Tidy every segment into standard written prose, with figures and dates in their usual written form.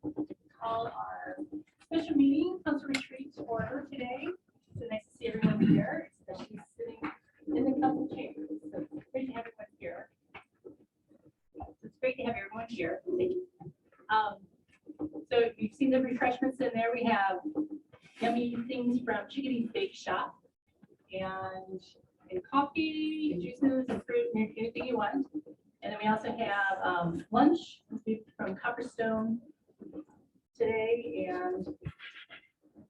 Call our special meeting, council retreat to order today. So nice to see everyone here, especially sitting in the council chambers. So it's great to have everyone here. It's great to have everyone here. Thank you. So you've seen the refreshments in there. We have yummy things from Chickadee's Bake Shop and coffee and juices and fruit and anything you want. And then we also have lunch from Copperstone today. And I'm just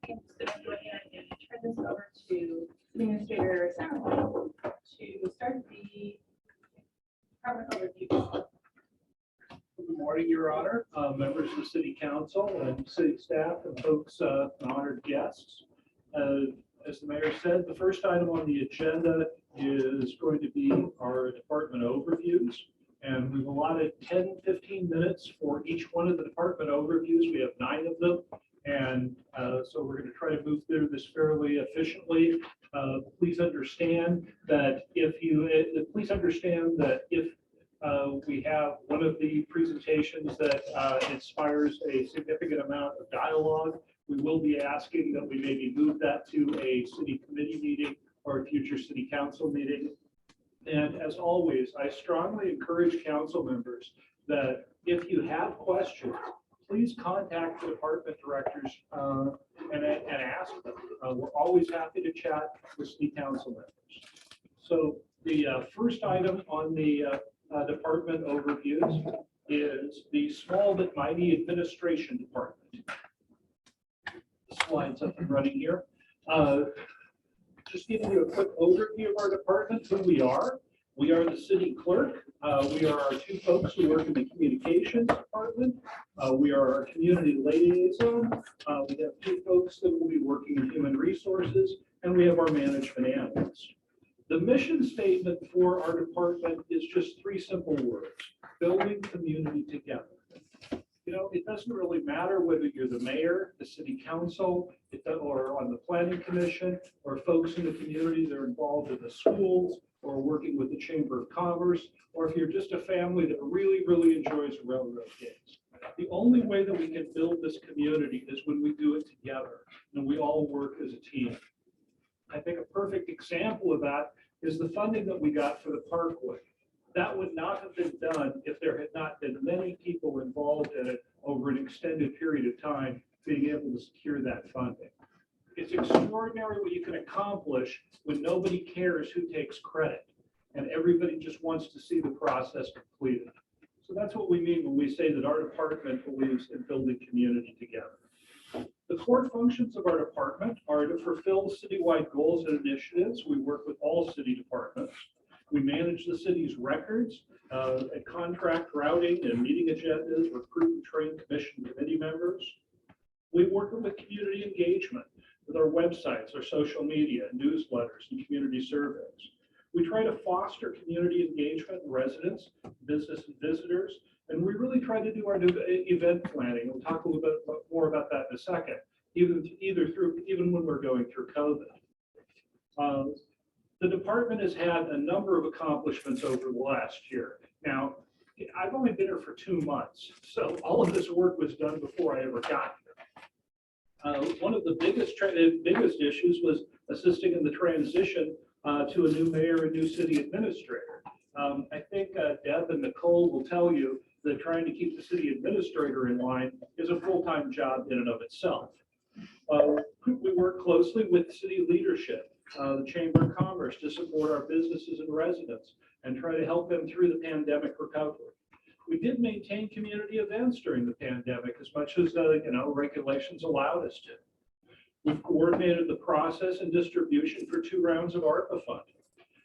going to go ahead and turn this over to Administrator Summerlin to start the department overview. Good morning, Your Honor, members of the City Council and city staff and folks, honored guests. As the mayor said, the first item on the agenda is going to be our department overviews. And we've allotted 10-15 minutes for each one of the department overviews. We have 9 of them. And so we're going to try to move through this fairly efficiently. Please understand that if we have one of the presentations that inspires a significant amount of dialogue, we will be asking that we maybe move that to a city committee meeting or a future city council meeting. And as always, I strongly encourage council members that if you have questions, please contact the department directors and ask them. We're always happy to chat with city council members. So the first item on the department overviews is the small but mighty administration department. The slides up and running here. Just giving you a quick overview of our department, who we are. We are the city clerk. We are our 2 folks who work in the communications department. We are our community liaison. We have 2 folks that will be working in human resources, and we have our management analyst. The mission statement for our department is just 3 simple words: building community together. You know, it doesn't really matter whether you're the mayor, the city council, or on the planning commission, or folks in the community that are involved in the schools, or working with the Chamber of Commerce, or if you're just a family that really, really enjoys railroad games. The only way that we can build this community is when we do it together and we all work as a team. I think a perfect example of that is the funding that we got for the Parkway. That would not have been done if there had not been many people involved in it over an extended period of time being able to secure that funding. It's extraordinary what you can accomplish when nobody cares who takes credit and everybody just wants to see the process completed. So that's what we mean when we say that our department believes in building community together. The core functions of our department are to fulfill citywide goals and initiatives. We work with all city departments. We manage the city's records, and contract routing and meeting agendas, recruit and train commission committee members. We work with community engagement with our websites, our social media, newsletters, and community surveys. We try to foster community engagement in residents, business and visitors, and we really try to do our new event planning. We'll talk a little bit more about that in a second, even when we're going through COVID. The department has had a number of accomplishments over the last year. Now, I've only been here for 2 months, so all of this work was done before I ever got here. One of the biggest issues was assisting in the transition to a new mayor and new city administrator. I think Deb and Nicole will tell you that trying to keep the city administrator in line is a full-time job in and of itself. We work closely with city leadership, the Chamber of Commerce, to support our businesses and residents and try to help them through the pandemic recovery. We did maintain community events during the pandemic as much as regulations allowed us to. We've coordinated the process and distribution for 2 rounds of ARPA funding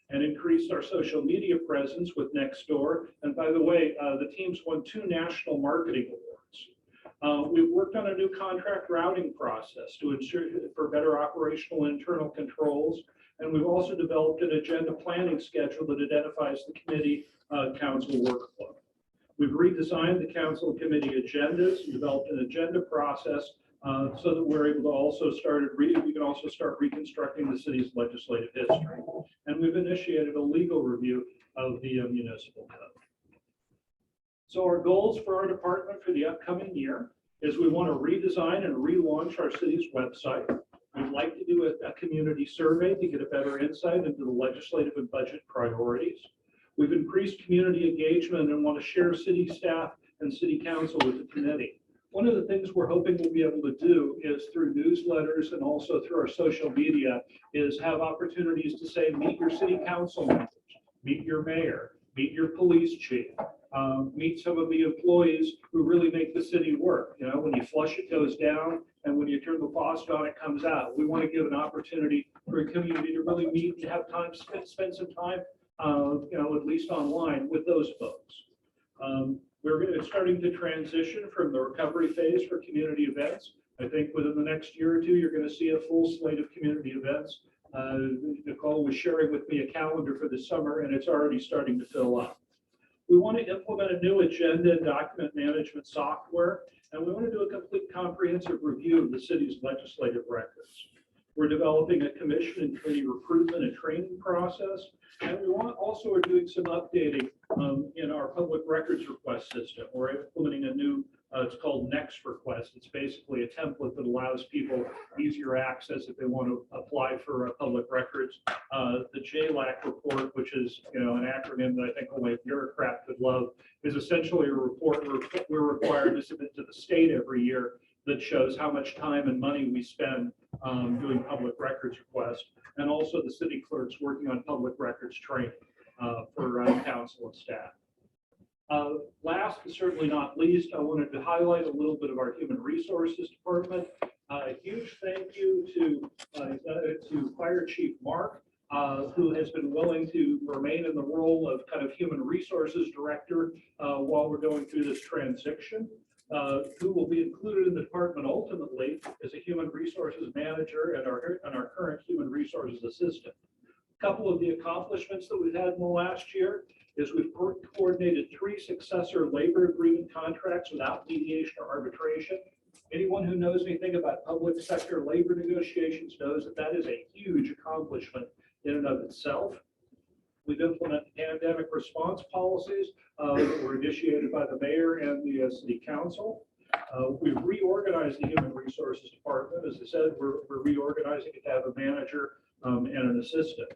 and increased our social media presence with Nextdoor. And by the way, the teams won 2 national marketing awards. We've worked on a new contract routing process to ensure for better operational and internal controls. And we've also developed an agenda planning schedule that identifies the committee council workflow. We've redesigned the council and committee agendas and developed an agenda process so that we're able to also we can also start reconstructing the city's legislative history. And we've initiated a legal review of the municipal code. So our goals for our department for the upcoming year is we want to redesign and relaunch our city's website. We'd like to do a community survey to get a better insight into the legislative and budget priorities. We've increased community engagement and want to share city staff and city council with the committee. One of the things we're hoping we'll be able to do is through newsletters and also through our social media is have opportunities to say, meet your city council members, meet your mayor, meet your police chief, meet some of the employees who really make the city work. You know, when you flush, it goes down, and when you turn the faucet on, it comes out. We want to give an opportunity for a community to really meet and have time, spend some time, you know, at least online with those folks. We're starting to transition from the recovery phase for community events. I think within the next year or two, you're going to see a full slate of community events. Nicole was sharing with me a calendar for the summer, and it's already starting to fill up. We want to implement a new agenda and document management software, and we want to do a complete comprehensive review of the city's legislative records. We're developing a commission and committee recruitment and training process, and we also are doing some updating in our public records request system. We're implementing a new, it's called Next Request. It's basically a template that allows people easier access if they want to apply for public records. The JLAC report, which is an acronym that I think only a bureaucrat could love, is essentially a report we're required to submit to the state every year that shows how much time and money we spend doing public records requests, and also the city clerks working on public records training for council and staff. Last but certainly not least, I wanted to highlight a little bit of our human resources department. A huge thank you to Fire Chief Mark, who has been willing to remain in the role of kind of human resources director while we're going through this transition. Who will be included in the department ultimately as a human resources manager and our current human resources assistant. A couple of the accomplishments that we've had in the last year is we've coordinated 3 successor labor agreement contracts without mediation or arbitration. Anyone who knows anything about public sector labor negotiations knows that that is a huge accomplishment in and of itself. We've implemented pandemic response policies that were initiated by the mayor and the city council. We've reorganized the human resources department. As I said, we're reorganizing it to have a manager and an assistant.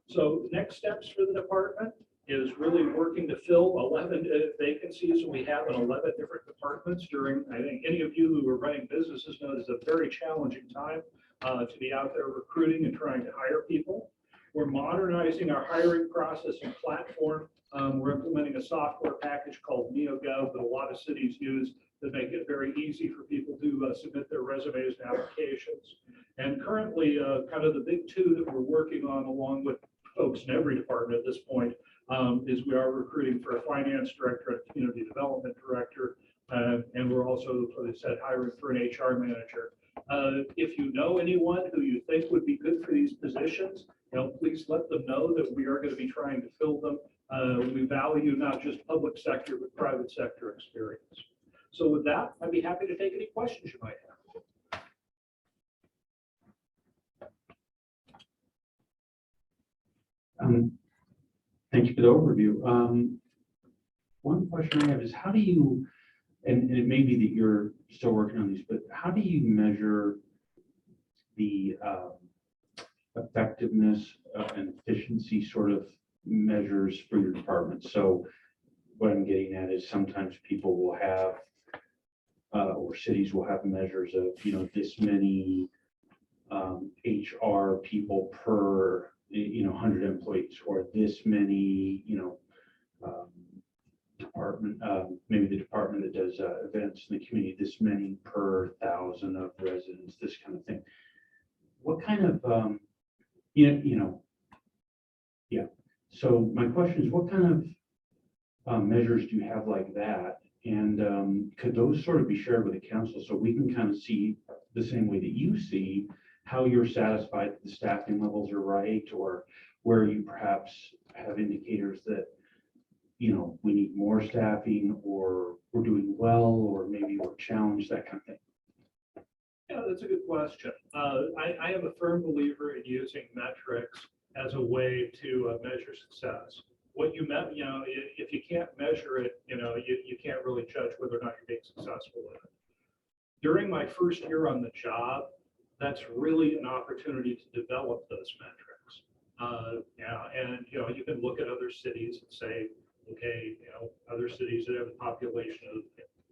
So next steps for the department is really working to fill 11 vacancies. We have in 11 different departments during, I think any of you who are running businesses know it's a very challenging time to be out there recruiting and trying to hire people. We're modernizing our hiring process and platform. We're implementing a software package called NeoGov that a lot of cities use to make it very easy for people to submit their resumes and applications. And currently, kind of the big 2 that we're working on, along with folks in every department at this point, is we are recruiting for a finance director and a community development director. And we're also, as I said, hiring for an HR manager. If you know anyone who you think would be good for these positions, please let them know that we are going to be trying to fill them. We value not just public sector, but private sector experience. So with that, I'd be happy to take any questions you might have. Thank you for the overview. One question I have is how do you, and it may be that you're still working on these, but how do you measure the effectiveness and efficiency sort of measures for your department? So what I'm getting at is sometimes people will have, or cities will have measures of, this many HR people per 100 employees, or this many, department, maybe the department that does events in the community, this many per 1,000 of residents, this kind of thing. What kind of, yeah. So my question is, what kind of measures do you have like that? And could those sort of be shared with the council so we can kind of see the same way that you see how you're satisfied that the staffing levels are right, or where you perhaps have indicators that, we need more staffing, or we're doing well, or maybe we're challenged, that kind of thing? Yeah, that's a good question. I am a firm believer in using metrics as a way to measure success. What you met, if you can't measure it, you can't really judge whether or not you're being successful with it. During my first year on the job, that's really an opportunity to develop those metrics. Yeah, and you can look at other cities and say, okay, other cities that have a population of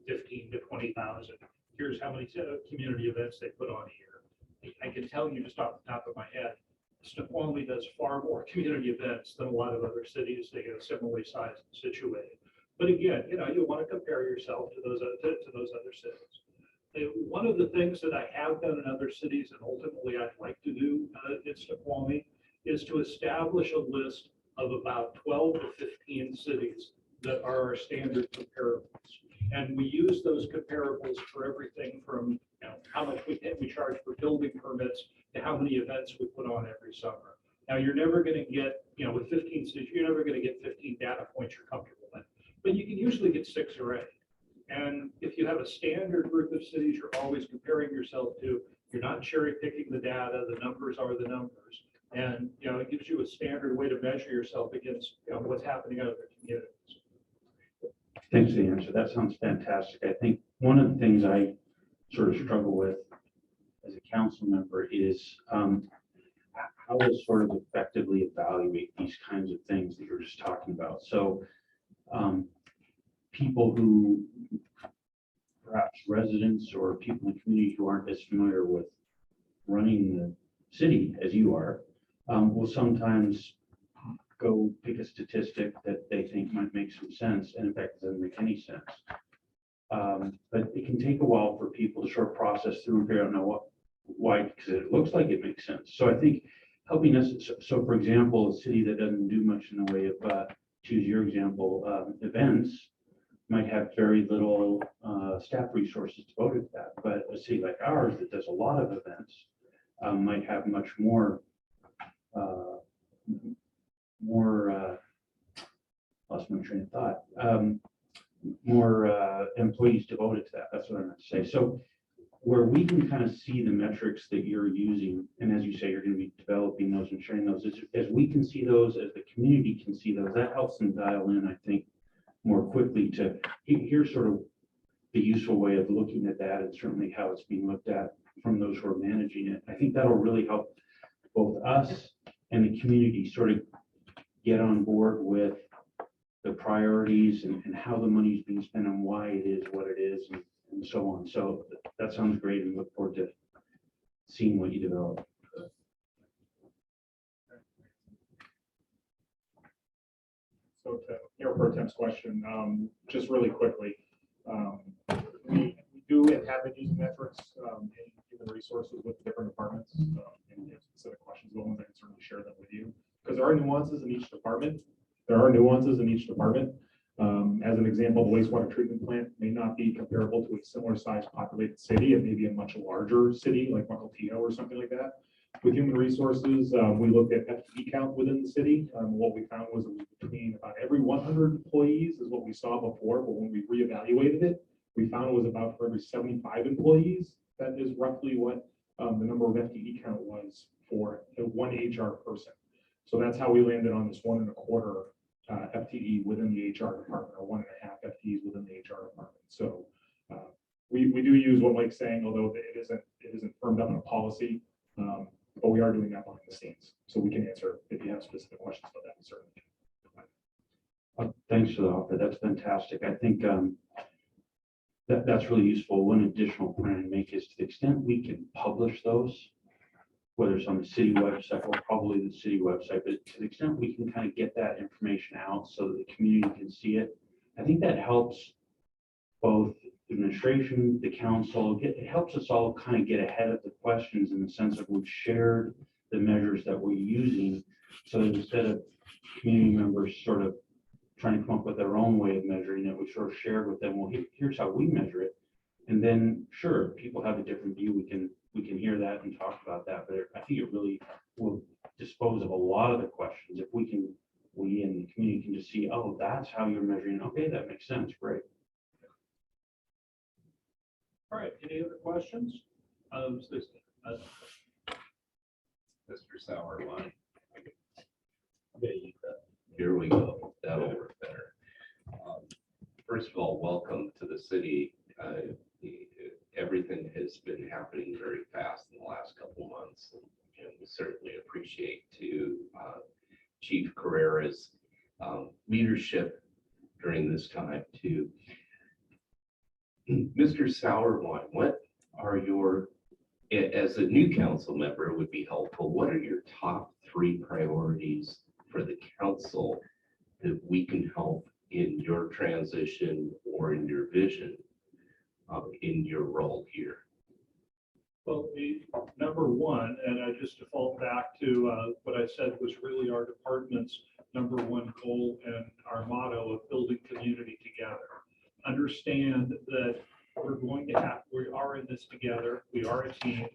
15 to 20,000. Here's how many community events they put on a year. I can tell you just off the top of my head, Snoqualmie does far more community events than a lot of other cities. They get similarly sized and situated. But again, you want to compare yourself to those other cities. One of the things that I have done in other cities, and ultimately I'd like to do in Snoqualmie, is to establish a list of about 12 to 15 cities that are our standard comparables. And we use those comparables for everything from how much we charge for building permits to how many events we put on every summer. Now, you're never going to get, with 15 cities, you're never going to get 15 data points you're comfortable with, but you can usually get 6 or 8. And if you have a standard group of cities you're always comparing yourself to, you're not cherry picking the data, the numbers are the numbers. And it gives you a standard way to measure yourself against what's happening in other communities. Thanks for the answer. That sounds fantastic. I think one of the things I sort of struggle with as a council member is how to sort of effectively evaluate these kinds of things that you're just talking about. So people who, perhaps residents or people in the community who aren't as familiar with running the city as you are, will sometimes go pick a statistic that they think might make some sense, and in fact, it doesn't make any sense. But it can take a while for people to sort of process through and figure out why, because it looks like it makes sense. So I think helping us, so for example, a city that doesn't do much in the way of, choose your example, events, might have very little staff resources devoted to that. But a city like ours that does a lot of events might have much more lost my train of thought, more employees devoted to that. That's what I meant to say. So where we can kind of see the metrics that you're using, and as you say, you're going to be developing those and sharing those, as we can see those, as the community can see those, that helps them dial in, I think, more quickly to here's sort of the useful way of looking at that, and certainly how it's being looked at from those who are managing it. I think that'll really help both us and the community sort of get on board with the priorities and how the money is being spent and why it is what it is and so on. So that sounds great, and look forward to seeing what you develop. So to Mayor Pro Tem's question, just really quickly, we do and have been using metrics in human resources with different departments. And if you have specific questions about ones, I can certainly share them with you, because there are nuances in each department. As an example, the wastewater treatment plant may not be comparable to a similar sized populated city. It may be a much larger city like Mukilteo or something like that. With human resources, we looked at FTE count within the city. What we found was it was between about every 100 employees is what we saw before, but when we reevaluated it, we found it was about for every 75 employees. That is roughly what the number of FTE count was for one HR person. So that's how we landed on this 1.25 FTE within the HR department, or 1.5 FTEs within the HR department. So we do use what Mike's saying, although it isn't firmed up in a policy. But we are doing that behind the scenes, so we can answer if you have specific questions about that. Certainly. Thanks for the offer. That's fantastic. I think that's really useful. One additional point I'd make is, to the extent we can publish those, whether it's on the city website or probably the city website, but to the extent we can kind of get that information out so that the community can see it, I think that helps both administration, the council, it helps us all kind of get ahead of the questions in the sense of we've shared the measures that we're using. So that instead of community members sort of trying to come up with their own way of measuring it, we sort of shared with them, well, here's how we measure it. And then sure, people have a different view. We can hear that and talk about that, but I think it really will dispose of a lot of the questions if we in the community can just see, oh, that's how you're measuring. Okay, that makes sense. Great. All right, any other questions? Mr. Sauerline. Here we go. That'll work better. First of all, welcome to the city. Everything happening very fast in the last couple of months. And we certainly appreciate to Chief Carrera's leadership during this time too. Mr. Sauerwein, what are your, as a new council member, it would be helpful, what are your top 3 priorities for the council that we can help in your transition or in your vision in your role here? Well, the number one, and I just default back to what I said was really our department's number one goal and our motto of building community together. Understand that we are in this together. We are a team.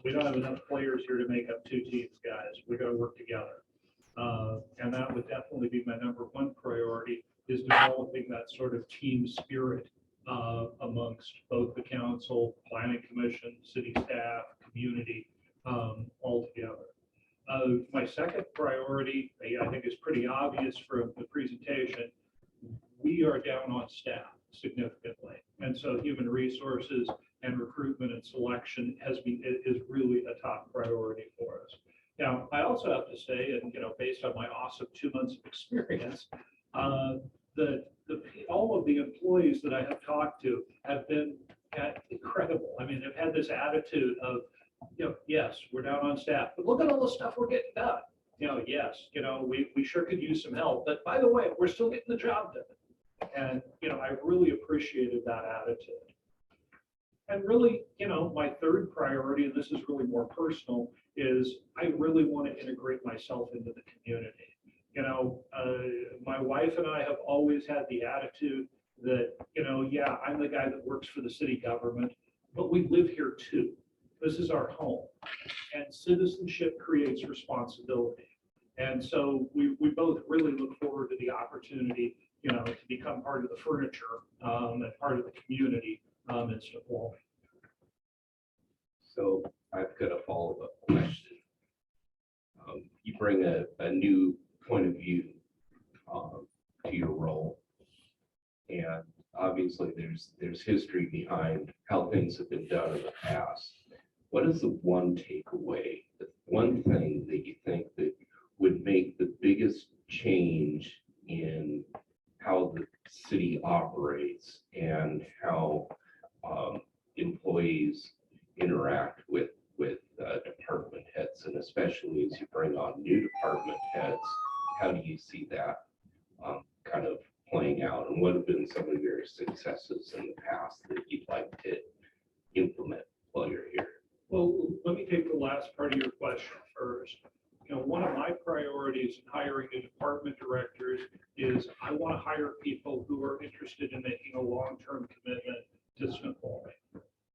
We don't have enough players here to make up 2 teams, guys. We got to work together. And that would definitely be my number one priority, is developing that sort of team spirit amongst both the council, planning commission, city staff, community, all together. My second priority, I think, is pretty obvious from the presentation. We are down on staff significantly, and so human resources and recruitment and selection is really a top priority for us. Now, I also have to say, and based on my awesome 2 months of experience, that all of the employees that I have talked to have been incredible. I mean, they've had this attitude of, yes, we're down on staff, but look at all the stuff we're getting done. Yes, we sure could use some help, but by the way, we're still getting the job done. And, I really appreciated that attitude. And really, my third priority, and this is really more personal, is I really want to integrate myself into the community. My wife and I have always had the attitude that, yeah, I'm the guy that works for the city government, but we live here too. This is our home, and citizenship creates responsibility. And so we both really look forward to the opportunity, to become part of the furniture and part of the community in Snoqualmie. So I've got a follow-up question. You bring a new point of view to your role, and obviously there's history behind how things have been done in the past. What is the one takeaway, the one thing that you think that would make the biggest change in how the city operates and how employees interact with department heads, and especially as you bring on new department heads, how do you see that kind of playing out, and what have been some of your successes in the past that you'd like to implement while you're here? Well, let me take the last part of your question first. One of my priorities in hiring new department directors is I want to hire people who are interested in making a long-term commitment to Snoqualmie.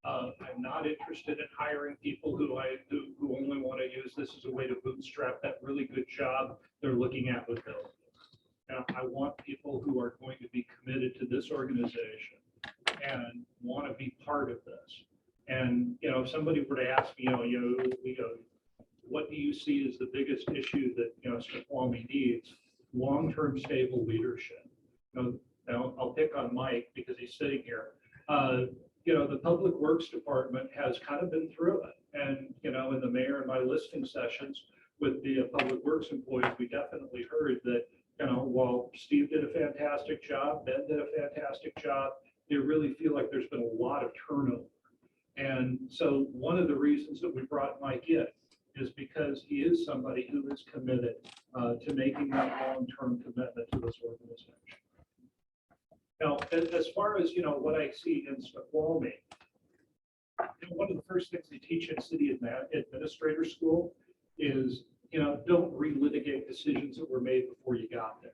I'm not interested in hiring people who only want to use this as a way to bootstrap that really good job they're looking at with building. I want people who are going to be committed to this organization and want to be part of this. And, if somebody were to ask me, what do you see as the biggest issue that, Snoqualmie needs? Long-term stable leadership. I'll pick on Mike because he's sitting here. The Public Works Department has kind of been through it. And, in the mayor and my listening sessions with the Public Works employees, we definitely heard that, while Steve did a fantastic job, Ben did a fantastic job, they really feel like there's been a lot of turnover. And so one of the reasons that we brought Mike in is because he is somebody who is committed to making that long-term commitment to this organization. Now, as far as, what I see in Snoqualmie, one of the first things they teach in city administrator school is, don't relitigate decisions that were made before you got there.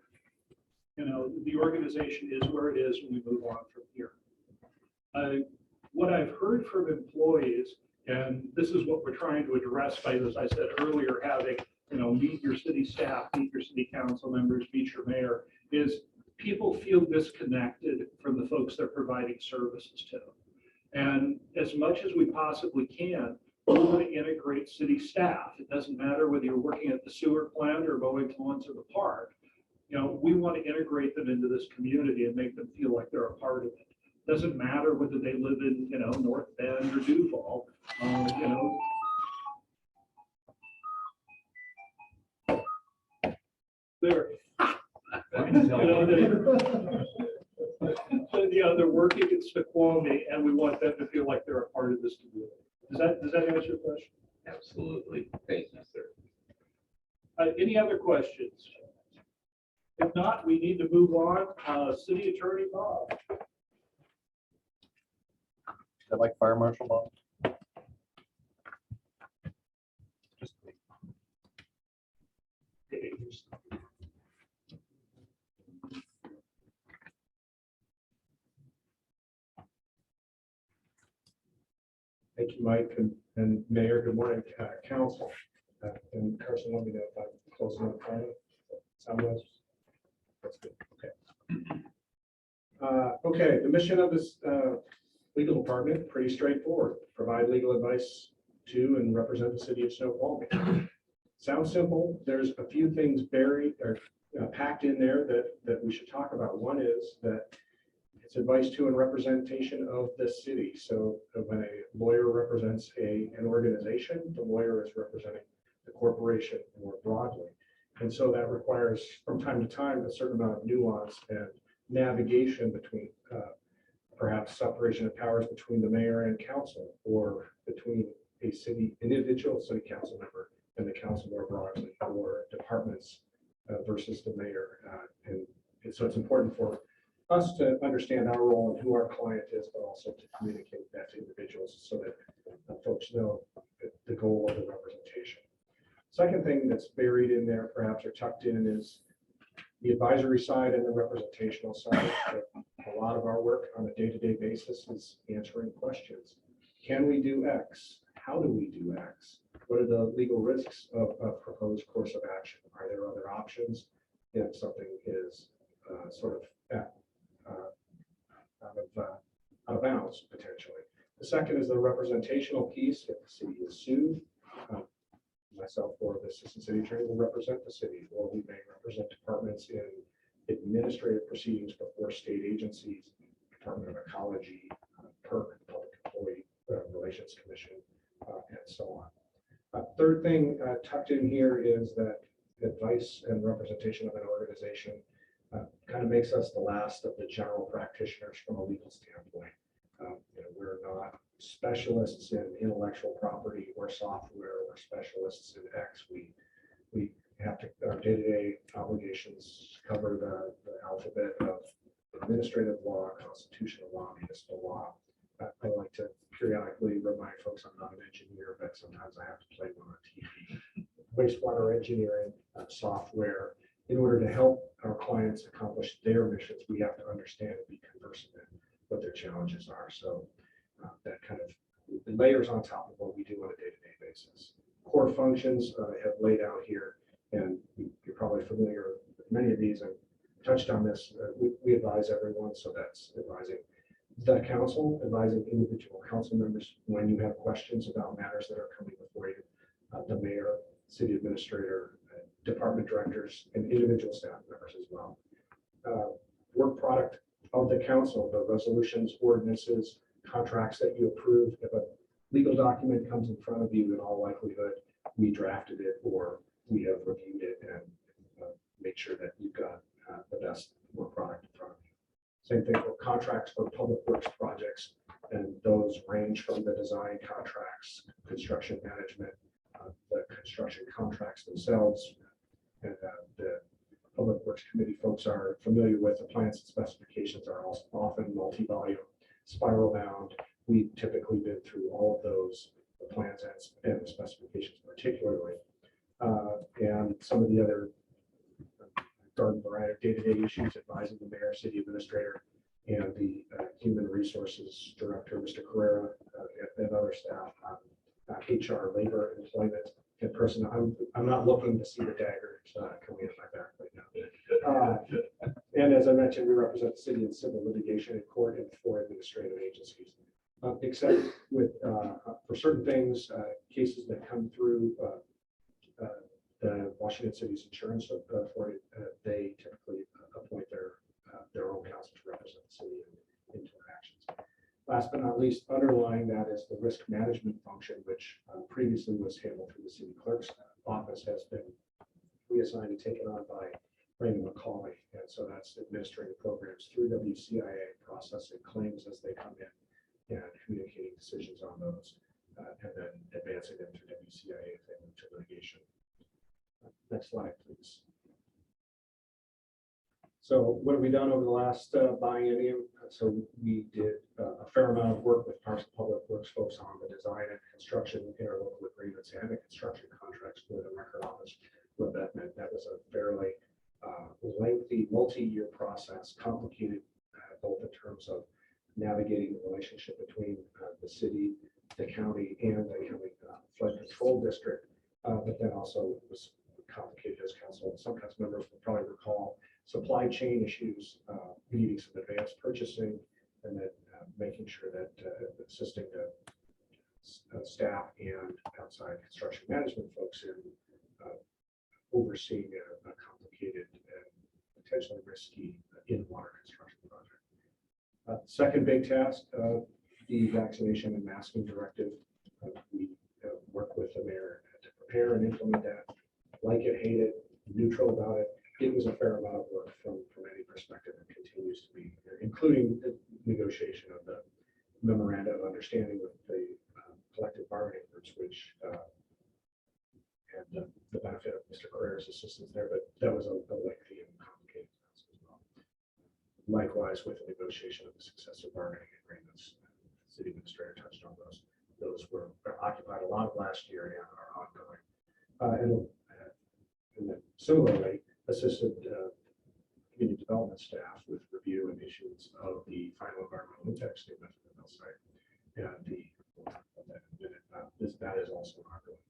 The organization is where it is and we move on from here. What I've heard from employees, and this is what we're trying to address by, as I said earlier, having, meet your city staff, meet your city council members, meet your mayor, is people feel disconnected from the folks they're providing services to. And as much as we possibly can, we want to integrate city staff. It doesn't matter whether you're working at the sewer plant or mowing lawns in the park. We want to integrate them into this community and make them feel like they're a part of it. Doesn't matter whether they live in, North Bend or Duval. You know, they're, they're working in Snoqualmie, and we want them to feel like they're a part of this community. Does that answer your question? Absolutely. Thank you, sir. Any other questions? If not, we need to move on. City Attorney Bob. I'd like Fire Marshal Bob. Thank you, Mike, and Mayor. Good morning, Council. And Carson, let me know if I'm close enough. Sound was? That's good. Okay. Okay, the mission of this legal department, pretty straightforward. Provide legal advice to and represent the city of Snoqualmie. Sounds simple. There's a few things buried or packed in there that we should talk about. One is that it's advice to and representation of the city. So when a lawyer represents an organization, the lawyer is representing the corporation more broadly. And so that requires from time to time a certain amount of nuance and navigation between perhaps separation of powers between the mayor and council, or between a individual city council member and the council more broadly, or departments versus the mayor. And so it's important for us to understand our role and who our client is, but also to communicate that to individuals so that folks know the goal of the representation. Second thing that's buried in there, perhaps, or tucked in, is the advisory side and the representational side. A lot of our work on a day-to-day basis is answering questions. Can we do X? How do we do X? What are the legal risks of a proposed course of action? Are there other options if something is sort of out of bounds, potentially? The second is the representational piece. If the city is sued, myself or the assistant city attorney will represent the city, or we may represent departments in administrative proceedings before state agencies, Department of Ecology, PERC, Public Employee Relations Commission, and so on. Third thing tucked in here is that advice and representation of an organization kind of makes us the last of the general practitioners from a legal standpoint. We're not specialists in intellectual property or software, or specialists in X. We have to, our day-to-day obligations cover the alphabet of administrative law, constitutional law, municipal law. I like to periodically remind folks I'm not an engineer, but sometimes I have to play one on TV. Wastewater engineering, software. In order to help our clients accomplish their missions, we have to understand and be conversant in what their challenges are. So that kind of layers on top of what we do on a day-to-day basis. Core functions I have laid out here, and you're probably familiar with many of these. I've touched on this. We advise everyone, so that's advising the council, advising individual council members when you have questions about matters that are coming before you, the mayor, city administrator, department directors, and individual staff members as well. Work product of the council, the resolutions, ordinances, contracts that you approve. If a legal document comes in front of you, in all likelihood, we drafted it or we have reviewed it and make sure that you've got the best work product in front of you. Same thing for contracts for public works projects, and those range from the design contracts, construction management, the construction contracts themselves, and the Public Works Committee folks are familiar with. The plans and specifications are also often multi-volume, spiral bound. We've typically been through all of those, the plans and the specifications particularly, and some of the other garden variety day-to-day issues, advising the mayor, city administrator, and the human resources director, Mr. Carrera, and other staff, HR, labor, employment, and personnel. I'm not looking to see the dagger coming in my back right now. And as I mentioned, we represent the city in civil litigation in court and for administrative agencies, except with for certain things, cases that come through the Washington City's insurance authority, they typically appoint their own counsel to represent the city in interactions. last but not least, underlying that is the risk management function, which previously was handled through the city clerk's office, has been reassigned and taken on by Raymond McCauley. And so that's administering programs through WCIA, processing claims as they come in and communicating decisions on those, and then advancing them through WCIA if they move to litigation. Next slide, please. So what have we done over the last biennium? So we did a fair amount of work with Parks and Public Works folks on the design and construction interlocal agreements and the construction contracts for the record office. What that meant, that was a fairly lengthy, multi-year process, complicated both in terms of navigating the relationship between the city, the county, and the county flood control district. But then also it was complicated, as some council members will probably recall, supply chain issues, needing some advanced purchasing, and then making sure that assisting the staff and outside construction management folks in overseeing a complicated and potentially risky in-water construction project. Second big task, the vaccination and masking directive. We work with the mayor to prepare and implement that. Like it, hate it, neutral about it. It was a fair amount of work from any perspective and continues to be, including the negotiation of the memoranda of understanding with the collective bargaining groups, which had the benefit of Mr. Carrera's assistance there, but that was a lengthy and complicated process as well. Likewise, with the negotiation of the successive bargaining agreements, the city administrator touched on those. Those were occupied a lot of last year and are ongoing. And then similarly, assisted community development staff with review and issuance of the final environmental impact statement for the mill site. And that is also an ongoing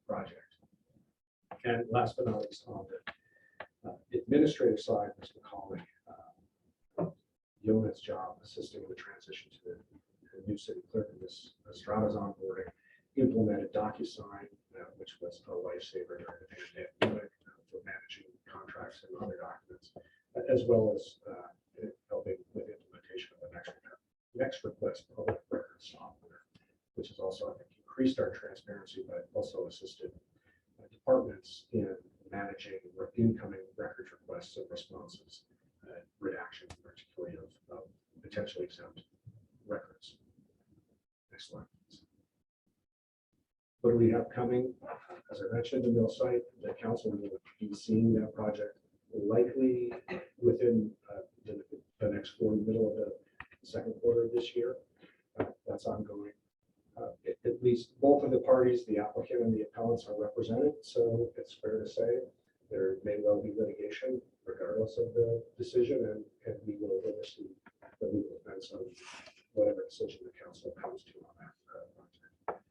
project. And last but not least, on the administrative side, Ms. McCauley, Yona's job assisting with the transition to the new city clerk and Ms. Estrada's onboarding, implemented DocuSign, which was a lifesaver during the pandemic for managing contracts and other documents, as well as helping with implementation of the next request public record software, which has also, I think, increased our transparency, but also assisted departments in managing incoming record requests and responses, redaction, particularly of potentially exempt records. Next slide, please. What do we have coming? As I mentioned, the mill site, the council will be seeing that project likely within the next middle of the second quarter of this year. That's ongoing. At least both of the parties, the applicant and the appellants, are represented, so it's fair to say there may well be litigation regardless of the decision, and we will oversee the legal defense of whatever decision the council comes to on that project.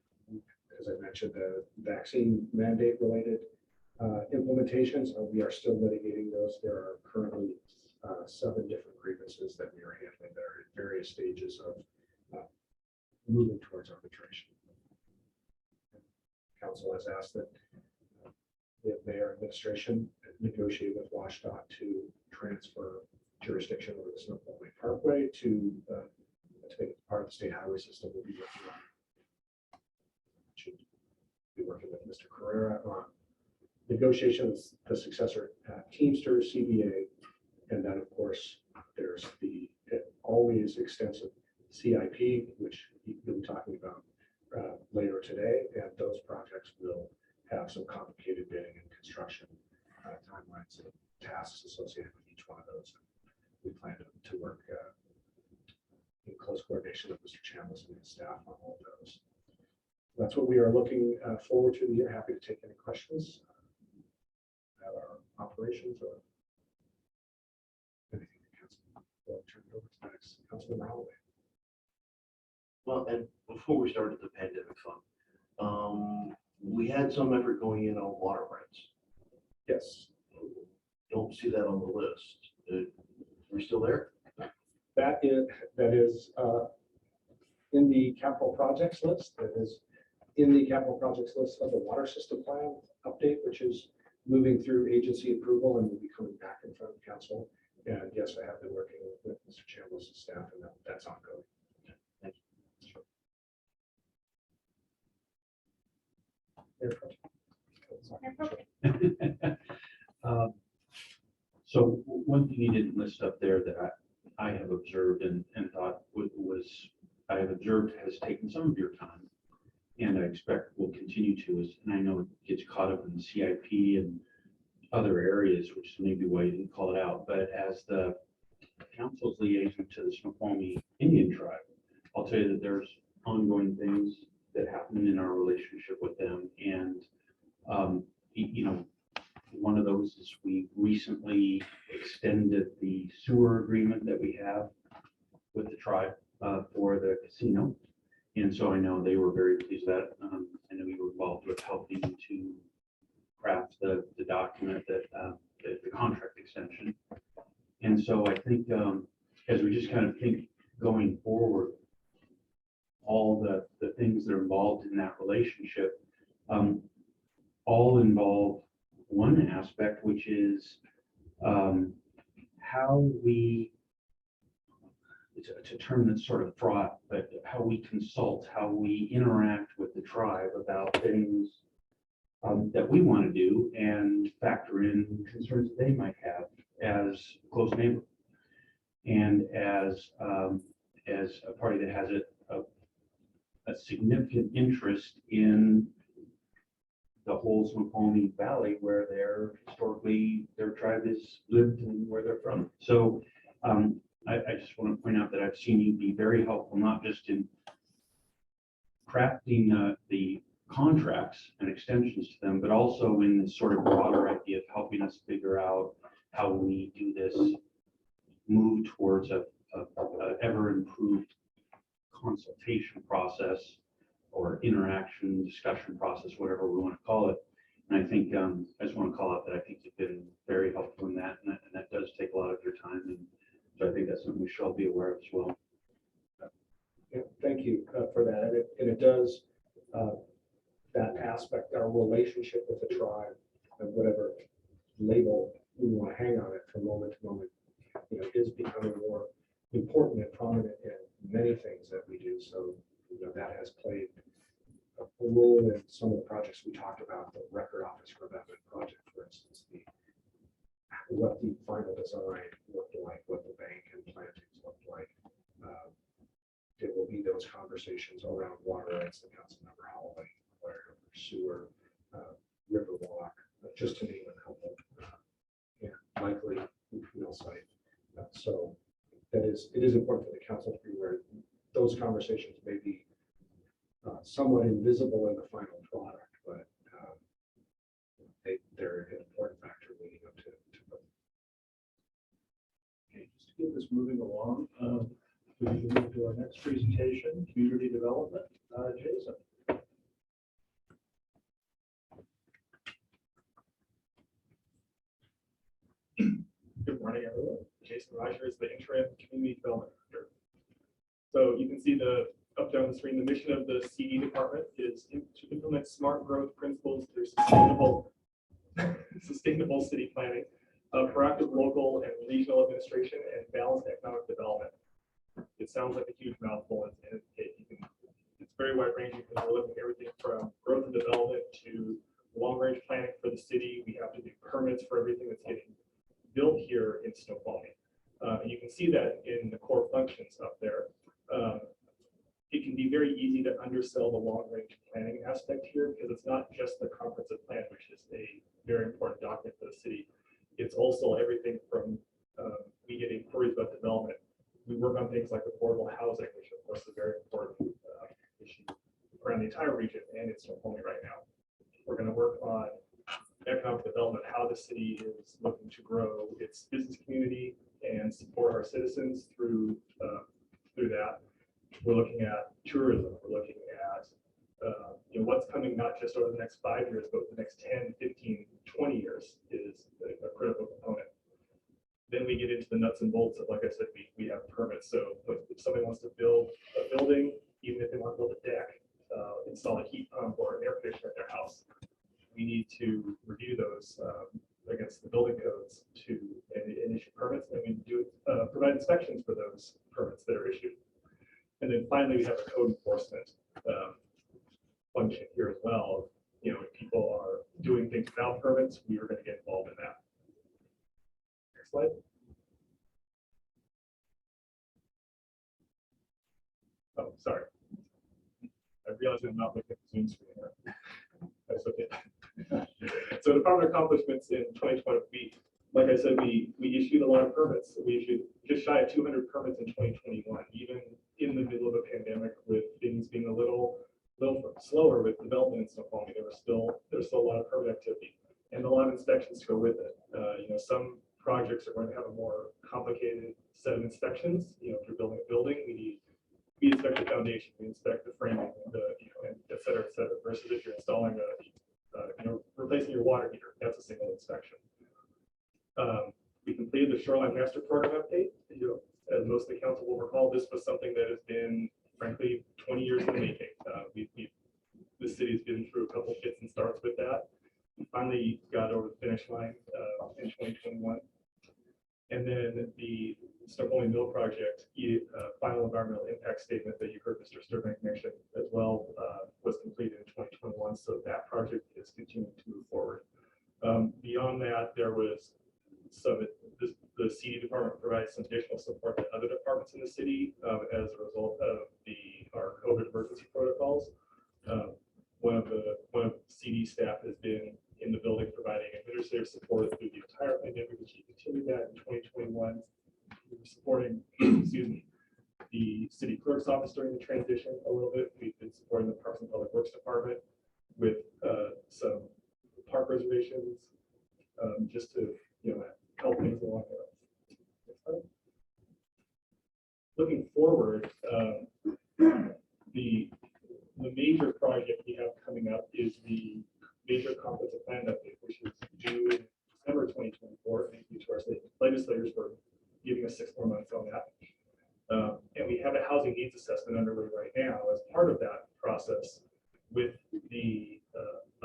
As I mentioned, the vaccine mandate related implementations, we are still litigating those. There are currently 7 different grievances that we are handling that are at various stages of moving towards arbitration. Council has asked that the mayor administration negotiate with WashDOT to transfer jurisdiction over the Snoqualmie Parkway to make it part of the state highway system. We'll be working on. Should be working with Mr. Carrera on negotiations, the successor Teamsters, CBA, and then of course there's the always extensive CIP, which we'll be talking about later today, and those projects will have some complicated bidding and construction timelines and tasks associated with each one of those. We plan to work in close coordination with Mr. Chambliss and his staff on all of those. That's what we are looking forward to. We are happy to take any questions about our operations or anything. We'll turn it over to the next Councilmember Holloway. Well, and before we started the pandemic fund, we had some effort going in on water rights. Yes, Don't see that on the list. We're still there? that is in the capital projects list. That is in the capital projects list of the water system plan update, which is moving through agency approval and will be coming back in front of council. And yes, I have been working with Mr. Chambliss' staff, and that's ongoing. So one thing you didn't list up there that I have observed and thought was, I have observed has taken some of your time, and I expect will continue to, is, and I know it gets caught up in the CIP and other areas, which is maybe why you didn't call it out, but as the council's liaison to the Snoqualmie Indian tribe, I'll tell you that there's ongoing things that happen in our relationship with them. And, you know, one of those is we recently extended the sewer agreement that we have with the tribe for the casino. And so I know they were very pleased with that. I know you were involved with helping to craft the document that the contract extension. And so I think as we just kind of think going forward, all the things that are involved in that relationship all involve one aspect, which is how we, it's a term that's sort of fraught, but how we consult, how we interact with the tribe about things that we want to do and factor in concerns that they might have as a close neighbor. And as a party that has a significant interest in the whole Snoqualmie Valley, where their tribe is lived and where they're from. So I just want to point out that I've seen you be very helpful, not just in crafting the contracts and extensions to them, but also in this sort of broader idea of helping us figure out how we do this move towards a ever improved consultation process or interaction, discussion process, whatever we want to call it. And I think I just want to call out that I think you've been very helpful in that, and that does take a lot of your time. And so I think that's something we should all be aware of as well. Yeah, thank you for that. And it does, that aspect, our relationship with the tribe, and whatever label we want to hang on it from moment to moment, you know, is becoming more important and prominent in many things that we do. So, you know, that has played a role in some of the projects we talked about, the record office redevelopment project, for instance, what the final design looked like, what the bank and plantings looked like. There will be those conversations around water rights that Councilmember Holloway inquired over, sewer, river walk, just to name a couple, and likely field site. So it is important for the council to be aware those conversations may be somewhat invisible in the final product, but they're an important factor leading up to both. Okay, just to keep this moving along, we can move to our next presentation, community development. Jason. Good morning, everyone. Jason Roger is the interim community development director. So you can see up there on the screen, the mission of the CD department is to implement smart growth principles through sustainable city planning, proactive local and regional administration, and balanced economic development. It sounds like a huge mouthful, and it's very wide ranging because we're looking at everything from growth and development to long range planning for the city. We have to do permits for everything that's getting built here in Snoqualmie. And you can see that in the core functions up there. It can be very easy to undersell the long-range planning aspect here because it's not just the comprehensive plan, which is a very important document for the city. It's also everything from we get inquiries about development. We work on things like affordable housing, which of course is a very important issue around the entire region and in Snoqualmie right now. We're going to work on economic development, how the city is looking to grow its business community and support our citizens through that. We're looking at tourism. We're looking at what's coming not just over the next 5 years, but the next 10, 15, 20 years is a critical component. Then we get into the nuts and bolts of, like I said, we have permits. So if somebody wants to build a building, even if they want to build a deck, install a heat pump or an air conditioner at their house, we need to review those against the building codes to issue permits, and we do provide inspections for those permits that are issued. And then finally, we have a code enforcement function here as well. If people are doing things without permits, we are going to get involved in that. Next slide. Oh, sorry. I realized I'm not looking at the Zoom screen here. That's okay. So department accomplishments in 2020, like I said, we issued a lot of permits. We issued just shy of 200 permits in 2021, even in the middle of a pandemic with things being a little slower with development in Snoqualmie. There was still a lot of permit activity and a lot of inspections to go with it. Some projects are going to have a more complicated set of inspections. If you're building a building, we inspect the foundation, we inspect the framing, and et cetera, versus if you're installing replacing your water heater, that's a single inspection. We completed the Shoreline Master Program update. As most of the council will recall, this was something that has been, frankly, 20 years in the making. The city's been through a couple fits and starts with that. We finally got over the finish line in 2021. And then the Snoqualmie Mill project, final environmental impact statement that you heard Mr. Sturbank mention as well, was completed in 2021. So that project is continuing to move forward. Beyond that, there was the CD department provides some additional support to other departments in the city as a result of our COVID emergency protocols. One of CD staff has been in the building providing administrative support through the entire pandemic, which we continued that in 2021. We were supporting, excuse me, the city clerk's office during the transition a little bit. We've been supporting the Parks and Public Works Department with some park reservations, just to help things along the way. Looking forward, the major project we have coming up is the major comprehensive plan update, which is due in December 2024. Thank you to our state legislators for giving us 6 more months on that. And we have a housing needs assessment underway right now as part of that process with the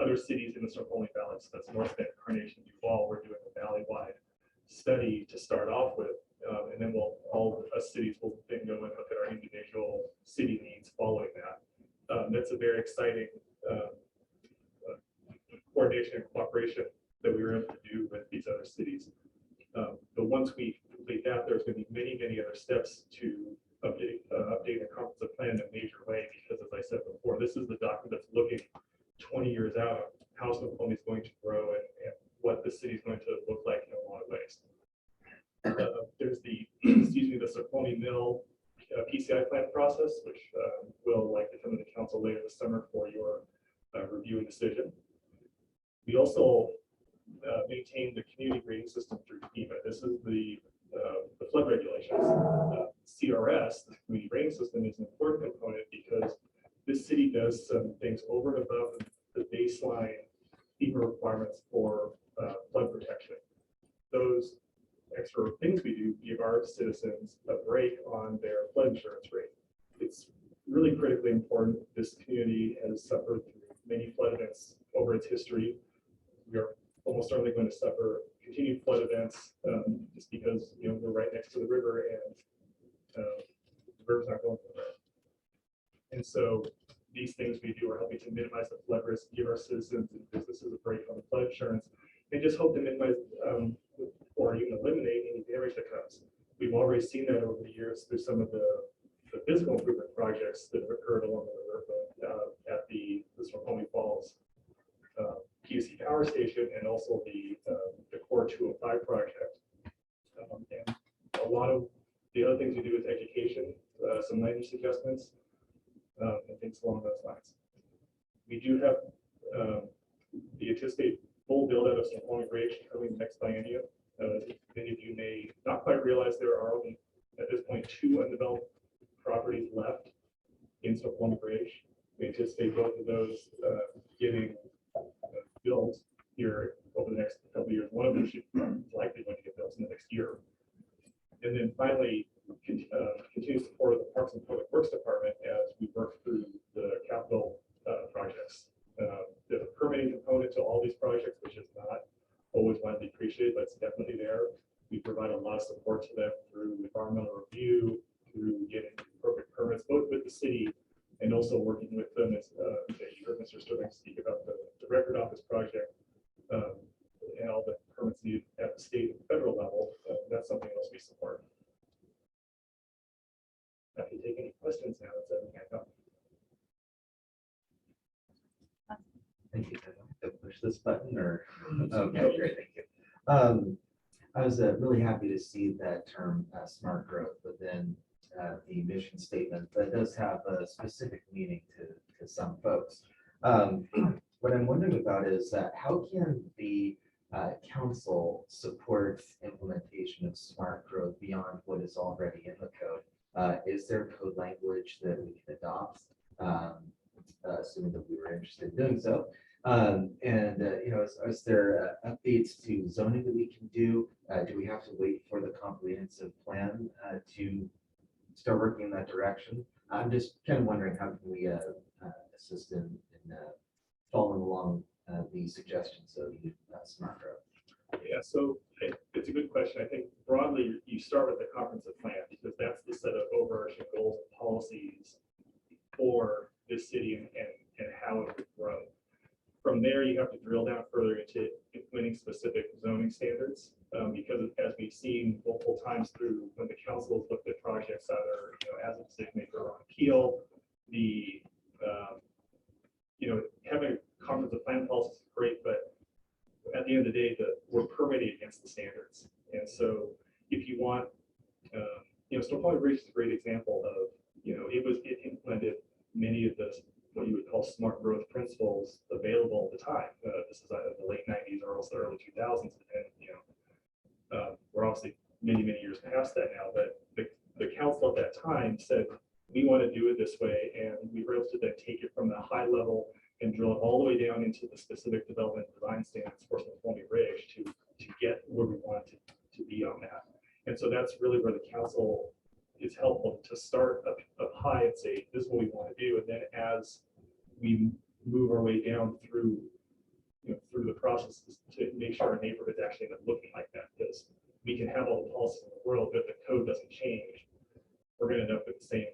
other cities in the Snoqualmie Valley. So that's North Bend, Carnation, Duval. We're doing a valley-wide study to start off with, and then all us cities will then go and look at our individual city needs following that. That's a very exciting coordination and cooperation that we were able to do with these other cities. But once we complete that, there's going to be many other steps to update the comprehensive plan in a major way, because as I said before, this is the document that's looking 20 years out on how Snoqualmie is going to grow and what the city is going to look like in a lot of ways. There's the Snoqualmie Mill PCI plan process, which will likely come to the council later this summer for your review and decision. We also maintain the community grading system through FEMA. This is the flood regulations. CRS, the community grading system, is an important component because this city does some things over and above the baseline FEMA requirements for flood protection. Those extra things we do give our citizens a break on their flood insurance rate. It's really critically important. This community has suffered through many flood events over its history. We are almost certainly going to suffer continued flood events just because we're right next to the river and the river's not going anywhere. And so these things we do are helping to minimize the flood risk, give our citizens and businesses a break on the flood insurance, and just hope to minimize or even eliminate any damage that comes. We've already seen that over the years through some of the physical improvement projects that have occurred along the river at the Snoqualmie Falls PUC power station, and also the Core 205 project. And a lot of the other things we do is education, some land use adjustments, and things along those lines. We do have the anticipated full build out of Snoqualmie Bridge coming next biennium. Many of you may not quite realize there are only at this point 2 undeveloped properties left in Snoqualmie Bridge. We anticipate both of those getting built here over the next couple of years. One of them should likely going to get built in the next year. And then finally, continue support of the Parks and Public Works Department as we work through the capital projects. There's a permitting component to all these projects, which is not always widely appreciated, but it's definitely there. We provide a lot of support to them through environmental review, through getting appropriate permits, both with the city and also working with them as you heard Mr. Sturbank speak about the record office project and all the permits needed at the state and federal level. that's something else we support. Happy to take any questions now. It's a hand up. Thank you. To push this button or, okay, great, thank you. I was really happy to see that term smart growth within the mission statement. That does have a specific meaning to some folks. What I'm wondering about is how can the council support implementation of smart growth beyond what is already in the code? Is there code language that we can adopt? Assuming that we were interested in doing so. Is there updates to zoning that we can do? Do we have to wait for the comprehensive plan to start working in that direction? I'm just kind of wondering how can we assist in following along the suggestions of the smart growth. Yeah, so it's a good question. I think broadly, you start with the comprehensive plan because that's the set of overarching goals and policies for this city and how it would grow. From there, you have to drill down further into implementing specific zoning standards because as we've seen multiple times through when the council has looked at projects either as a decision maker on appeal, the having a comprehensive plan policy is great, but at the end of the day, we're permitting against the standards. And so if you want, Snoqualmie Bridge is a great example of, it implemented many of the, what you would call smart growth principles available at the time. This is either the late 90s or else the early 2000s. And, we're obviously many, many years past that now, but the council at that time said, we want to do it this way. And we were able to then take it from the high level and drill it all the way down into the specific development design standards for Snoqualmie Bridge to get where we want to be on that. And so that's really where the council is helpful to start up high and say, this is what we want to do. And then as we move our way down through the processes to make sure our neighborhoods actually end up looking like that, because we can have all the policies in the world, but if the code doesn't change, we're going to end up with the same,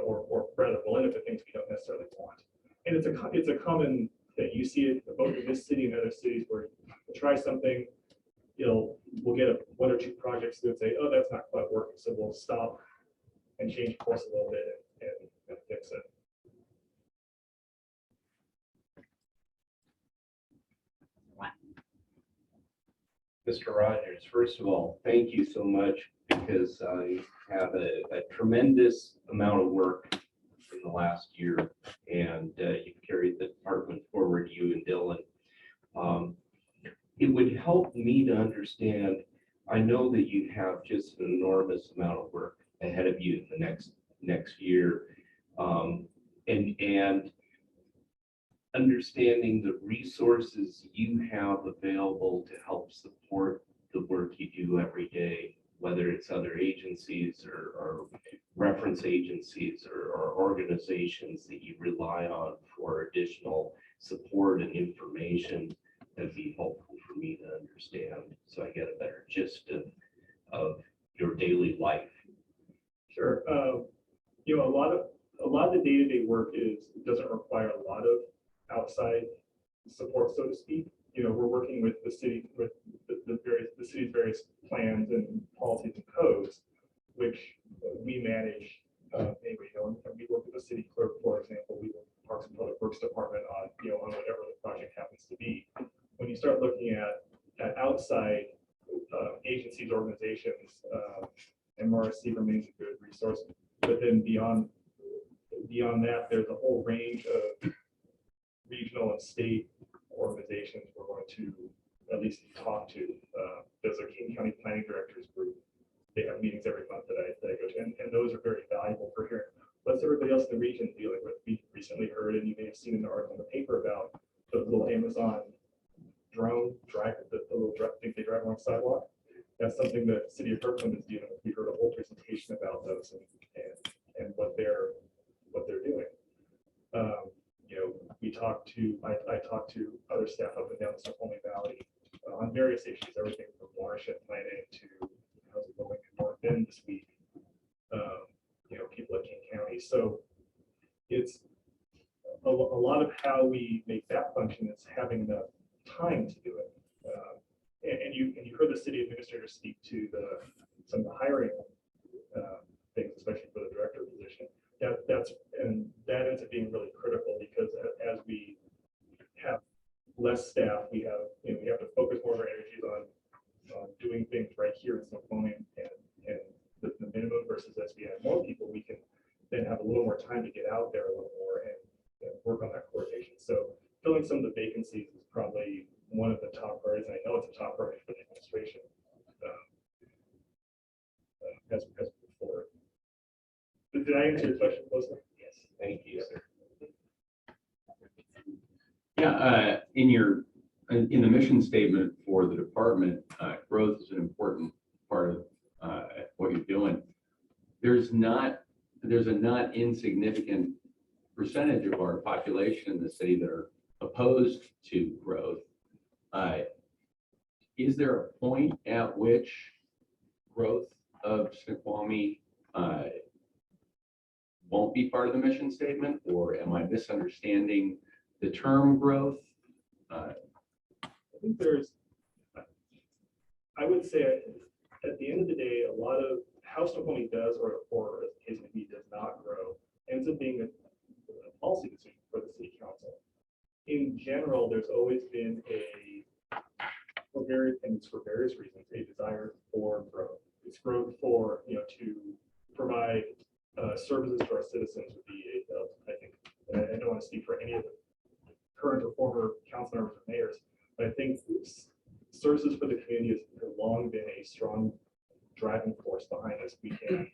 or rather we'll end up with things we don't necessarily want. And it's a common thing. You see it both in this city and other cities where we'll try something, we'll get one or two projects that say, oh, that's not quite working. So we'll stop and change course a little bit and fix it. Mr. Rogers, first of all, thank you so much because I have a tremendous amount of work in the last year, and you've carried the department forward, you and Dylan. It would help me to understand, I know that you have just an enormous amount of work ahead of you in the next year, and understanding the resources you have available to help support the work you do every day, whether it's other agencies or reference agencies or organizations that you rely on for additional support and information. That'd be helpful for me to understand so I get a better gist of your daily life. Sure. A lot of the day-to-day work doesn't require a lot of outside support, so to speak. We're working with the city, with the city's various plans and policies and codes, which we manage anyway. And we work with the city clerk, for example. We work with the Parks and Public Works Department on whatever the project happens to be. When you start looking at outside agencies, organizations, MRSC remains a good resource. But then beyond that, there's a whole range of regional and state organizations we're going to at least talk to. There's a King County Planning Directors Group. They have meetings every month that I go to, and those are very valuable for hearing what's everybody else in the region dealing with. We recently heard, and you may have seen an article in the paper about the little Amazon drone the little thing they drive on the sidewalk. That's something that the city of Kirkland is dealing with. We heard a whole presentation about those and what they're doing. I talked to other staff up and down the Snoqualmie Valley on various issues, everything from watershed planning to how's it going in North Bend this week. People at King County. So it's a lot of how we make that function is having enough time to do it. And you heard the city administrator speak to some of the hiring things, especially for the director position. That ends up being really critical because as we have less staff, we have to focus more of our energies on doing things right here in Snoqualmie and the minimum versus as we add more people, we can then have a little more time to get out there a little more and work on that coordination. So filling some of the vacancies is probably one of the top priorities. And I know it's a top priority for the administration as we move forward. Did I answer your question closely? Yes, thank you, sir. Yeah, in the mission statement for the department, growth is an important part of what you're doing. There's a not insignificant percentage of our population in the city that are opposed to growth. Is there a point at which growth of Snoqualmie won't be part of the mission statement, or am I misunderstanding the term growth? I think I would say at the end of the day, a lot of how Snoqualmie does, or as the case may be, does not grow, ends up being a policy decision for the city council. In general, there's always been for various reasons, a desire for growth. It's growth for, to provide services to our citizens would be, I think, I don't want to speak for any of the current or former council members or mayors, but I think services for the community has long been a strong driving force behind us. We can,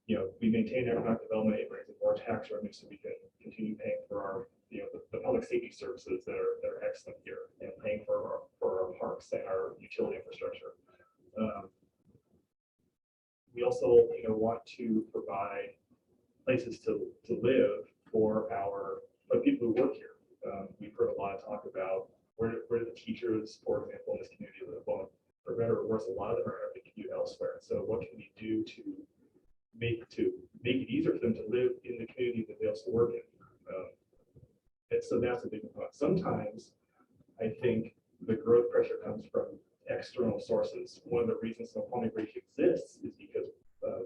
we maintain economic development, it brings in more tax revenue so we can continue paying for our, the public safety services that are excellent here, and paying for our parks and our utility infrastructure. We also, want to provide places to live for people who work here. We've heard a lot of talk about where do the teachers, for example, in this community live. Well, for better or worse, a lot of them are having to commute elsewhere. So what can we do to make it easier for them to live in the community that they also work in? And so that's a big one. Sometimes I think the growth pressure comes from external sources. One of the reasons Snoqualmie Bridge exists is because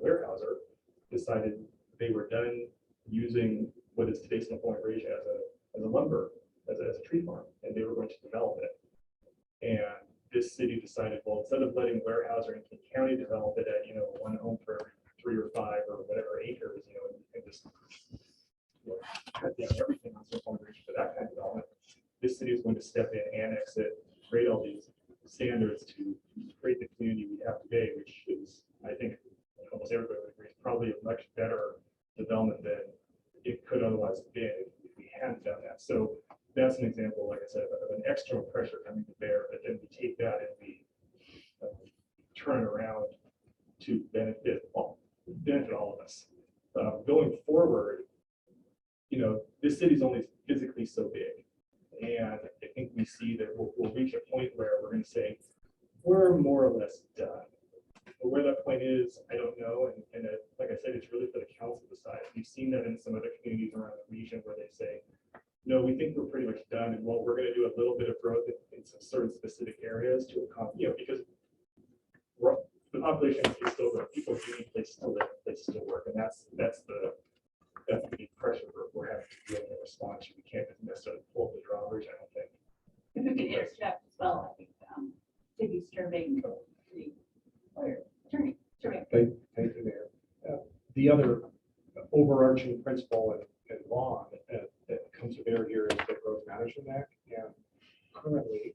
Weyerhaeuser decided they were done using what is today's Snoqualmie Bridge as a lumber, as a tree farm, and they were going to develop it. And this city decided, well, instead of letting Weyerhaeuser and King County develop it at, one home for every 3 or 5 or whatever acres, and just cut down everything on Snoqualmie Bridge for that kind of development, this city is going to step in, annex it, create all these standards to create the community we have today, which is, I think, almost everybody would agree, is probably a much better development than it could otherwise have been if we hadn't done that. So that's an example, like I said, of an external pressure coming to bear, but then we take that and we turn it around to benefit all of us. Going forward, this city's only physically so big. And I think we see that we'll reach a point where we're going to say, we're more or less done. But where that point is, I don't know. And like I said, it's really for the council to decide. We've seen that in some other communities around the region where they say, no, we think we're pretty much done. And well, we're going to do a little bit of growth in some certain specific areas to accomplish, because the population is still growing. People do need places to live, places to work. And that's the big pressure we're having to be able to respond to. We can't necessarily pull the drawbridge, I don't think. If we can interject as well, I think City Sterling, the lawyer, attorney, Thank you, Mayor. The other overarching principle and law that comes to bear here is the Growth Management Act. And currently,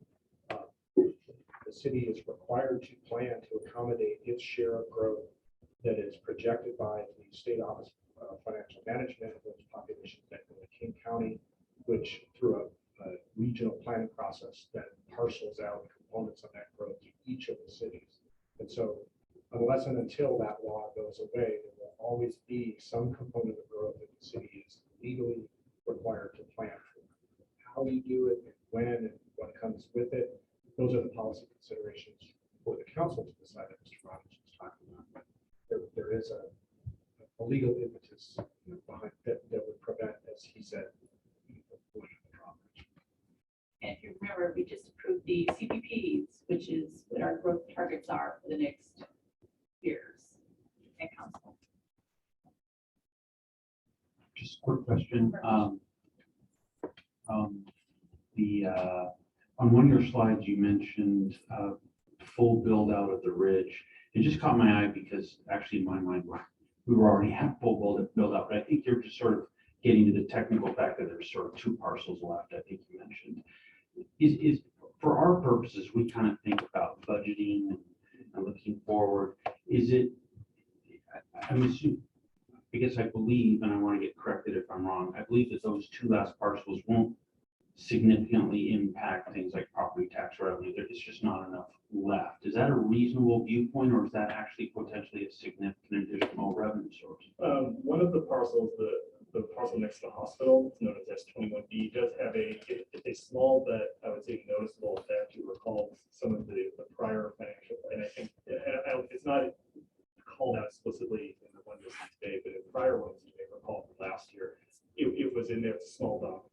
the city is required to plan to accommodate its share of growth that is projected by the State Office of Financial Management of those populations that go to King County, which through a regional planning process that parcels out components of that growth to each of the cities. And so unless and until that law goes away, there will always be some component of growth that the city is legally required to plan for. How you do it, and when, and what comes with it, those are the policy considerations for the council to decide, that Mr. Rogers was talking about. But there is a legal impetus behind that would prevent, as he said, going to the drawbridge. and if you remember, we just approved the CPPs, which is what our our growth targets are for the next years at council. Just a quick question. On one of your slides, you mentioned full build out of the ridge. It just caught my eye because actually in my mind, we were already at full build out, but I think you're just sort of getting to the technical fact that there's sort of 2 parcels left, I think you mentioned. Is for our purposes, we kind of think about budgeting and looking forward. Is it, I'm assuming, I guess I believe, and I want to get corrected if I'm wrong, I believe that those 2 last parcels won't significantly impact things like property tax revenue. It's just not enough left. Is that a reasonable viewpoint, or is that actually potentially a significant additional revenue source? One of the parcels, the parcel next to the hospital, known as S21B, does have a small but I would say noticeable effect. You recall some of the prior financial, and I think it's not called out explicitly in the one this is today, but in prior ones you may recall from last year, it was in there. It's a small dump.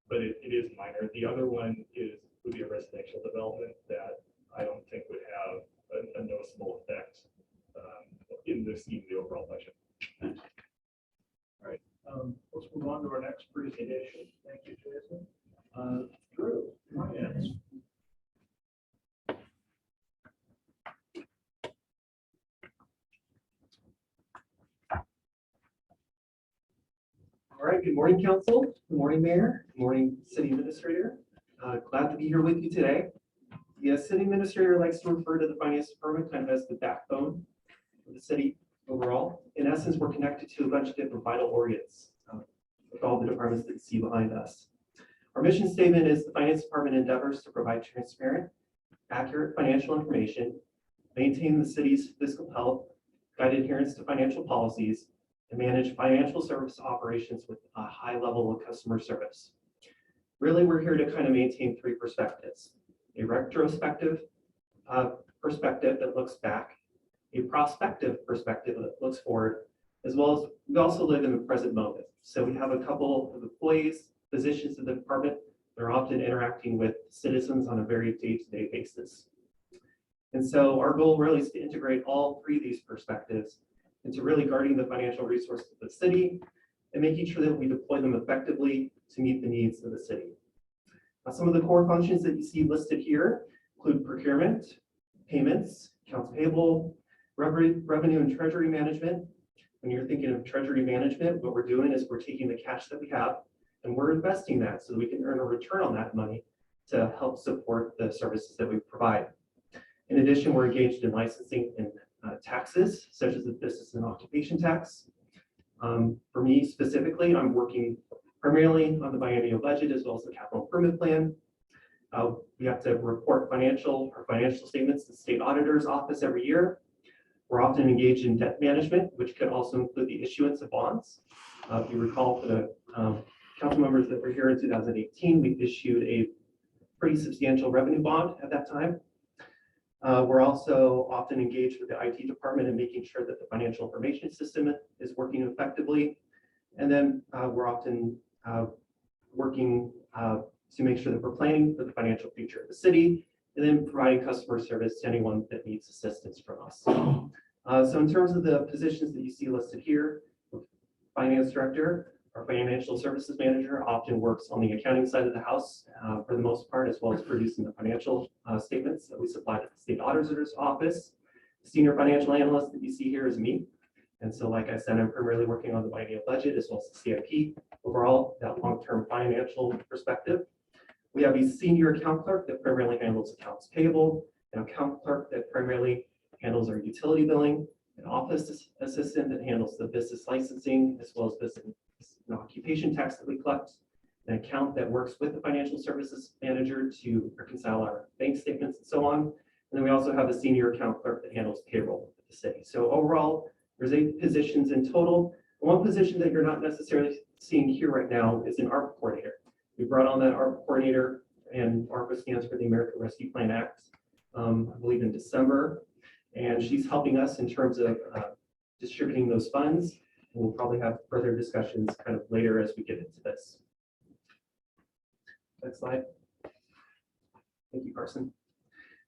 But it is minor. The other one would be a residential development that I don't think would have a noticeable effect in the scheme of the overall budget. All right, let's move on to our next presentation. Thank you, Jason. Drew, finance. All right, good morning, council. Good morning, mayor. Good morning, city administrator. Glad to be here with you today. The city administrator likes to refer to the finance department kind of as the backbone of the city overall. In essence, we're connected to a bunch of different vital organs with all the departments that you see behind us. Our mission statement is the finance department endeavors to provide transparent, accurate financial information, maintain the city's fiscal health, guide adherence to financial policies, and manage financial service operations with a high level of customer service. Really, we're here to kind of maintain 3 perspectives: a retrospective perspective that looks back, a prospective perspective that looks forward, as well as we also live in the present moment. So we have a couple of employees, positions in the department that are often interacting with citizens on a very day-to-day basis. And so our goal really is to integrate all 3 of these perspectives into really guarding the financial resources of the city and making sure that we deploy them effectively to meet the needs of the city. Now, some of the core functions that you see listed here include procurement, payments, accounts payable, revenue and treasury management. When you're thinking of treasury management, what we're doing is we're taking the cash that we have and we're investing that so that we can earn a return on that money to help support the services that we provide. In addition, we're engaged in licensing and taxes, such as the business and occupation tax. For me specifically, I'm working primarily on the biennial budget as well as the capital improvement plan. We have to report financial statements to the state auditor's office every year. We're often engaged in debt management, which could also include the issuance of bonds. If you recall, for the council members that were here in 2018, we issued a pretty substantial revenue bond at that time. We're also often engaged with the IT department in making sure that the financial information system is working effectively. And then we're often working to make sure that we're planning for the financial future of the city and then providing customer service to anyone that needs assistance from us. So in terms of the positions that you see listed here, finance director, our financial services manager often works on the accounting side of the house for the most part, as well as producing the financial statements that we supply to the state auditor's office. The senior financial analyst that you see here is me. And so, like I said, I'm primarily working on the biennial budget as well as the CIP, overall, that long-term financial perspective. We have a senior account clerk that primarily handles accounts payable, an account clerk that primarily handles our utility billing, an office assistant that handles the business licensing, as well as business and occupation tax that we collect, an account that works with the financial services manager to reconcile our bank statements and so on. And then we also have a senior account clerk that handles payroll at the city. So overall, there's 8 positions in total. One position that you're not necessarily seeing here right now is an ARP coordinator. We brought on that ARP coordinator, and ARPA stands for the American Rescue Plan Act, I believe in December. And she's helping us in terms of distributing those funds. And we'll probably have further discussions kind of later as we get into this. Next slide. Thank you, Carson.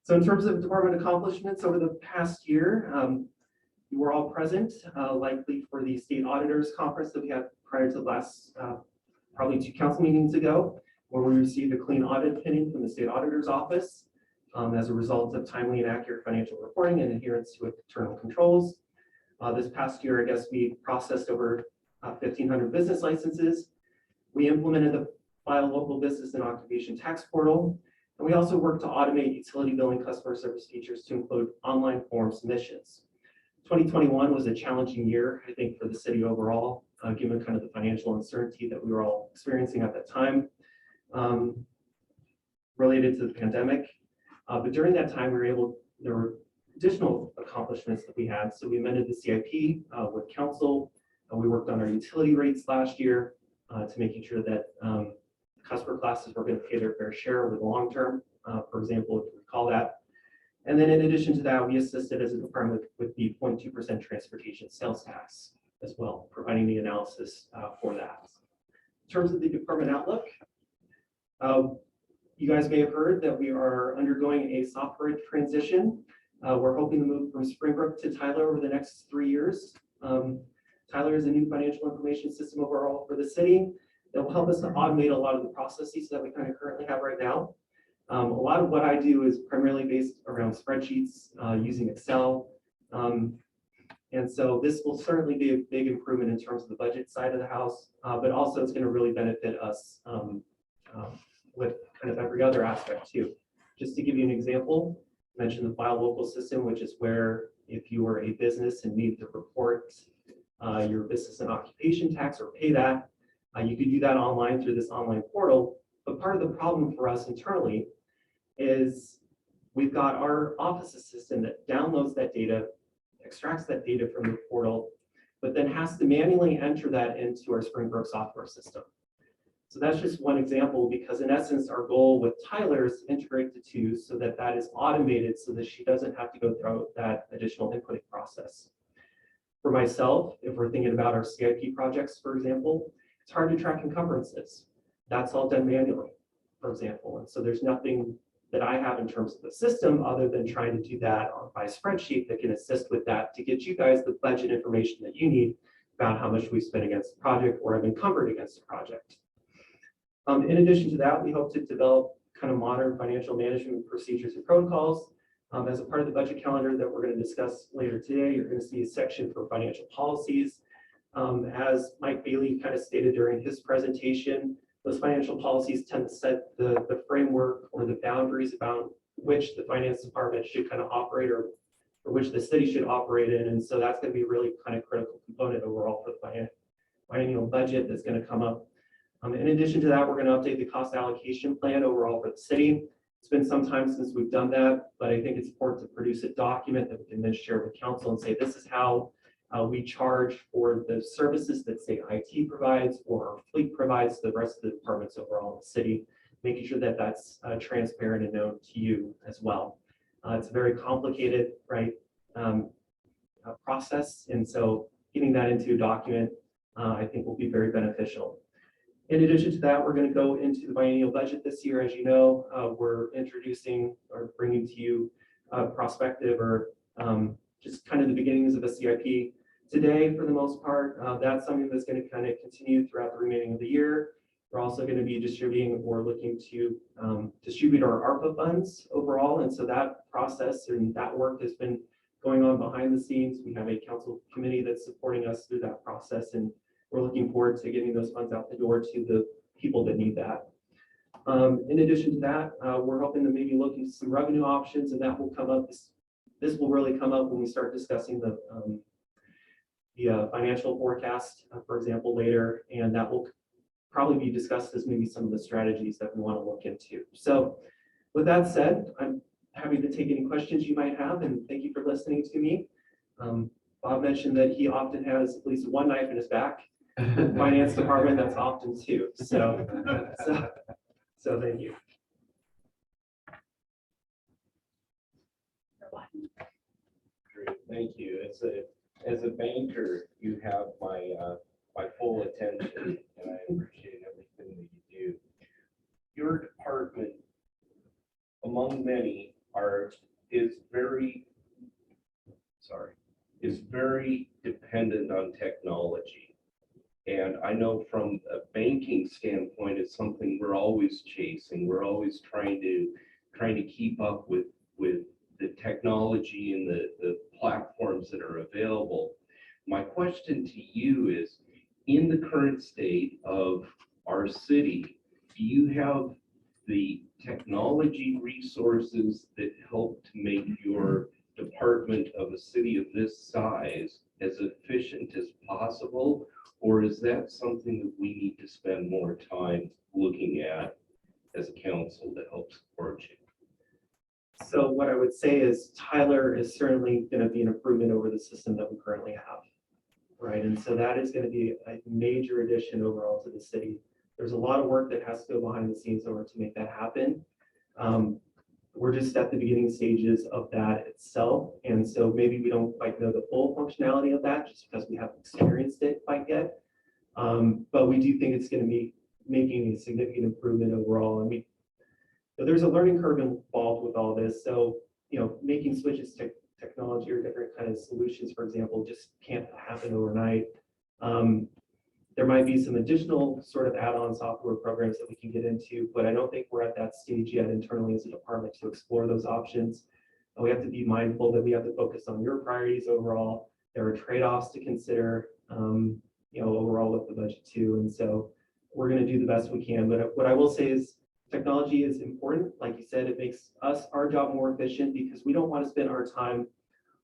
So in terms of department accomplishments over the past year, you were all present, likely for the state auditors conference that we had prior to the last, probably 2 council meetings ago, where we received a clean audit opinion from the state auditor's office as a result of timely and accurate financial reporting and adherence to internal controls. This past year, I guess we processed over 1,500 business licenses. We implemented the File Local Business and Occupation Tax Portal, and we also worked to automate utility billing customer service features to include online form submissions. 2021 was a challenging year, I think, for the city overall, given kind of the financial uncertainty that we were all experiencing at that time related to the pandemic. But during that time, there were additional accomplishments that we had. So we amended the CIP with council. We worked on our utility rates last year to making sure that customer classes were going to pay their fair share over the long term, for example, if you recall that. And then in addition to that, we assisted as a department with the 0.2% transportation sales tax as well, providing the analysis for that. In terms of the department outlook, you guys may have heard that we are undergoing a software transition. We're hoping to move from Springbrook to Tyler over the next 3 years. Tyler is a new financial information system overall for the city that will help us to automate a lot of the processes that we kind of currently have right now. A lot of what I do is primarily based around spreadsheets using Excel. And so this will certainly be a big improvement in terms of the budget side of the house, but also it's going to really benefit us with kind of every other aspect too. Just to give you an example, I mentioned the File Local system, which is where if you are a business and need to report your business and occupation tax or pay that, you could do that online through this online portal. But part of the problem for us internally is we've got our office assistant that downloads that data, extracts that data from the portal, but then has to manually enter that into our Springbrook software system. So that's just one example, because in essence, our goal with Tyler is to integrate the two so that that is automated so that she doesn't have to go through that additional inputting process. For myself, if we're thinking about our CIP projects, for example, it's hard to track encumbrances. That's all done manually, for example. And so there's nothing that I have in terms of the system other than trying to do that by spreadsheet that can assist with that to get you guys the budget information that you need about how much we spent against the project or have encumbered against the project. In addition to that, we hope to develop kind of modern financial management procedures and protocols. As a part of the budget calendar that we're going to discuss later today, you're going to see a section for financial policies. As Mike Bailey kind of stated during his presentation, those financial policies tend to set the framework or the boundaries about which the finance department should kind of operate or which the city should operate in. And so that's going to be a really kind of critical component overall for the biennial budget that's going to come up. In addition to that, we're going to update the cost allocation plan overall for the city. It's been some time since we've done that, but I think it's important to produce a document that we can then share with council and say, this is how we charge for the services that say IT provides or our fleet provides to the rest of the departments overall in the city, making sure that that's transparent and known to you as well. It's a very complicated, right, process. And so getting that into a document, I think will be very beneficial. In addition to that, we're going to go into the biennial budget this year. As you know, we're introducing or bringing to you prospective or just kind of the beginnings of a CIP today for the most part. That's something that's going to kind of continue throughout the remaining of the year. We're also going to be distributing or looking to distribute our ARPA funds overall. And so that process and that work has been going on behind the scenes. We have a council committee that's supporting us through that process, and we're looking forward to getting those funds out the door to the people that need that. In addition to that, we're hoping to maybe look into some revenue options, and that will come up. This will really come up when we start discussing the financial forecast, for example, later, and that will probably be discussed as maybe some of the strategies that we want to look into. So with that said, I'm happy to take any questions you might have, and thank you for listening to me. Bob mentioned that he often has at least one knife in his back. The finance department, that's often two. So thank you. Great, thank you. As a banker, you have my full attention, and I appreciate everything that you do. Your department, among many, is very, is very dependent on technology. And I know from a banking standpoint, it's something we're always chasing. We're always trying to keep up with the technology and the platforms that are available. My question to you is, in the current state of our city, do you have the technology resources that help to make your department of a city of this size as efficient as possible? Or is that something that we need to spend more time looking at as a council to help support you? So what I would say is Tyler is certainly going to be an improvement over the system that we currently have. Right, and so that is going to be a major addition overall to the city. There's a lot of work that has to go behind the scenes in order to make that happen. We're just at the beginning stages of that itself. And so maybe we don't quite know the full functionality of that just because we haven't experienced it quite yet. But we do think it's going to be making a significant improvement overall. And there's a learning curve involved with all this. So, making switches to technology or different kind of solutions, for example, just can't happen overnight. There might be some additional sort of add-on software programs that we can get into, but I don't think we're at that stage yet internally as a department to explore those options. And we have to be mindful that we have to focus on your priorities overall. There are trade-offs to consider, overall with the budget too. And so we're going to do the best we can. But what I will say is technology is important. Like you said, it makes our job more efficient because we don't want to spend our time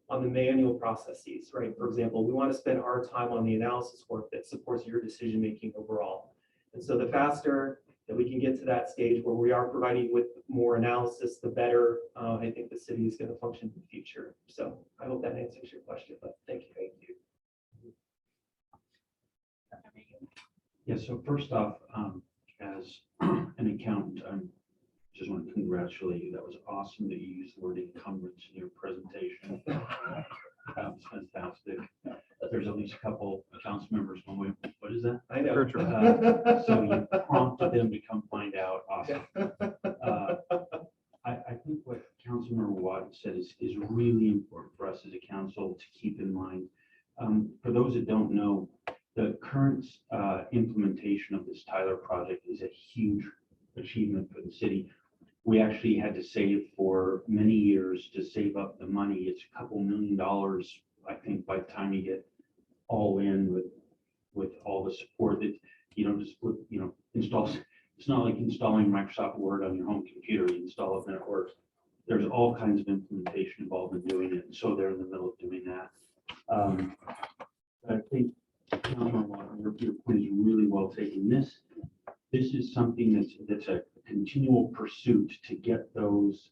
on the manual processes, right? For example, we want to spend our time on the analysis work that supports your decision-making overall. And so the faster that we can get to that stage where we are providing with more analysis, the better I think the city is going to function in the future. So I hope that answers your question, but thank you. Thank you. Yeah, so first off, as an accountant, I just want to congratulate you. That was awesome that you used the word encumbrance in your presentation. That was fantastic. There's at least a couple of council members going, what is that? I know. So you prompted them to come find out. Awesome. I think what Councilmember Watt said is really important for us as a council to keep in mind. For those that don't know, the current implementation of this Tyler project is a huge achievement for the city. We actually had to save for many years to save up the money. It's a couple $1 million, I think, by the time you get all in with all the support that, just installs. It's not like installing Microsoft Word on your home computer. You install it and it works. There's all kinds of implementation involved in doing it. And so they're in the middle of doing that. I think your point is really well taken. This is something that's a continual pursuit to get those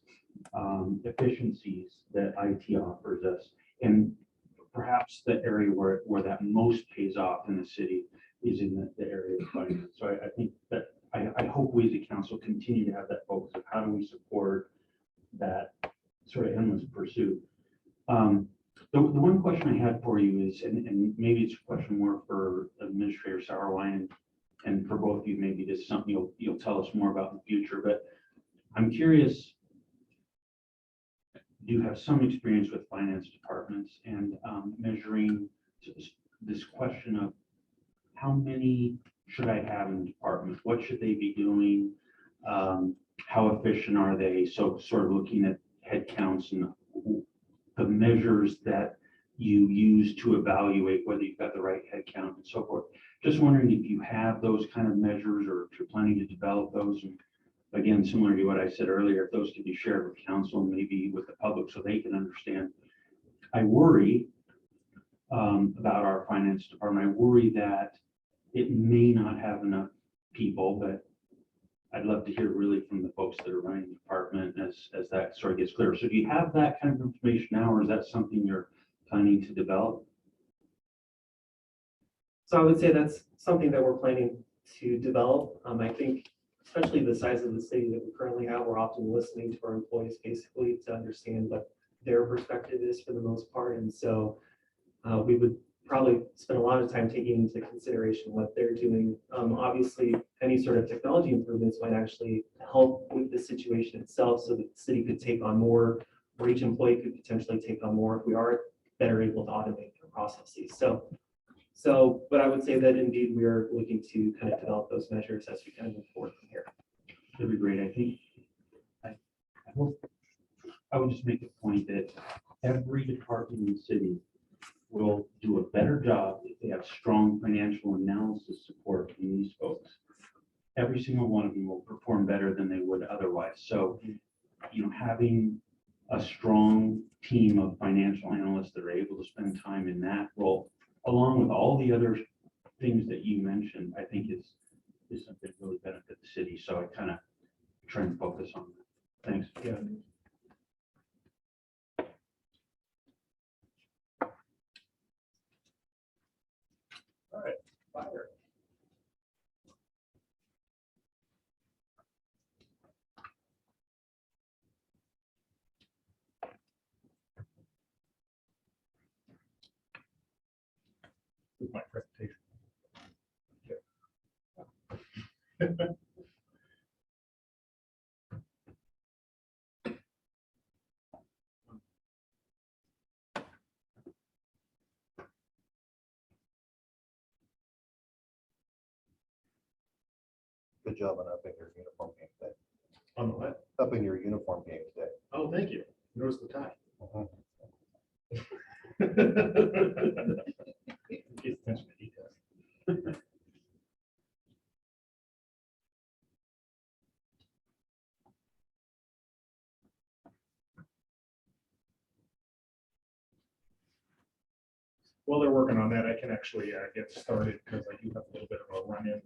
efficiencies that IT offers us. And perhaps the area where that most pays off in the city is in the area of finance. So I think that I hope we as a council continue to have that focus of how do we support that sort of endless pursuit. The one question I had for you is, and maybe it's a question more for Administrator Sauerwein, and for both of you, maybe this is something you'll tell us more about in the future, but I'm curious, do you have some experience with finance departments and measuring this question of how many should I have in the department? What should they be doing? How efficient are they? So sort of looking at head counts and the measures that you use to evaluate whether you've got the right head count and so forth. Just wondering if you have those kind of measures or if you're planning to develop those. And again, similar to what I said earlier, if those can be shared with council and maybe with the public so they can understand. I worry about our finance department. I worry that it may not have enough people, but I'd love to hear really from the folks that are running the department as that sort of gets clearer. So do you have that kind of information now, or is that something you're planning to develop? So I would say that's something that we're planning to develop. I think, especially the size of the city that we currently have, we're often listening to our employees basically to understand what their perspective is for the most part. And so we would probably spend a lot of time taking into consideration what they're doing. Obviously, any sort of technology improvements might actually help with the situation itself so that the city could take on more, or each employee could potentially take on more if we are better able to automate their processes. But I would say that indeed we are looking to kind of develop those measures as we kind of move forward from here. That'd be great. I think, I would just make a point that every department in the city will do a better job if they have strong financial analysis support from these folks. Every single one of them will perform better than they would otherwise. So, having a strong team of financial analysts that are able to spend time in that role, along with all the other things that you mentioned, I think is something that really benefit the city. So I kind of try and focus on that. Thanks. Yeah. All right, fire. This is my presentation. Good job on upping your uniform game today. On the what? Upping your uniform game today. Oh, thank you. Notice the tie. Pays attention to details. While they're working on that, I can actually get started because I do have a little bit of a run-in.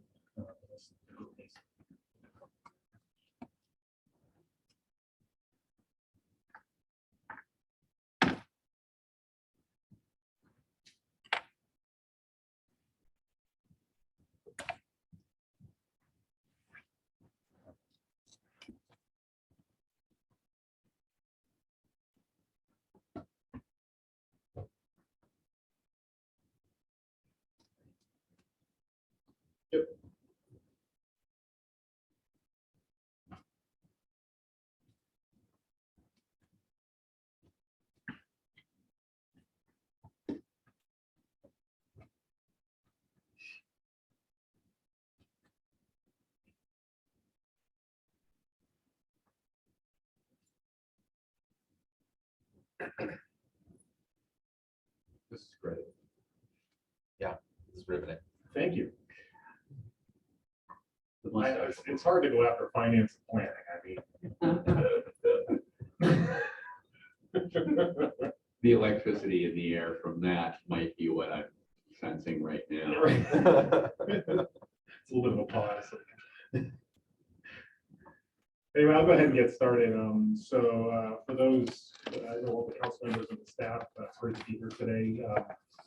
This is great. It's riveting. Thank you. The mustache. It's hard to go after finance and planning. The electricity in the air from that might be what I'm sensing right now. It's a little bit of a pause. Anyway, I'll go ahead and get started. For those, I know all the council members and the staff, it's great to be here today.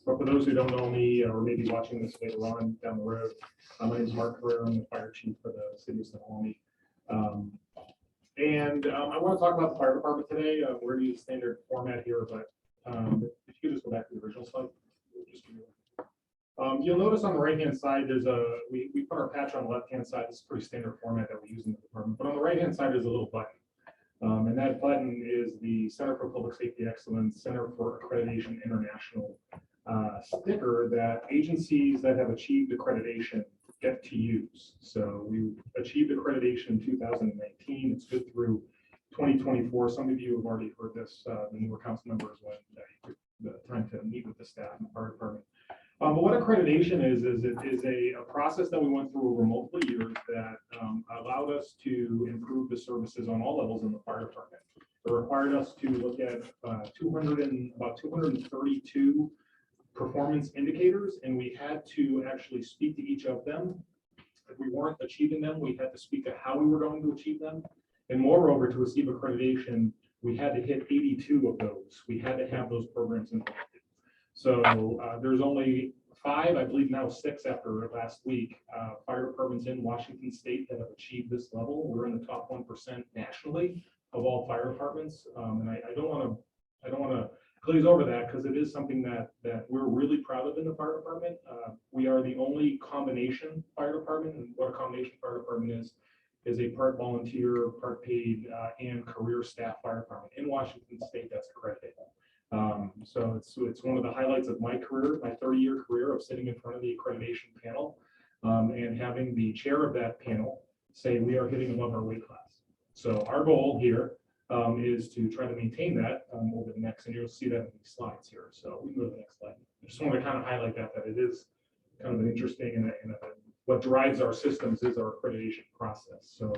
But for those who don't know me or maybe watching this later on down the road, my name is Mark Carrera. I'm the fire chief for the city of Snoqualmie. I want to talk about the fire department today. We're going to use standard format here, but if you could just go back to the original slide. You'll notice on the right-hand side, we put our patch on the left-hand side. This is pretty standard format that we use in the department. But on the right-hand side, there's a little button. And that button is the Center for Public Safety Excellence, Center for Accreditation International sticker that agencies that have achieved accreditation get to use. So we achieved accreditation in 2019. It's good through 2024. Some of you have already heard this, the newer council members, when they took the time to meet with the staff in the fire department. But what accreditation is it is a process that we went through over multiple years that allowed us to improve the services on all levels in the fire department. It required us to look at about 232 performance indicators, and we had to actually speak to each of them. If we weren't achieving them, we had to speak to how we were going to achieve them. And moreover, to receive accreditation, we had to hit 82 of those. We had to have those programs implemented. So there's only 5, I believe now 6 after last week, fire departments in Washington state that have achieved this level. We're in the top 1% nationally of all fire departments. And I don't want to glaze over that because it is something that we're really proud of in the fire department. We are the only combination fire department, and what a combination fire department is a part volunteer, part paid, and career staff fire department in Washington State that's accredited. So it's one of the highlights of my career, my 30-year career of sitting in front of the accreditation panel and having the chair of that panel say we are hitting above our weight class. So our goal here is to try to maintain that over the next, and you'll see that in these slides here. So we can go to the next slide. I just want to kind of highlight that it is kind of an interesting and what drives our systems is our accreditation process. So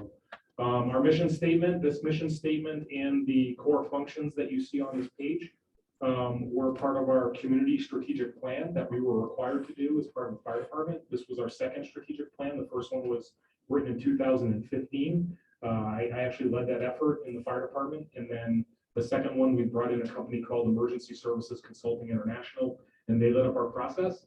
our mission statement, this mission statement and the core functions that you see on this page were part of our community strategic plan that we were required to do as part of the fire department. This was our second strategic plan. The first one was written in 2015. I actually led that effort in the fire department. And then the second one, we brought in a company called Emergency Services Consulting International, and they led up our process.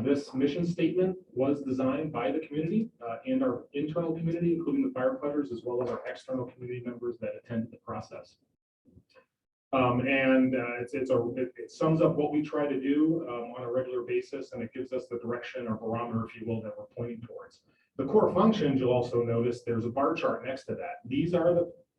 This mission statement was designed by the community and our internal community, including the firefighters, as well as our external community members that attended the process. It sums up what we try to do on a regular basis, and it gives us the direction or barometer, if you will, that we're pointing towards. The core functions, you'll also notice there's a bar chart next to that. These are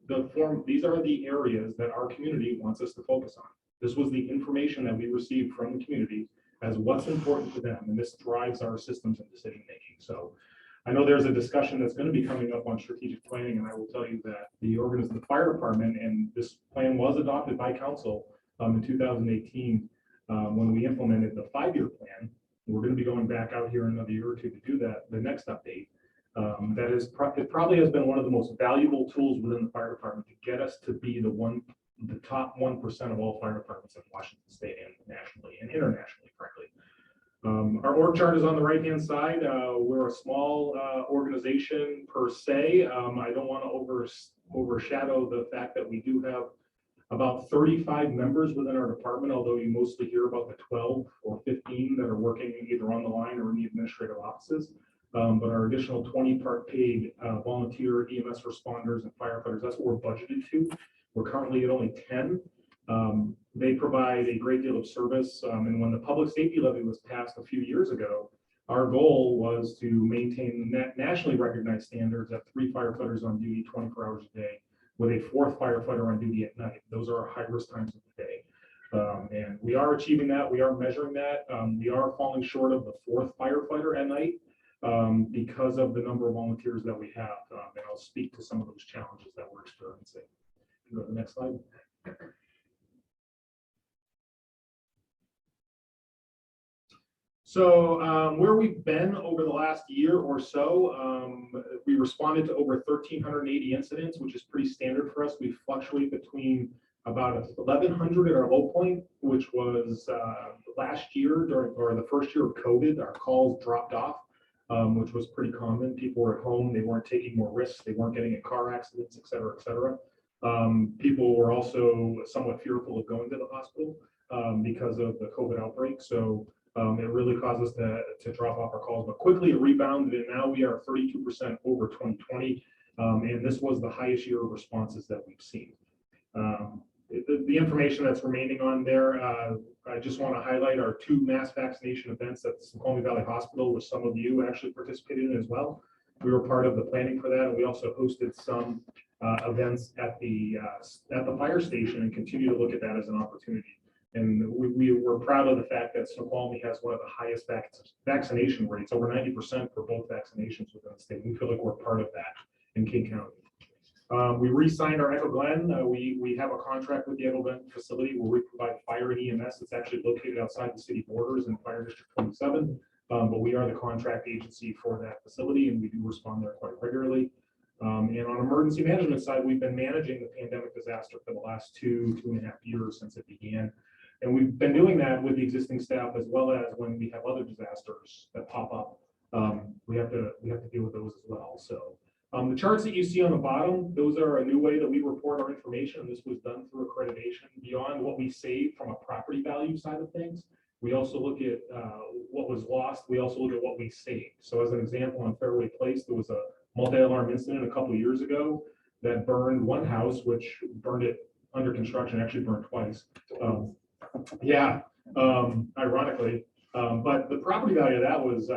the areas that our community wants us to focus on. This was the information that we received from the community as what's important to them, and this drives our systems and decision making. So I know there's a discussion that's going to be coming up on strategic planning, and I will tell you that the fire department, and this plan was adopted by council in 2018 when we implemented the 5-year plan. We're going to be going back out here in another year or two to do that, the next update. It probably has been one of the most valuable tools within the fire department to get us to be the top 1% of all fire departments in Washington State and nationally and internationally, frankly. Our org chart is on the right-hand side. We're a small organization per se. I don't want to overshadow the fact that we do have about 35 members within our department, although you mostly hear about the 12 or 15 that are working either on the line or in the administrative offices. But our additional 20 part paid volunteer EMS responders and firefighters, that's what we're budgeted to. We're currently at only 10. They provide a great deal of service. And when the public safety levy was passed a few years ago, our goal was to maintain nationally recognized standards at 3 firefighters on duty 24 hours a day, with a 4th firefighter on duty at night. Those are our high-risk times of the day. And we are achieving that. We are measuring that. We are falling short of the 4th firefighter at night because of the number of volunteers that we have. And I'll speak to some of those challenges that we're experiencing. Go to the next slide. So where we've been over the last year or so, we responded to over 1,380 incidents, which is pretty standard for us. We fluctuate between about 1,100 at our low point, which was last year or the first year of COVID. Our calls dropped off, which was pretty common. People were at home, they weren't taking more risks, they weren't getting in car accidents, et cetera, et cetera. People were also somewhat fearful of going to the hospital because of the COVID outbreak. So it really caused us to drop off our calls, but quickly it rebounded, and now we are 32% over 2020. And this was the highest year of responses that we've seen. The information that's remaining on there, I just want to highlight our 2 mass vaccination events at the Snoqualmie Valley Hospital, which some of you actually participated in as well. We were part of the planning for that, and we also hosted some events at the fire station and continue to look at that as an opportunity. And we were proud of the fact that Snoqualmie has one of the highest vaccination rates, over 90% for both vaccinations within the state. We feel like we're part of that in King County. We re-signed our Echo Glen. We have a contract with the Echo Glen facility where we provide fire and EMS. It's actually located outside the city borders in Fire District 27, but we are the contract agency for that facility, and we do respond there quite regularly. And on emergency management side, we've been managing the pandemic disaster for the last 2.5 years since it began. And we've been doing that with the existing staff, as well as when we have other disasters that pop up. We have to deal with those as well. So the charts that you see on the bottom, those are a new way that we report our information. This was done through accreditation. Beyond what we save from a property value side of things, we also look at what was lost. We also look at what we saved. So as an example, on Fairway Place, there was a multi-alarm incident a couple of years ago that burned one house, which burned it under construction, actually burned twice. Yeah, ironically, but the property value of that was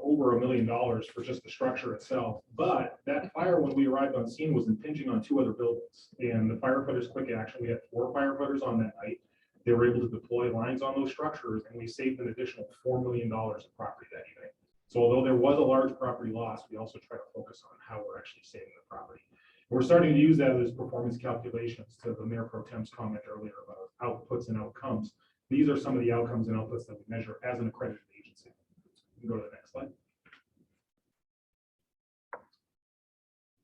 over $1 million for just the structure itself. But that fire, when we arrived on scene, was impinging on 2 other buildings. And the firefighters' quick action, we had 4 firefighters on that night. They were able to deploy lines on those structures, and we saved an additional $4 million of property that evening. So although there was a large property loss, we also try to focus on how we're actually saving the property. We're starting to use that as performance calculations to the Mayor Pro Tem's comment earlier about outputs and outcomes. These are some of the outcomes and outputs that we measure as an accredited agency. You can go to the next slide.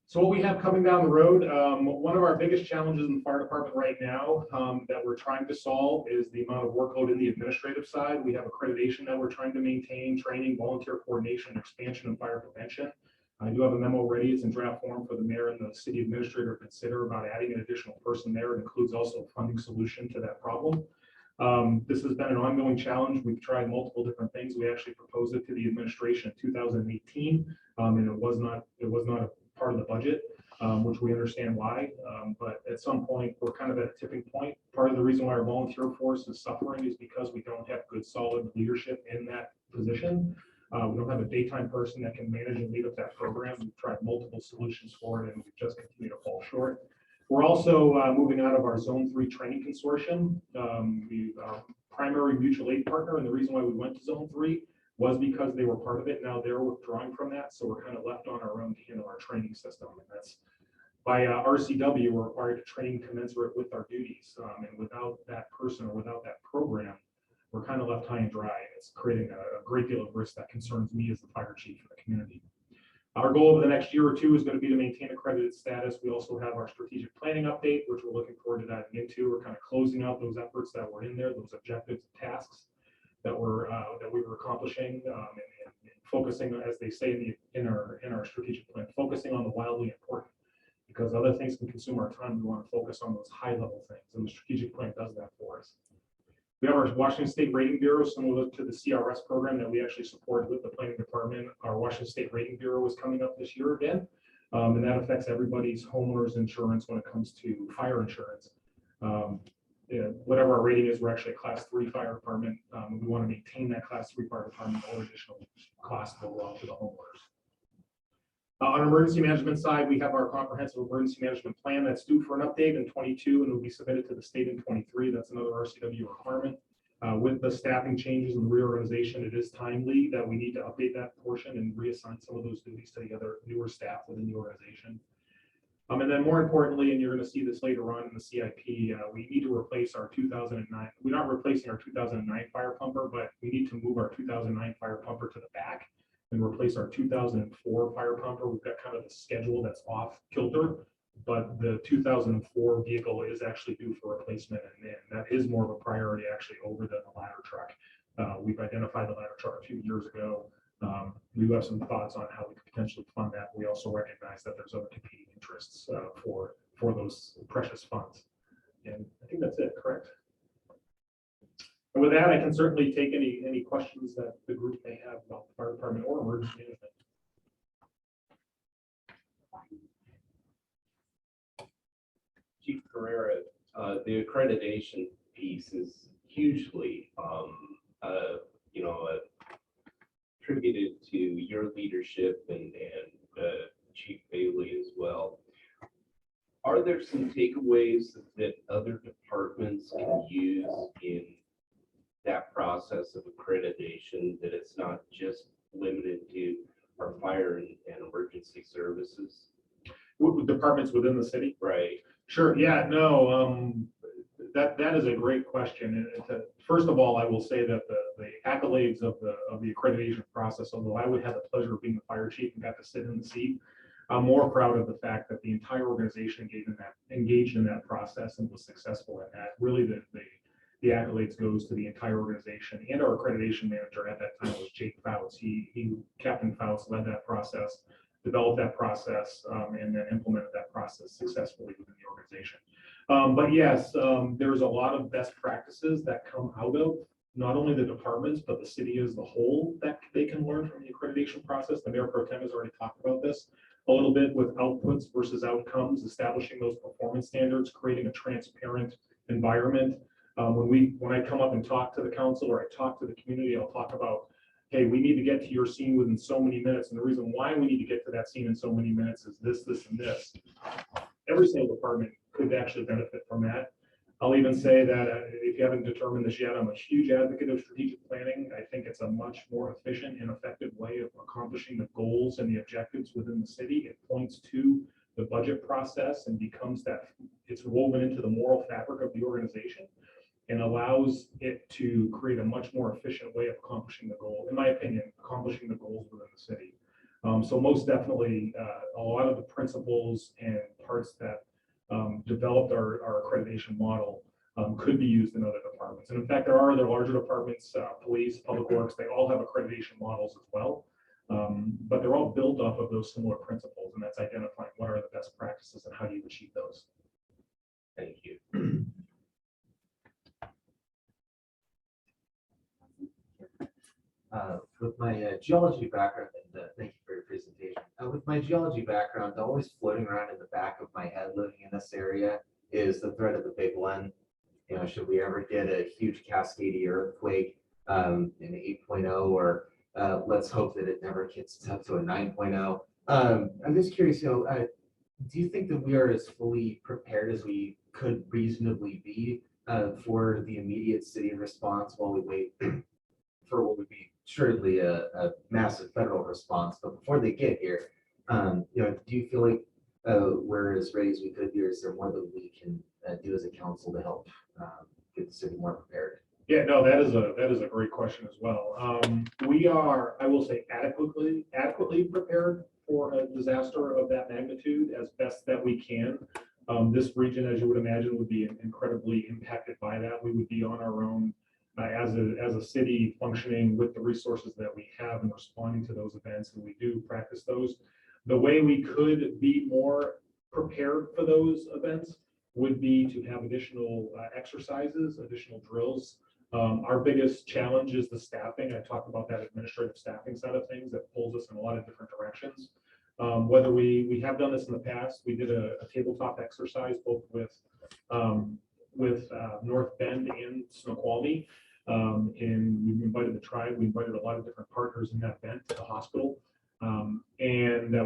So what we have coming down the road, one of our biggest challenges in the fire department right now that we're trying to solve is the amount of workload in the administrative side. We have accreditation that we're trying to maintain, training, volunteer coordination, expansion, and fire prevention. I do have a memo ready. It's in draft form for the mayor and the city administrator to consider about adding an additional person there. It includes also a funding solution to that problem. This has been an ongoing challenge. We've tried multiple different things. We actually proposed it to the administration in 2018, and it was not a part of the budget, which we understand why. But at some point, we're kind of at a tipping point. Part of the reason why our volunteer force is suffering is because we don't have good, solid leadership in that position. We don't have a daytime person that can manage and lead up that program. We've tried multiple solutions for it, and we've just continued to fall short. We're also moving out of our Zone 3 training consortium. Our primary mutual aid partner, and the reason why we went to Zone 3 was because they were part of it. Now they're withdrawing from that, so we're kind of left on our own to handle our training system. And that's by RCW, we're required to train commensurate with our duties. And without that person or without that program, we're kind of left high and dry. It's creating a great deal of risk that concerns me as the fire chief for the community. Our goal over the next year or two is going to be to maintain accredited status. We also have our strategic planning update, which we're looking forward to diving into. We're kind of closing out those efforts that were in there, those objectives and tasks that we were accomplishing, and focusing, as they say in our strategic plan, focusing on the wildly important, because other things can consume our time. We want to focus on those high level things, and the strategic plan does that for us. We have our Washington State Rating Bureau, similar to the CRS program that we actually support with the planning department. Our Washington State Rating Bureau is coming up this year again, and that affects everybody's homeowner's insurance when it comes to fire insurance. Whatever our rating is, we're actually a Class 3 fire department. We want to maintain that Class 3 fire department, or additional costs will go out to the homeowners. On emergency management side, we have our comprehensive emergency management plan that's due for an update in 22 and will be submitted to the state in 23. That's another RCW requirement. With the staffing changes and reorganization, it is timely that we need to update that portion and reassign some of those duties to the other newer staff within the organization. And then more importantly, and you're going to see this later on in the CIP, we need to replace our 2009. We're not replacing our 2009 fire pumper, but we need to move our 2009 fire pumper to the back and replace our 2004 fire pumper. We've got kind of a schedule that's off kilter, but the 2004 vehicle is actually due for replacement, and that is more of a priority actually over the ladder truck. We've identified the ladder truck a few years ago. We do have some thoughts on how we could potentially fund that. We also recognize that there's other competing interests for those precious funds. And I think that's it, correct? And with that, I can certainly take any questions that the group may have about the fire department or emergency management. Chief Carrera, the accreditation piece is hugely, attributed to your leadership and Chief Bailey as well. Are there some takeaways that other departments can use in that process of accreditation, that it's not just limited to our fire and emergency services? With departments within the city? Right. Sure. Yeah, no, that is a great question. And first of all, I will say that the accolades of the accreditation process, although I would have the pleasure of being the fire chief and got to sit in the seat, I'm more proud of the fact that the entire organization engaged in that process and was successful in that. Really, the accolades goes to the entire organization, and our accreditation manager at that time was Jake Fouts. Captain Fouts led that process, developed that process, and then implemented that process successfully within the organization. But yes, there's a lot of best practices that come out of not only the departments, but the city as a whole that they can learn from the accreditation process. The Mayor Pro Tem has already talked about this a little bit with outputs versus outcomes, establishing those performance standards, creating a transparent environment. When I come up and talk to the council or I talk to the community, I'll talk about, hey, we need to get to your scene within so many minutes. And the reason why we need to get to that scene in so many minutes is this, this, and this. Every single department could actually benefit from that. I'll even say that if you haven't determined this yet, I'm a huge advocate of strategic planning. I think it's a much more efficient and effective way of accomplishing the goals and the objectives within the city. It points to the budget process and becomes that it's woven into the moral fabric of the organization and allows it to create a much more efficient way of accomplishing the goal, in my opinion, accomplishing the goals within the city. So most definitely, a lot of the principles and parts that developed our accreditation model could be used in other departments. And in fact, there are other larger departments, police, public works, they all have accreditation models as well. But they're all built off of those similar principles, and that's identifying what are the best practices and how do you achieve those. Thank you. With my geology background, and thank you for your presentation. With my geology background, always floating around in the back of my head living in this area is the threat of the big one. You know, should we ever get a huge cascading earthquake in 8.0, or let's hope that it never gets up to a 9.0. I'm just curious, do you think that we are as fully prepared as we could reasonably be for the immediate city response while we wait for what would be surely a massive federal response? But before they get here, do you feel like we're as ready as we could be, or is there more that we can do as a council to help get the city more prepared? Yeah, no, that is a great question as well. We are, I will say, adequately prepared for a disaster of that magnitude as best that we can. This region, as you would imagine, would be incredibly impacted by that. We would be on our own as a city functioning with the resources that we have and responding to those events, and we do practice those. The way we could be more prepared for those events would be to have additional exercises, additional drills. Our biggest challenge is the staffing. I talked about that administrative staffing side of things that pulls us in a lot of different directions. Whether we have done this in the past, we did a tabletop exercise both with North Bend and Snoqualmie. And we invited the tribe, we invited a lot of different partners in that event to the hospital.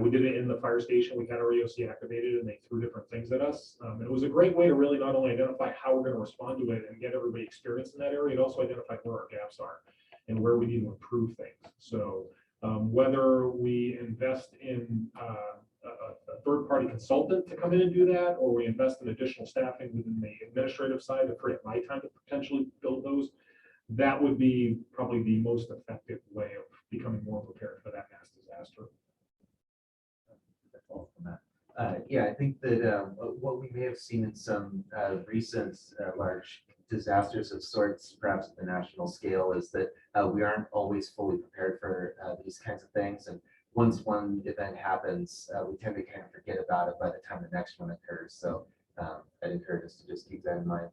We did it in the fire station. We got our EOC activated and they threw different things at us. It was a great way to really not only identify how we're going to respond to it and get everybody experience in that area, it also identified where our gaps are and where we need to improve things. So whether we invest in a third-party consultant to come in and do that, or we invest in additional staffing within the administrative side to free up my time to potentially build those, that would be probably the most effective way of becoming more prepared for that mass disaster. Yeah, I think that what we may have seen in some recent large disasters of sorts, perhaps at the national scale, is that we aren't always fully prepared for these kinds of things. And once one event happens, we tend to kind of forget about it by the time the next one occurs. So I'd encourage us to just keep that in mind,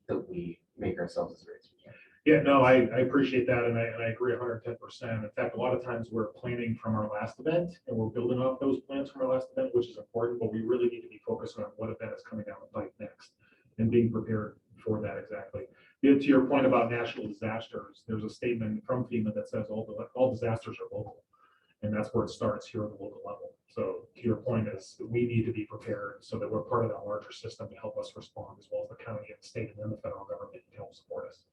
that we make ourselves as ready as we can. Yeah, no, I appreciate that, and I agree 110%. In fact, a lot of times we're planning from our last event, and we're building off those plans from our last event, which is important, but we really need to be focused on what event is coming down the pipe next and being prepared for that exactly. To your point about national disasters, there's a statement from FEMA that says all disasters are local, and that's where it starts, here at the local level. So to your point is we need to be prepared so that we're part of that larger system to help us respond, as well as the county and the state and then the federal government to help support us.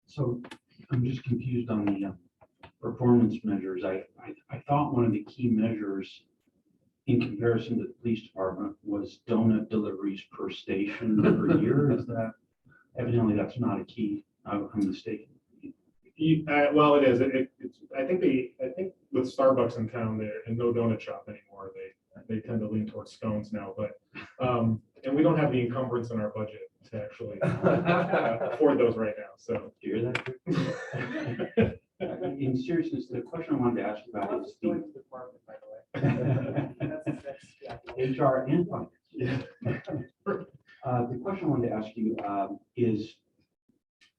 So I'm just confused on the performance measures. I thought one of the key measures in comparison to the police department was donut deliveries per station per year. Is that, evidently that's not a key. I'm mistaken. Well, it is. I think with Starbucks in town, there and no donut shop anymore. They tend to lean towards scones now, but and we don't have the encumbrance in our budget to actually afford those right now. So Do you hear that? In seriousness, the question I wanted to ask you about is the department, by the way. HR and finance. yeah. The question I wanted to ask you is,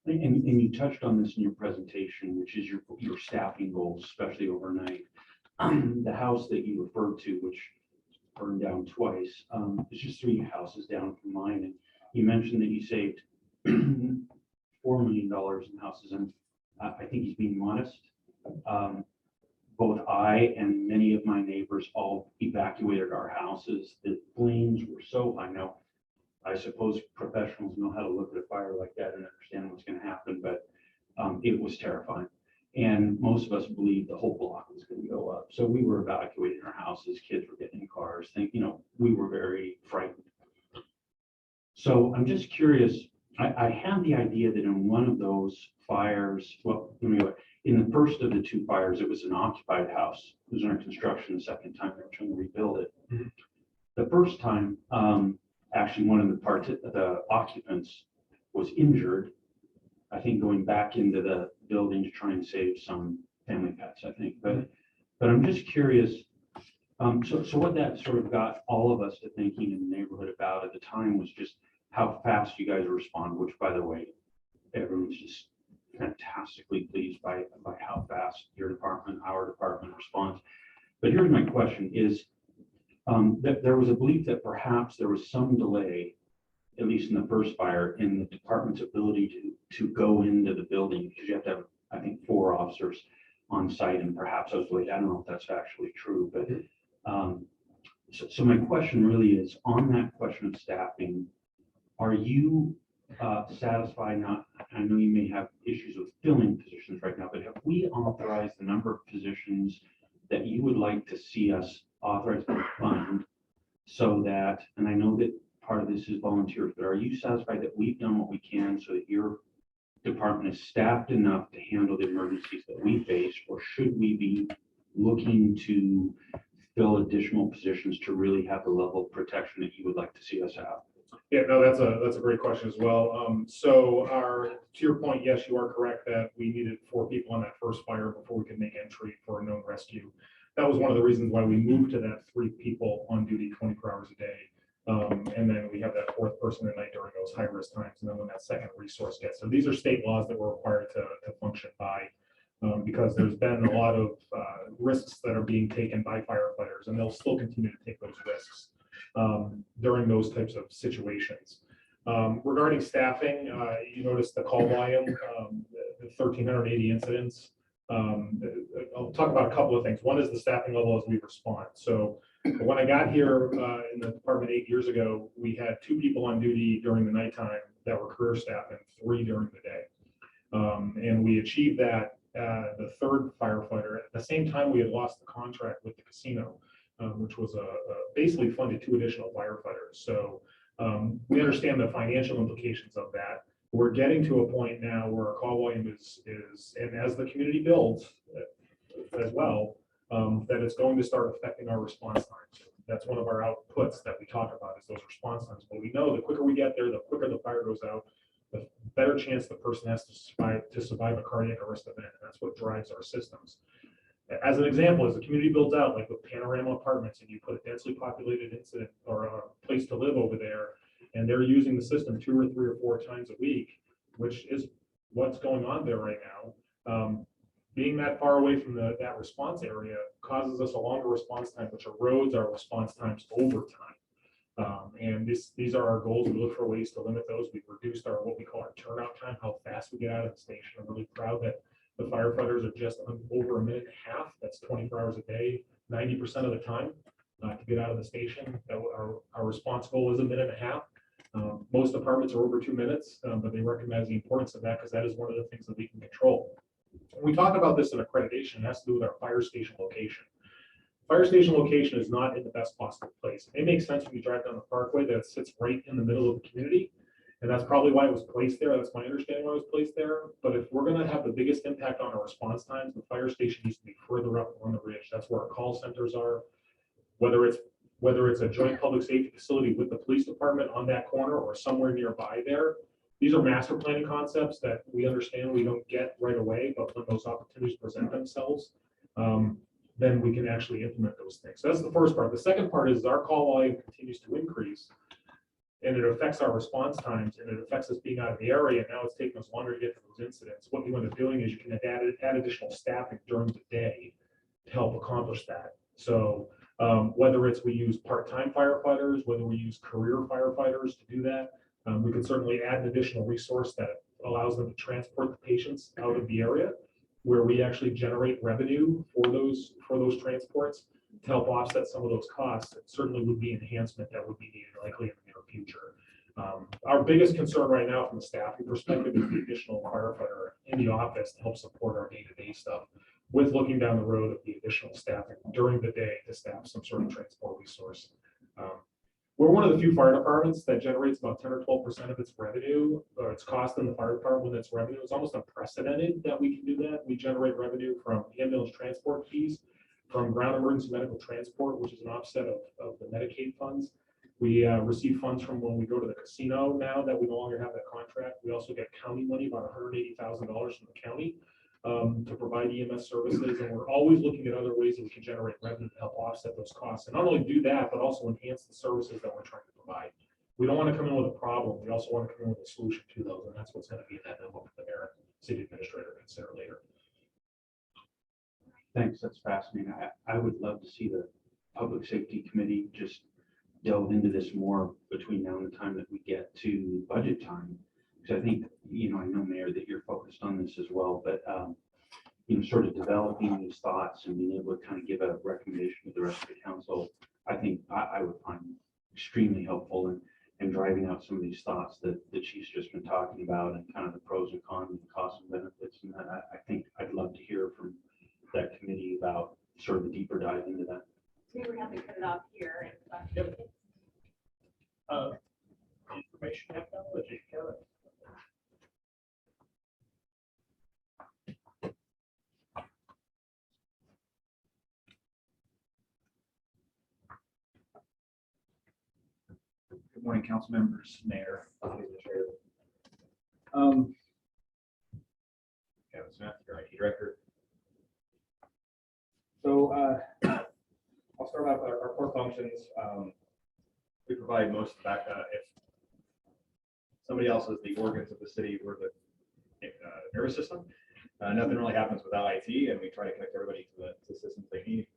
and you touched on this in your presentation, which is your staffing goals, especially overnight. The house that you referred to, which burned down twice. It's just 3 houses down from mine, and you mentioned that you saved $4 million in houses, and I think he's being modest. Both I and many of my neighbors all evacuated our houses. The flames were so high. Now, I suppose professionals know how to look at a fire like that and understand what's going to happen, but it was terrifying. And most of us believed the whole block was going to go up. So we were evacuating our houses, kids were getting in cars, we were very frightened. So I'm just curious, I had the idea that in one of those fires, well, anyway, in the first of the 2 fires, it was an occupied house. It was under construction. The second time they were trying to rebuild it. Mhm. The first time, actually one of the occupants was injured, I think going back into the building to try and save some family pets, I think. But I'm just curious, so what that sort of got all of us to thinking in the neighborhood about at the time was just how fast you guys respond, which, by the way, everyone's just fantastically pleased by how fast your department, our department responds. But here's my question is, that there was a belief that perhaps there was some delay, at least in the first fire, in the department's ability to go into the building, because you have to have, I think, 4 officers on site, and perhaps I was late. I don't know if that's actually true, but so my question really is on that question of staffing. Are you satisfied? Not, I know you may have issues with filling positions right now, but have we authorized the number of positions that you would like to see us authorize to fund so that, and I know that part of this is volunteers, but are you satisfied that we've done what we can so that your department is staffed enough to handle the emergencies that we face, or should we be looking to fill additional positions to really have the level of protection that you would like to see us have? Yeah, no, that's a great question as well. So to your point, yes, you are correct that we needed 4 people on that first fire before we could make entry for a known rescue. That was one of the reasons why we moved to that 3 people on duty 24 hours a day. And then we have that 4th person at night during those high risk times. And then when that second resource gets, so these are state laws that we're required to function by, because there's been a lot of risks that are being taken by firefighters, and they'll still continue to take those risks during those types of situations. Regarding staffing, you notice the call volume, the 1,380 incidents. I'll talk about a couple of things. One is the staffing level as we respond. So when I got here in the department 8 years ago, we had 2 people on duty during the nighttime that were career staff and 3 during the day. And we achieved that, the 3rd firefighter. At the same time, we had lost the contract with the casino, which was basically funded 2 additional firefighters. So we understand the financial implications of that. We're getting to a point now where our call volume is, and as the community builds as well, that it's going to start affecting our response times. That's one of our outputs that we talk about is those response times. But we know the quicker we get there, the quicker the fire goes out, the better chance the person has to survive a cardiac arrest event. And that's what drives our systems. As an example, as the community builds out, like with Panorama Apartments, and you put a densely populated incident or a place to live over there, and they're using the system 2 or 3 or 4 times a week, which is what's going on there right now. Being that far away from that response area causes us a longer response time, which erodes our response times over time. And these are our goals. We look for ways to limit those. We've reduced what we call our turnout time, how fast we get out of the station. I'm really proud that the firefighters are just over 1.5 minutes. That's 24 hours a day, 90% of the time to get out of the station. Our response goal is 1.5 minutes. Most departments are over 2 minutes, but they recognize the importance of that because that is one of the things that we can control. When we talk about this in accreditation, it has to do with our fire station location. Fire station location is not in the best possible place. It makes sense when you drive down the parkway that it sits right in the middle of the community. And that's probably why it was placed there. That's my understanding why it was placed there. But if we're going to have the biggest impact on our response times, the fire station needs to be further up on the ridge. That's where our call centers are. Whether it's a joint public safety facility with the police department on that corner or somewhere nearby there, these are master planning concepts that we understand we don't get right away, but when those opportunities present themselves, then we can actually implement those things. So that's the first part. The second part is our call volume continues to increase, and it affects our response times, and it affects us being out of the area. Now it's taking us longer to get to those incidents. What you end up doing is you can add additional staffing during the day to help accomplish that. So Whether it's we use part-time firefighters, whether we use career firefighters to do that. We can certainly add an additional resource that allows them to transport the patients out of the area where we actually generate revenue for those transports to help offset some of those costs. It certainly would be enhancement that would be needed likely in the near future. Our biggest concern right now from a staffing perspective is the additional firefighter in the office to help support our day-to-day stuff, with looking down the road of the additional staffing during the day to staff some sort of transport resource. We're one of the few fire departments that generates about 10 or 12% of its revenue, or its cost in the fire department when its revenue. It's almost unprecedented that we can do that. We generate revenue from ambulance transport fees, from ground emergency medical transport, which is an offset of the Medicaid funds. We receive funds from when we go to the casino now that we no longer have that contract. We also get county money, about $180,000 from the county to provide EMS services. And we're always looking at other ways that we can generate revenue to help offset those costs. And not only do that, but also enhance the services that we're trying to provide. We don't want to come in with a problem. We also want to come in with a solution to those. And that's what's going to be in that memo for the mayor, city administrator, consider later. Thanks, that's fascinating. I would love to see the Public Safety Committee just delve into this more between now and the time that we get to budget time. Because I think, I know, Mayor, that you're focused on this as well, but, sort of developing these thoughts and being able to kind of give a recommendation to the rest of the council, I think I would find extremely helpful in driving out some of these thoughts that the chief's just been talking about and kind of the pros and cons and costs and benefits. And I think I'd love to hear from that committee about sort of the deeper dive into that. We were having to cut it off here. Information technology, Kevin. Good morning, council members, mayor. Kevin Smith, your IT director. So I'll start off with our core functions. We provide most of that. If somebody else is the organs of the city, we're the nervous system. Nothing really happens without IT, and we try to connect everybody to the systems they need.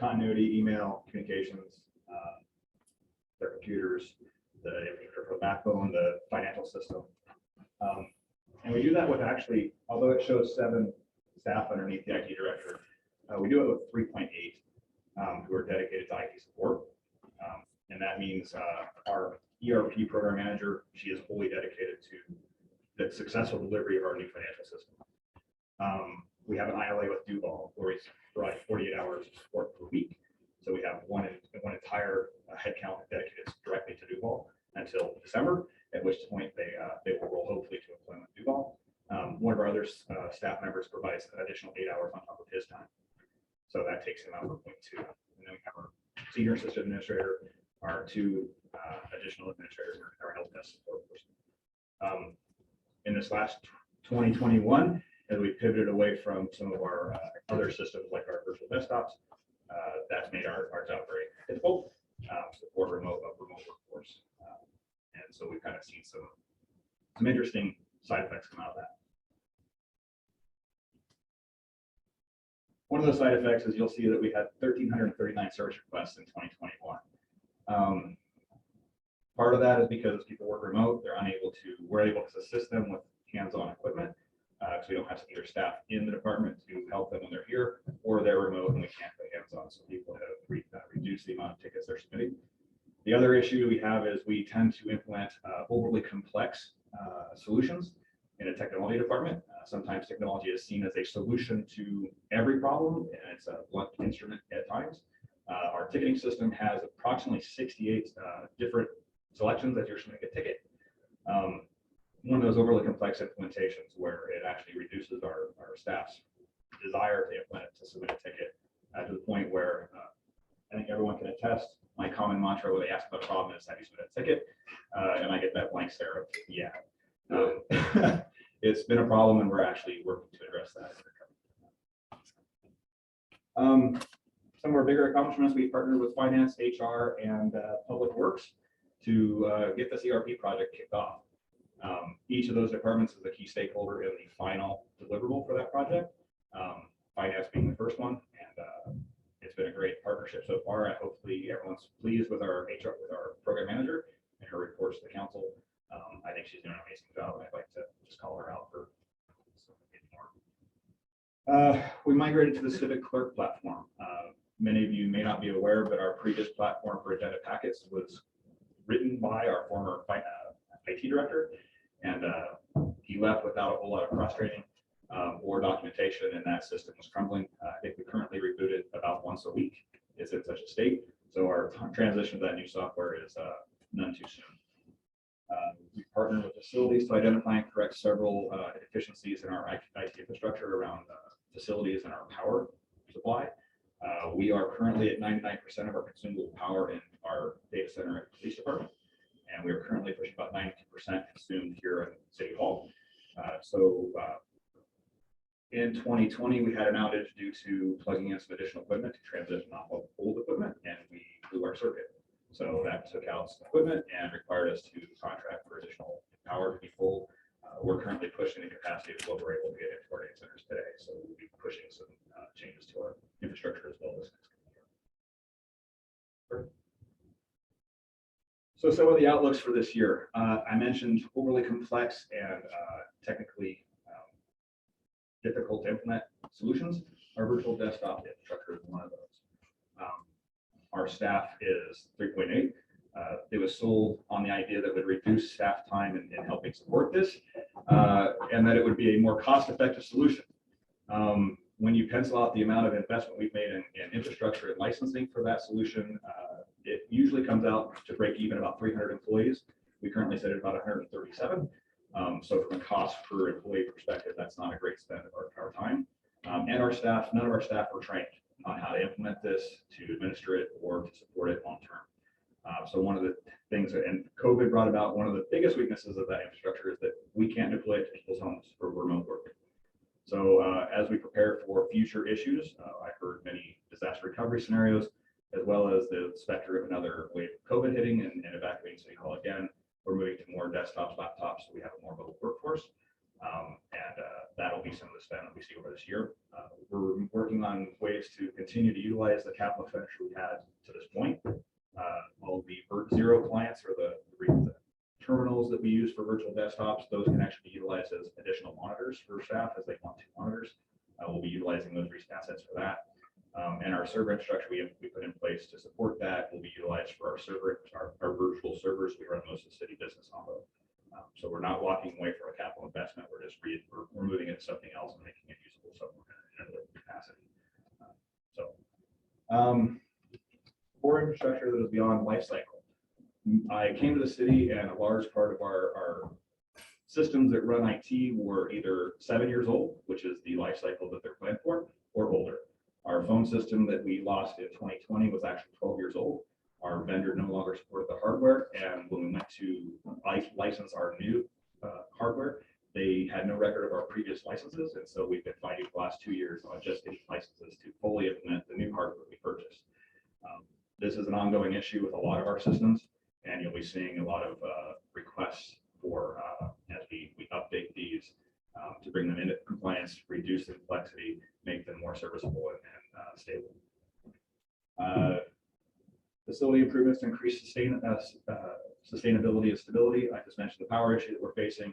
Continuity, email, communications, their computers, the backbone, the financial system. And we do that with actually, although it shows 7 staff underneath the IT director, we do it with 3.8 who are dedicated to IT support. And that means our ERP program manager, she is fully dedicated to the successful delivery of our new financial system. We have an ILA with Duval where we provide 48 hours of support per week. So we have one entire headcount dedicated directly to Duval until December, at which point they will roll hopefully to employment with Duval. One of our other staff members provides an additional 8 hours on top of his time. So that takes him out for 0.2. And then we have our senior assistant administrator, our 2 additional administrators, our help desk support person. In this last 2021, as we pivoted away from some of our other systems like our virtual desktops, that's made our job very difficult, support remote workforce. And so we've kind of seen some interesting side effects come out of that. One of those side effects is you'll see that we had 1,339 service requests in 2021. Part of that is because people work remote, we're able to assist them with hands-on equipment. So we don't have either staff in the department to help them when they're here, or they're remote and we can't put hands-on. So people have reduced the amount of tickets they're submitting. The other issue we have is we tend to implement overly complex solutions in a technology department. Sometimes technology is seen as a solution to every problem, and it's a blunt instrument at times. Our ticketing system has approximately 68 different selections that you're submitting a ticket. One of those overly complex implementations where it actually reduces our staff's desire to implement it, to submit a ticket, to the point where I think everyone can attest. My common mantra when they ask about a problem is, have you submitted a ticket? And I get that blank stare of, yeah. It's been a problem and we're actually working to address that. Some of our bigger accomplishments, we partnered with finance, HR, and public works to get this ERP project kicked off. Each of those departments is a key stakeholder in the final deliverable for that project. Finance being the first one, and it's been a great partnership so far. I hopefully everyone's pleased with our HR, with our program manager and her reports to the council. I think she's doing an amazing job. I'd like to just call her out for more. We migrated to the Civic Clerk platform. Many of you may not be aware, but our previous platform for agenda packets was written by our former IT director, and he left without a whole lot of cross training or documentation, and that system was crumbling. I think we currently reboot it about once a week. It's in such a state, so our transition to that new software is none too soon. We partner with facilities to identify and correct several deficiencies in our IT infrastructure around facilities and our power supply. We are currently at 99% of our consumable power in our data center at the police department, and we are currently pushing about 92% consumed here in City Hall. In 2020, we had an outage due to plugging in some additional equipment to transition off of old equipment, and we blew our circuit. So that took out some equipment and required us to contract for additional power to be full. We're currently pushing the capacity of what we're able to get into our data centers today. So we'll be pushing some changes to our infrastructure as well as next year. So some of the outlooks for this year, I mentioned overly complex and technically difficult to implement solutions. Our virtual desktop infrastructure is one of those. Our staff is 3.8. It was sold on the idea that would reduce staff time in helping support this, and that it would be a more cost-effective solution. When you pencil out the amount of investment we've made in infrastructure and licensing for that solution, it usually comes out to break even about 300 employees. We currently sit at about 137. So from a cost per employee perspective, that's not a great spend of our time. And our staff, none of our staff were trained on how to implement this, to administer it, or to support it long term. So one of the things, and COVID brought about, one of the biggest weaknesses of that infrastructure is that we can't deploy it to people's homes for remote work. So as we prepare for future issues, I've heard many disaster recovery scenarios, as well as the specter of another wave of COVID hitting and evacuating City Hall again. We're moving to more desktops, laptops, so we have a more mobile workforce. That'll be some of the spend that we see over this year. We're working on ways to continue to utilize the capital expenditure we had to this point. All the Zero clients or the terminals that we use for virtual desktops, those can actually be utilized as additional monitors for staff as they want 2 monitors. We'll be utilizing those recent assets for that. And our server infrastructure we put in place to support that will be utilized for our virtual servers we run most of the city business off of. So we're not walking away from a capital investment. We're just we're moving it to something else and making it usable somewhere in another capacity. For infrastructure that is beyond life cycle. I came to the city and a large part of our systems that run IT were either 7 years old, which is the life cycle that they're planned for, or older. Our phone system that we lost in 2020 was actually 12 years old. Our vendor no longer supported the hardware, and when we went to license our new hardware, they had no record of our previous licenses, and so we've been fighting the last 2 years on just getting licenses to fully implement the new hardware we purchased. This is an ongoing issue with a lot of our systems, and you'll be seeing a lot of requests for as we update these to bring them into compliance, reduce the complexity, make them more serviceable and stable. Facility improvements to increase sustainability and stability. I just mentioned the power issue that we're facing.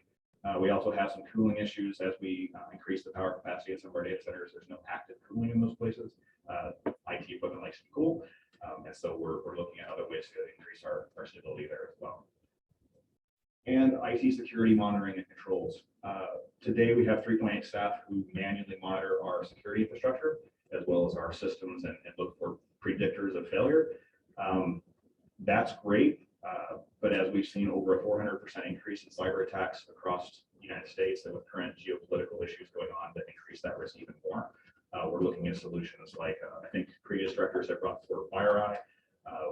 We also have some cooling issues as we increase the power capacity in some of our data centers. There's no active cooling in those places. IT equipment likes to cool. And so we're looking at other ways to increase our stability there as well. And IT security monitoring and controls. Today we have 3.8 staff who manually monitor our security infrastructure, as well as our systems and look for predictors of failure. That's great, but as we've seen over a 400% increase in cyber attacks across the United States, and with current geopolitical issues going on that increase that risk even more, we're looking at solutions like I think previous directors have brought forward FireEye.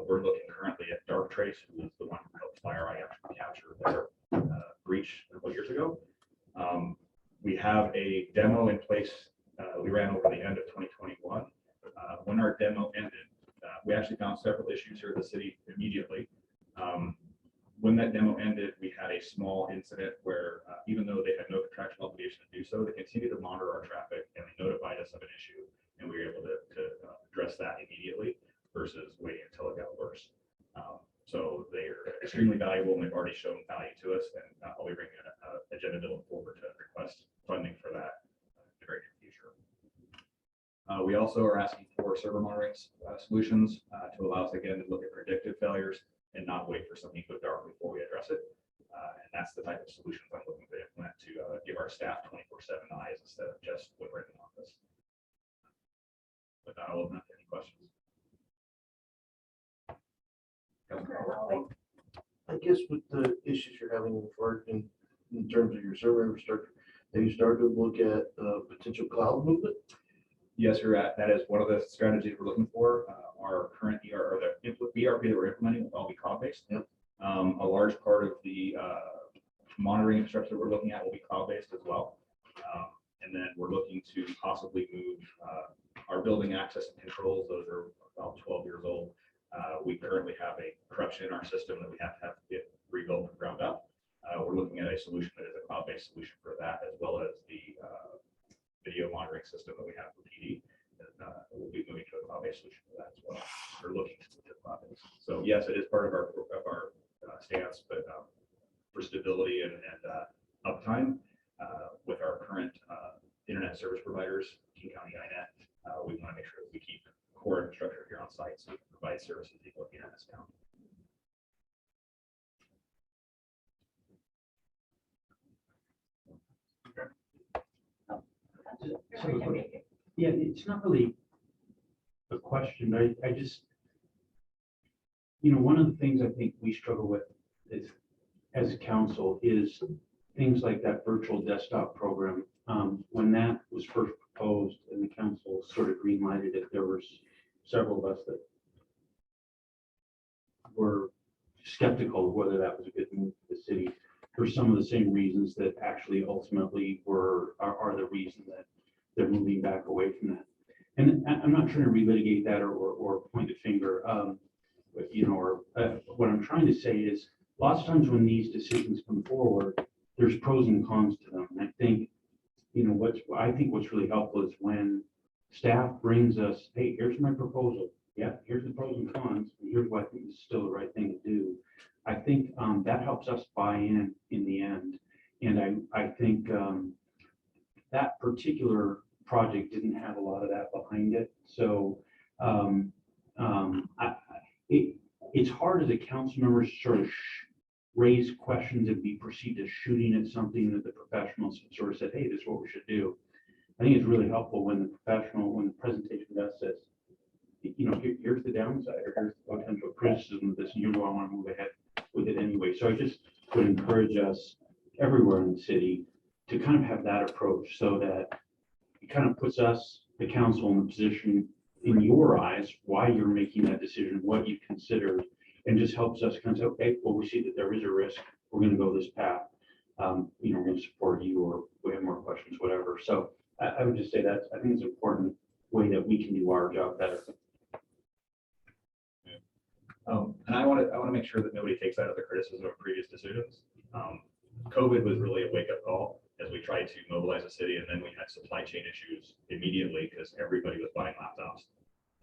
We're looking currently at Darktrace, who was the one who helped FireEye actually capture their breach a couple years ago. We have a demo in place. We ran over the end of 2021. When our demo ended, we actually found several issues here at the city immediately. When that demo ended, we had a small incident where even though they had no contractual obligation to do so, they continued to monitor our traffic and they notified us of an issue. and we were able to address that immediately versus waiting until it got worse. So they are extremely valuable, and they've already shown value to us, and I'll be bringing an agenda to look forward to request funding for that in the very near future. We also are asking for server monitoring solutions to allow us again to look at predictive failures and not wait for something to go dark before we address it. And that's the type of solutions I'm looking to implement to give our staff 24/7 eyes instead of just when we're in the office. With that, I'll open up to any questions. I guess with the issues you're having in terms of your server infrastructure, have you started to look at potential cloud movement? Yes, you're at. That is one of the strategies we're looking for. Our current or the ERP that we're implementing will all be cloud-based. Yep. A large part of the monitoring infrastructure we're looking at will be cloud-based as well. And then we're looking to possibly move our building access and controls. Those are about 12 years old. We currently have a corruption in our system that we have to get rebuilt from ground up. We're looking at a solution that is a cloud-based solution for that, as well as the video monitoring system that we have for PD. We'll be moving to a cloud-based solution for that as well. We're looking to cloud-based. So yes, it is part of our stance, but for stability and uptime with our current internet service providers, King County INET, we want to make sure that we keep core infrastructure here on site so we can provide services to people looking at this town. Yeah, it's not really a question. I just, one of the things I think we struggle with is, as a council, is things like that virtual desktop program. When that was first proposed and the council sort of green lighted it, there was several of us that were skeptical of whether that was a good move for the city for some of the same reasons that actually ultimately are the reason that they're moving back away from that. And I'm not trying to relitigate that or point the finger, what I'm trying to say is lots of times when these decisions come forward, there's pros and cons to them. And I think, what's really helpful is when staff brings us, hey, here's my proposal. Yeah, here's the pros and cons, and here's why I think it's still the right thing to do. I think that helps us buy in the end. And I think that particular project didn't have a lot of that behind it. So it's hard as a council member to sort of raise questions and be perceived as shooting at something that the professionals sort of said, hey, this is what we should do. I think it's really helpful when the presentation does says, here's the downside, or here's the potential criticism of this, and here's why I want to move ahead with it anyway. So I just would encourage us everywhere in the city to kind of have that approach so that it kind of puts us, the council, in the position in your eyes, why you're making that decision, what you considered, and just helps us kind of say, okay, well, we see that there is a risk. We're going to go this path. We're going to support you, or we have more questions, whatever. So I would just say that I think it's an important way that we can do our job better. And I want to make sure that nobody takes that as a criticism of previous decisions. COVID was really a wake-up call as we tried to mobilize the city, and then we had supply chain issues immediately because everybody was buying laptops.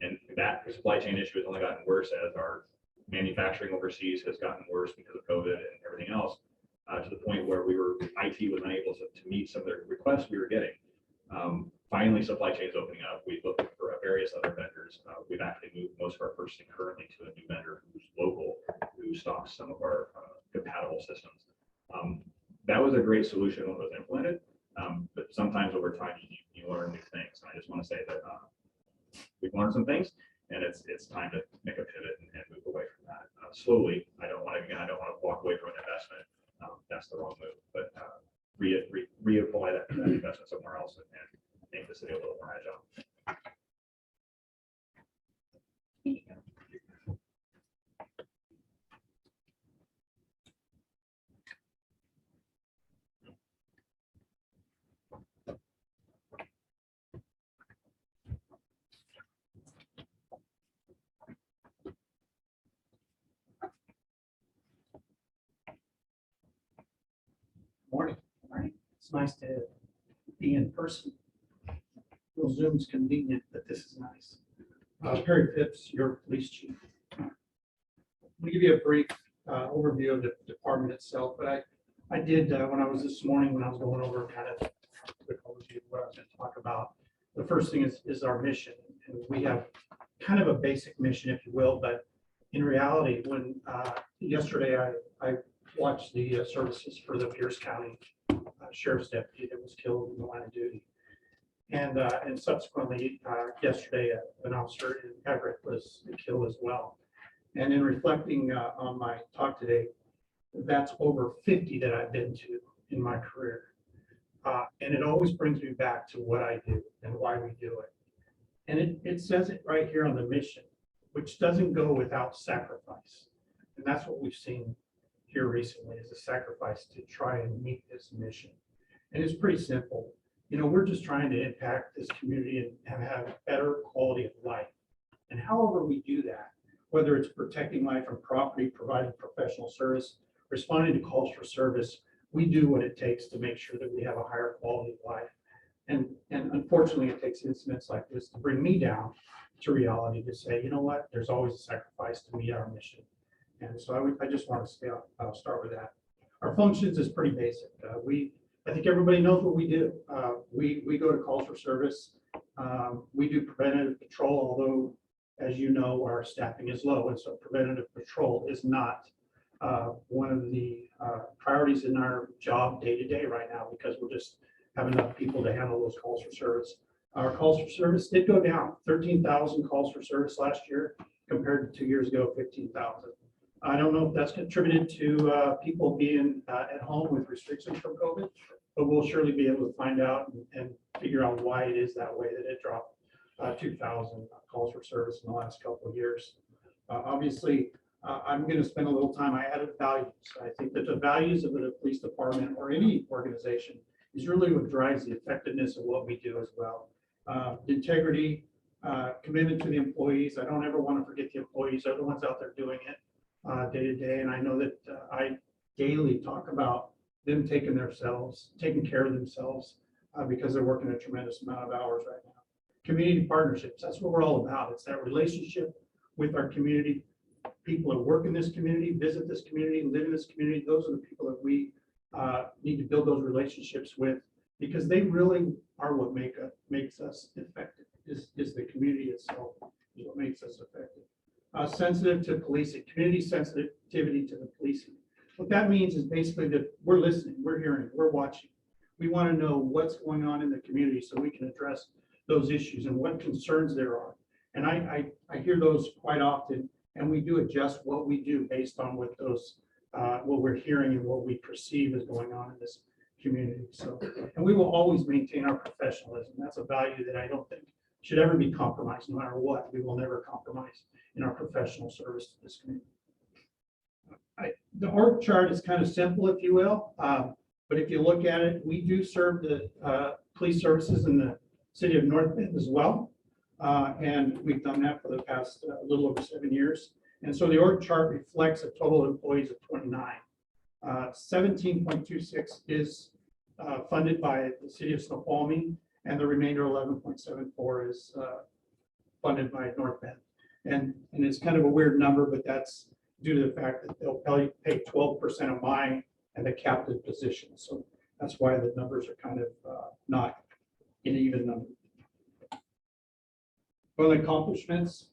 And that supply chain issue has only gotten worse as our manufacturing overseas has gotten worse because of COVID and everything else, to the point where IT was unable to meet some of the requests we were getting. Finally, supply chain is opening up. We've looked for various other vendors. We've actually moved most of our purchasing currently to a new vendor who's local, who stocks some of our compatible systems. That was a great solution when it was implemented, but sometimes over time you learn new things. And I just want to say that we've learned some things, and it's time to make a pivot and move away from that slowly. I don't want to walk away from an investment. That's the wrong move, but reapply that investment somewhere else and make the city a little more agile. Morning. It's nice to be in person. Well, Zoom's convenient, but this is nice. Perry Phipps, your police chief. Let me give you a brief overview of the department itself, but I did, when I was this morning, when I was going over kind of quick overview of what I was going to talk about. The first thing is our mission. And we have kind of a basic mission, if you will, but in reality, when yesterday I watched the services for the Pierce County Sheriff's deputy that was killed in the line of duty. And subsequently, yesterday, an officer in Everett was killed as well. And in reflecting on my talk today, that's over 50 that I've been to in my career. And it always brings me back to what I do and why we do it. And it says it right here on the mission, which doesn't go without sacrifice. And that's what we've seen here recently, is a sacrifice to try and meet this mission. And it's pretty simple. You know, we're just trying to impact this community and have better quality of life. And however we do that, whether it's protecting life and property, providing professional service, responding to calls for service, we do what it takes to make sure that we have a higher quality of life. And unfortunately, it takes incidents like this to bring me down to reality to say, you know what, there's always a sacrifice to meet our mission. And so I just want to start with that. Our functions is pretty basic. I think everybody knows what we do. We go to calls for service. We do preventative patrol, although, as you know, our staffing is low. And so preventative patrol is not one of the priorities in our job day to day right now, because we're just have enough people to handle those calls for service. Our calls for service did go down, 13,000 calls for service last year compared to 2 years ago, 15,000. I don't know if that's contributed to people being at home with restrictions from COVID, but we'll surely be able to find out and figure out why it is that way, that it dropped 2,000 calls for service in the last couple of years. Obviously, I'm going to spend a little time. I added values. I think that the values of the police department or any organization is really what drives the effectiveness of what we do as well. Integrity, commitment to the employees. I don't ever want to forget the employees. They're the ones out there doing it day to day. And I know that I daily talk about them taking care of themselves because they're working a tremendous amount of hours right now. Community partnerships, that's what we're all about. It's that relationship with our community. People that work in this community, visit this community, live in this community. Those are the people that we need to build those relationships with, because they really are what makes us effective, is the community itself is what makes us effective. Sensitive to policing, community sensitivity to the policing. What that means is basically that we're listening, we're hearing, we're watching. We want to know what's going on in the community so we can address those issues and what concerns there are. And I hear those quite often, and we do adjust what we do based on what those what we're hearing and what we perceive is going on in this community. So, and we will always maintain our professionalism. That's a value that I don't think should ever be compromised, no matter what. We will never compromise in our professional service to this community. The org chart is kind of simple, if you will, but if you look at it, we do serve the police services in the city of North Bend as well, and we've done that for the past little over 7 years. And so the org chart reflects a total of employees of 29. 17.26 is funded by the city of Snoqualmie, and the remainder 11.74 is funded by North Bend. And it's kind of a weird number, but that's due to the fact that they'll probably pay 12% of mine and the captive position. So that's why the numbers are kind of not in an even number. Well, accomplishments.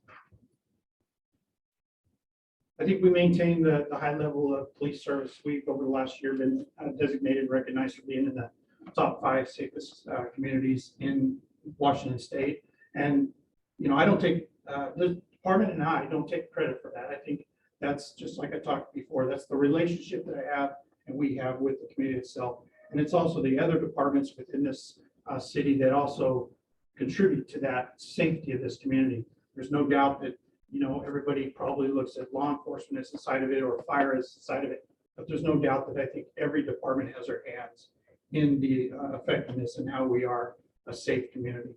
I think we maintain the high level of police service. We've over the last year been designated, recognized for being in the top 5 safest communities in Washington State. And, you know, I don't take, the department and I don't take credit for that. I think that's just like I talked before, that's the relationship that I have and we have with the community itself. And it's also the other departments within this city that also contribute to that safety of this community. There's no doubt that, you know, everybody probably looks at law enforcement as the side of it or fire as the side of it, but there's no doubt that I think every department has their hands in the effectiveness and how we are a safe community.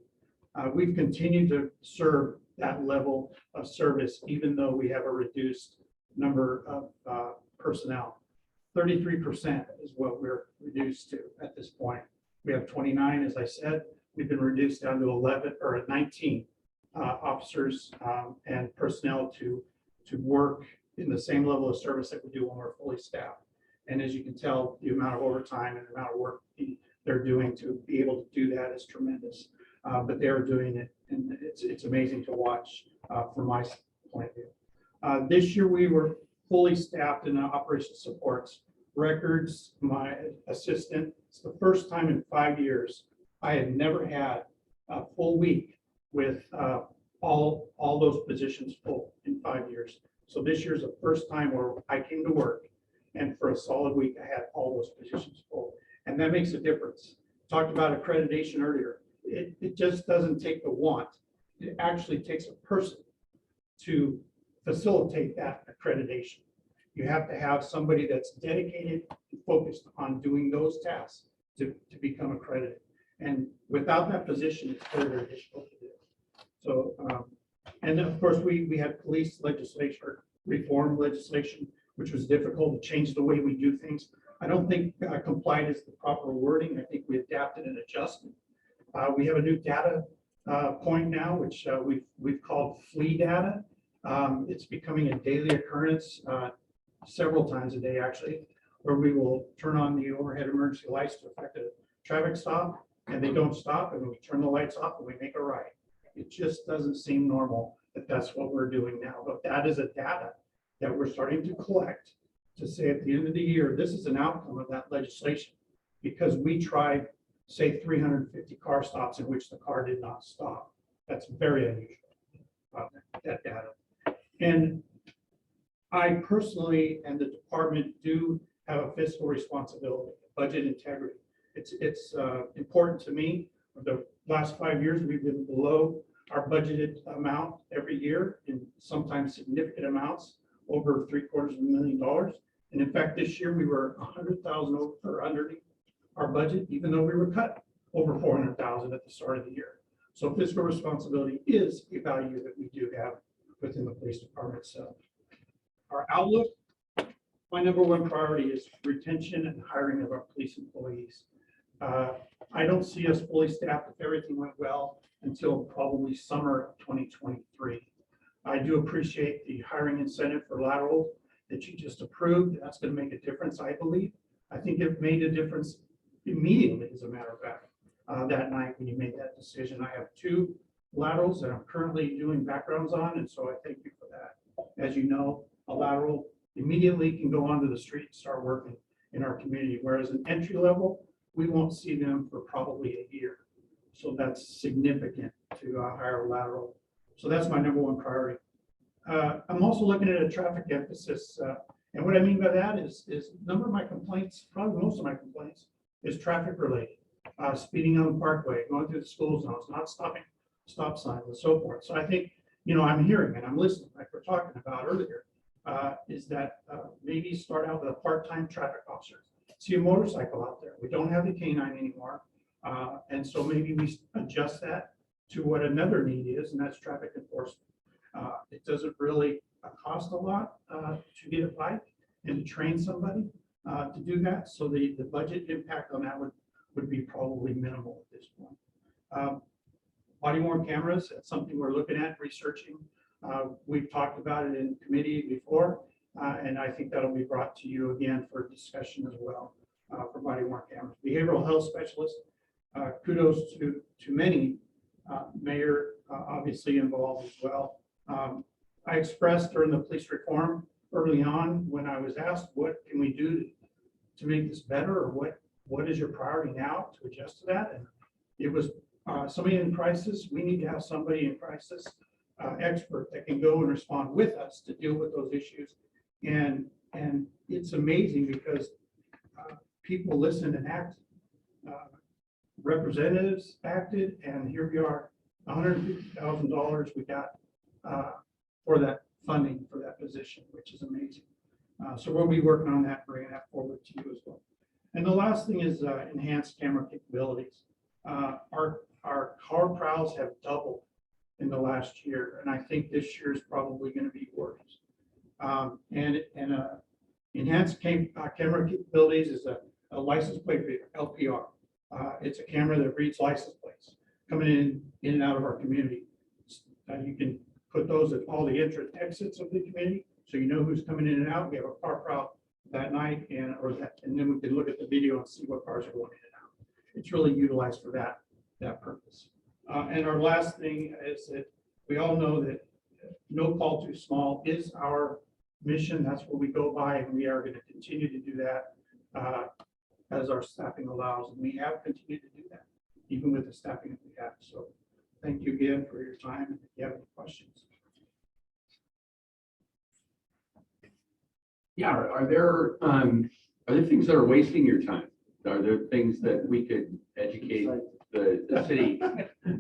We've continued to serve that level of service, even though we have a reduced number of personnel. 33% is what we're reduced to at this point. We have 29, as I said, we've been reduced down to 11 or 19 officers and personnel to work in the same level of service that we do when we're fully staffed. And as you can tell, the amount of overtime and the amount of work they're doing to be able to do that is tremendous. But they're doing it, and it's amazing to watch from my point of view. This year, we were fully staffed in the operations supports, records, my assistant. It's the first time in 5 years I had never had a full week with all those positions full in 5 years. So this year's the first time where I came to work, and for a solid week, I had all those positions full. And that makes a difference. Talked about accreditation earlier. It just doesn't take the want. It actually takes a person to facilitate that accreditation. You have to have somebody that's dedicated and focused on doing those tasks to become accredited. And without that position, it's very, very difficult to do. So, and of course, we had police legislation, reform legislation, which was difficult to change the way we do things. I don't think compliant is the proper wording. I think we adapted and adjusted. We have a new data point now, which we've called flea data. It's becoming a daily occurrence, several times a day actually, where we will turn on the overhead emergency lights to affect a traffic stop, and they don't stop, and we turn the lights off and we make a right. It just doesn't seem normal that that's what we're doing now, but that is a data that we're starting to collect to say at the end of the year, this is an outcome of that legislation, because we tried, say, 350 car stops in which the car did not stop. That's very unusual, that data. And I personally and the department do have a fiscal responsibility, budget integrity. It's important to me. For the last 5 years, we've been below our budgeted amount every year, in sometimes significant amounts, over $750,000. And in fact, this year we were 100,000 over underneath our budget, even though we were cut over 400,000 at the start of the year. So fiscal responsibility is a value that we do have within the police department itself. Our outlook, my number one priority is retention and hiring of our police employees. I don't see us fully staffed if everything went well until probably summer of 2023. I do appreciate the hiring incentive for lateral that you just approved. That's going to make a difference, I believe. I think it made a difference immediately, as a matter of fact, that night when you made that decision. I have 2 laterals that I'm currently doing backgrounds on, and so I thank you for that. As you know, a lateral immediately can go onto the street and start working in our community, whereas an entry level, we won't see them for probably a year. So that's significant to hire a lateral. So that's my number one priority. I'm also looking at a traffic emphasis. And what I mean by that is a number of my complaints, probably most of my complaints, is traffic related. Speeding on the parkway, going through the school zones, not stopping, stop signs and so forth. So I think, I'm hearing and I'm listening, like we're talking about earlier, is that maybe start out with a part-time traffic officer. See a motorcycle out there. We don't have the canine anymore. And so maybe we adjust that to what another need is, and that's traffic enforcement. It doesn't really cost a lot to get a bike and to train somebody to do that. So the budget impact on that would be probably minimal at this point. Body worn cameras, that's something we're looking at, researching. We've talked about it in committee before, and I think that'll be brought to you again for discussion as well for body worn cameras. Behavioral health specialists, kudos to many, Mayor obviously involved as well. I expressed during the police reform early on when I was asked, what can we do to make this better, or what is your priority now to adjust to that? And it was somebody in crisis. We need to have somebody in crisis expert that can go and respond with us to deal with those issues. And it's amazing because people listen and act. Representatives acted, and here we are, $150,000 we got for that funding for that position, which is amazing. So we'll be working on that, bringing that forward to you as well. And the last thing is enhanced camera capabilities. Our car prowls have doubled in the last year, and I think this year is probably going to be worse. Enhanced camera capabilities is a license plate reader, LPR. It's a camera that reads license plates. coming in and out of our community. You can put those at all the entrance exits of the community, so you know who's coming in and out. We have a car prowl that night and then we can look at the video and see what cars are going in and out. It's really utilized for that purpose. And our last thing is that we all know that no call too small is our mission. That's what we go by, and we are going to continue to do that as our staffing allows. And we have continued to do that, even with the staffing that we have. So thank you again for your time. If you have any questions. Yeah, are there things that are wasting your time? Are there things that we could educate the city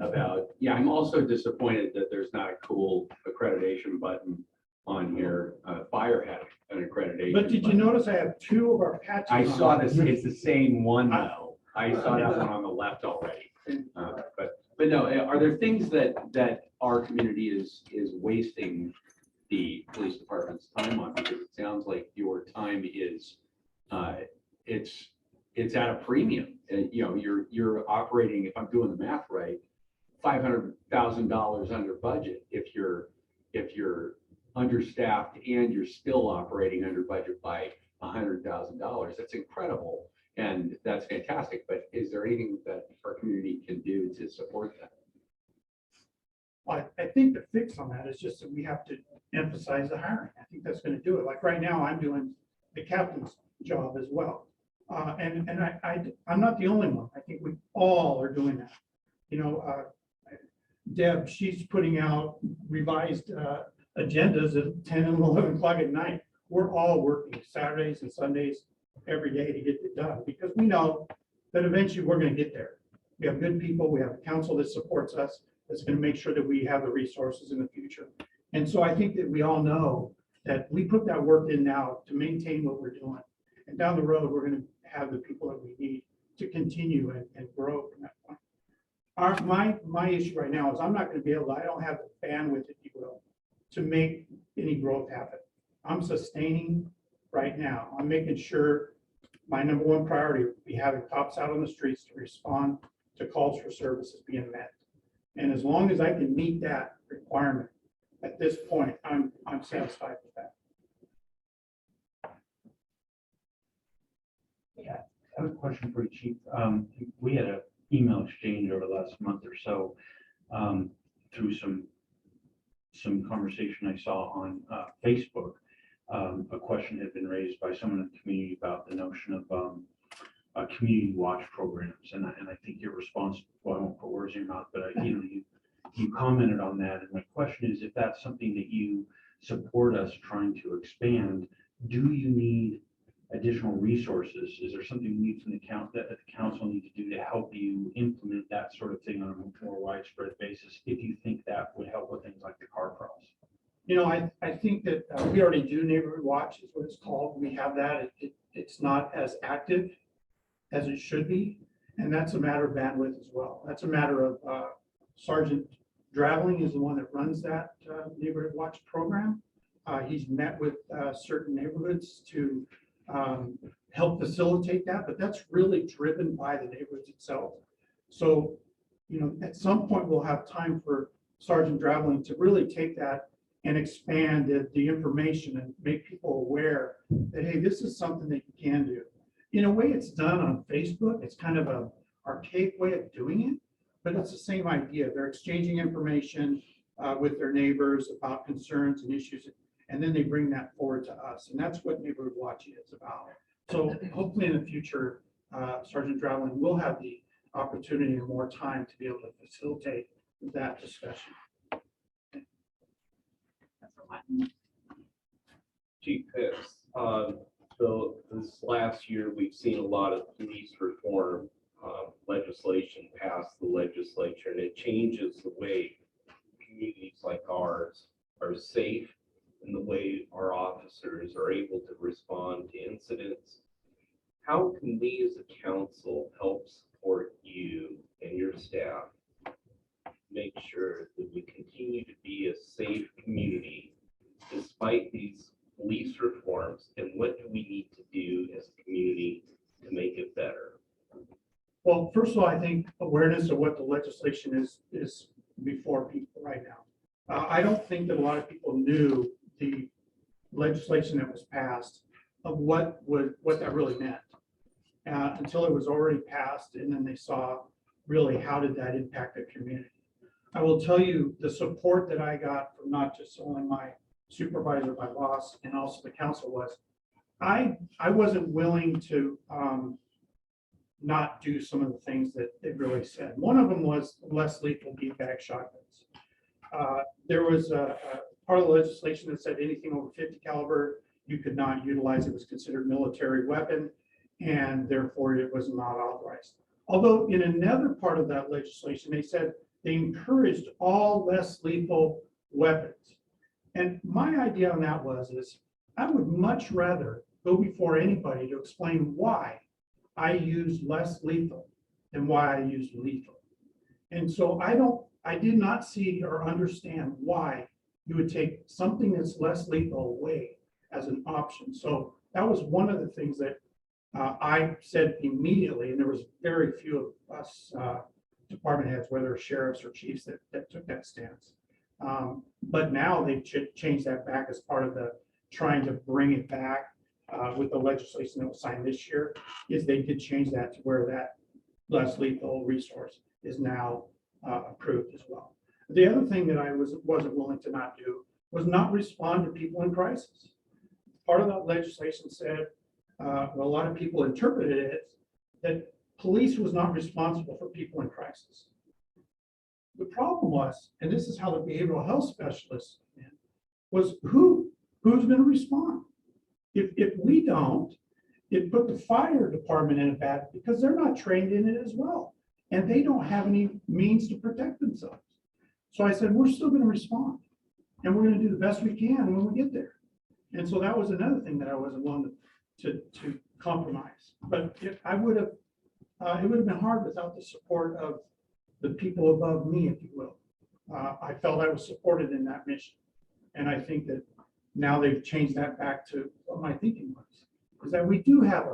about? Yeah, I'm also disappointed that there's not a cool accreditation button on here. Fire had an accreditation. But did you button. notice I have two of our patches? I on saw it? this, it's the same one though. I saw that one on the left already. But no, are there things that our community is wasting the police department's time on? Because it sounds like your time is, it's at a premium. You know, you're operating, if I'm doing the math right, $500,000 under budget if you're understaffed and you're still operating under budget by $100,000. That's incredible. And that's fantastic. But is there anything that our community can do to support that? I think the fix on that is just that we have to emphasize the hiring. I think that's going to do it. Like right now, I'm doing the captain's job as well. And I'm not the only one. I think we all are doing that. You know, Deb, she's putting out revised agendas at 10 and 11 o'clock at night. We're all working Saturdays and Sundays every day to get it done because we know that eventually we're going to get there. We have good people. We have a council that supports us. That's going to make sure that we have the resources in the future. And so I think that we all know that we put that work in now to maintain what we're doing. And down the road, we're going to have the people that we need to continue and grow from that point. My issue right now is I'm not going to be able to, I don't have the bandwidth, if you will, to make any growth happen. I'm sustaining right now. I'm making sure my number one priority would be having cops out on the streets to respond to calls for services being met. And as long as I can meet that requirement at this point, I'm satisfied with that. Yeah, I have a question for you, Chief. We had an email exchange over the last month or so through some conversation I saw on Facebook. A question had been raised by someone in the community about the notion of community watch programs, and I think your response, well, I won't put words in your mouth, but you commented on that, and my question is if that's something that you support us trying to expand. Do you need additional resources? Is there something we need from the council need to do to help you implement that sort of thing on a more widespread basis? If you think that would help with things like the car prowls. You know, I think that we already do neighborhood watch is what it's called. We have that. It's not as active as it should be. And that's a matter of bandwidth as well. That's a matter of Sergeant Draveling is the one that runs that neighborhood watch program. He's met with certain neighborhoods to help facilitate that, but that's really driven by the neighborhoods itself. So, you know, at some point we'll have time for Sergeant Draveling to really take that and expand the information and make people aware that, hey, this is something that you can do. In a way, it's done on Facebook. It's kind of a archaic way of doing it, but it's the same idea. They're exchanging information with their neighbors about concerns and issues, and then they bring that forward to us. And that's what Neighborhood Watch is about. So hopefully in the future, Sergeant Draveling will have the opportunity and more time to be able to facilitate that discussion. Chief Pitts, so this last year, we've seen a lot of police reform legislation pass the legislature, and it changes the way communities like ours are safe and the way our officers are able to respond to incidents. How can we as a council help support you and your staff make sure that we continue to be a safe community despite these police reforms, and what do we need to do as a community to make it better? Well, Well, first of all, I think awareness of what the legislation is before people right now. I don't think that a lot of people knew the legislation that was passed of what that really meant. Until it was already passed, and then they saw really how did that impact the community. I will tell you the support that I got from not just only my supervisor, my boss, and also the council was, I wasn't willing to not do some of the things that they really said. One of them was less lethal bead bag shotguns. There was a part of the legislation that said anything over 50 caliber, you could not utilize. It was considered military weapon, and therefore it was not authorized. Although in another part of that legislation, they said they encouraged all less lethal weapons. And my idea on that is I would much rather go before anybody to explain why I use less lethal than why I use lethal. And so I did not see or understand why you would take something that's less lethal away as an option. So that was one of the things that I said immediately, and there was very few of us department heads, whether sheriffs or chiefs, that took that stance. But now they've changed that back as part of the trying to bring it back with the legislation that was signed this year, is they did change that to where that less lethal resource is now approved as well. The other thing that I wasn't willing to not do was not respond to people in crisis. Part of that legislation said, well, a lot of people interpreted it that police was not responsible for people in crisis. The problem was, and this is how the behavioral health specialists was who's going to respond? If we don't, it put the fire department in a bad, because they're not trained in it as well. And they don't have any means to protect themselves. So I said, we're still going to respond. And we're going to do the best we can when we get there. And so that was another thing that I wasn't willing to compromise. But I would have, it would have been hard without the support of the people above me, if you will. I felt I was supported in that mission. And I think that now they've changed that back to what my thinking was, is that we do have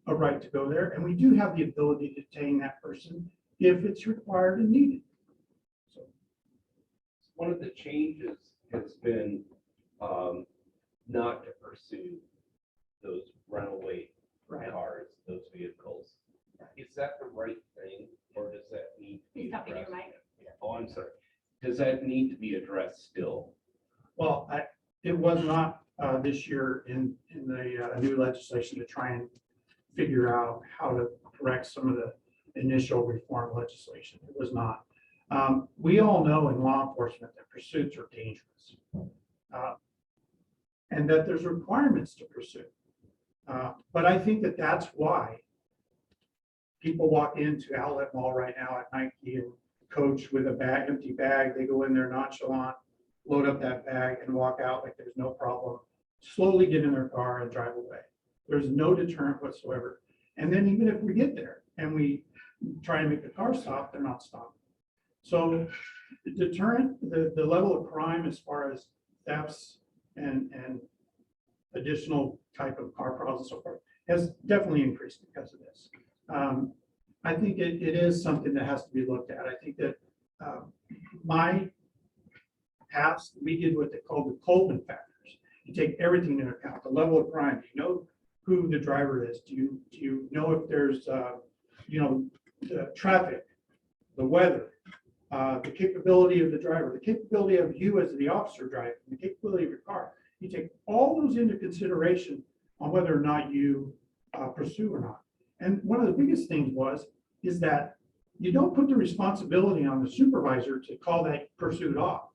a right to go there, and we do have the ability to detain that person if it's required and needed. So one of the changes has been not to pursue those runaway cars, those vehicles. Is that the right thing, or does that need to be He's talking to your addressed? mic. Oh, I'm sorry. Does that need to be addressed still? Well, it was not this year in the new legislation to try and figure out how to correct some of the initial reform legislation. It was not. We all know in law enforcement that pursuits are dangerous, and that there's requirements to pursue. But I think that that's why people walk into Outlet Mall right now at Nike and Coach with a bag, empty bag. They go in there nonchalant, load up that bag, and walk out like there's no problem. Slowly get in their car and drive away. There's no deterrent whatsoever. And then even if we get there and we try and make the car stop, they're not stopping. So the deterrent, the level of crime as far as thefts and additional type of car problems and so forth has definitely increased because of this. I think it is something that has to be looked at. I think that my past, we did what they call the Colvin factors. You take everything into account, the level of crime. Do you know who the driver is? Do you know if there's, the traffic, the weather, the capability of the driver, the capability of you as the officer driving, the capability of your car. You take all those into consideration on whether or not you pursue or not. And one of the biggest things is that you don't put the responsibility on the supervisor to call that pursuit off.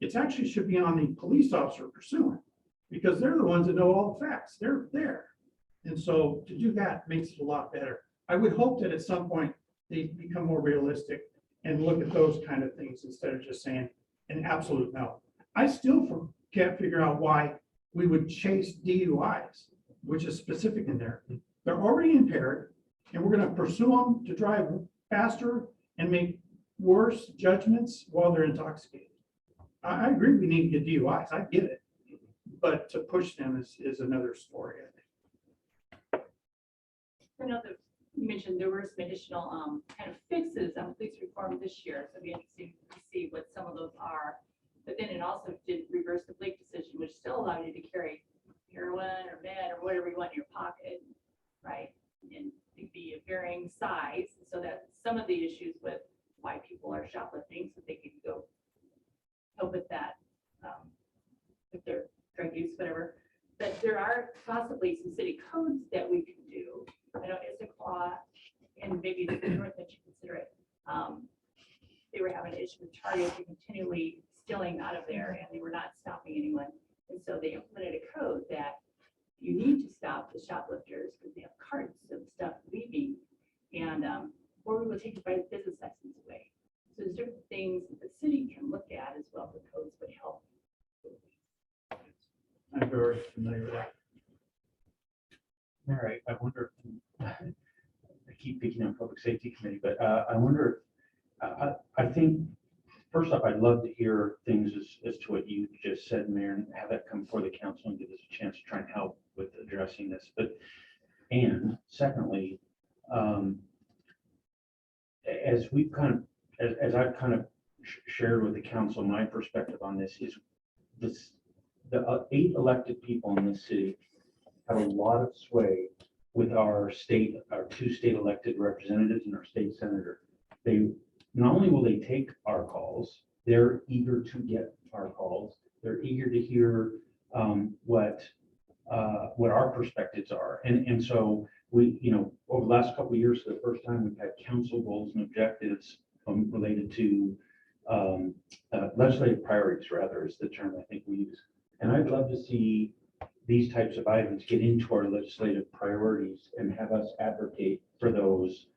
It actually should be on the police officer pursuing, because they're the ones that know all the facts. They're there. And so to do that makes it a lot better. I would hope that at some point they become more realistic and look at those kind of things instead of just saying an absolute no. I still can't figure out why we would chase DUIs, which is specific in there. They're already impaired, and we're going to pursue them to drive faster and make worse judgments while they're intoxicated. I agree we need to get DUIs. I get it. But to push them is another story, I think. I know the you mentioned there were some additional kind of fixes on police reform this year, so it'd be interesting to see what some of those are. But then it also did reverse the Blake decision, which still allowed you to carry heroin or meth or whatever you want in your pocket, right? And it'd be a varying size, so that some of the issues with why people are shoplifting, so they can go help with that, with their drug use, whatever. But there are possibly some city codes that we can do. I know Issaquah and maybe the north that you consider it. They were having an issue with Target continually stealing out of there, and they were not stopping anyone. And so they implemented a code that you need to stop the shoplifters because they have carts of stuff leaving, and or we will take your business license away. So there's different things that the city can look at as well. The codes would help. I'm very familiar with that. All right, I wonder, I keep picking on public safety committee, but I wonder, I think, first off, I'd love to hear things as to what you just said, Mayor, and have that come before the council and give us a chance to try and help with addressing this. And secondly, as we've as I've kind of shared with the council, my perspective on this is the 8 elected people in this city have a lot of sway with our 2 state elected representatives and our state senator. They not only will they take our calls, they're eager to get our calls. They're eager to hear what our perspectives are. And so we, over the last couple of years, for the first time, we've had council goals and objectives related to legislative priorities, rather, is the term I think we use. And I'd love to see these types of items get into our legislative priorities and have us advocate for those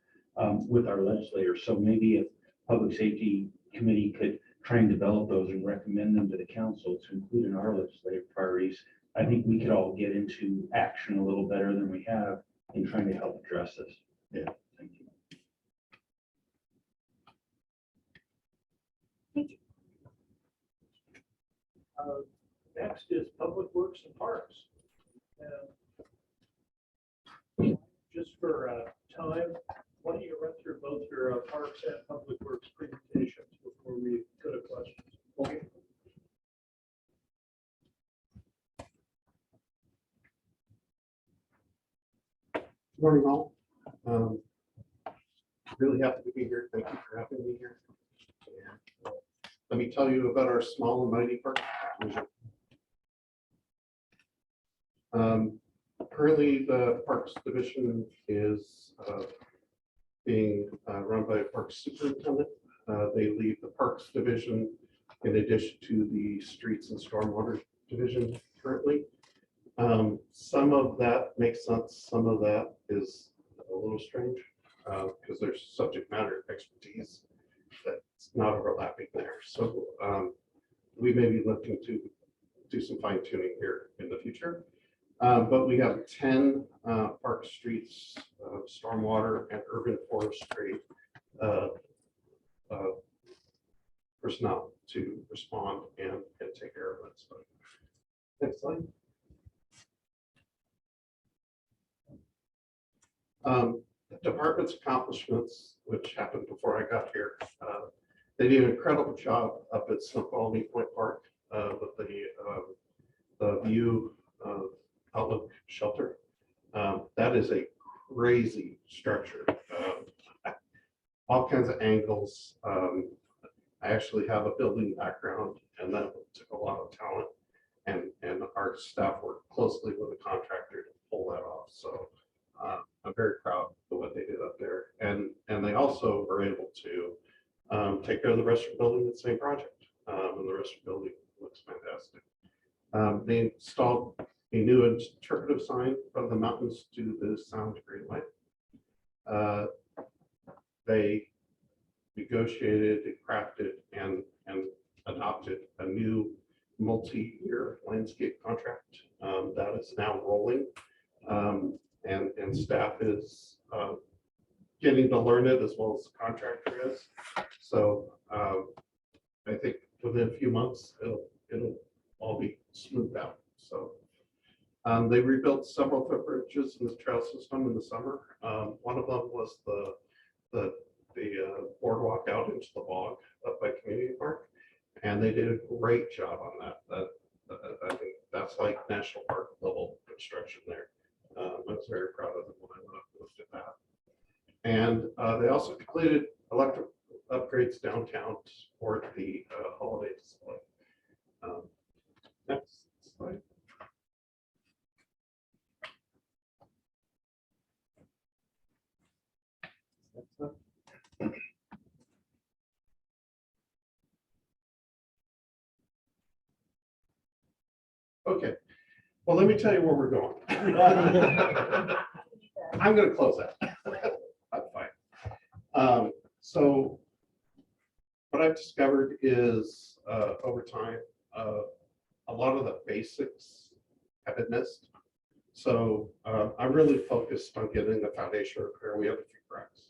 with our legislators. So maybe if Public Safety Committee could try and develop those and recommend them to the council to include in our legislative priorities, I think we could all get into action a little better than we have in trying to help address this. Yeah, thank you. Next is Public Works and Parks. And just for time, why don't you run through both your Parks and Public Works presentations before we go to questions? Okay. Morning, all. Really happy to be here. Thank you for having me here. And, let me tell you about our small and mighty park division. Currently, the Parks Division is being run by a Parks Superintendent. They lead the Parks Division in addition to the Streets and Stormwater Division currently. Some of that makes sense. Some of that is a little strange because there's subject matter expertise that's not overlapping there. So we may be looking to do some fine tuning here in the future. But we have 10 park, streets, stormwater, and urban forestry personnel to respond and take care of it. So, next slide. The department's accomplishments, which happened before I got here, they did an incredible job up at Snoqualmie Point Park with the view outlook shelter. That is a crazy structure. All kinds of angles. I actually have a building background, and that took a lot of talent, and our staff worked closely with the contractor to pull that off. So I'm very proud of what they did up there. And they also were able to take care of the rest of the building in the same project. And the rest of the building looks fantastic. They installed a new interpretive sign from the mountains to the Sound Greenway. They negotiated, crafted, and adopted a new multi-year landscape contract that is now rolling. And staff is getting to learn it as well as the contractor is. So I think within a few months, it'll all be smoothed out. So They rebuilt several footbridges in the trail system in the summer. One of them was the boardwalk out into the bog up by Community Park. And they did a great job on that. I think that's like national park level construction there. I was very proud of them when I went up and looked at that. And they also completed electric upgrades downtown to support the holiday display. Next slide. Okay, well, let me tell you where we're going. I'm going to close that. I'm fine. So what I've discovered is over time, a lot of the basics have been missed. So I'm really focused on getting the foundation repair. We have a few cracks.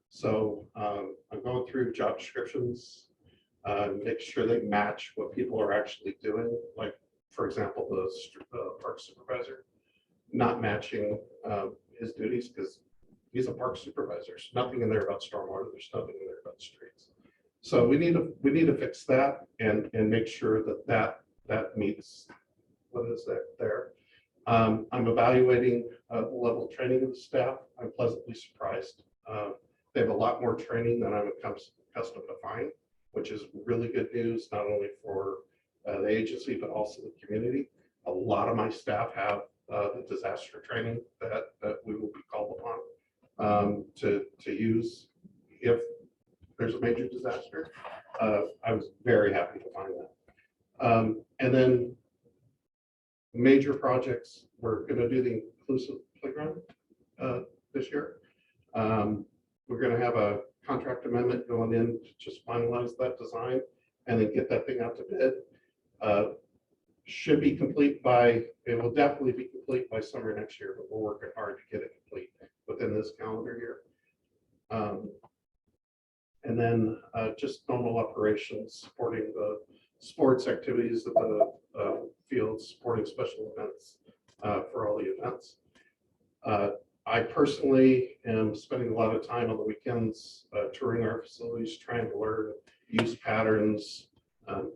So I'm going through job descriptions, make sure they match what people are actually doing. Like, for example, the park supervisor not matching his duties because he's a park supervisor. There's nothing in there about stormwater. There's nothing in there about streets. So we need to fix that and make sure that meets what is there. I'm evaluating the level of training of the staff. I'm pleasantly surprised. They have a lot more training than I'm accustomed to find, which is really good news, not only for the agency, but also the community. A lot of my staff have the disaster training that we will be called upon to use if there's a major disaster. I was very happy to find that. And then major projects, we're going to do the inclusive playground this year. We're going to have a contract amendment going in to just finalize that design and then get that thing out to bid. Should be complete by, it will definitely be complete by summer next year, but we're working hard to get it complete within this calendar year. And then just normal operations, supporting the sports activities of the fields, supporting special events for all the events. I personally am spending a lot of time on the weekends touring our facilities, trying to learn use patterns,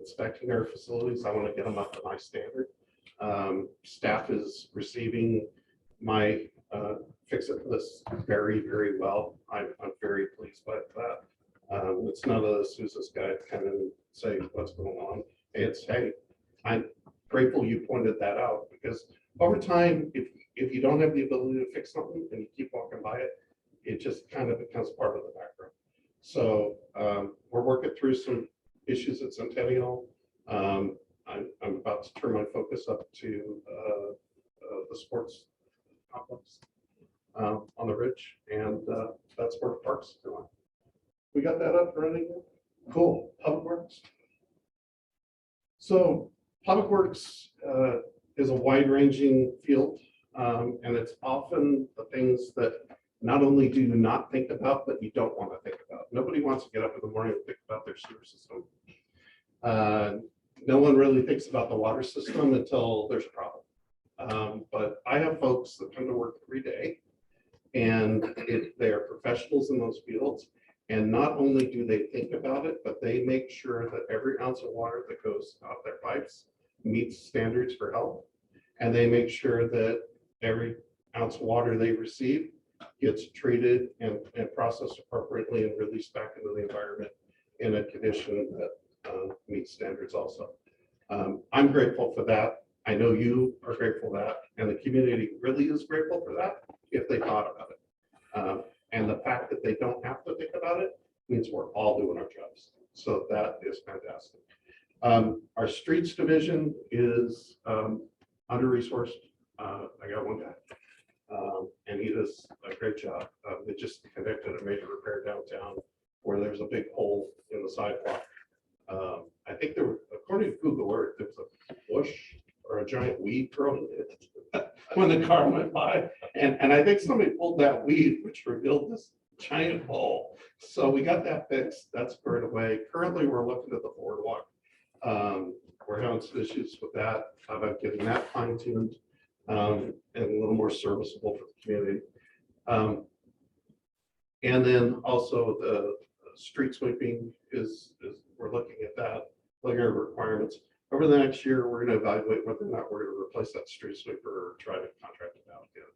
inspecting our facilities. I want to get them up to my standard. Staff is receiving my fix-it list very, very well. I'm very pleased by that. It's none of this who's this guy kind of say what's going on. It's, hey, I'm grateful you pointed that out, because over time, if you don't have the ability to fix something and you keep walking by it, it just kind of becomes part of the background. So we're working through some issues at Centennial. I'm about to turn my focus up to the sports complex on the ridge, and that's where Parks is going. We got that up and running? Cool. Public Works. So Public Works is a wide-ranging field, and it's often the things that not only do you not think about, but you don't want to think about. Nobody wants to get up in the morning and think about their sewer system. No one really thinks about the water system until there's a problem. But I have folks that come to work every day, and they are professionals in those fields. And not only do they think about it, but they make sure that every ounce of water that goes out their pipes meets standards for health. And they make sure that every ounce of water they receive gets treated and processed appropriately and released back into the environment in a condition that meets standards also. I'm grateful for that. I know you are grateful for that, and the community really is grateful for that if they thought about it. And the fact that they don't have to think about it means we're all doing our jobs. So that is fantastic. Our streets division is under-resourced. I got one guy, and he does a great job. They just conducted a major repair downtown where there's a big hole in the sidewalk. I think there were, according to Google Earth, there was a bush or a giant weed growing it when the car went by. And I think somebody pulled that weed, which revealed this giant hole. So we got that fixed. That's squared away. Currently, we're looking at the boardwalk. We're having some issues with that, about getting that fine-tuned. and a little more serviceable for the community. And then also the street sweeping is we're looking at that, looking at requirements. Over the next year, we're going to evaluate whether or not we're going to replace that street sweeper or try to contract it out again,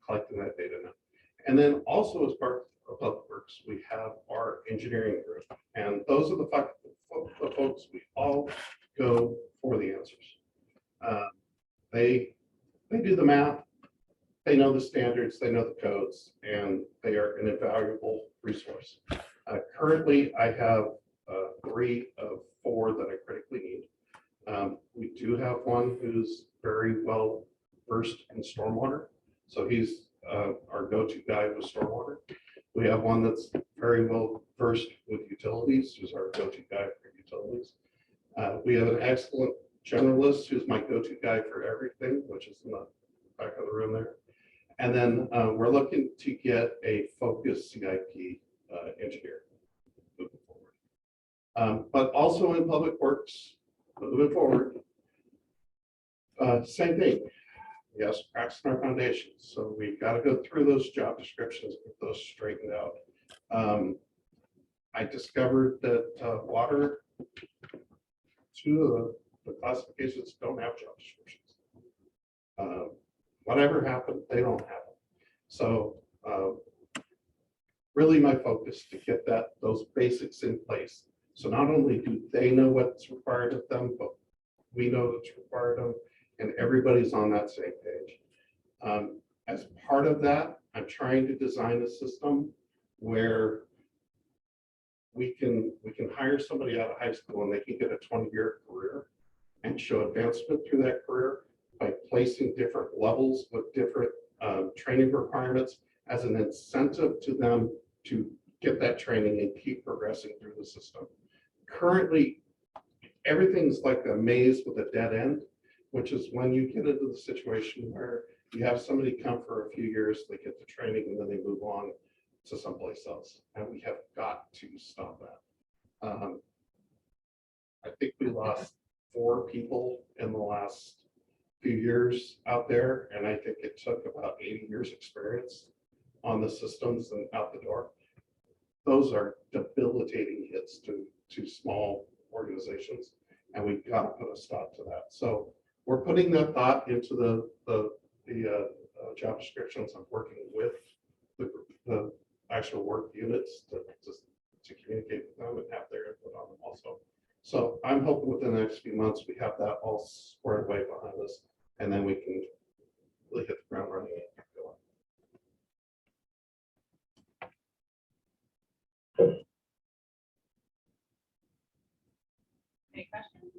collecting that data now. And then also as part of Public Works, we have our engineering group. And those are the folks we all go for the answers. They do the math, they know the standards, they know the codes, and they are an invaluable resource. Currently, I have 3 of 4 that I critically need. We do have one who's very well versed in stormwater, so he's our go-to guy with stormwater. We have one that's very well versed with utilities, who's our go-to guy for utilities. We have an excellent generalist who's my go-to guy for everything, which is in the back of the room there. And then we're looking to get a focused CIP engineer moving forward. But also in Public Works, moving forward, same thing. Yes, cracks in our foundations. So we've got to go through those job descriptions, get those straightened out. I discovered that water, 2 of the classifications don't have job descriptions. Whatever happened, they don't happen. So really my focus to get those basics in place. So not only do they know what's required of them, but we know what's required of them, and everybody's on that same page. As part of that, I'm trying to design a system where we can hire somebody out of high school and they can get a 20-year career and show advancement through that career by placing different levels with different training requirements as an incentive to them to get that training and keep progressing through the system. Currently, everything's like a maze with a dead end, which is when you get into the situation where you have somebody come for a few years, they get the training, and then they move on to someplace else. And we have got to stop that. I think we lost 4 people in the last few years out there, and I think it took about 80 years experience on the systems and out the door. Those are debilitating hits to small organizations, and we've got to put a stop to that. So we're putting that thought into the job descriptions. I'm working with the actual work units to communicate with them and have their input on them also. So I'm hoping within the next few months we have that all squared away behind us, and then we can really hit the ground running and get going. Any questions?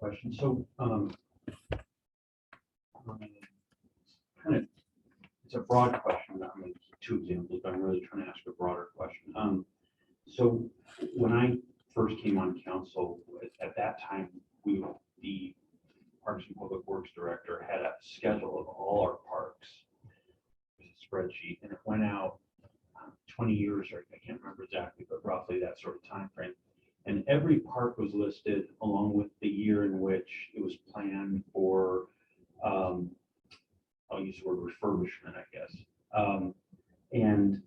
Question. So, kind of, it's a broad question. I mean, 2 examples, but I'm really trying to ask a broader question. So, when I first came on council, at that time, the Parks and Public Works Director had a schedule of all our parks, a spreadsheet, and it went out 20 years, or I can't remember exactly, but roughly that sort of time frame. And every park was listed along with the year in which it was planned for, I'll use the word refurbishment, I guess. And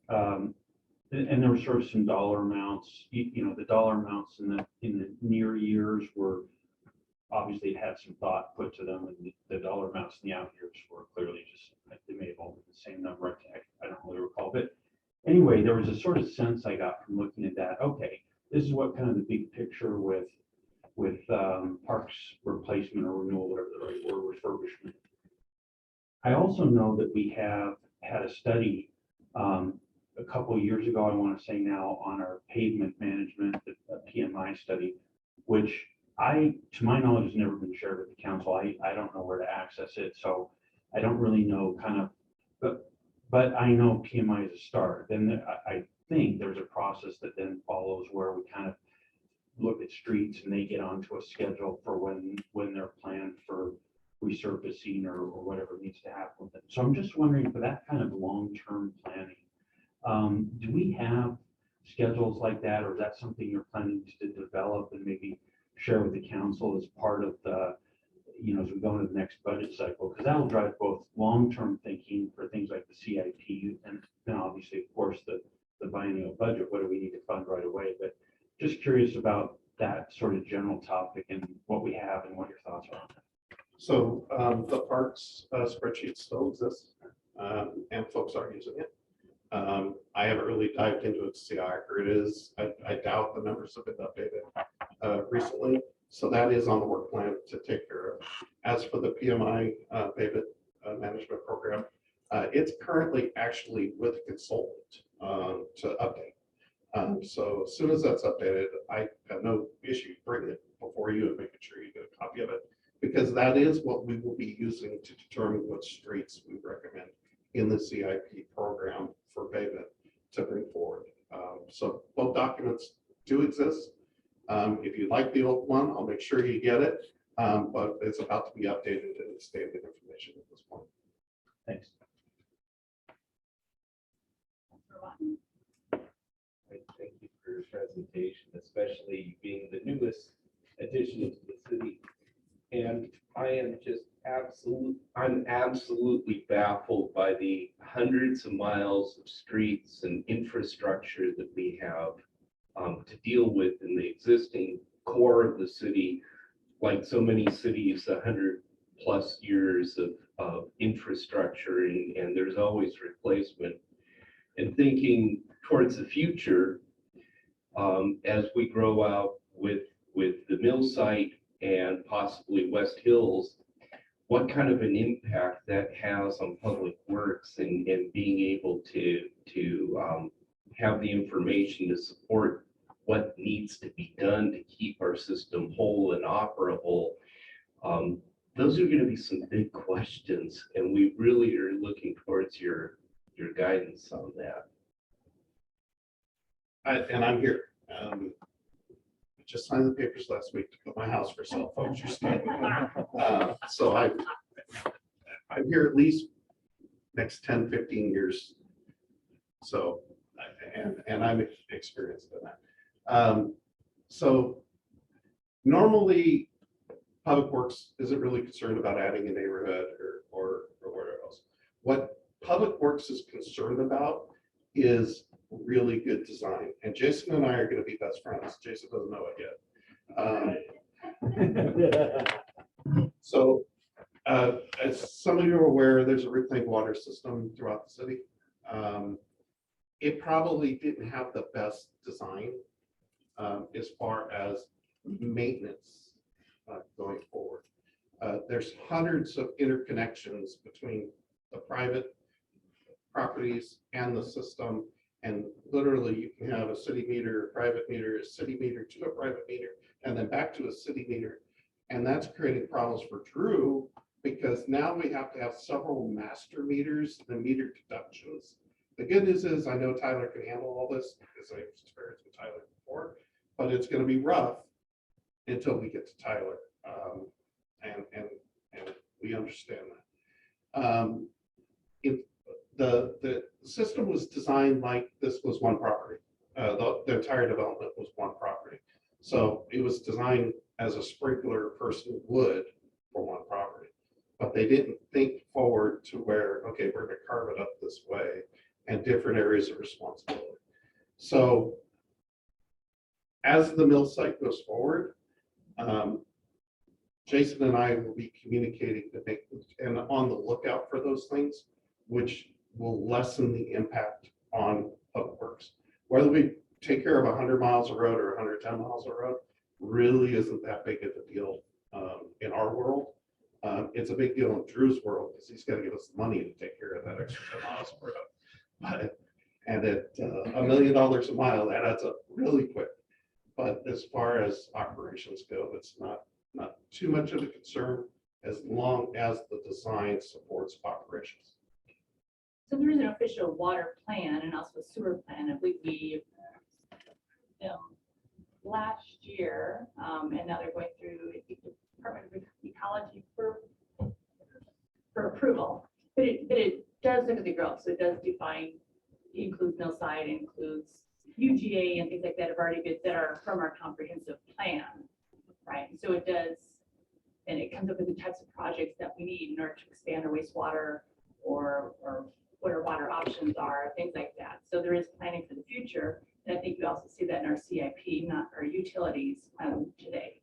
there were sort of some dollar amounts, the dollar amounts in the near years were, obviously had some thought put to them, and the dollar amounts in the out years were clearly just, they may have all been the same number. I don't really recall, but anyway, there was a sort of sense I got from looking at that. Okay, this is what kind of the big picture with parks replacement or renewal, whatever the right word, refurbishment. I also know that we have had a study a couple of years ago, I want to say now, on our pavement management, a PMI study, which to my knowledge, has never been shared with the council. I don't know where to access it, so I don't really know kind of, but I know PMI is a start. Then I think there's a process that then follows where we kind of look at streets and they get onto a schedule for when they're planned for resurfacing or whatever needs to happen with it. So I'm just wondering, for that kind of long-term planning, do we have schedules like that, or is that something you're planning to develop and maybe share with the council as part of the, as we go into the next budget cycle, because that'll drive both long-term thinking for things like the CIP and then obviously, of course, the biennial budget, what do we need to fund right away? But just curious about that sort of general topic and what we have and what your thoughts are on that. So the parks spreadsheet still exists, and folks are using it. I haven't really dived into it to see how accurate it is. I doubt the numbers have been updated recently. So that is on the work plan to take care of. As for the PMI payment management program, it's currently actually with a consultant to update. So as soon as that's updated, I have no issue bringing it before you and making sure you get a copy of it, because that is what we will be using to determine what streets we recommend in the CIP program for payment to bring forward. So both documents do exist. If you like the old one, I'll make sure you get it, but it's about to be updated and standard information at this point. Thanks. Thank you for your presentation, especially being the newest addition to the city. And I am just I'm absolutely baffled by the hundreds of miles of streets and infrastructure that we have to deal with in the existing core of the city. Like so many cities, 100+ years of infrastructure, and there's always replacement. And thinking towards the future, as we grow out with the mill site and possibly West Hills, what kind of an impact that has on public works and being able to have the information to support what needs to be done to keep our system whole and operable. Those are going to be some big questions, and we really are looking towards your guidance on that. And I'm here. I just signed the papers last week to put my house for sale, folks. You're standing. So I'm here at least next 10, 15 years. So, and I'm experienced in that. So normally Public Works isn't really concerned about adding a neighborhood or whatever else. What Public Works is concerned about is really good design. And Jason and I are going to be best friends. Jason doesn't know it yet. So as some of you are aware, there's a reclaimed water system throughout the city. It probably didn't have the best design as far as maintenance going forward. There's hundreds of interconnections between the private properties and the system. And literally you can have a city meter, a private meter, a city meter to a private meter, and then back to a city meter. And that's creating problems for Drew, because now we have to have several master meters and meter deductions. The good news is I know Tyler can handle all this because I've experienced with Tyler before, but it's going to be rough until we get to Tyler. And we understand that. The system was designed like this was one property. The entire development was one property. So it was designed as a sprinkler person would for one property. But they didn't think forward to where, okay, we're going to carve it up this way and different areas of responsibility. So as the mill site goes forward, Jason and I will be communicating to make and on the lookout for those things, which will lessen the impact on Public Works. Whether we take care of 100 miles of road or 110 miles of road really isn't that big of a deal in our world. It's a big deal in Drew's world because he's got to give us the money to take care of that extra 10 miles of road. And at $1 million a mile, that adds up really quick. But as far as operations go, it's not too much of a concern as long as the design supports operations. So there is an official water plan and also a sewer plan. And we last year, and now they're going through the Department of Ecology for approval. But it does look at the growth. So it does define, it includes Millside, it includes UGA and things like that have already been, that are from our comprehensive plan. right? So it does, and it comes up with the types of projects that we need in order to expand our wastewater or what our water options are, things like that. So there is planning for the future. And I think you also see that in our CIP, not our utilities today.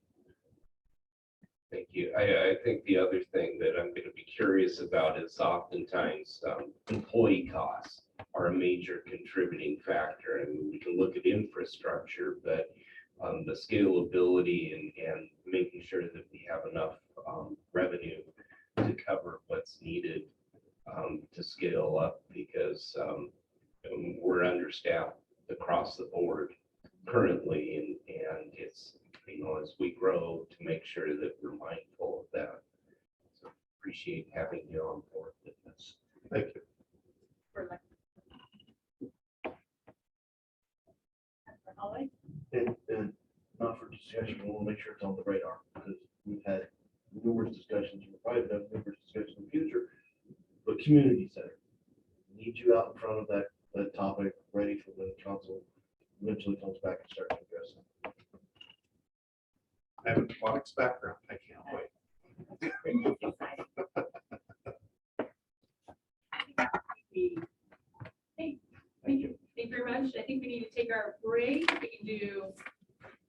Thank you. I think the other thing that I'm going to be curious about is oftentimes employee costs are a major contributing factor. And we can look at infrastructure, but the scalability and making sure that we have enough revenue to cover what's needed to scale up, because we're understaffed across the board currently, and it's, as we grow, to make sure that we're mindful of that. So appreciate having you on board with this. Thank you. And not for discussion, we want to make sure it's on the radar, because we've had numerous discussions, we'll probably have numerous discussions in the future. But community center, need you out in front of that topic, ready for when the council eventually comes back and starts addressing. I have a robotics background. I can't wait. Thank you. Thank you very much. I think we need to take our break. We can do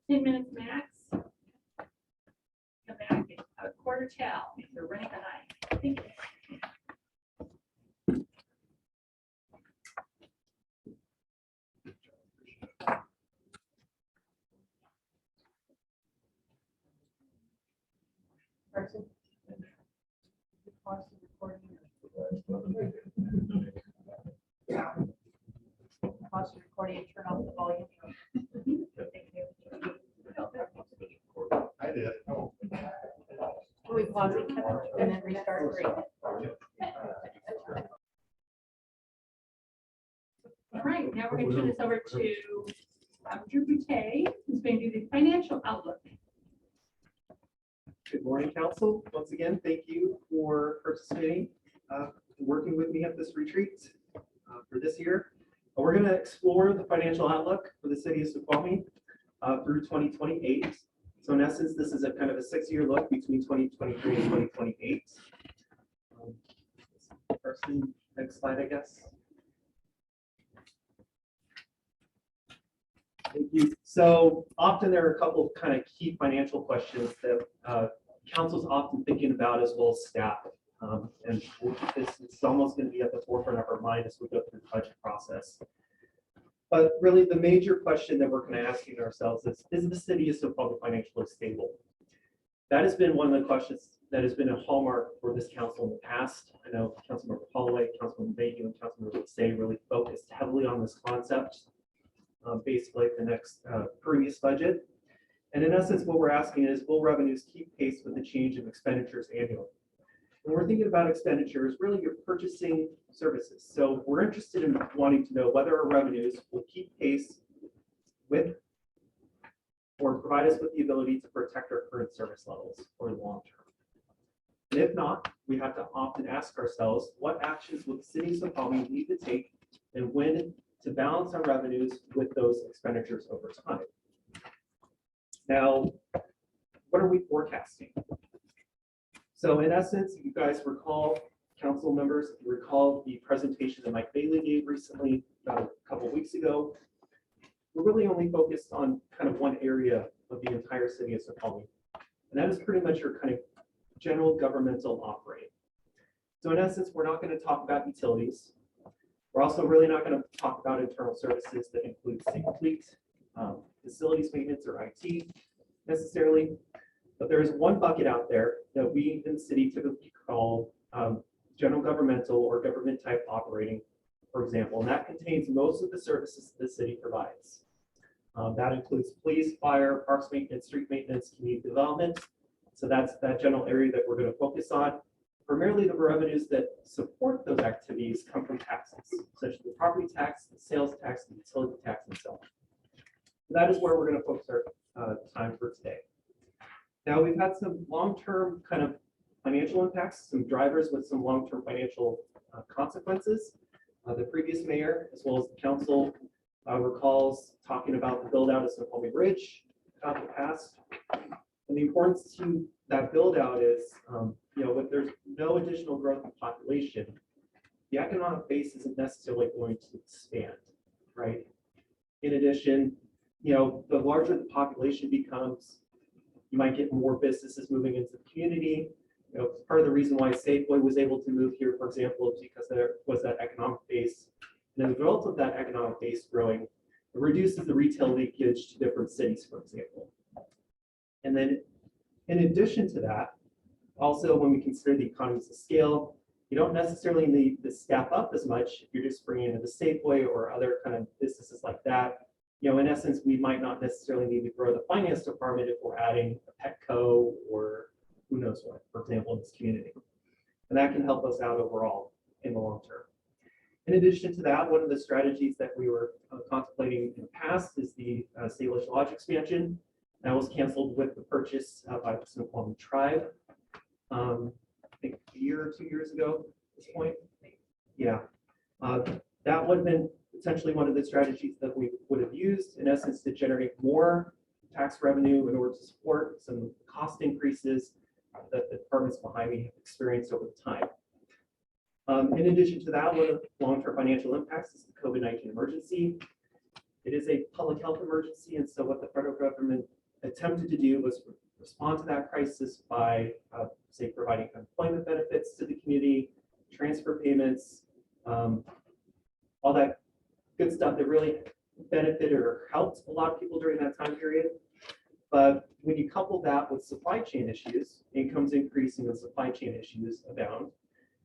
10 minutes max. Come back at 11:45. We're running behind. Thank you. Person. Pause the recording. Pause the recording and turn off the volume. Thank you. I did. Oh. We pause it and then restart. Great. All right, now we're going to turn this over to Drew Boutte, who's going to do the financial outlook. Good morning, council. Once again, thank you for participating, working with me at this retreat for this year. We're going to explore the financial outlook for the city of Snoqualmie through 2028. So in essence, this is a kind of a 6-year look between 2023 and 2028. Person, next slide, I guess. Thank you. So often there are a couple of kind of key financial questions that council's often thinking about, as well as staff. And it's almost going to be at the forefront of our mind as we go through the budget process. But really the major question that we're kind of asking ourselves is the city of Snoqualmie financially stable? That has been one of the questions that has been a hallmark for this council in the past. I know Councilmember Holloway, Councilmember Mayhew, and Councilmember Say really focused heavily on this concept. Basically the next previous budget. And in essence, what we're asking is, will revenues keep pace with the change of expenditures annually? When we're thinking about expenditures, really you're purchasing services. So we're interested in wanting to know whether our revenues will keep pace with or provide us with the ability to protect our current service levels for the long term. And if not, we have to often ask ourselves, what actions will the city of Snoqualmie need to take and when to balance our revenues with those expenditures over time? Now, what are we forecasting? So in essence, you guys recall, council members, if you recall the presentation that Mike Bailey gave recently, about a couple of weeks ago, we're really only focused on kind of one area of the entire city of Snoqualmie. And that is pretty much your kind of general governmental operating. So in essence, we're not going to talk about utilities. We're also really not going to talk about internal services that include safe fleet, facilities maintenance, or IT necessarily. But there is one bucket out there that we in the city typically call general governmental or government type operating, for example, and that contains most of the services the city provides. That includes police, fire, parks maintenance, street maintenance, community development. So that's that general area that we're going to focus on. Primarily the revenues that support those activities come from taxes, such as the property tax, the sales tax, the utility tax, and so on. So that is where we're going to focus our time for today. Now we've had some long-term kind of financial impacts, some drivers with some long-term financial consequences. The previous mayor, as well as the council, recalls talking about the build out of Snoqualmie Bridge out in the past. And the importance to that build out is, if there's no additional growth in population, the economic base isn't necessarily going to expand, right? In addition, the larger the population becomes, you might get more businesses moving into the community. Part of the reason why Safeway was able to move here, for example, is because there was that economic base. And as a result of that economic base growing, it reduces the retail leakage to different cities, for example. And then in addition to that, also when we consider the economies of scale, you don't necessarily need to staff up as much if you're just bringing in the Safeway or other kind of businesses like that. In essence, we might not necessarily need to grow the finance department if we're adding a Petco or who knows what, for example, in this community. And that can help us out overall in the long term. In addition to that, one of the strategies that we were contemplating in the past is the Salish Lodge expansion. That was canceled with the purchase by the Snoqualmie tribe. I think a year or 2 years ago at this point. Yeah. That would have been essentially one of the strategies that we would have used, in essence, to generate more tax revenue in order to support some cost increases that the departments behind me have experienced over time. In addition to that, one of the long-term financial impacts is the COVID-19 emergency. It is a public health emergency, and so what the federal government attempted to do was respond to that crisis by, say, providing employment benefits to the community, transfer payments, all that good stuff that really benefited or helped a lot of people during that time period. But when you couple that with supply chain issues, incomes increasing and supply chain issues abound,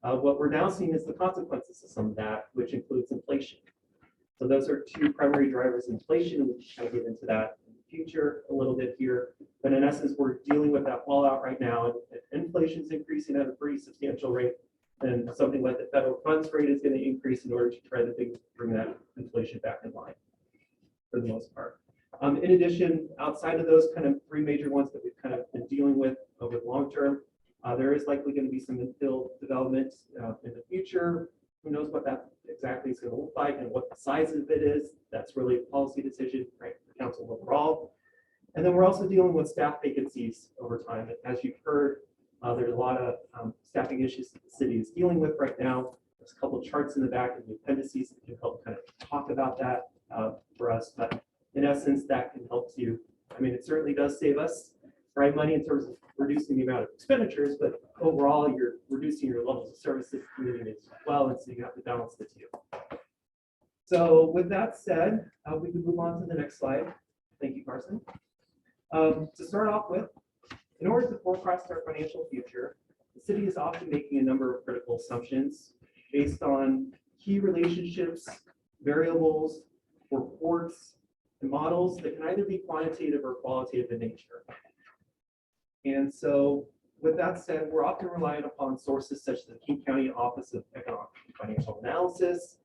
what we're now seeing is the consequences of some of that, which includes inflation. So those are two primary drivers of inflation. We can kind of get into that in the future a little bit here. But in essence, we're dealing with that fallout right now. And if inflation is increasing at a pretty substantial rate, then something like the federal funds rate is going to increase in order to try to bring that inflation back in line for the most part. In addition, outside of those kind of three major ones that we've kind of been dealing with over the long term, there is likely going to be some infill development in the future. Who knows what that exactly is going to look like and what the size of it is. That's really a policy decision, right, for council overall. And then we're also dealing with staff vacancies over time. As you've heard, there's a lot of staffing issues that the city is dealing with right now. There's a couple of charts in the back of the appendices that can help kind of talk about that for us. But in essence, that can help you. I mean, it certainly does save us, right, money in terms of reducing the amount of expenditures, but overall, you're reducing your levels of service to the community as well, and so you have to balance the two. So with that said, we can move on to the next slide. Thank you, Carson. To start off with, in order to forecast our financial future, the city is often making a number of critical assumptions based on key relationships, variables, reports, and models that can either be quantitative or qualitative in nature. And so with that said, we're often reliant upon sources such as the King County Office of Economic and Financial Analysis,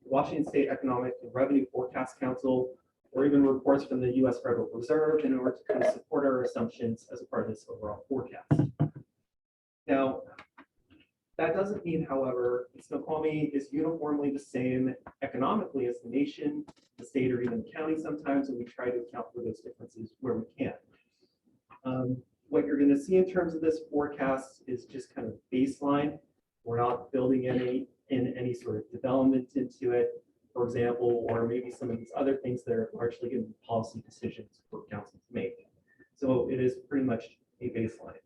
Washington State Economic and Revenue Forecast Council, or even reports from the U.S. Federal Reserve in order to kind of support our assumptions as a part of this overall forecast. Now, that doesn't mean, however, that Snoqualmie is uniformly the same economically as the nation, the state, or even the county sometimes, and we try to account for those differences where we can. What you're going to see in terms of this forecast is just kind of baseline. We're not building any sort of development into it, for example, or maybe some of these other things that are largely going to be policy decisions for council to make. So it is pretty much a baseline.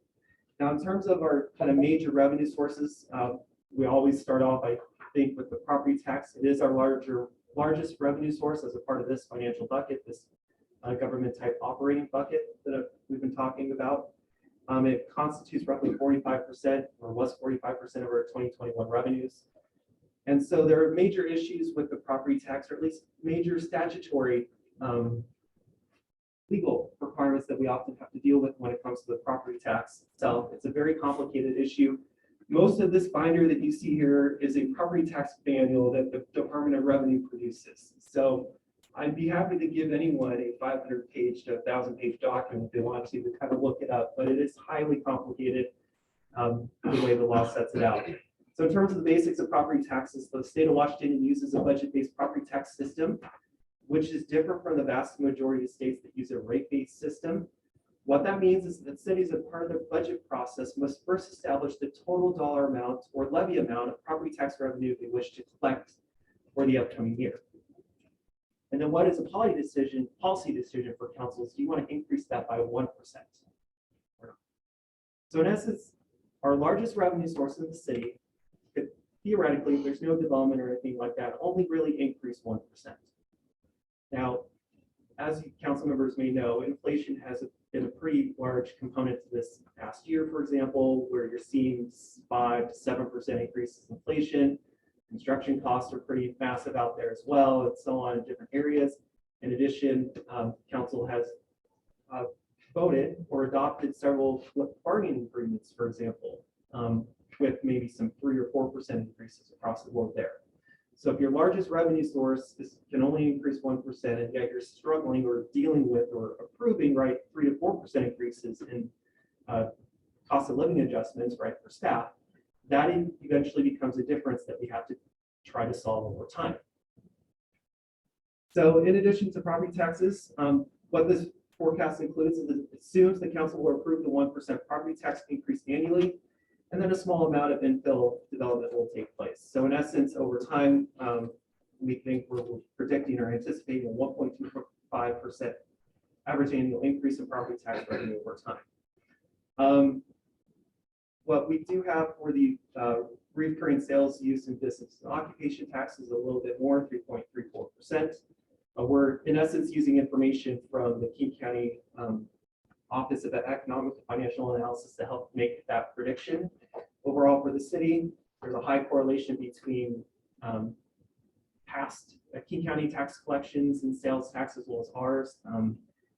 Now, in terms of our kind of major revenue sources, we always start off, I think, with the property tax. It is our largest revenue source as a part of this financial bucket, this government type operating bucket that we've been talking about. It constitutes roughly 45% or was 45% of our 2021 revenues. And so there are major issues with the property tax, or at least major statutory legal requirements that we often have to deal with when it comes to the property tax itself. It's a very complicated issue. Most of this binder that you see here is a property tax manual that the Department of Revenue produces. So I'd be happy to give anyone a 500-page to 1,000-page document if they want to kind of look it up, but it is highly complicated the way the law sets it out. So in terms of the basics of property taxes, the state of Washington uses a budget-based property tax system, which is different from the vast majority of states that use a rate-based system. What that means is that cities, as part of their budget process, must first establish the total dollar amount or levy amount of property tax revenue they wish to collect for the upcoming year. And then what is a policy decision for councils? Do you want to increase that by 1% or not? So in essence, our largest revenue source in the city could theoretically, if there's no development or anything like that, only really increase 1%. Now, as you council members may know, inflation has been a pretty large component to this past year, for example, where you're seeing 5 to 7% increases in inflation. Construction costs are pretty massive out there as well, and so on in different areas. In addition, council has voted or adopted several bargaining agreements, for example, with maybe some 3 or 4% increases across the board there. So if your largest revenue source can only increase 1%, and yet you're struggling or dealing with or approving, right, 3 to 4% increases in cost of living adjustments, right, for staff, that eventually becomes a difference that we have to try to solve over time. So in addition to property taxes, what this forecast includes is it assumes the council will approve the 1% property tax increase annually, and then a small amount of infill development will take place. So in essence, over time, we think we're predicting or anticipating a 1.25% average annual increase in property tax revenue over time. What we do have for the recurring sales, use, and business and occupation tax is a little bit more, 3.34%. We're in essence using information from the King County Office of Economic and Financial Analysis to help make that prediction. Overall for the city, there's a high correlation between past King County tax collections and sales tax as well as ours. And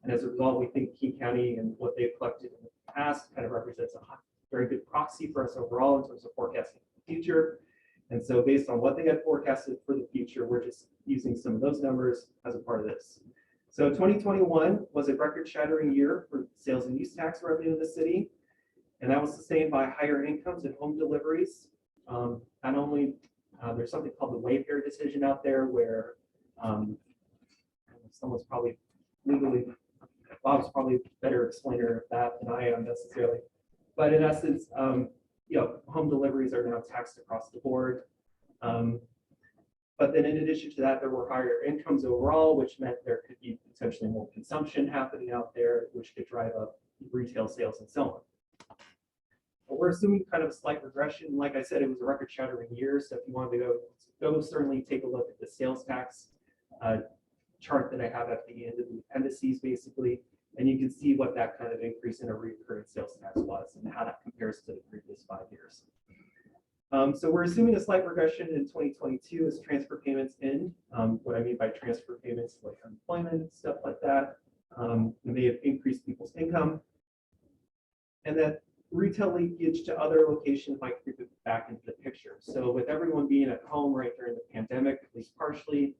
as a result, we think King County and what they've collected in the past kind of represents a very good proxy for us overall in terms of forecasting the future. And so based on what they had forecasted for the future, we're just using some of those numbers as a part of this. So 2021 was a record-shattering year for sales and use tax revenue in the city. And that was sustained by higher incomes and home deliveries. Not only, there's something called the Wayfair decision out there where someone's probably legally, Bob's probably a better explainer of that than I am necessarily. But in essence, home deliveries are now taxed across the board. But then in addition to that, there were higher incomes overall, which meant there could be potentially more consumption happening out there, which could drive up retail sales and so on. But we're assuming kind of a slight regression. Like I said, it was a record-shattering year. So if you wanted to go certainly take a look at the sales tax chart that I have at the end of the appendices, basically. And you can see what that kind of increase in a recurring sales tax was and how that compares to the previous 5 years. So we're assuming a slight regression in 2022 as transfer payments end. What I mean by transfer payments, like unemployment, stuff like that, may have increased people's income. And that retail leakage to other locations might creep it back into the picture. So with everyone being at home right during the pandemic, at least partially,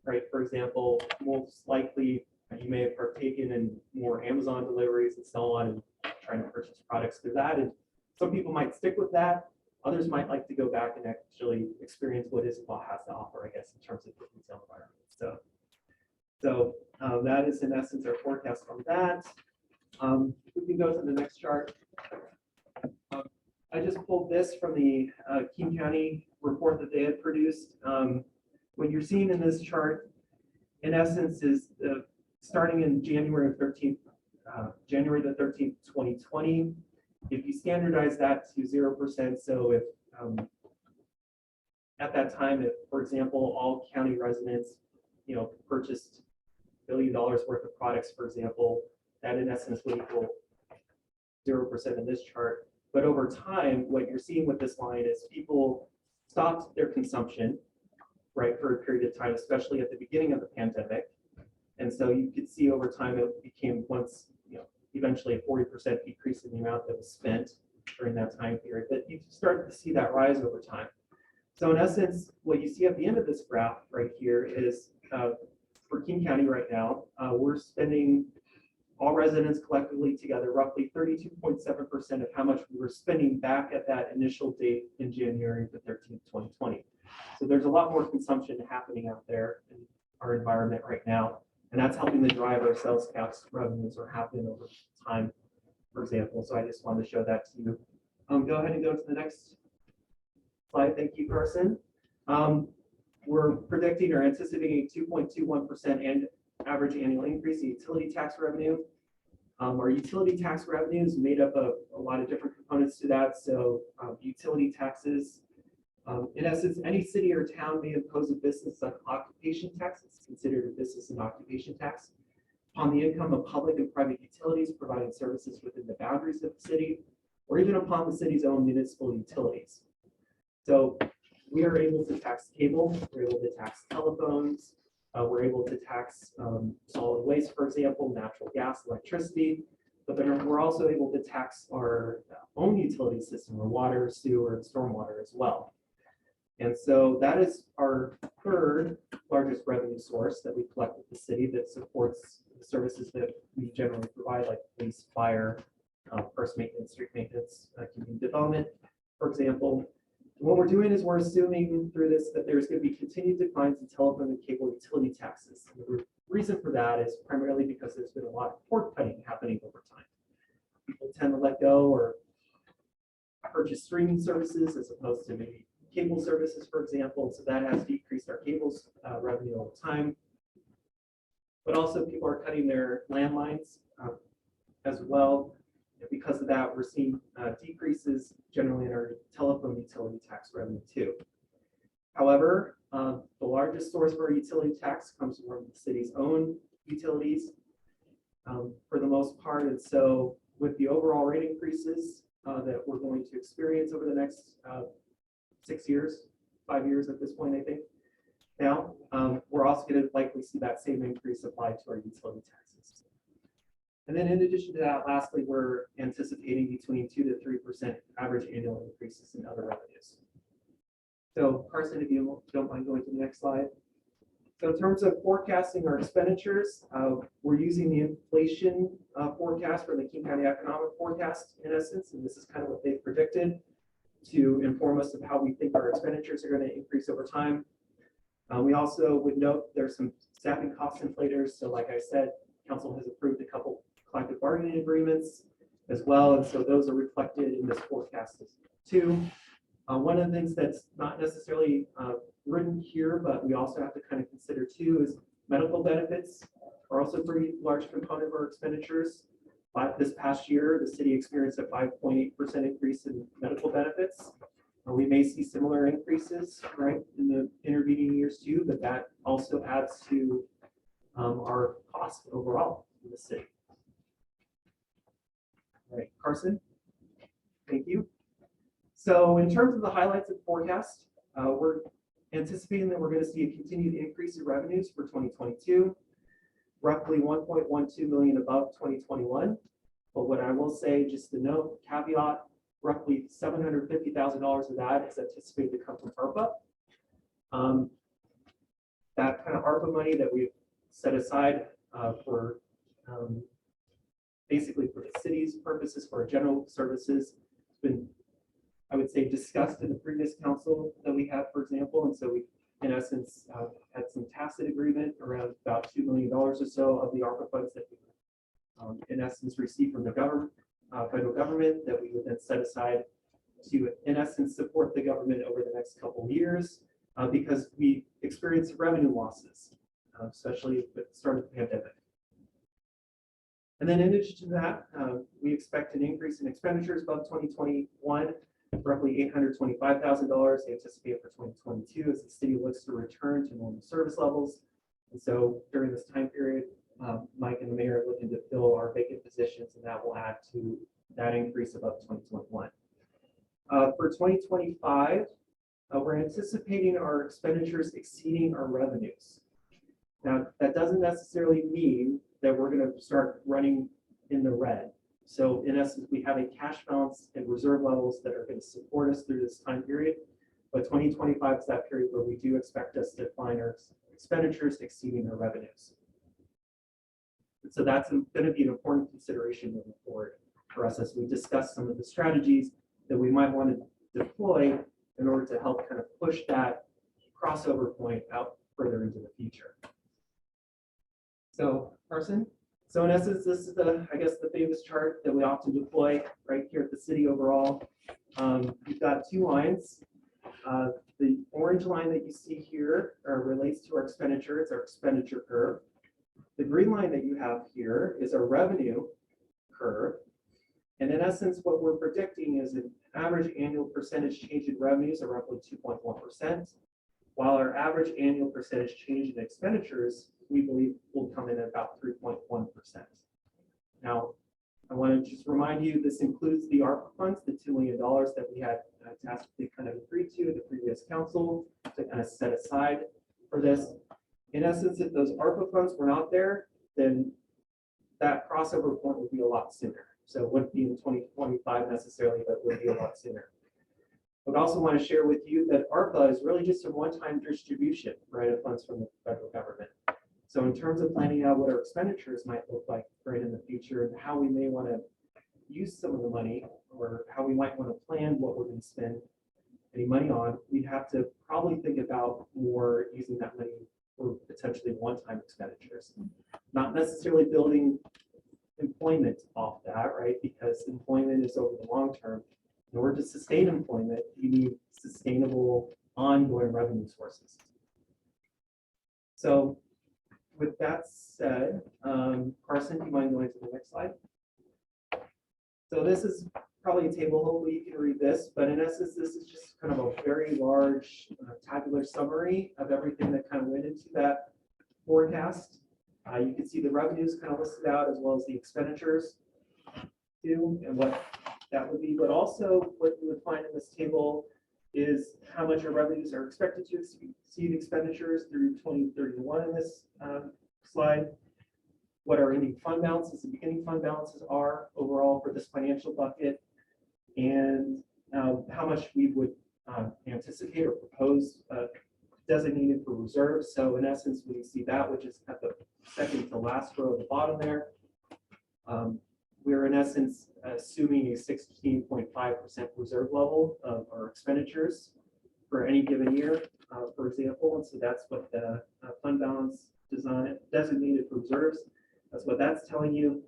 right, for example, most likely you may have partaken in more Amazon deliveries and so on and trying to purchase products through that. And some people might stick with that. Others might like to go back and actually experience what Issaquah has to offer, I guess, in terms of the retail environment. So that is in essence our forecast on that. We can go to the next chart. I just pulled this from the King County report that they had produced. What you're seeing in this chart, in essence, is starting in January the 13th, 2020. If you standardize that to 0%, so if at that time, if, for example, all county residents, purchased $1 billion worth of products, for example, that in essence would equal 0% in this chart. But over time, what you're seeing with this line is people stopped their consumption, right, for a period of time, especially at the beginning of the pandemic. And so you could see over time it became eventually a 40% decrease in the amount that was spent during that time period. But you started to see that rise over time. So in essence, what you see at the end of this graph right here is for King County right now, we're spending, all residents collectively together, roughly 32.7% of how much we were spending back at that initial date in January the 13th, 2020. So there's a lot more consumption happening out there in our environment right now And that's helping to drive our sales tax revenues or happen over time, for example. So I just wanted to show that to you. Go ahead and go to the next slide. Thank you, Carson. We're predicting or anticipating a 2.21% and average annual increase in utility tax revenue. Our utility tax revenue is made up of a lot of different components to that. So utility taxes, in essence, any city or town may impose a business on occupation tax. It's considered a business and occupation tax on the income of public and private utilities providing services within the boundaries of the city, or even upon the city's own municipal utilities. So we are able to tax cable, we're able to tax telephones, we're able to tax solid waste, for example, natural gas, electricity, but then we're also able to tax our own utility system, or water, sewer, and stormwater as well. And so that is our third largest revenue source that we collect with the city that supports the services that we generally provide, like police, fire, first maintenance, street maintenance, community development, for example. What we're doing is we're assuming through this that there's going to be continued declines in telephone and cable utility taxes. And the reason for that is primarily because there's been a lot of cord cutting happening over time. People tend to let go or purchase streaming services as opposed to maybe cable services, for example. So that has decreased our cables revenue over time. But also people are cutting their landlines as well. And because of that, we're seeing decreases generally in our telephone utility tax revenue too. However, the largest source for our utility tax comes from the city's own utilities for the most part. And so with the overall rate increases that we're going to experience over the next 6 years, 5 years at this point, I think. Now, we're also going to likely see that same increase applied to our utility taxes. And then in addition to that, lastly, we're anticipating between 2 to 3% average annual increases in other revenues. So Carson, if you don't mind going to the next slide. So in terms of forecasting our expenditures, we're using the inflation forecast from the King County Economic Forecast in essence, and this is kind of what they've predicted to inform us of how we think our expenditures are going to increase over time. We also would note there's some staffing cost inflators. So like I said, council has approved a couple collective bargaining agreements as well. And so those are reflected in this forecast too. One of the things that's not necessarily written here, but we also have to kind of consider too is medical benefits are also a pretty large component of our expenditures. But this past year, the city experienced a 5.8% increase in medical benefits. We may see similar increases, right, in the intervening years too, but that also adds to our cost overall in the city. All right, Carson, thank you. So in terms of the highlights of the forecast, we're anticipating that we're going to see a continued increase in revenues for 2022, roughly 1.12 million above 2021. But what I will say, just to note, caveat, roughly $750,000 of that is anticipated to come from ARPA. That kind of ARPA money that we've set aside for basically for the city's purposes, for our general services, has been, I would say, discussed in the previous council that we had, for example. And so we, in essence, had some tacit agreement around about $2 million or so of the ARPA funds that we, in essence, received from the government, federal government, that we would then set aside to, in essence, support the government over the next couple of years because we experienced revenue losses, especially at the start of the pandemic. And then in addition to that, we expect an increase in expenditures above 2021, roughly $825,000 anticipated for 2022 as the city looks to return to normal service levels. And so during this time period, Mike and the mayor are looking to fill our vacant positions, and that will add to that increase above 2021. For 2025, we're anticipating our expenditures exceeding our revenues. Now, that doesn't necessarily mean that we're going to start running in the red. So in essence, we have a cash balance and reserve levels that are going to support us through this time period. But 2025 is that period where we do expect us to find our expenditures exceeding our revenues. So that's going to be an important consideration moving forward for us as we discuss some of the strategies that we might want to deploy in order to help kind of push that crossover point out further into the future. So Carson, so in essence, this is the, I guess, the famous chart that we often deploy right here at the city overall. We've got two lines. The orange line that you see here relates to our expenditure. It's our expenditure curve. The green line that you have here is our revenue curve. And in essence, what we're predicting is an average annual percentage change in revenues of roughly 2.1%, while our average annual percentage change in expenditures, we believe, will come in at about 3.1%. Now, I want to just remind you, this includes the ARPA funds, the $2 million that we had tacitly kind of agreed to at the previous council to kind of set aside for this. In essence, if those ARPA funds were not there, then that crossover point would be a lot sooner. So it wouldn't be in 2025 necessarily, but would be a lot sooner. I would also want to share with you that ARPA is really just a one-time distribution, right, of funds from the federal government. So in terms of planning out what our expenditures might look like right in the future and how we may want to use some of the money or how we might want to plan what we're going to spend any money on, we'd have to probably think about more using that money for potentially one-time expenditures, not necessarily building employment off that, right? Because employment is over the long term. In order to sustain employment, you need sustainable, ongoing revenue sources. So with that said, Carson, do you mind going to the next slide? So this is probably a table, hopefully you can read this, but in essence, this is just kind of a very large tabular summary of everything that kind of went into that forecast. You can see the revenues kind of listed out as well as the expenditures too, and what that would be. But also what you would find in this table is how much our revenues are expected to exceed expenditures through 2031 in this slide. What our ending fund balances and beginning fund balances are overall for this financial bucket, and how much we would anticipate or propose designated for reserves. So in essence, when you see that, which is at the second to last row at the bottom there, we're in essence assuming a 16.5% reserve level of our expenditures for any given year, for example. And so that's what the fund balance designated for reserves. That's what that's telling you.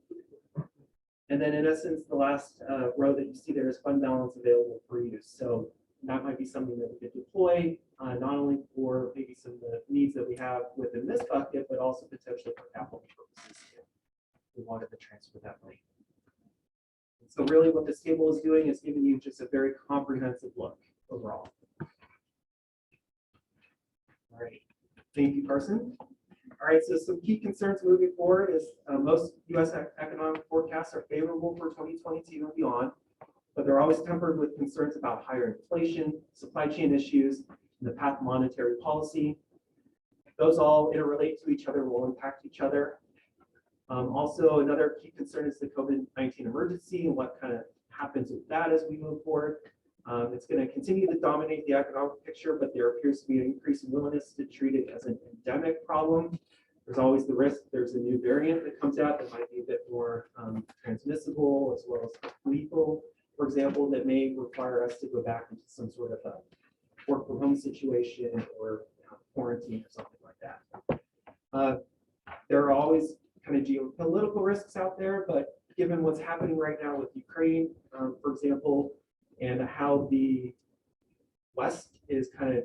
And then in essence, the last row that you see there is fund balance available for use. So that might be something that we could deploy, not only for maybe some of the needs that we have within this bucket, but also potentially for capital purposes if we wanted to transfer that money. So really what this table is doing is giving you just a very comprehensive look overall. All right, thank you, Carson. All right, so some key concerns moving forward is most U.S. economic forecasts are favorable for 2022 and beyond, but they're always tempered with concerns about higher inflation, supply chain issues, and the path of monetary policy. Those all interrelate to each other, will impact each other. Also, another key concern is the COVID-19 emergency and what kind of happens with that as we move forward. It's going to continue to dominate the economic picture, but there appears to be an increasing willingness to treat it as an endemic problem. There's always the risk there's a new variant that comes out that might be a bit more transmissible as well as lethal, for example, that may require us to go back into some sort of a work from home situation or quarantine or something like that. There are always kind of geopolitical risks out there, but given what's happening right now with Ukraine, for example, and how the West is kind of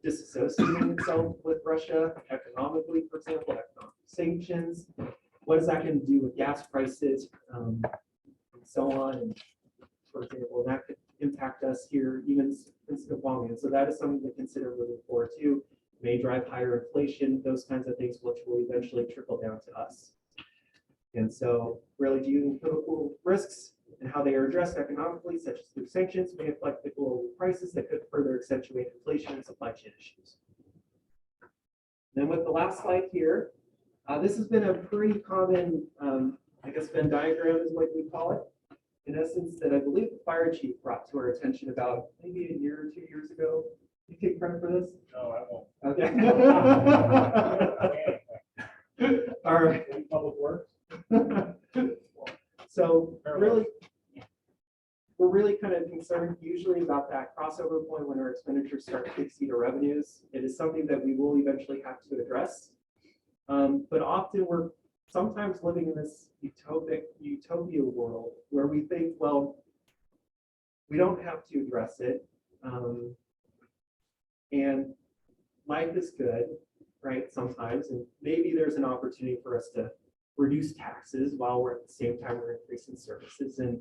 disassociating itself with Russia economically, for example, economic sanctions. What is that going to do with gas prices and so on? And for example, that could impact us here, even in Snoqualmie. And so that is something to consider moving forward too. May drive higher inflation, those kinds of things, which will eventually trickle down to us. And so really geopolitical risks and how they are addressed economically, such as through sanctions, may affect the global prices that could further accentuate inflation and supply chain issues. Then with the last slide here, this has been a pretty common, I guess, Venn diagram is what we call it. In essence, that I believe the fire chief brought to our attention about maybe a year or 2 years ago. You take credit for this? No, I won't. Okay. All right. Public Works. So really, we're really kind of concerned usually about that crossover point when our expenditures start to exceed our revenues. It is something that we will eventually have to address. But often we're sometimes living in this utopia world where we think, well, we don't have to address it. And life is good, right? Sometimes, and maybe there's an opportunity for us to reduce taxes while we're at the same time we're increasing services. And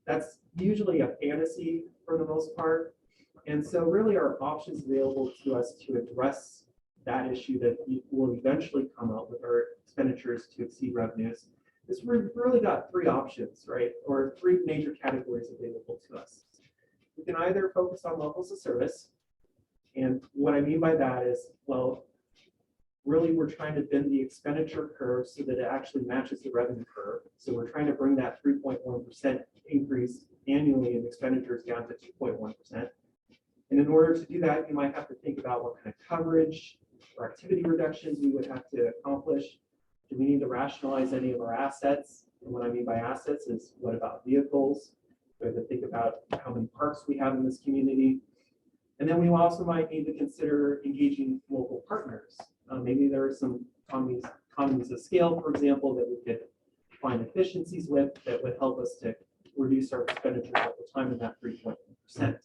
that's usually a fantasy for the most part. And so really our options available to us to address that issue that will eventually come up with our expenditures to exceed revenues is we've really got three options, right? Or three major categories available to us. We can either focus on levels of service. And what I mean by that is, well, really we're trying to bend the expenditure curve so that it actually matches the revenue curve. So we're trying to bring that 3.1% increase annually in expenditures down to 2.1%. And in order to do that, you might have to think about what kind of coverage or activity reductions we would have to accomplish. Do we need to rationalize any of our assets? And what I mean by assets is what about vehicles? We have to think about how many parks we have in this community. And then we also might need to consider engaging local partners. Maybe there are some economies of scale, for example, that we could find efficiencies with that would help us to reduce our expenditures over time in that 3.1%.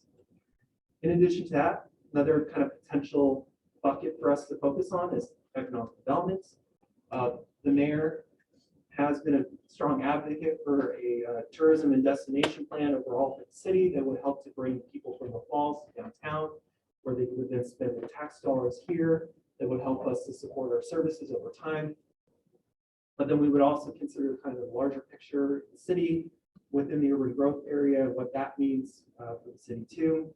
In addition to that, another kind of potential bucket for us to focus on is economic development. The mayor has been a strong advocate for a tourism and destination plan overall for the city that would help to bring people from the falls to downtown, where they would then spend their tax dollars here that would help us to support our services over time. But then we would also consider kind of the larger picture, the city within the urban growth area, what that means for the city too.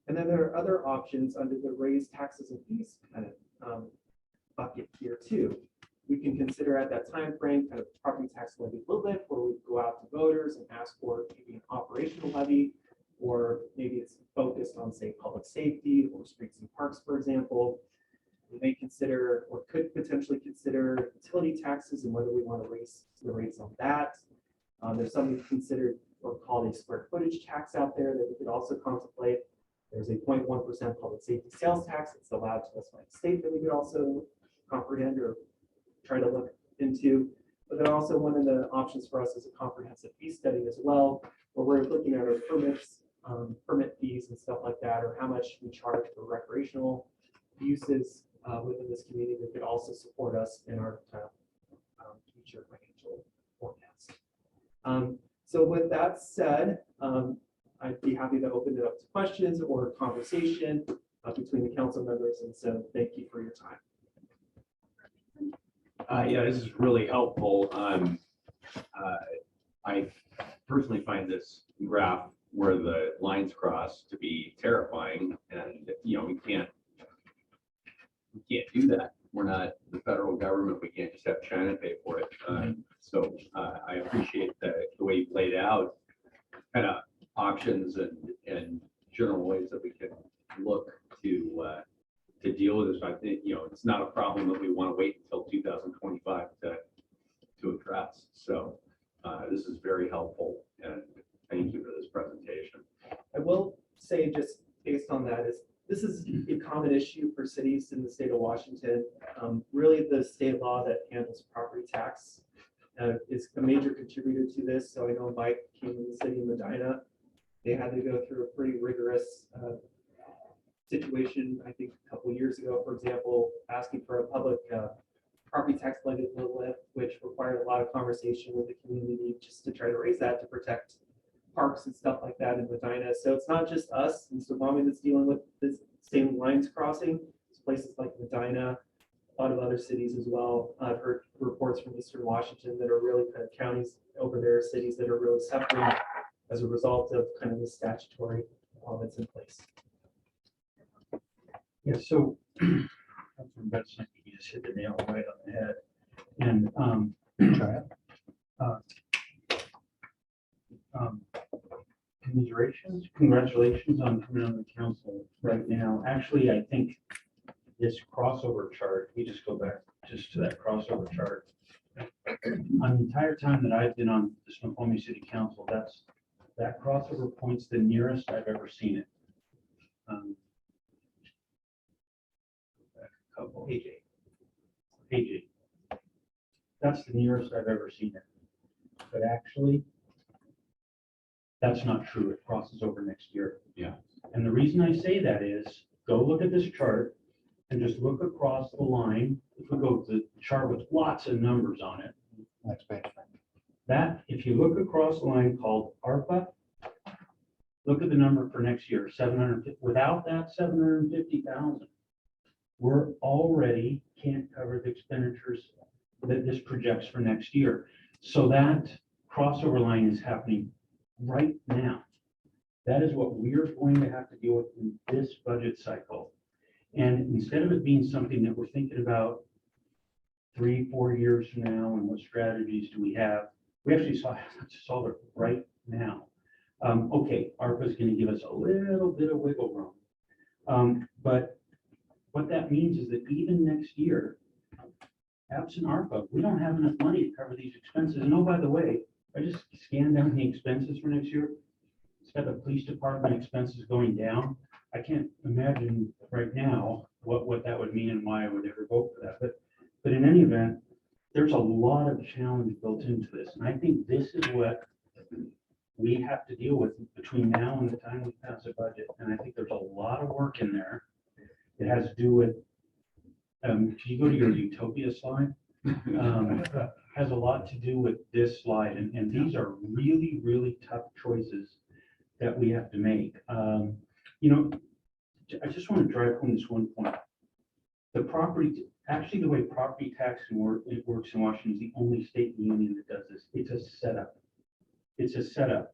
And then there are other options under the raise taxes and fees kind of bucket here too. We can consider at that time frame kind of property tax levy limit, where we go out to voters and ask for maybe an operational levy, or maybe it's focused on, say, public safety or streets and parks, for example. We may consider or could potentially consider utility taxes and whether we want to raise the rates on that. There's something considered or called a square footage tax out there that we could also contemplate. There's a 0.1% public safety sales tax that's allowed to us by the state that we could also comprehend or try to look into. But then also one of the options for us is a comprehensive fee study as well, where we're looking at our permits, permit fees and stuff like that, or how much we charge for recreational uses within this community that could also support us in our future financial forecast. So with that said, I'd be happy to open it up to questions or conversation between the council members. And so thank you for your time. Yeah, this is really helpful. I personally find this graph where the lines cross to be terrifying, and we can't do that. We're not the federal government. We can't just have China pay for it. So I appreciate the way you laid out kind of options and general ways that we can look to deal with this. I think it's not a problem that we want to wait until 2025 to address. So this is very helpful, and thank you for this presentation. I will say, just based on that, is this is a common issue for cities in the state of Washington. Really, the state law that handles property tax is a major contributor to this. So I know Mike came to the city of Medina. They had to go through a pretty rigorous situation, I think a couple of years ago, for example, asking for a public property tax levy limit, which required a lot of conversation with the community just to try to raise that to protect parks and stuff like that in Medina. So it's not just us in Snoqualmie that's dealing with this same lines crossing. It's places like Medina, a lot of other cities as well. I've heard reports from Eastern Washington that are really kind of counties over there, cities that are really suffering as a result of kind of the statutory law that's in place. Yeah, so Councilman Betts, I think you just hit the nail right on the head. And congratulations on coming on the council right now. Actually, I think this crossover chart, we just go back just to that crossover chart. On the entire time that I've been on the Snoqualmie City Council, that crossover point's the nearest I've ever seen it. Page 8. That's the nearest I've ever seen it. But actually, that's not true. It crosses over next year. Yeah. And the reason I say that is, go look at this chart and just look across the line. If we go to the chart with lots of numbers on it, Next page. that, if you look across the line called ARPA, look at the number for next year, 750, without that 750,000. We're already can't cover the expenditures that this projects for next year. So that crossover line is happening right now. That is what we're going to have to deal with in this budget cycle. And instead of it being something that we're thinking about 3-4 years from now and what strategies do we have, we actually have to solve it right now. Okay, ARPA is going to give us a little bit of wiggle room. But what that means is that even next year, absent ARPA, we don't have enough money to cover these expenses. And oh, by the way, I just scanned down the expenses for next year. It's got the police department expenses going down. I can't imagine right now what that would mean and why I would ever vote for that. But in any event, there's a lot of challenge built into this. And I think this is what we have to deal with between now and the time we pass a budget. And I think there's a lot of work in there. It has to do with, can you go to your utopia slide? Has a lot to do with this slide. And these are really, really tough choices that we have to make. You know, I just want to drive home this one point. The property, actually the way property tax it works in Washington is the only state in the union that does this. It's a setup. It's a setup.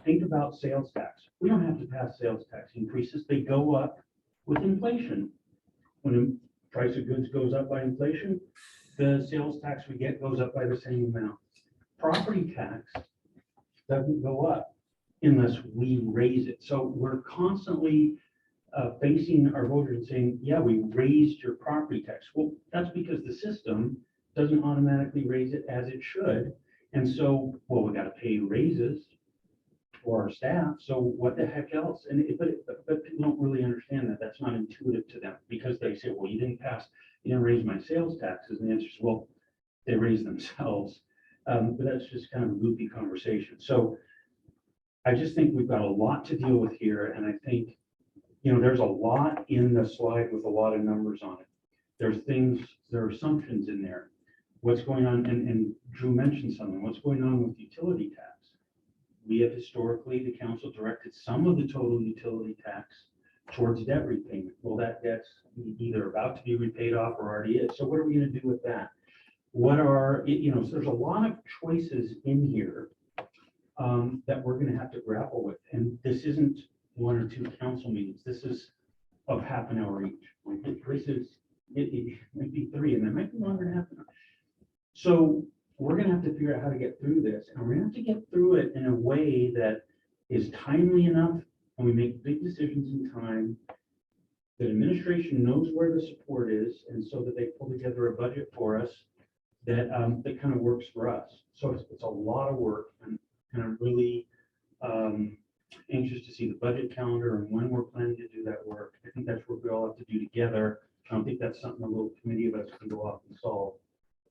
Think about sales tax. We don't have to pass sales tax increases. They go up with inflation. When the price of goods goes up by inflation, the sales tax we get goes up by the same amount. Property tax doesn't go up unless we raise it. So we're constantly facing our voters and saying, yeah, we raised your property tax. Well, that's because the system doesn't automatically raise it as it should. And so, well, we got to pay raises for our staff. So what the heck else? And but people don't really understand that. That's not intuitive to them because they say, well, you didn't raise my sales taxes. And the answer is, well, they raise themselves. But that's just kind of a goofy conversation. So I just think we've got a lot to deal with here. And I think, you know, there's a lot in the slide with a lot of numbers on it. There's things, there are assumptions in there. What's going on, and Drew mentioned something, what's going on with utility tax? We have historically, the council directed some of the total utility tax towards debt repayment. Well, that debt's either about to be repaid off or already is. So what are we going to do with that? What are, you know, so there's a lot of choices in here that we're going to have to grapple with. And this isn't 1 or 2 council meetings. This is of half an hour each. This is, it might be 3 and there might be longer than half an hour. So we're going to have to figure out how to get through this, and we're going to have to get through it in a way that is timely enough, and we make big decisions in time, that administration knows where the support is, and so that they pull together a budget for us that that kind of works for us. So it's a lot of work, and I'm really anxious to see the budget calendar and when we're planning to do that work. I think that's what we all have to do together. I don't think that's something a little committee of us can go off and solve.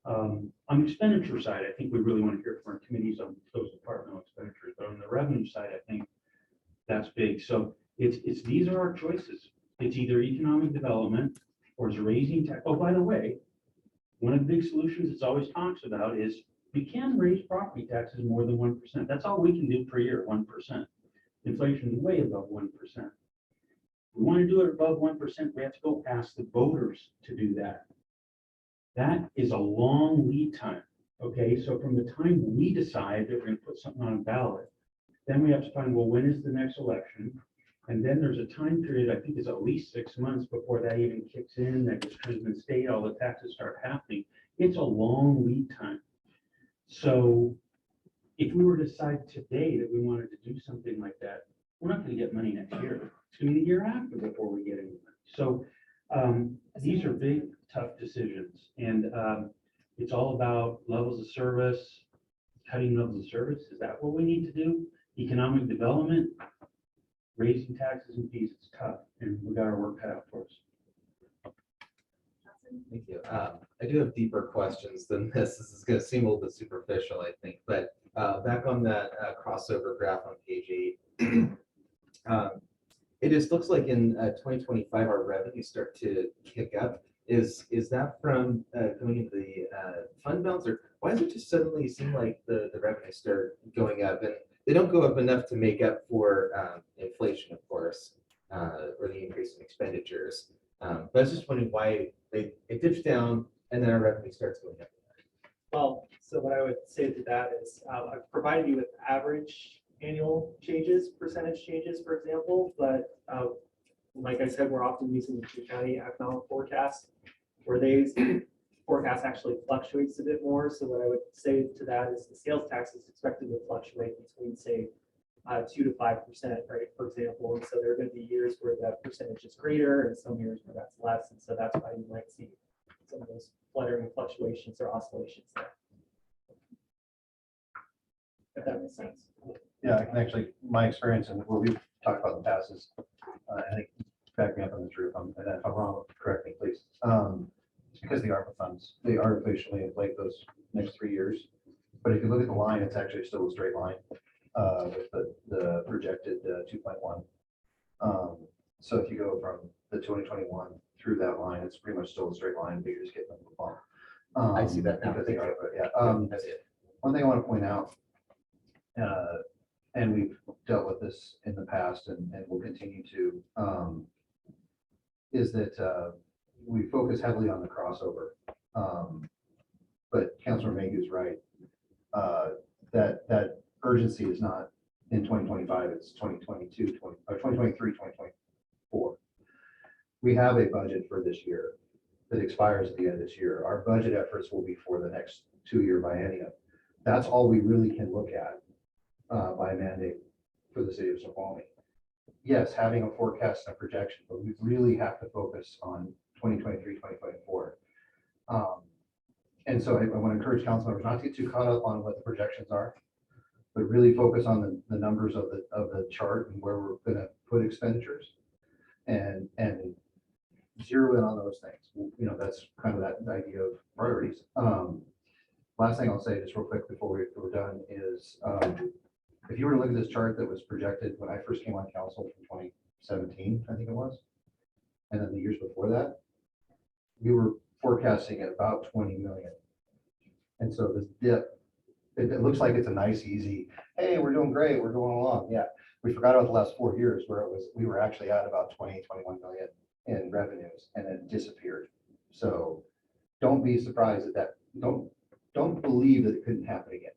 On the expenditure side, I think we really want to hear from our committees on those departmental expenditures, but on the revenue side, I think that's big. So it's these are our choices. It's either economic development or it's raising tax. Oh, by the way, one of the big solutions it's always talks about is we can raise property taxes more than 1%. That's all we can do per year, 1%. Inflation is way above 1%. If we want to do it above 1%, we have to go ask the voters to do that. That is a long lead time, okay? So from the time we decide that we're going to put something on a ballot, then we have to find, well, when is the next election? And then there's a time period, I think it's at least 6 months before that even kicks in, that gets printed in the state, all the taxes start happening. It's a long lead time. So if we were to decide today that we wanted to do something like that, we're not going to get money next year. It's going to be the year after before we get any money. So these are big, tough decisions. And it's all about levels of service, cutting levels of service. Is that what we need to do? Economic development, raising taxes and fees, it's tough. And we got our work cut out for us. Thank you. I do have deeper questions than this. This is going to seem a little bit superficial, I think, but back on that crossover graph on page 8, it just looks like in 2025 our revenues start to kick up. Is that from coming into the fund balance, or why does it just suddenly seem like the revenues start going up? And they don't go up enough to make up for inflation, of course, or the increase in expenditures. But I was just wondering why it dips down and then our revenue starts going up. Well, so what I would say to that is I've provided you with average annual changes, percentage changes, for example, but like I said, we're often using the King County economic forecast where they forecast actually fluctuates a bit more. So what I would say to that is the sales tax is expected to fluctuate between, say, 2 to 5%, right? For example, and so there are going to be years where that percentage is greater and some years where that's less. And so that's why you might see some of those fluttering fluctuations or oscillations there. If that makes sense. Yeah, I can actually, my experience and what we've talked about in the past is, I think, back me up on this, Drew, if I'm wrong, correct me, please. It's because the ARPA funds, they artificially inflate those next 3 years. But if you look at the line, it's actually still a straight line with the projected 2.1. So if you go from the 2021 through that line, it's pretty much still a straight line, but you're just getting a bump. I see that now. Because they ARPA, yeah. I see it. One thing I want to point out, and we've dealt with this in the past and will continue to, is that we focus heavily on the crossover. But Councilor Mayhew's right. That urgency is not in 2025, it's 2022, 2023, 2024. We have a budget for this year that expires at the end of this year. Our budget efforts will be for the next 2-year biennium. That's all we really can look at by mandate for the city of Snoqualmie. Yes, having a forecast and a projection, but we really have to focus on 2023, 2024. And so I want to encourage council members not to get too caught up on what the projections are, but really focus on the numbers of the chart and where we're going to put expenditures and zero in on those things. You know, that's kind of that idea of priorities. Last thing I'll say just real quick before we're done is if you were to look at this chart that was projected when I first came on council from 2017, I think it was, and then the years before that, we were forecasting at about 20 million. And so this dip, it looks like it's a nice, easy, hey, we're doing great, we're going along. Yeah, we forgot about the last 4 years where we were actually at about 20, 21 million in revenues and it disappeared. So don't be surprised at that. Don't believe that it couldn't happen again.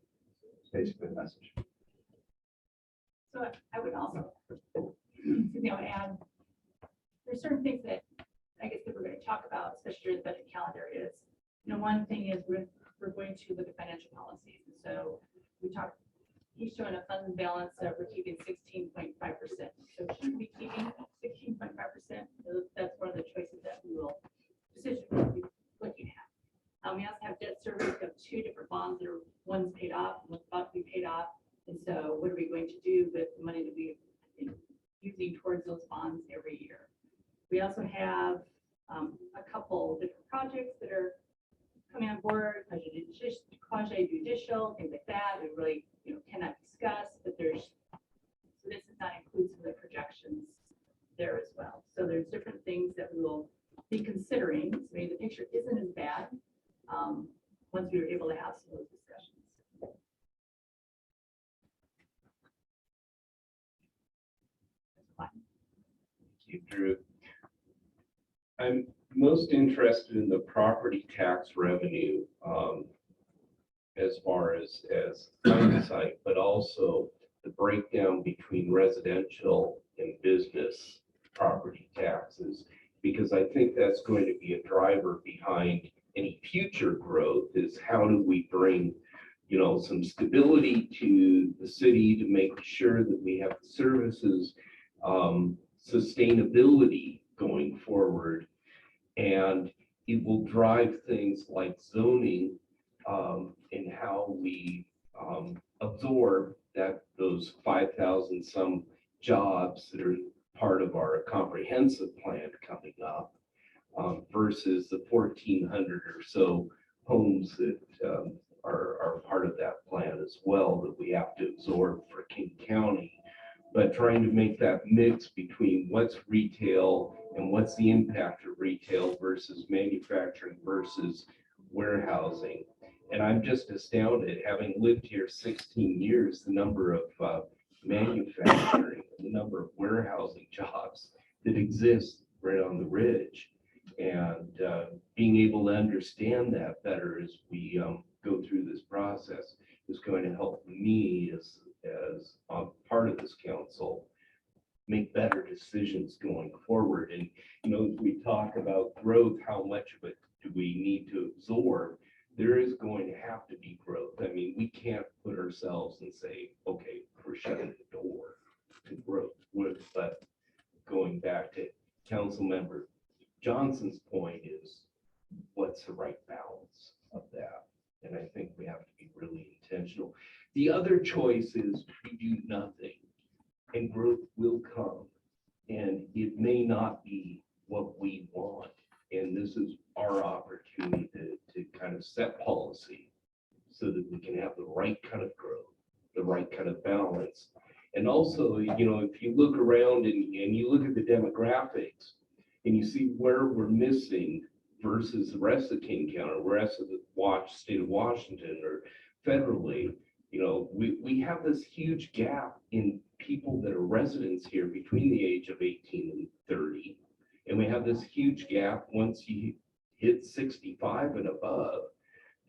It's basically the message. So I would also, add, there's certain things that I guess that we're going to talk about, especially during the budget calendar is, one thing is we're going to look at financial policies. And so we talked, he's showing a fund balance that we're keeping 16.5%. So should we be keeping 16.5%? That's one of the choices that we will decision we'll be looking at. We also have debt service. We have 2 different bonds that are one's paid off, one's about to be paid off. And so what are we going to do with the money that we're using towards those bonds every year? We also have a couple different projects that are coming on board, quasi-judicial, things like that. We really cannot discuss, but so this does not include some of the projections there as well. So there's different things that we will be considering. So maybe the picture isn't as bad once we were able to have some of those discussions. Thank you, Drew. I'm most interested in the property tax revenue as far as hindsight, but also the breakdown between residential and business property taxes, because I think that's going to be a driver behind any future growth is how do we bring some stability to the city to make sure that we have the services, sustainability going forward, and it will drive things like zoning and how we absorb those 5,000 some jobs that are part of our comprehensive plan coming up. versus the 1,400 or so homes that are part of that plan as well that we have to absorb for King County. But trying to make that mix between what's retail and what's the impact of retail versus manufacturing versus warehousing. And I'm just astounded, having lived here 16 years, the number of manufacturing, the number of warehousing jobs that exist right on the ridge. And being able to understand that better as we go through this process is going to help me as part of this council make better decisions going forward. And, you know, as we talk about growth, how much of it do we need to absorb? There is going to have to be growth. I mean, we can't put ourselves and say, okay, we're shutting the door to growth. But going back to Council Member Johnson's point is, what's the right balance of that? And I think we have to be really intentional. The other choice is we do nothing and growth will come. And it may not be what we want. And this is our opportunity to kind of set policy so that we can have the right kind of growth, the right kind of balance. And also, you know, if you look around and you look at the demographics and you see where we're missing versus the rest of King County, or the rest of the state of Washington or federally, you know, we have this huge gap in people that are residents here between the age of 18 and 30. And we have this huge gap once you hit 65 and above,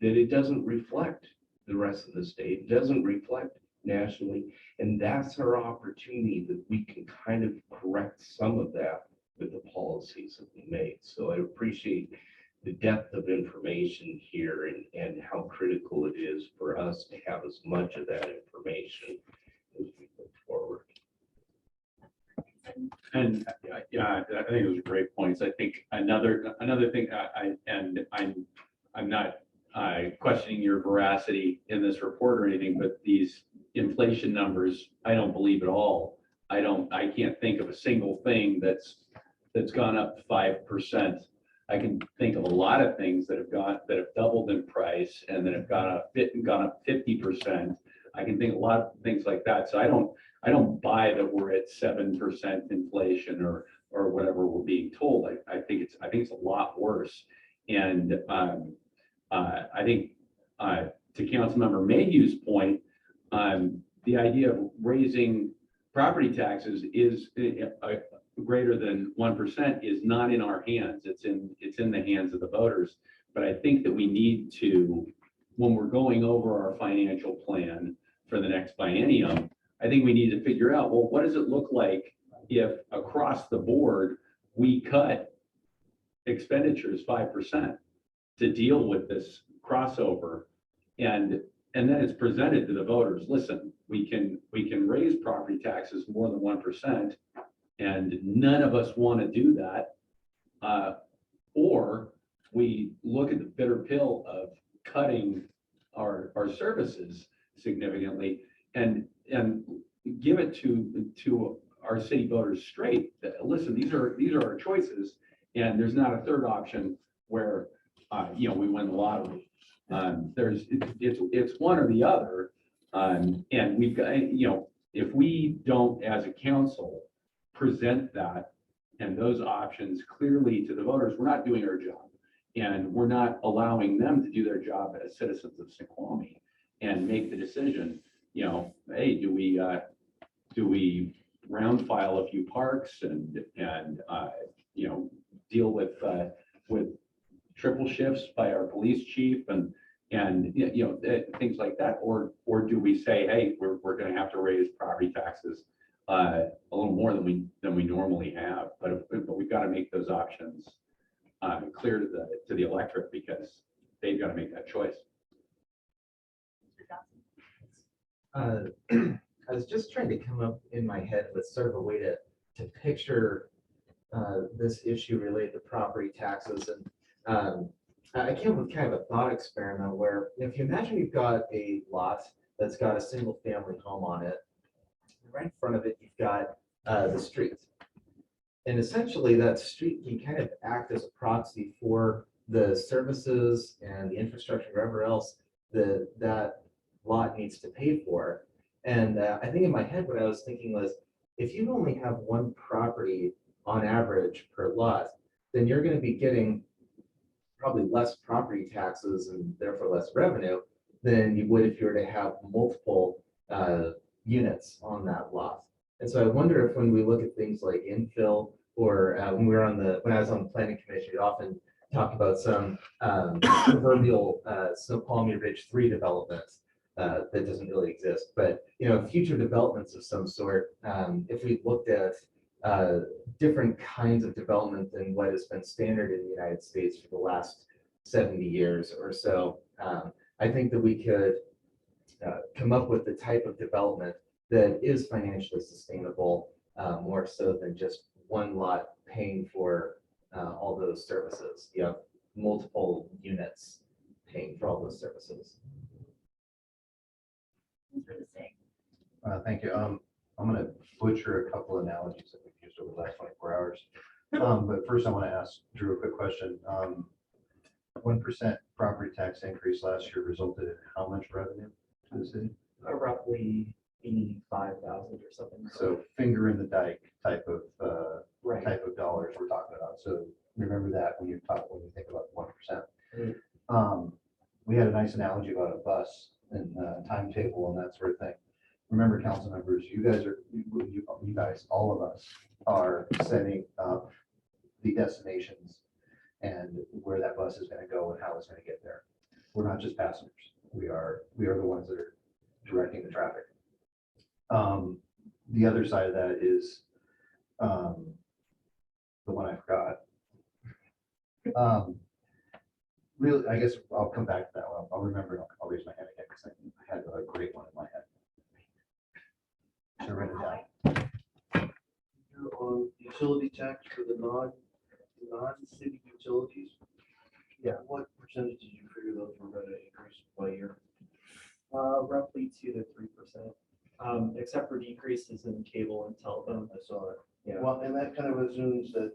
that it doesn't reflect the rest of the state, it doesn't reflect nationally. And that's our opportunity that we can kind of correct some of that with the policies that we make. So I appreciate the depth of information here and how critical it is for us to have as much of that information as we move forward. And yeah, I think those are great points. I think another thing, I'm not questioning your veracity in this report or anything, but these inflation numbers, I don't believe at all. I can't think of a single thing that's gone up 5%. I can think of a lot of things that have doubled in price and that have gone up 50%. I can think a lot of things like that. So I don't buy that we're at 7% inflation or whatever we're being told. I think it's a lot worse. And I think to Councilmember Mayhew's point, the idea of raising property taxes is greater than 1% is not in our hands. It's in the hands of the voters. But I think that we need to, when we're going over our financial plan for the next biennium, I think we need to figure out, well, what does it look like if across the board we cut expenditures 5% to deal with this crossover, and then it's presented to the voters. Listen, we can raise property taxes more than 1%, and none of us want to do that, or we look at the bitter pill of cutting our services significantly and give it to our city voters straight. Listen, these are our choices, and there's not a third option where we win the lottery. It's one or the other, and we've got, if we don't as a council present that and those options clearly to the voters, we're not doing our job, and we're not allowing them to do their job as citizens of Snoqualmie and make the decision. Hey, do we round file a few parks and deal with triple shifts by our police chief and things like that, or do we say, hey, we're going to have to raise property taxes a little more than we normally have, but we've got to make those options clear to the electorate, because they've got to make that choice. I was just trying to come up in my head with sort of a way to picture this issue related to property taxes. And I came up with kind of a thought experiment where, if you imagine you've got a lot that's got a single family home on it, right in front of it, you've got the street. And essentially that street can kind of act as a proxy for the services and the infrastructure, wherever else that lot needs to pay for. And I think in my head, what I was thinking was, if you only have one property on average per lot, then you're going to be getting probably less property taxes and therefore less revenue than you would if you were to have multiple units on that lot. And so I wonder if when we look at things like infill, or when I was on the planning commission, we often talk about some proverbial Snoqualmie Ridge 3 developments that doesn't really exist. But future developments of some sort, if we looked at different kinds of development than what has been standard in the United States for the last 70 years or so, I think that we could come up with the type of development that is financially sustainable, more so than just one lot paying for all those services. You have multiple units paying for all those services. Thank you. I'm going to butcher a couple analogies that we've used over the last 24 hours. But first I want to ask Drew a quick question. 1% property tax increase last year resulted in how much revenue to the city? Roughly 85,000 or something. So finger in the dike type of Right. type of dollars we're talking about. So remember that when you think about 1%. We had a nice analogy about a bus and timetable and that sort of thing. Remember, council members, you guys, all of us are setting up the destinations and where that bus is going to go and how it's going to get there. We're not just passengers. We are the ones that are directing the traffic. The other side of that is the one I forgot. Really, I guess I'll come back to that one. I'll remember it. I'll raise my hand again because I had a great one in my head. So write it down. On utility tax for the non-city utilities. Yeah, what percentage did you figure those were going to increase by year? Roughly 2 to 3%, except for decreases in cable and telephone. I saw it. Yeah. Well, and that kind of assumes that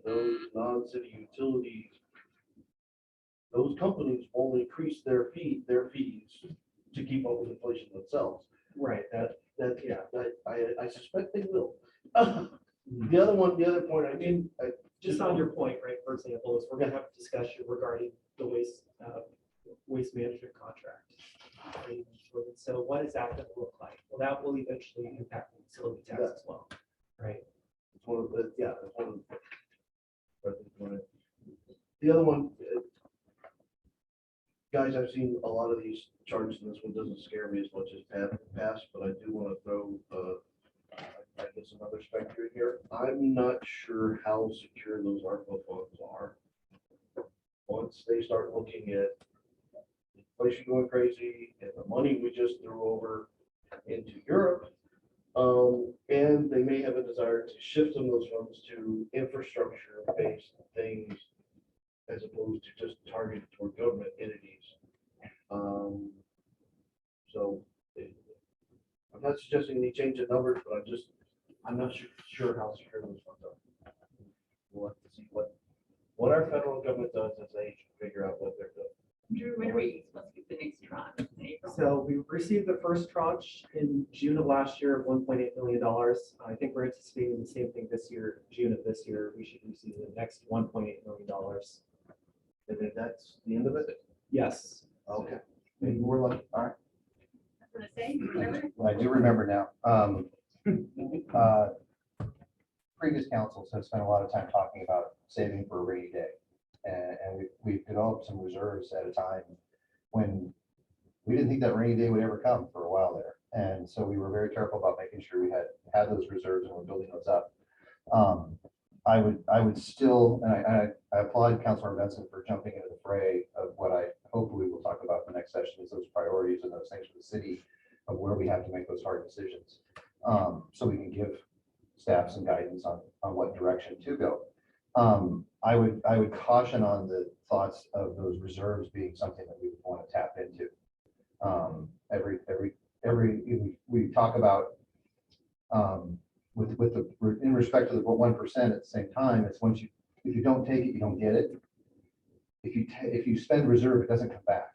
those non-city utilities, those companies will increase their fees to keep up with inflation themselves. Right. I suspect they will. The other point I mean, Just on your point, right, for example, is we're gonna have a discussion regarding the waste management contract. And so what is that gonna look like? Well, that will eventually impact the utility tax as well, right? it's one of the, yeah, it's one of the other one, guys, I've seen a lot of these charts, and this one doesn't scare me as much as past, but I do want to throw, I guess, another specter in here. I'm not sure how secure those ARPA funds are. Once they start looking at inflation going crazy and the money we just threw over into Europe, and they may have a desire to shift some of those funds to infrastructure-based things as opposed to just targeted toward government entities. So I'm not suggesting any change in numbers, but I'm not sure how secure those funds are. We'll have to see what our federal government does as they figure out what they're doing. Drew, when are we supposed to get the next tranche? In April? So we received the first tranche in June of last year of $1.8 million. I think we're anticipating the same thing this year, June of this year. We should receive the next $1.8 million. And then that's the end of it? Yes. Okay. Maybe we're lucky. All right. For the same, remember? Well, I do remember now. Previous councils have spent a lot of time talking about saving for a rainy day. And we've developed some reserves at a time when we didn't think that rainy day would ever come for a while there. And so we were very careful about making sure we had those reserves and we're building those up. I would still, and I applaud Councilor Benson for jumping into the fray of what I hopefully we'll talk about in the next session is those priorities and those things for the city of where we have to make those hard decisions. So we can give staff some guidance on what direction to go. I would caution on the thoughts of those reserves being something that we would want to tap into. We talk about with the, in respect to the 1% at the same time, it's once you, if you don't take it, you don't get it. If you spend reserve, it doesn't come back.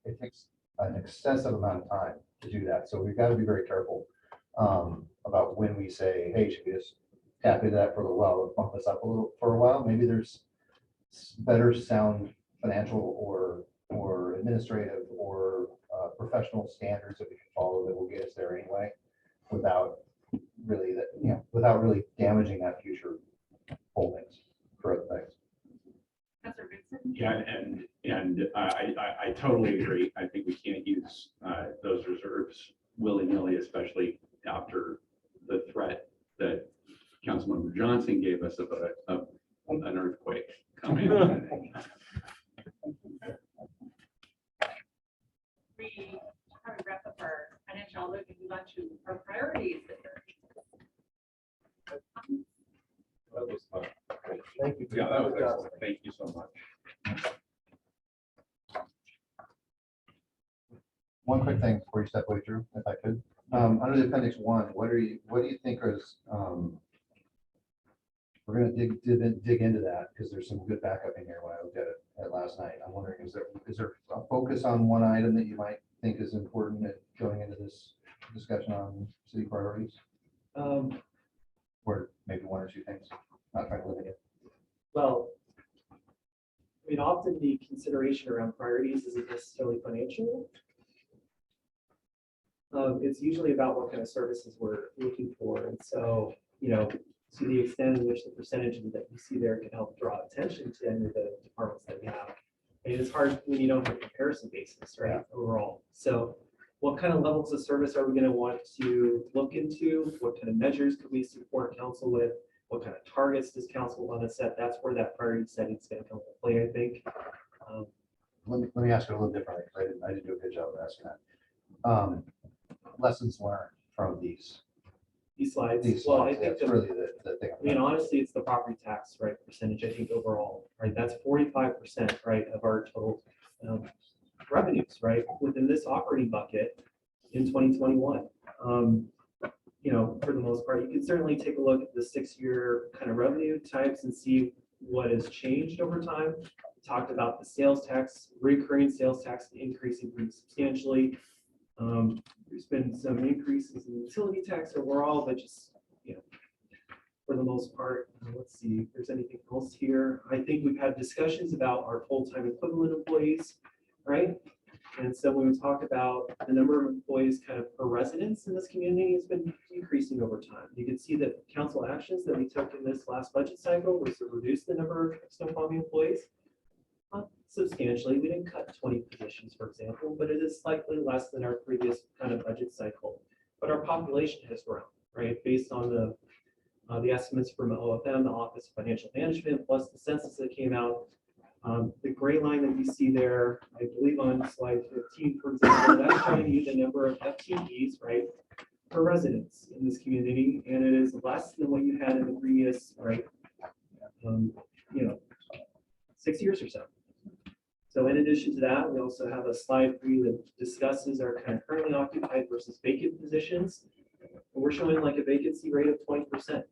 It takes an excessive amount of time to do that. So we've got to be very careful about when we say, hey, should we just tap into that for a little while, bump this up a little for a while? Maybe there's better sound financial or administrative or professional standards that we can follow that will get us there anyway, without really without really damaging that future holdings for other things. Councilor Vincent? Yeah, and I totally agree. I think we can't use those reserves willy-nilly, especially after the threat that Councilmember Johnson gave us of an earthquake coming. We have to wrap up our financial outlook and move on to our priorities. That was fun. Thank you. Yeah, that was excellent. Thank you so much. One quick thing before you step away, Drew, if I could. Under the appendix 1, what do you think is, we're gonna dig into that because there's some good backup in here when I looked at it last night. I'm wondering, is there a focus on one item that you might think is important at going into this discussion on city priorities? Or maybe one or two things, not trying to limit it. Well, I mean, often the consideration around priorities isn't necessarily financial. It's usually about what kind of services we're looking for. And so, you know, to the extent in which the percentages that you see there can help draw attention to any of the departments that we have. And it's hard when you don't have a comparison basis, right, overall. So what kind of levels of service are we going to want to look into? What kind of measures could we support council with? What kind of targets does council want to set? That's where that priority setting is going to come into play, I think. Let me ask it a little differently, because I didn't do a good job of asking that. Lessons learned from these slides. Well, I slides, think that's really the thing. I mean, honestly, it's the property tax, right, percentage, I think overall, right? That's 45%, right, of our total revenues, right, within this operating bucket in 2021. You know, for the most part, you can certainly take a look at the 6-year kind of revenue types and see what has changed over time. We talked about the sales tax, recurring sales tax increasing pretty substantially. There's been some increases in utility tax overall, but just, you know, for the most part, let's see if there's anything else here. I think we've had discussions about our full-time equivalent employees, right? And so when we talk about the number of employees kind of per residence in this community has been decreasing over time. You can see that council actions that we took in this last budget cycle was to reduce the number of Snoqualmie employees. Not substantially, we didn't cut 20 positions, for example, but it is slightly less than our previous kind of budget cycle. But our population has grown, right? Based on the estimates from OFM, the Office of Financial Management, plus the census that came out. The gray line that you see there, I believe on slide 15, for example, that's showing you the number of FTEs, right, per residents in this community, and it is less than what you had in the previous, right, you know, 6 years or so. So in addition to that, we also have a slide for you that discusses our kind of currently occupied versus vacant positions. We're showing like a vacancy rate of 20%.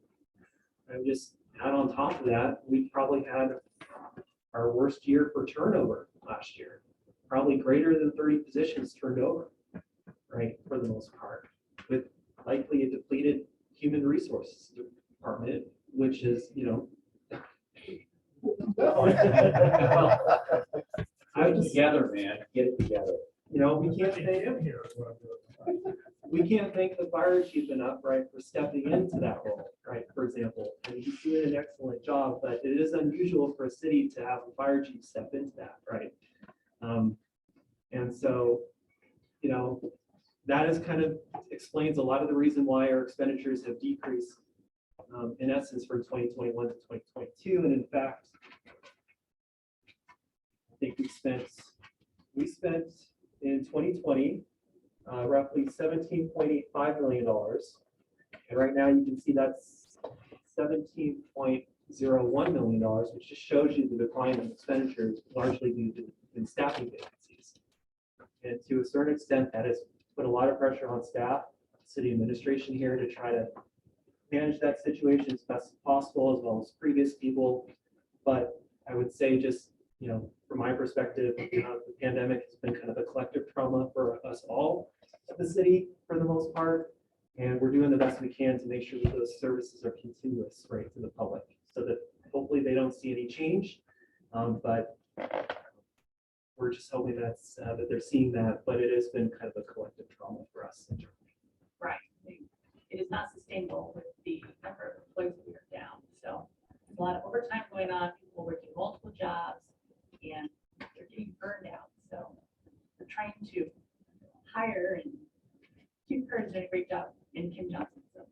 I would just add on top of that, we probably had our worst year for turnover last year, probably greater than 30 positions turned over, right, for the most part, with likely a depleted human resources department, which is, you know, well, I was Together, man, get it together. You know, we can't thank the fire chief enough, right, for stepping into that role, right, for example. And he's doing an excellent job, but it is unusual for a city to have a fire chief step into that, right? And so, you know, that is kind of explains a lot of the reason why our expenditures have decreased in essence from 2021 to 2022. And in fact, I think we spent in 2020 roughly $17.85 million. And right now you can see that's $17.01 million, which just shows you the decline in expenditures largely due to staffing vacancies. And to a certain extent, that has put a lot of pressure on staff, city administration here to try to manage that situation as best as possible, as well as previous people. But I would say just, from my perspective, the pandemic has been kind of a collective trauma for us all at the city for the most part. And we're doing the best we can to make sure that those services are continuous, right, to the public, so that hopefully they don't see any change. But we're just hoping that they're seeing that, but it has been kind of a collective trauma for us. Right. It is not sustainable with the number of employees that we are down. So there's a lot of overtime going on, people working multiple jobs, and they're getting burned out. So we're trying to hire, and Chief Kerr's doing a great job, and Kim Johnson. So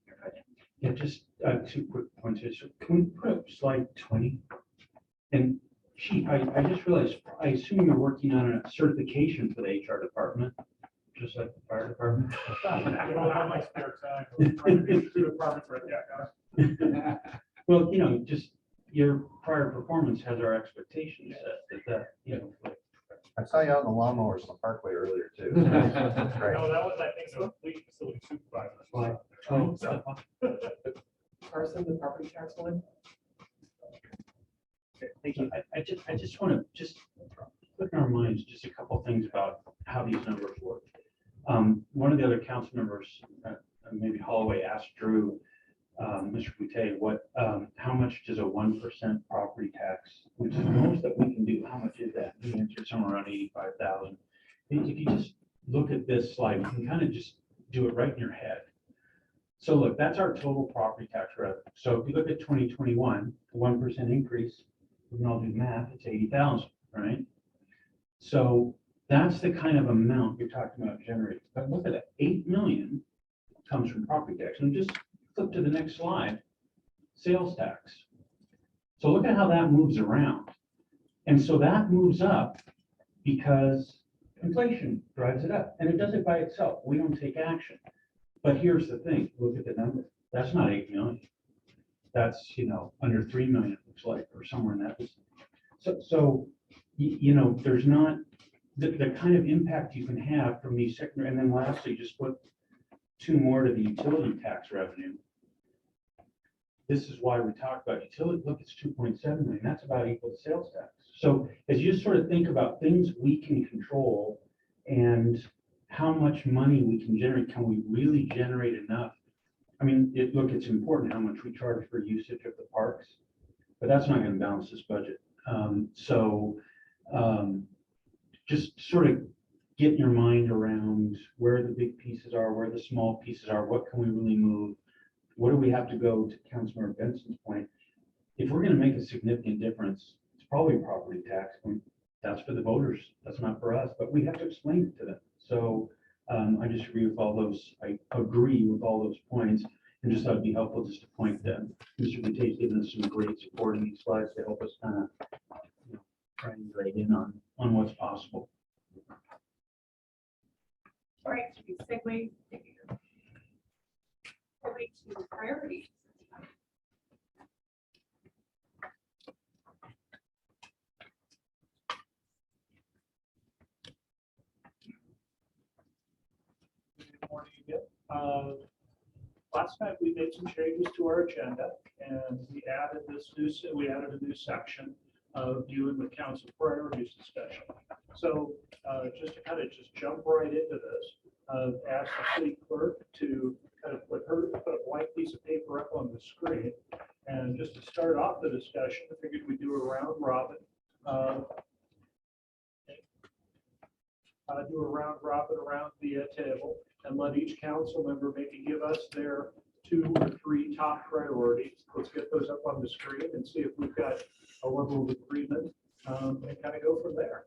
your project. Yeah, just 2 quick points here. So can we put up slide 20? And Chief, I just realized, I assume you're working on a certification for the HR department, just like the fire department. You don't have my spare time. I'm trying to get through the departments right now. Well, just your prior performance has our expectations set that. I saw you out on the lawnmowers on the parkway earlier too. Great. No, that was, I think, the fleet facility supervisor. Carson, the property tax one? Okay, thank you. I just want to put in our minds just a couple things about how these numbers work. One of the other council members, maybe Holloway, asked Drew, Mr. Boutte, how much does a 1% property tax, which is the most that we can do, how much is that? He answered somewhere around 85,000. If you just look at this slide, you can kind of just do it right in your head. So look, that's our total property tax revenue. So if you look at 2021, the 1% increase, we can all do math, it's 80,000, right? So that's the kind of amount you're talking about generating. But look at that, 8 million comes from property tax. And just flip to the next slide, sales tax. So look at how that moves around. And so that moves up because inflation drives it up, and it does it by itself. We don't take action. But here's the thing, look at the number. That's not 8 million. That's, under 3 million, it looks like, or somewhere in that. So there's not the kind of impact you can have from these secondary. And then lastly, just put 2 more to the utility tax revenue. This is why we talk about utility. Look, it's 2.7 million. That's about equal to sales tax. So as you sort of think about things we can control and how much money we can generate, can we really generate enough? I mean, it's important how much we charge for usage of the parks, but that's not going to balance this budget. Just sort of get your mind around where the big pieces are, where the small pieces are, what can we really move? What do we have to go to Councilmember Benson's point? If we're going to make a significant difference, it's probably property tax. That's for the voters. That's not for us, but we have to explain it to them. So I just agree with all those. I agree with all those points, and just thought it'd be helpful just to point them. Mr. Boutte's given us some great support in these slides to help us kind of triangulate in on what's possible. All right, should we segue to priorities? Good morning again. Last night we made some changes to our agenda, and we added a new section of you and the council priorities discussion. So just to kind of jump right into this, ask the city clerk to kind of put a blank piece of paper up on the screen. And just to start off the discussion, I figured we'd do a round robin. Do a round robin around the table and let each council member maybe give us their 2 or 3 top priorities. Let's get those up on the screen and see if we've got a level of agreement and kind of go from there.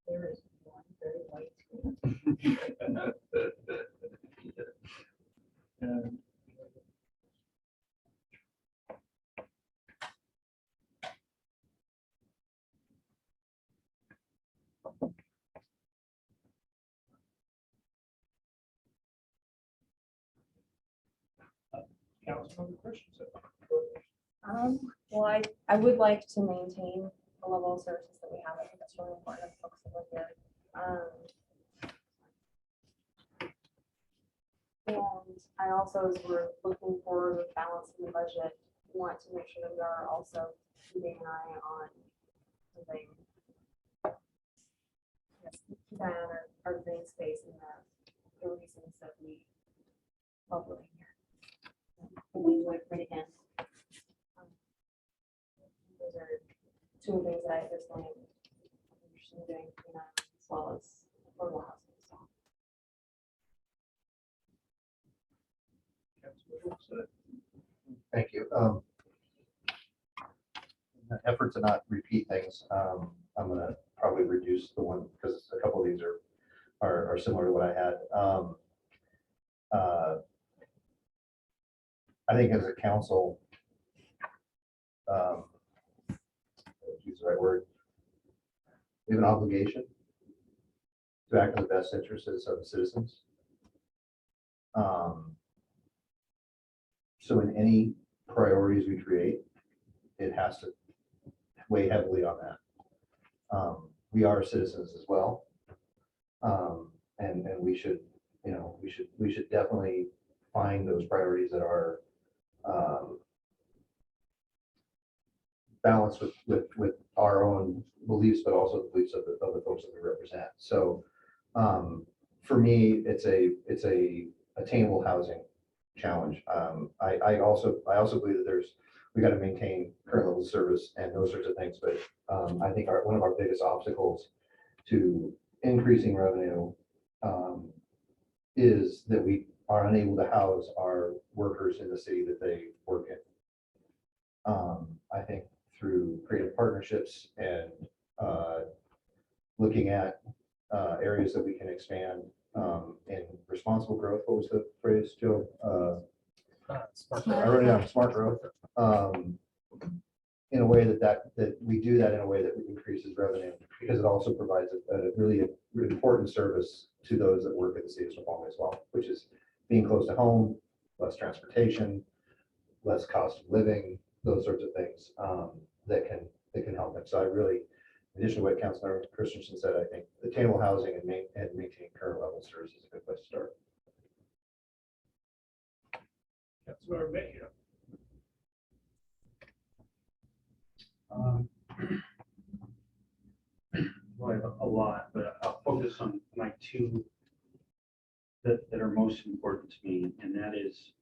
There is one very white screen. And Councilmember Christensen. Well, I would like to maintain the level of services that we have. I think that's really important for folks that live here. And I also, as we're looking forward with balancing the budget, want to make sure that we are also keeping an eye on something. Yes, keep an eye on our green space and the reasons that we love living here. We enjoy pretty again. Those are two of the things that I personally am interested in doing, as well as affordable housing. So. Thank you. In an effort to not repeat things, I'm gonna probably reduce the one, because a couple of these are similar to what I had. I think as a council, use the right word, we have an obligation to act in the best interests of the citizens. So in any priorities we create, it has to weigh heavily on that. We are citizens as well. And we should, we should definitely find those priorities that are balanced with our own beliefs, but also the beliefs of the folks that we represent. So for me, it's a attainable housing challenge. I also believe that we got to maintain current level of service and those sorts of things. But I think one of our biggest obstacles to increasing revenue is that we are unable to house our workers in the city that they work in. I think through creative partnerships and looking at areas that we can expand in responsible growth. What was the phrase, Joe? I wrote it down, smart growth. In a way that we do that in a way that increases revenue, because it also provides a really important service to those that work at the city of Snoqualmie as well, which is being close to home, less transportation, less cost of living, those sorts of things that can help them. So I really, in addition to what Councilmember Christensen said, I think attainable housing and maintaining current level service is a good place to start. Councilmember Mayhew. Well, I have a lot, but I'll focus on my two that are most important to me, and that is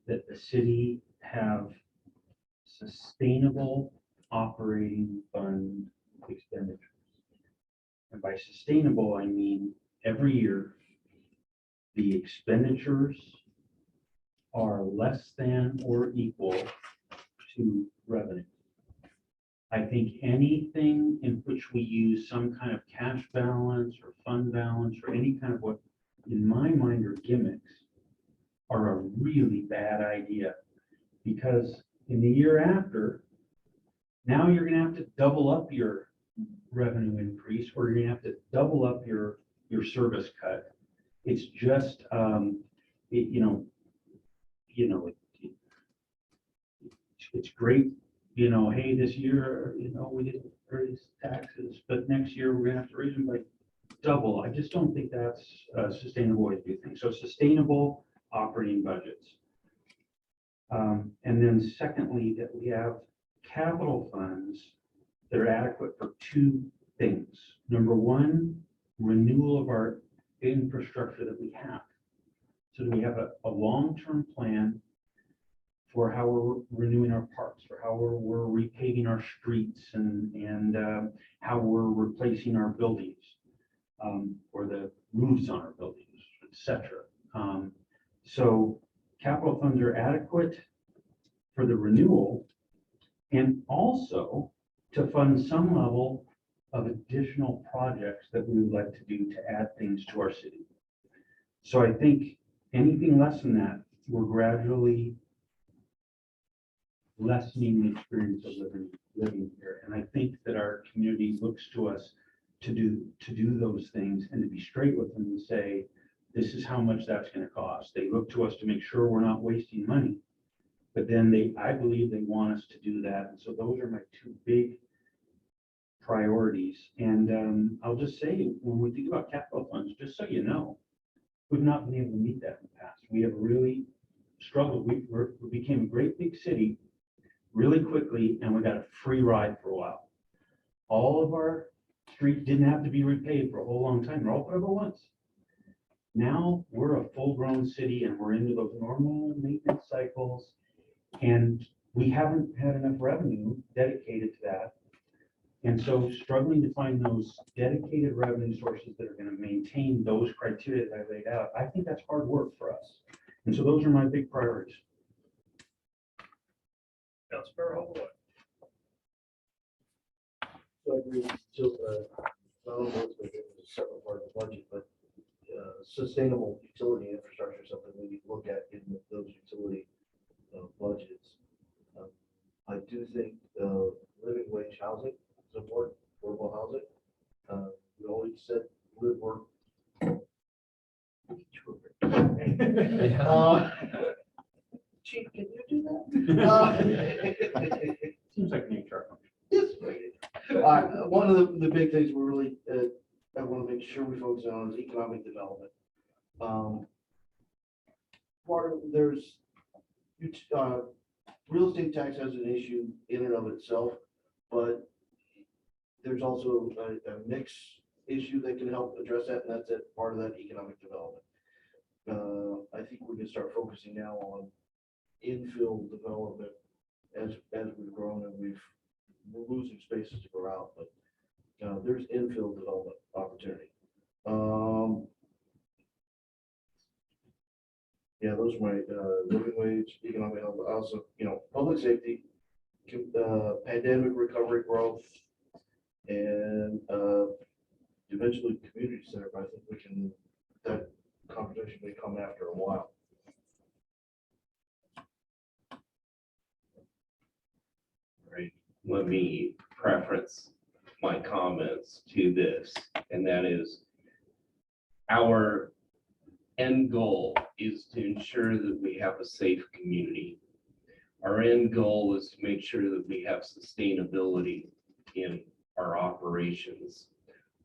that the city have sustainable operating fund expenditures. And by sustainable, I mean every year the expenditures are less than or equal to revenue. I think anything in which we use some kind of cash balance or fund balance or any kind of what, in my mind, are gimmicks, are a really bad idea. Because in the year after, now you're gonna have to double up your revenue increase, or you're gonna have to double up your service cut. It's just, it's great. Hey, this year, we didn't raise taxes, but next year we're gonna have to raise them by double. I just don't think that's a sustainable way to do things. So sustainable operating budgets. And then secondly, that we have capital funds that are adequate for two things. Number one, renewal of our infrastructure that we have. So do we have a long-term plan for how we're renewing our parks, for how we're repaving our streets, and how we're replacing our buildings, or the roofs on our buildings, etc. So capital funds are adequate for the renewal, and also to fund some level of additional projects that we would like to do to add things to our city. So I think anything less than that, we're gradually lessening the experience of living here. And I think that our community looks to us to do those things and to be straight with them and say, this is how much that's going to cost. They look to us to make sure we're not wasting money. But then I believe they want us to do that. And so those are my two big priorities. And I'll just say, when we think about capital funds, just so you know, we've not been able to meet that in the past. We have really struggled. We became a great big city really quickly, and we got a free ride for a while. All of our streets didn't have to be repaid for a whole long time. They're all put over once. Now we're a full-grown city, and we're into those normal maintenance cycles, and we haven't had enough revenue dedicated to that. And so struggling to find those dedicated revenue sources that are going to maintain those criteria that I laid out, I think that's hard work for us. And so those are my big priorities. Councilmember Homewood. So I agree with Jill, not only what's going to be a separate part of the budget, but sustainable utility infrastructure is something we need to look at in those utility budgets. I do think living wage housing is important, affordable housing. We always said live, work. Chief, can you do that? Seems like an HR function. Yes. One of the big things we really, I want to make sure we focus on is economic development. Part of, there's, real estate tax has an issue in and of itself, but there's also a mix issue that can help address that, and that's part of that economic development. I think we can start focusing now on infill development as we've grown, and we're losing spaces to grow out, but there's infill development opportunity. Yeah, those are my living wage, economic health, also, public safety, pandemic recovery growth, and eventually community center. But I think we can, that conversation may come after a while. Right. Let me preference my comments to this, and that is our end goal is to ensure that we have a safe community. Our end goal is to make sure that we have sustainability in our operations.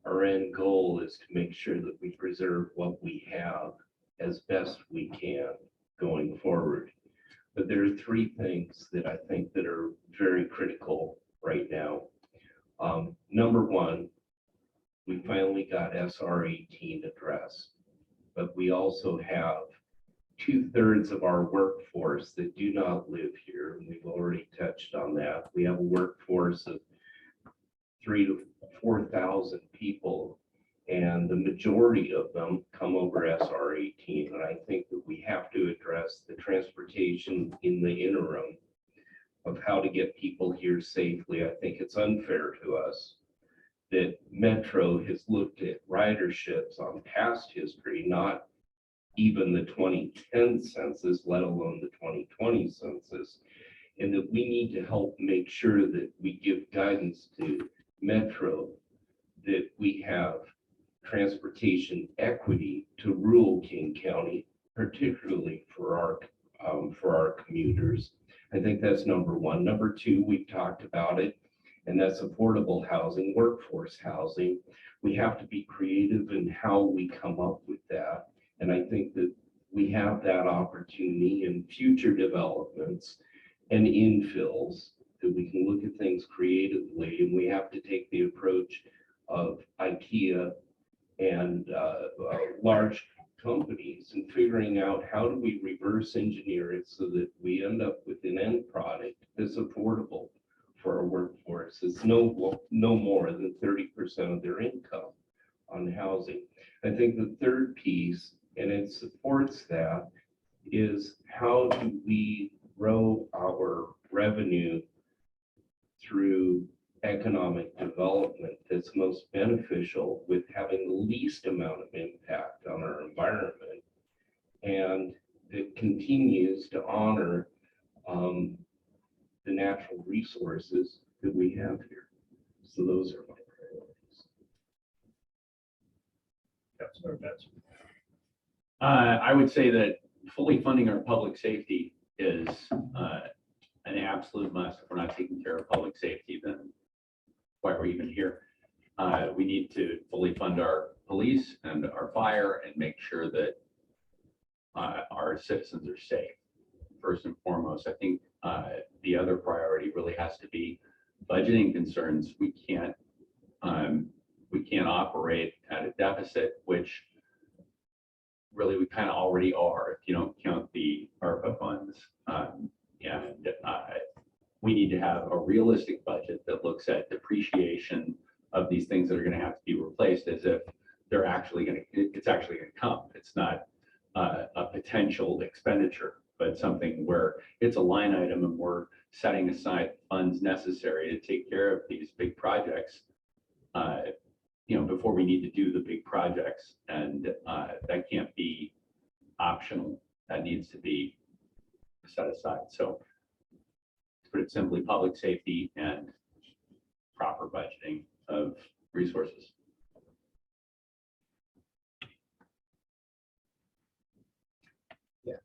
Our end goal is to make sure that we preserve what we have as best we can going forward. But there are three things that I think that are very critical right now. Number one, we finally got SR 18 addressed, but we also have 2/3 of our workforce that do not live here, and we've already touched on that. We have a workforce of 3,000 to 4,000 people, and the majority of them come over SR 18. And I think that we have to address the transportation in the interim of how to get people here safely. I think it's unfair to us that Metro has looked at riderships on past history, not even the 2010 census, let alone the 2020 census, and that we need to help make sure that we give guidance to Metro that we have transportation equity to rural King County, particularly for our commuters. I think that's number one. Number two, we've talked about it, and that's affordable housing, workforce housing. We have to be creative in how we come up with that. And I think that we have that opportunity in future developments and infills that we can look at things creatively. And we have to take the approach of IKEA and large companies and figuring out how do we reverse engineer it so that we end up with an end product that's affordable for our workforce. It's no more than 30% of their income on housing. I think the third piece, and it supports that, is how do we grow our revenue through economic development that's most beneficial with having the least amount of impact on our environment, and that continues to honor the natural resources that we have here. So those are my priorities. Councilmember Benson. I would say that fully funding our public safety is an absolute must. If we're not taking care of public safety, then why are we even here? We need to fully fund our police and our fire and make sure that our citizens are safe. First and foremost, I think the other priority really has to be budgeting concerns. We can't operate at a deficit, which really we kind of already are if you don't count the ARPA funds. We need to have a realistic budget that looks at depreciation of these things that are going to have to be replaced as if they're actually going to, it's actually going to come. It's not a potential expenditure, but something where it's a line item and we're setting aside funds necessary to take care of these big projects, before we need to do the big projects. And that can't be optional. That needs to be set aside. So to put it simply, public safety and proper budgeting of resources. Yeah.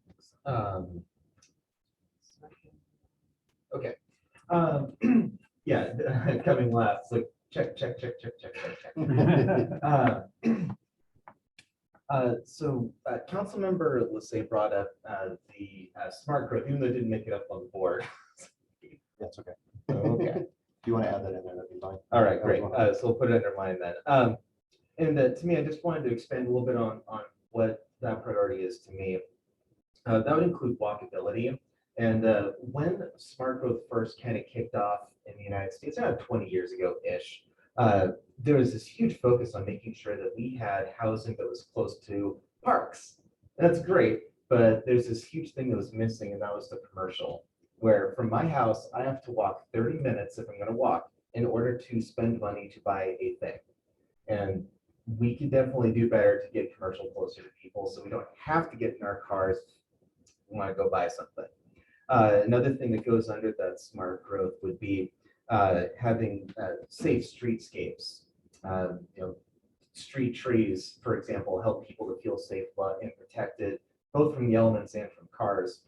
Okay. Yeah, coming last, like check. So Councilmember Lassay brought up the smart growth, even though it didn't make it up on the board. That's okay. Okay. If you want to add that in there, that'd be fine. All right, great. So we'll put it under mine then. And to me, I just wanted to expand a little bit on what that priority is to me. That would include walkability. And when smart growth first kind of kicked off in the United States, around 20 years ago-ish, there was this huge focus on making sure that we had housing that was close to parks. That's great, but there's this huge thing that was missing, and that was the commercial, where from my house, I have to walk 30 minutes if I'm going to walk in order to spend money to buy a thing. And we could definitely do better to get commercial closer to people so we don't have to get in our cars if we want to go buy something. Another thing that goes under that smart growth would be having safe streetscapes. Street trees, for example, help people to feel safe and protected, both from the elements and from cars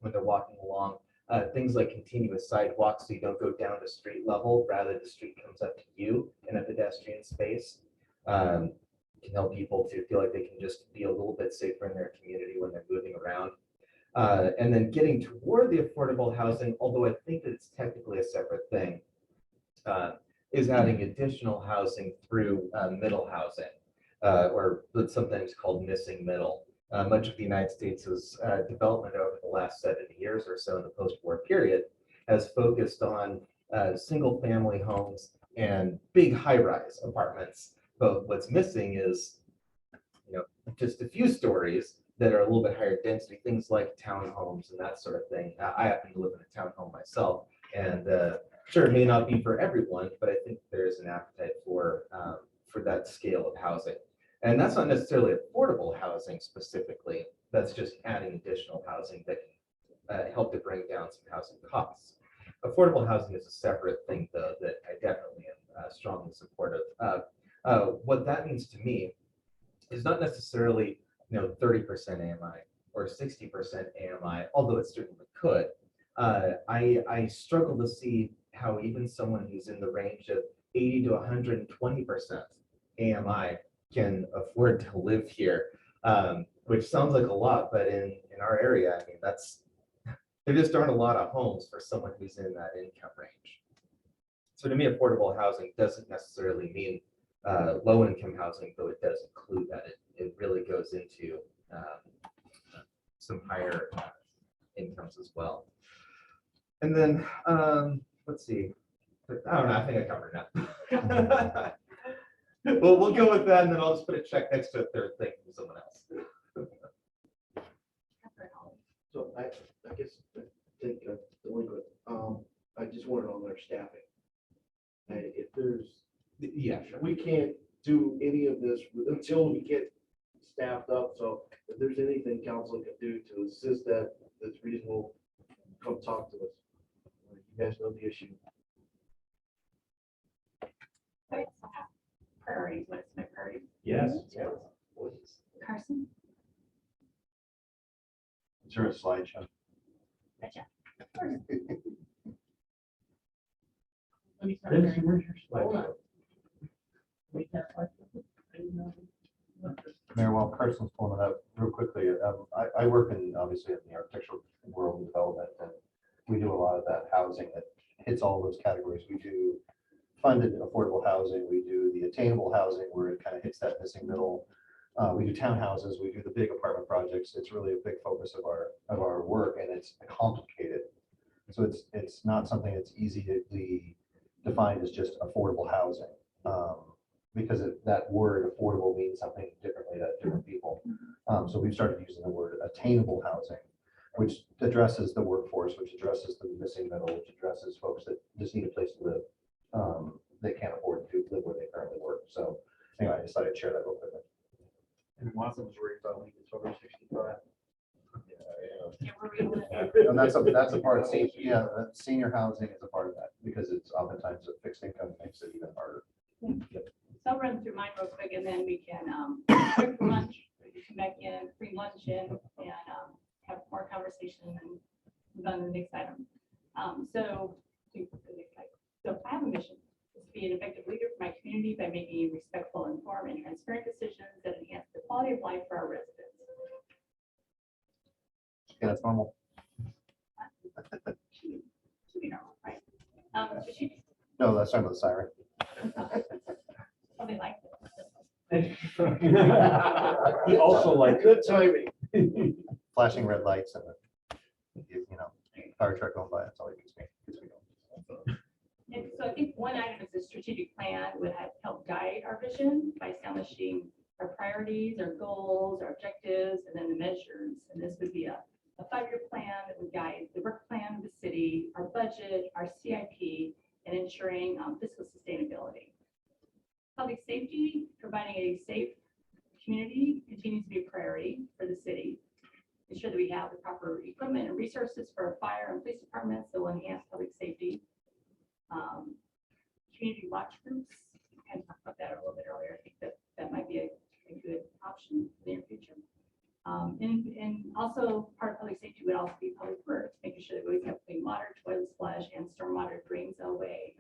when they're walking along. Things like continuous sidewalks, so you don't go down to street level, rather the street comes up to you in a pedestrian space. Can help people to feel like they can just be a little bit safer in their community when they're moving around. And then getting toward the affordable housing, although I think that it's technically a separate thing, is adding additional housing through middle housing, or what's sometimes called missing middle. Much of the United States' development over the last 70 years or so in the post-war period has focused on single-family homes and big high-rise apartments. But what's missing is, just a few stories that are a little bit higher density, things like townhomes and that sort of thing. I happen to live in a townhome myself, and sure, it may not be for everyone, but I think there's an appetite for that scale of housing. And that's not necessarily affordable housing specifically. That's just adding additional housing that can help to bring down some housing costs. Affordable housing is a separate thing, though, that I definitely am strongly supportive of. What that means to me is not necessarily 30% AMI or 60% AMI, although it certainly could. I struggle to see how even someone who's in the range of 80 to 120% AMI can afford to live here, which sounds like a lot, but in our area, I mean, there just aren't a lot of homes for someone who's in that income range. So to me, affordable housing doesn't necessarily mean low income housing, though it does include that. It really goes into some higher incomes as well. And then, let's see. I don't know, I think I covered that. Well, we'll go with that, and then I'll just put a check next to a third thing from someone else. So I guess, I think, delinquent, I just want to know their staffing. And if there's, Yeah, sure. we can't do any of this until we get staffed up, so if there's anything council can do to assist that's reasonable, come talk to us. You guys know the issue. Priorities, what's my priority? Yes. Carson? Is there a slideshow? Let me start. Dempsey, where's your Hold slide? on. Wait, that's what- I didn't know. Mayor, while Carson's pulling it up real quickly, I work in, obviously, in the architectural world and development, and we do a lot of that housing that hits all those categories. We do funded affordable housing, we do the attainable housing where it kind of hits that missing middle. We do townhouses, we do the big apartment projects. It's really a big focus of our work, and it's complicated. So it's not something that's easily defined as just affordable housing. Because that word affordable means something differently to different people. So we've started using the word attainable housing, which addresses the workforce, which addresses the missing middle, which addresses folks that just need a place to live. They can't afford to live where they currently work. So anyway, I decided to share that real quickly. And Watson was worried about Lincoln's over 65. Yeah, we're really- And that's a part of senior, yeah, senior housing is a part of that because it's oftentimes a fixed income makes it even harder. So I'll run through mine real quick and then we can, break for lunch, we can come back in, bring lunch in and, have more conversation and move on to the next item. So I have a mission, is to be an effective leader for my community by making respectful, informed, and transparent decisions that enhance the quality of life for our residents. Yeah, that's normal. Should be normal, right? So she, No, that's talking about the siren. something like it. He also likes. Good timing. Flashing red lights and, fire truck going by, that's all it gets me. going. And so I think one item is the strategic plan would have helped guide our vision by establishing our priorities, our goals, our objectives, and then the measures. And this would be a 5-year plan that would guide the work plan of the city, our budget, our CIP, and ensuring fiscal sustainability. Public safety, providing a safe community continues to be a priority for the city. Ensure that we have the proper equipment and resources for our fire and police departments that will enhance public safety. Community watch groups, I kind of talked about that a little bit earlier. I think that might be a good option in the near future. And also part of public safety would also be public works, making sure that we always have clean water, toilets flush, and stormwater drains away.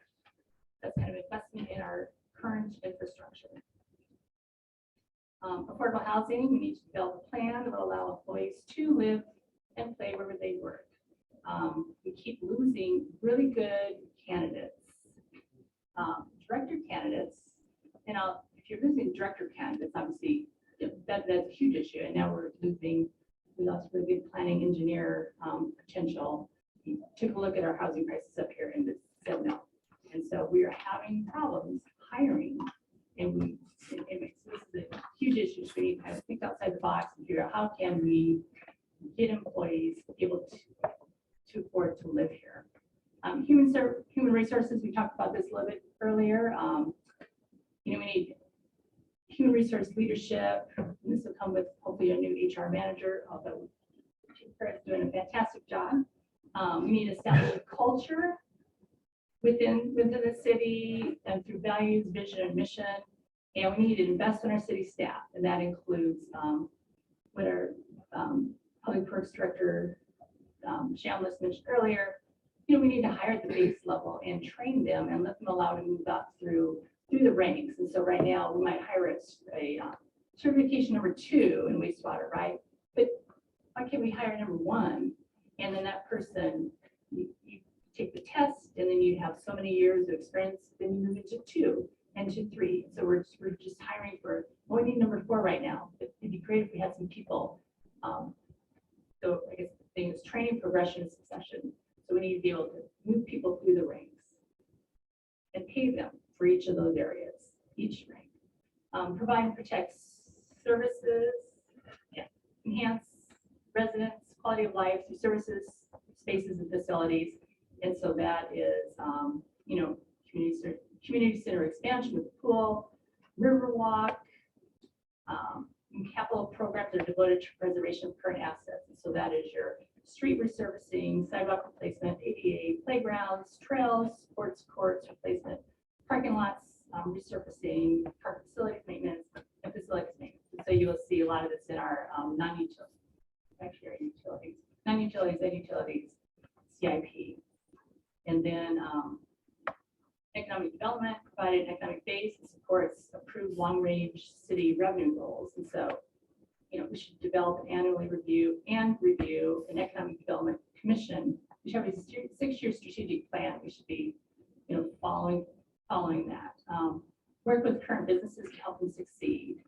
That's kind of investment in our current infrastructure. Affordable housing, we need to develop a plan that will allow employees to live and play wherever they work. We keep losing really good candidates, director candidates. And if you're losing director candidates, obviously that's a huge issue. And now we lost really good planning engineer potential. We took a look at our housing prices up here and said no. And so we are having problems hiring, and so this is a huge issue. So we need to kind of think outside the box and figure out how can we get employees able to afford to live here. Human resources, we talked about this a little bit earlier. We need human resource leadership. This will come with hopefully a new HR manager, although Chief Perez is doing a fantastic job. We need to establish a culture within the city and through values, vision, and mission. And we need to invest in our city staff, and that includes what our public works director Shamlis mentioned earlier. We need to hire at the base level and train them and let them allow to move up through the ranks. And so right now we might hire a certification number 2 in wastewater, right? But why can't we hire number 1? And then that person, you take the test, and then you have so many years of experience, then you move into 2 and to 3. So we're just hiring for, we need number 4 right now. It'd be great if we had some people. So I guess the thing is training, progression, and succession. So we need to be able to move people through the ranks and pay them for each of those areas, each rank. Provide and protect services, enhance residents' quality of life through services, spaces, and facilities. And so that is, community center expansion with the pool, river walk, capital programs are devoted to preservation of current assets. And so that is your street resurfacing, sidewalk replacement, ADA playgrounds, trails, sports courts replacement, parking lots, resurfacing, park facilities maintenance, and facilities maintenance. And so you will see a lot of this in our non-utilities, actually our utilities, non-utilities and utilities CIP. And then economic development, provided an economic base that supports approved long-range city revenue goals. And so, we should develop and annually review an economic development commission. We should have a 6-year strategic plan. We should be, following that. Work with current businesses to help them succeed.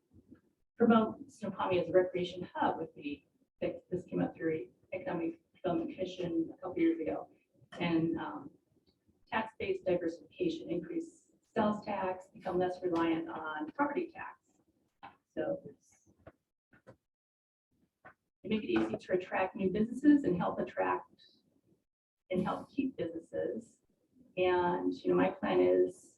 Promote Snoqualmie as a recreation hub would be, this came up through Economic Development Commission a couple years ago. And tax-based diversification, increase sales tax, become less reliant on property tax. So to make it easy to attract new businesses and help keep businesses. And, my plan is,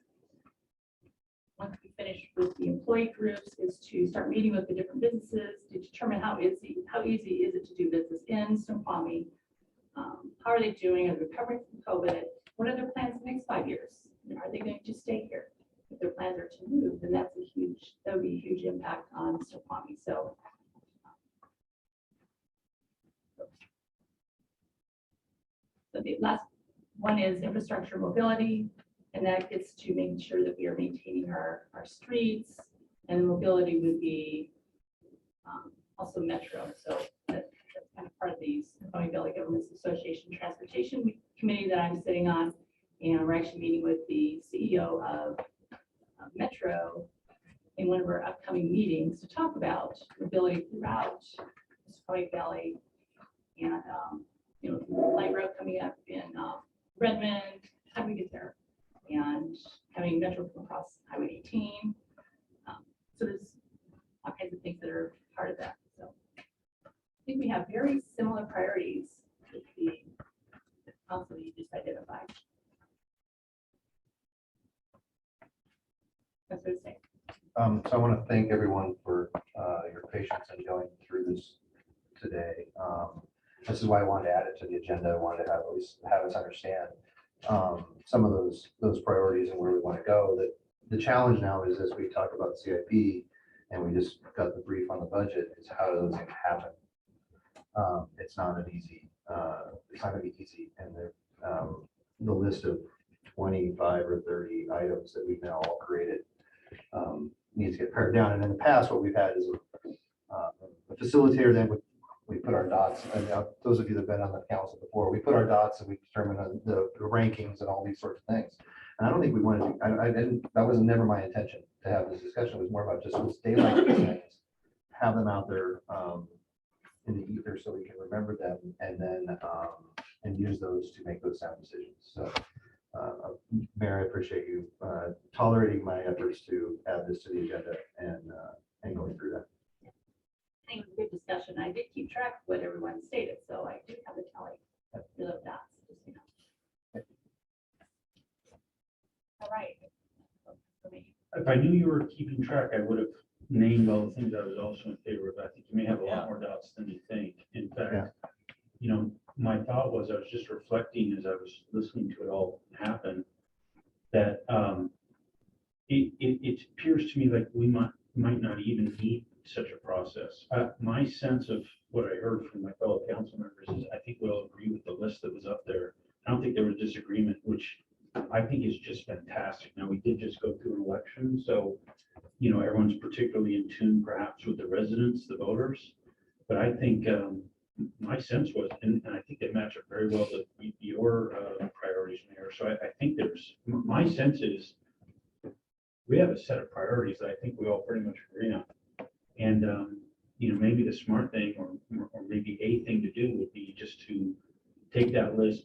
once we finish with the employee groups, is to start meeting with the different businesses to determine how easy is it to do business in Snoqualmie. How are they doing? Are they recovering from COVID? What are their plans in the next 5 years? Are they going to stay here? If their plans are to move, then that would be a huge impact on Snoqualmie. So the last one is infrastructure mobility, and that gets to making sure that we are maintaining our streets, and the mobility would be also metro. So that's kind of part of the Snoqualmie Valley Governments Association Transportation Committee that I'm sitting on, and we're actually meeting with the CEO of Metro in one of our upcoming meetings to talk about mobility throughout the Snoqualmie Valley, and light rail coming up in Redmond. How do we get there? And having Metro come across Highway 18. So there's all kinds of things that are part of that. So I think we have very similar priorities with the council you just identified. That's what it's saying. So I want to thank everyone for your patience in going through this today. This is why I wanted to add it to the agenda. I wanted to have us understand some of those priorities and where we want to go. That the challenge now is, as we talk about CIP and we just got the brief on the budget, is how do those things happen? It's not an easy. It's not going to be easy, and the list of 25 or 30 items that we've now all created needs to get pared down. And in the past, what we've had is a facilitator. Then we put our dots, and those of you that have been on the council before, we put our dots and we determine the rankings and all these sorts of things. And I don't think we wanted to, I didn't, that was never my intention to have this discussion. It was more about just let's stay like these things, have them out there in the ether so we can remember them, and then and use those to make those sound decisions. So Mayor, I appreciate you tolerating my efforts to add this to the agenda and going through that. I think it was a good discussion. I did keep track of what everyone stated, so I do have the tally of the dots. Just, All right. If I knew you were keeping track, I would have named all the things I was also in favor of. I think you may have a lot more dots than you think. In fact, my thought was, I was just reflecting as I was listening to it all happen, that it appears to me like we might not even need such a process. My sense of what I heard from my fellow council members is I think we'll agree with the list that was up there. I don't think there was disagreement, which I think is just fantastic. Now, we did just go through an election, so everyone's particularly in tune perhaps with the residents, the voters. But I think my sense was, and I think they match up very well with your priorities, Mayor. So I think my sense is we have a set of priorities that I think we all pretty much agree on. And, maybe the smart thing or maybe a thing to do would be just to take that list,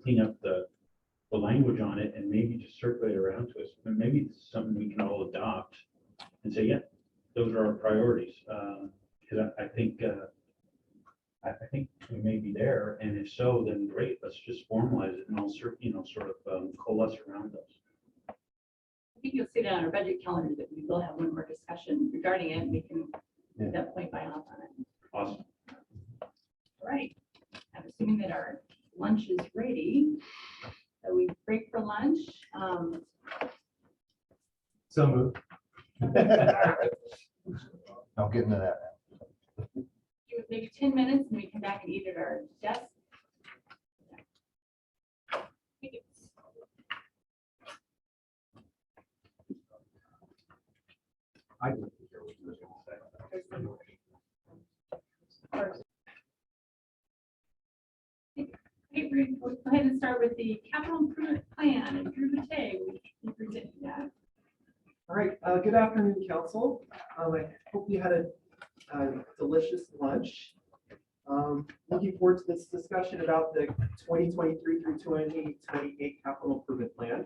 clean up the language on it and maybe just circulate around to us. And maybe it's something we can all adopt and say, yeah, those are our priorities. Because I think we may be there. And if so, then great, let's just formalize it and I'll sort of coalesce around those. I think you'll see that on our budget calendar that we will have one more discussion regarding it. We can at that point buy off on it. Awesome. All right. I'm assuming that our lunch is ready. So we break for lunch. So moved. I'll get into that. Give it maybe 10 minutes and we come back and eat at our desk. I think it's I'd like to hear what you were going to say. Okay, we're going to go ahead and start with the capital improvement plan, and Drew Matei will be presenting that. All right, good afternoon, council. I hope you had a delicious lunch. Looking forward to this discussion about the 2023 through 2028 capital improvement plan.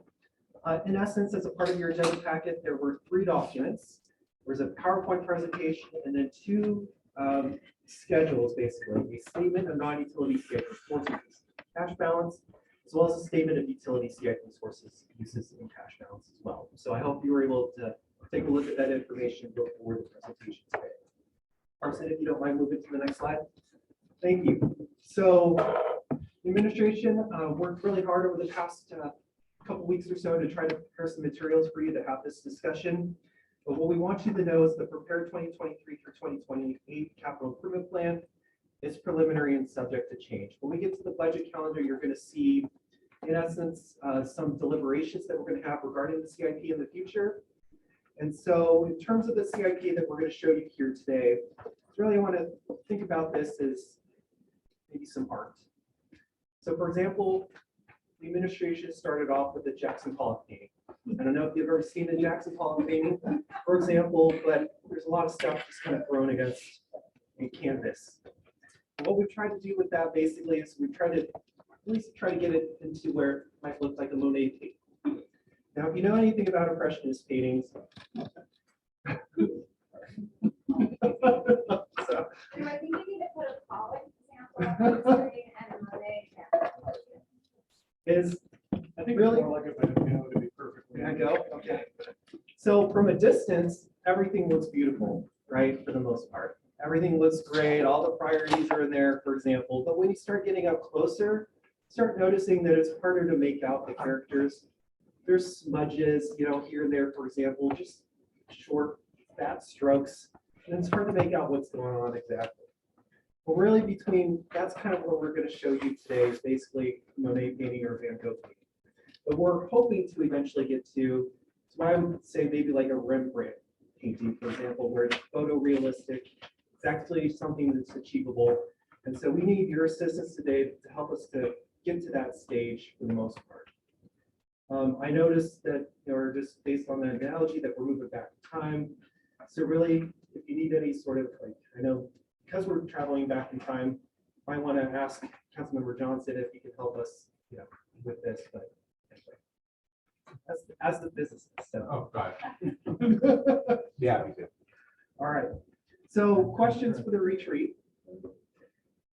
In essence, as a part of your agenda packet, there were 3 documents. There's a PowerPoint presentation and then 2 schedules, basically, a statement of non-utility CIP sources cash balance, as well as a statement of utility CIP sources uses and cash balance as well. So I hope you were able to take a look at that information before the presentation today. Arson, if you don't mind moving to the next slide. Thank you. So the administration worked really hard over the past couple weeks or so to try to prepare some materials for you to have this discussion. But what we want you to know is the prepared 2023 through 2028 capital improvement plan is preliminary and subject to change. When we get to the budget calendar, you're going to see, in essence, some deliberations that we're going to have regarding the CIP in the future. And so in terms of the CIP that we're going to show you here today, really I want to think about this as maybe some art. So for example, the administration started off with the Jackson Pollock painting. I don't know if you've ever seen the Jackson Pollock painting, for example, but there's a lot of stuff just kind of thrown against a canvas. And what we've tried to do with that basically is we've tried to at least try to get it into where it might look like a Monet painting. Now, if you know anything about Impressionist paintings, so, I think you need to put a Pollock example on the screen and a Monet example. is I think really more like a banana to be perfectly. Can I go? Okay. So from a distance, everything looks beautiful, right? For the most part. Everything looks great. All the priorities are in there, for example. But when you start getting up closer, start noticing that it's harder to make out the characters. There's smudges, here and there, for example, just short, fat strokes. And it's hard to make out what's going on exactly. But really that's kind of what we're going to show you today is basically Monet painting or Van Gogh painting. But we're hoping to eventually get to what I would say maybe like a Rembrandt painting, for example, where it's photorealistic. It's actually something that's achievable. And so we need your assistance today to help us to get to that stage for the most part. I noticed that, just based on the analogy that we're moving back in time. So really, if you need any sort of I know because we're traveling back in time, I want to ask Councilmember Johnson if he can help us, with this, but as the physicist. So. Oh, got it. Yeah, we do. All right. So questions for the retreat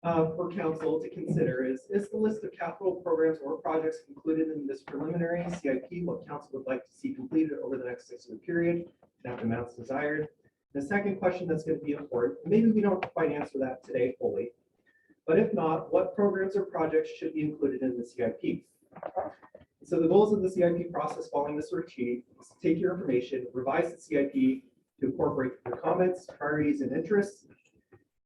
for council to consider is the list of capital programs or projects included in this preliminary CIP what council would like to see completed over the next 6-year period, that amounts desired. The second question that's going to be important, maybe we don't quite answer that today fully, but if not, what programs or projects should be included in the CIP? So the goals of the CIP process following this retreat is to take your information, revise the CIP to incorporate your comments, priorities, and interests.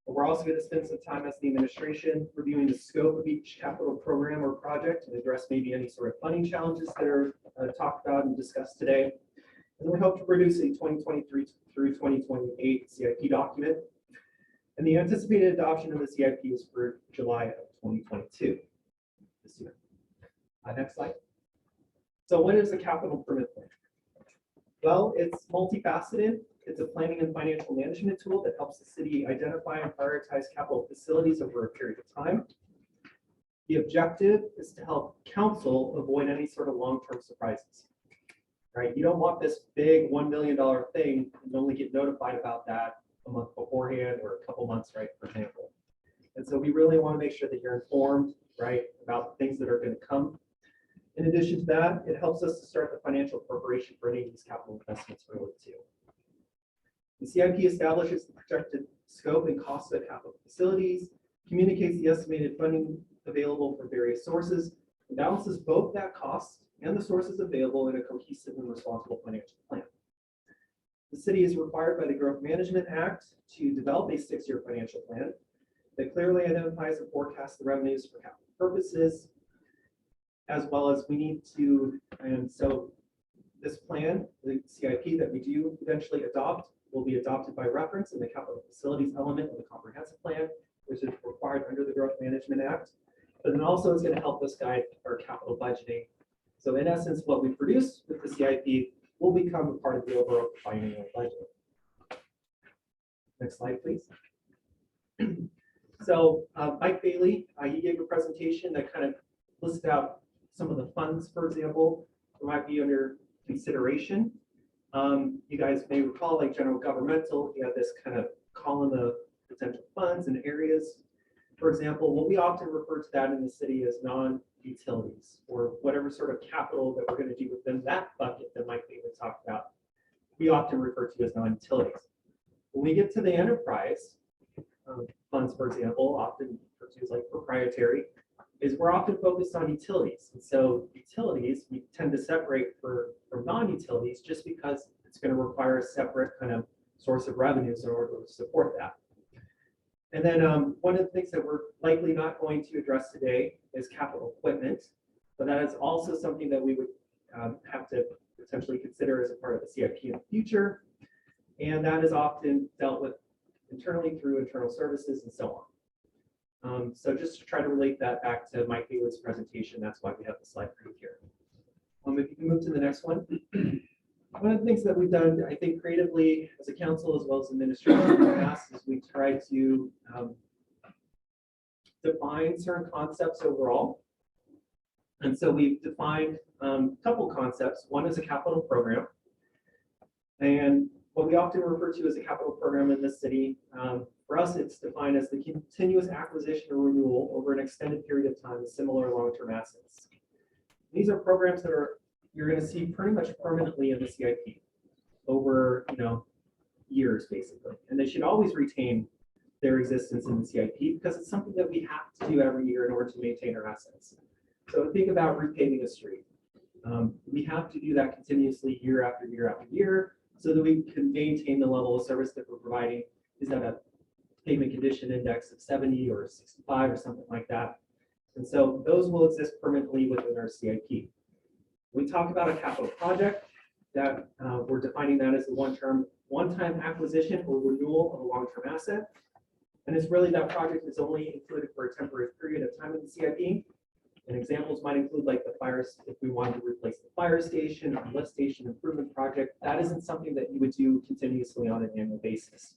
But we're also going to spend some time as the administration reviewing the scope of each capital program or project and address maybe any sort of funding challenges that are talked about and discussed today. And we hope to produce a 2023 through 2028 CIP document. And the anticipated adoption of the CIP is for July of 2022 this year. Next slide. So what is a capital improvement plan? Well, it's multifaceted. It's a planning and financial management tool that helps the city identify and prioritize capital facilities over a period of time. The objective is to help council avoid any sort of long-term surprises, right? You don't want this big $1 million thing and only get notified about that a month beforehand or a couple months, right, for example. And so we really want to make sure that you're informed, right, about things that are going to come. In addition to that, it helps us to start the financial preparation for any of these capital investments related to. The CIP establishes the projected scope and cost of capital facilities, communicates the estimated funding available from various sources, and balances both that cost and the sources available in a cohesive and responsible financial plan. The city is required by the Growth Management Act to develop a 6-year financial plan that clearly identifies and forecasts the revenues for capital purposes, as well as we need to, and so this plan, the CIP that we do eventually adopt, will be adopted by reference in the capital facilities element of the comprehensive plan, which is required under the Growth Management Act. But then also is going to help us guide our capital budgeting. So in essence, what we produce with the CIP will become a part of the overall biennial budget. Next slide, please. So Mike Bailey, he gave a presentation that kind of listed out some of the funds, for example, that might be under consideration. You guys may recall, like general governmental, you have this kind of column of potential funds and areas. For example, what we often refer to that in the city as non-utilities, or whatever sort of capital that we're going to do within that bucket that Mike Bailey talked about, we often refer to as non-utilities. When we get to the enterprise funds, for example, often referred to as like proprietary, is we're often focused on utilities. And so utilities, we tend to separate from non-utilities just because it's going to require a separate kind of source of revenues in order to support that. And then one of the things that we're likely not going to address today is capital equipment, but that is also something that we would have to potentially consider as a part of the CIP in the future. And that is often dealt with internally through internal services and so on. So just to try to relate that back to Mike Bailey's presentation, that's why we have the slide right here. If you can move to the next one. One of the things that we've done, I think, creatively as a council as well as administration in the past is we try to define certain concepts overall. And so we've defined a couple concepts. One is a capital program. And what we often refer to as a capital program in this city, for us, it's defined as the continuous acquisition or renewal over an extended period of time of similar long-term assets. These are programs that you're going to see pretty much permanently in the CIP over years, basically. And they should always retain their existence in the CIP because it's something that we have to do every year in order to maintain our assets. So think about repaving a street. We have to do that continuously year after year after year so that we can maintain the level of service that we're providing. Is that a pavement condition index of 70 or 65 or something like that? And so those will exist permanently within our CIP. We talk about a capital project that we're defining that as a one-time acquisition or renewal of a long-term asset. And it's really that project is only included for a temporary period of time in the CIP. And examples might include like the fires, if we wanted to replace the fire station or lift station improvement project, that isn't something that you would do continuously on an annual basis.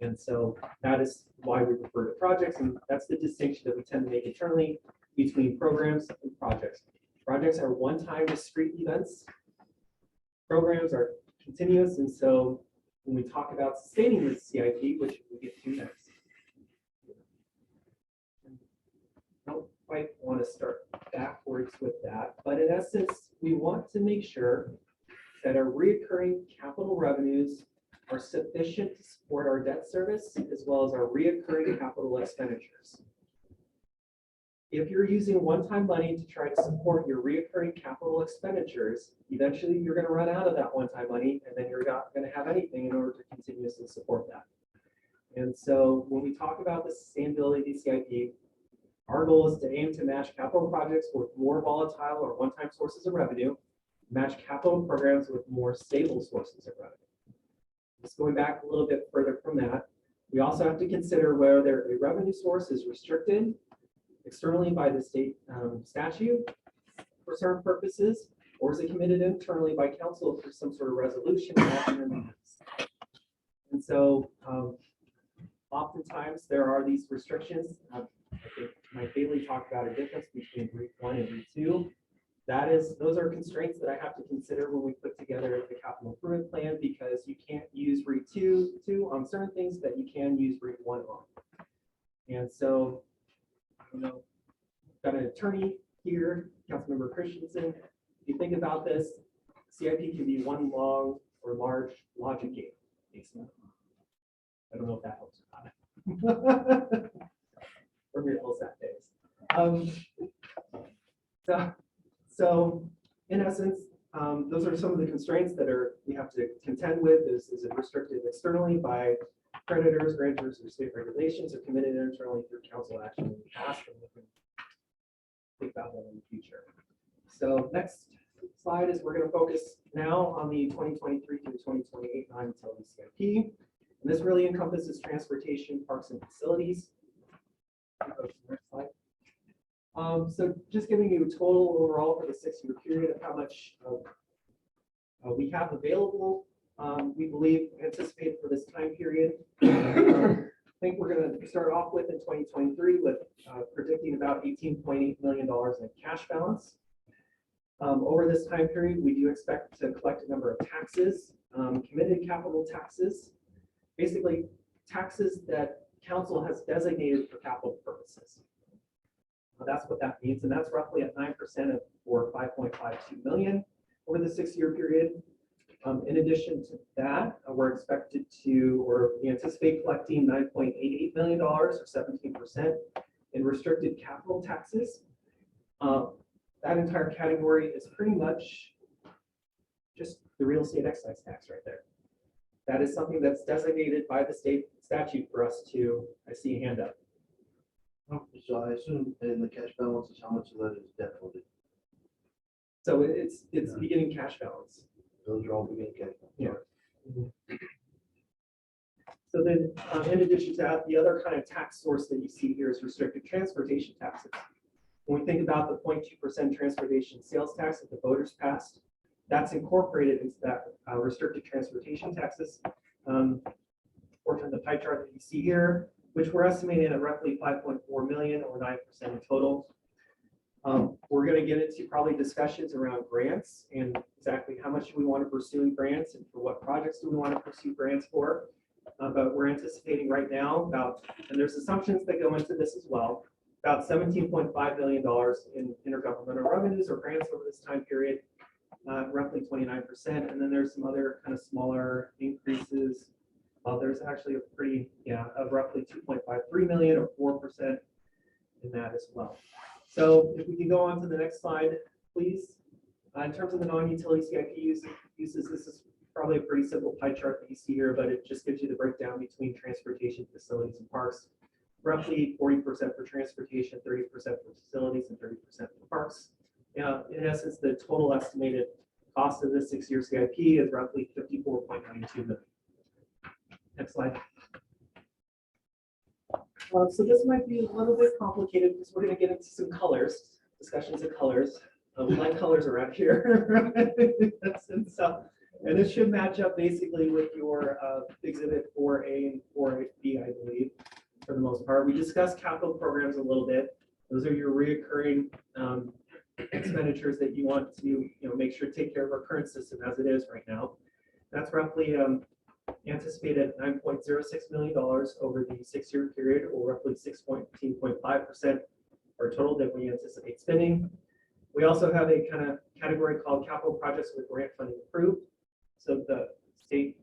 And so that is why we refer to projects. And that's the distinction that we tend to make internally between programs and projects. Projects are one-time discrete events. Programs are continuous. And so when we talk about sustaining the CIP, which we get to next, I don't quite want to start backwards with that, but in essence, we want to make sure that our recurring capital revenues are sufficient to support our debt service as well as our recurring capital expenditures. If you're using one-time money to try to support your recurring capital expenditures, eventually you're going to run out of that one-time money, and then you're not going to have anything in order to continuously support that. And so when we talk about the sustainability of the CIP, our goal is to aim to match capital projects with more volatile or one-time sources of revenue, match capital programs with more stable sources of revenue. Just going back a little bit further from that, we also have to consider whether a revenue source is restricted externally by the state statute for certain purposes, or is it committed internally by council for some sort of resolution? And so oftentimes there are these restrictions. I think Mike Bailey talked about a difference between REIT 1 and REIT 2. Those are constraints that I have to consider when we put together the capital improvement plan, because you can't use REIT 2 on certain things that you can use REIT 1 on. And so, got an attorney here, Councilmember Christensen. If you think about this, CIP can be one long or large logic gate. I don't know if that helps or not. Or miracles that days. So in essence, those are some of the constraints that we have to contend with. Is it restricted externally by creditors, grantors, or state regulations, or committed internally through council action in the past, and we can think about that in the future. So next slide is we're going to focus now on the 2023 through 2028 non-utility CIP. And this really encompasses transportation, parks, and facilities. Go to the next slide. So just giving you a total overall for the 6-year period of how much we have available. We believe anticipate for this time period. I think we're going to start off with in 2023 with predicting about $18.8 million in cash balance. Over this time period, we do expect to collect a number of taxes, committed capital taxes, basically taxes that council has designated for capital purposes. That's what that means, and that's roughly at 9% of or 5.52 million over the 6-year period. In addition to that, we're expected to, or we anticipate collecting $9.88 million or 17% in restricted capital taxes. That entire category is pretty much just the real estate excise tax right there. That is something that's designated by the state statute for us to, I see a hand up. So I assume in the cash balance is how much of that is debt loaded? So it's beginning cash balance. Those are all beginning cash balance. Yeah. So then, in addition to that, the other kind of tax source that you see here is restricted transportation taxes. When we think about the 0.2% transportation sales tax that the voters passed, that's incorporated into that restricted transportation taxes. Portion of the pie chart that you see here, which we're estimating at roughly 5.4 million or 9% in total. We're going to get into probably discussions around grants and exactly how much we want to pursue in grants and for what projects do we want to pursue grants for. But we're anticipating right now about, and there's assumptions that go into this as well, about $17.5 million in intergovernmental revenues or grants over this time period, roughly 29%. And then there's some other kind of smaller increases. There's actually a pretty, of roughly 2.53 million or 4% in that as well. So if we can go on to the next slide, please. In terms of the non-utility CIP uses, this is probably a pretty simple pie chart that you see here, but it just gives you the breakdown between transportation, facilities, and parks. Roughly 40% for transportation, 30% for facilities, and 30% for parks. In essence, the total estimated cost of this 6-year CIP is roughly $54.92 million. Next slide. So this might be a little bit complicated because we're going to get into some colors, discussions of colors. We like colors around here. And this should match up basically with your exhibit 4A and 4B, I believe, for the most part. We discussed capital programs a little bit. Those are your reoccurring expenditures that you want to make sure to take care of our current system as it is right now. That's roughly anticipated $9.06 million over the 6-year period, or roughly 16.5% our total that we anticipate spending. We also have a kind of category called capital projects with grant funding approved. So the state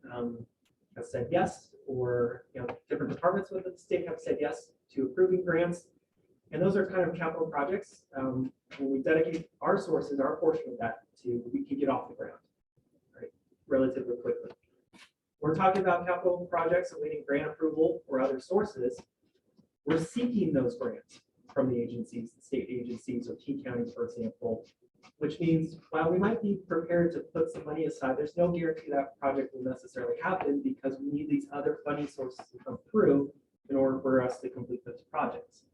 has said yes, or different departments within the state have said yes to approving grants. And those are kind of capital projects. When we dedicate our sources, our portion of that to, we can get off the ground, right, relatively quickly. We're talking about capital projects awaiting grant approval or other sources. We're seeking those grants from the agencies, the state agencies or key counties, for example, which means while we might be prepared to put some money aside, there's no guarantee that project will necessarily happen because we need these other funding sources to come through in order for us to complete those projects.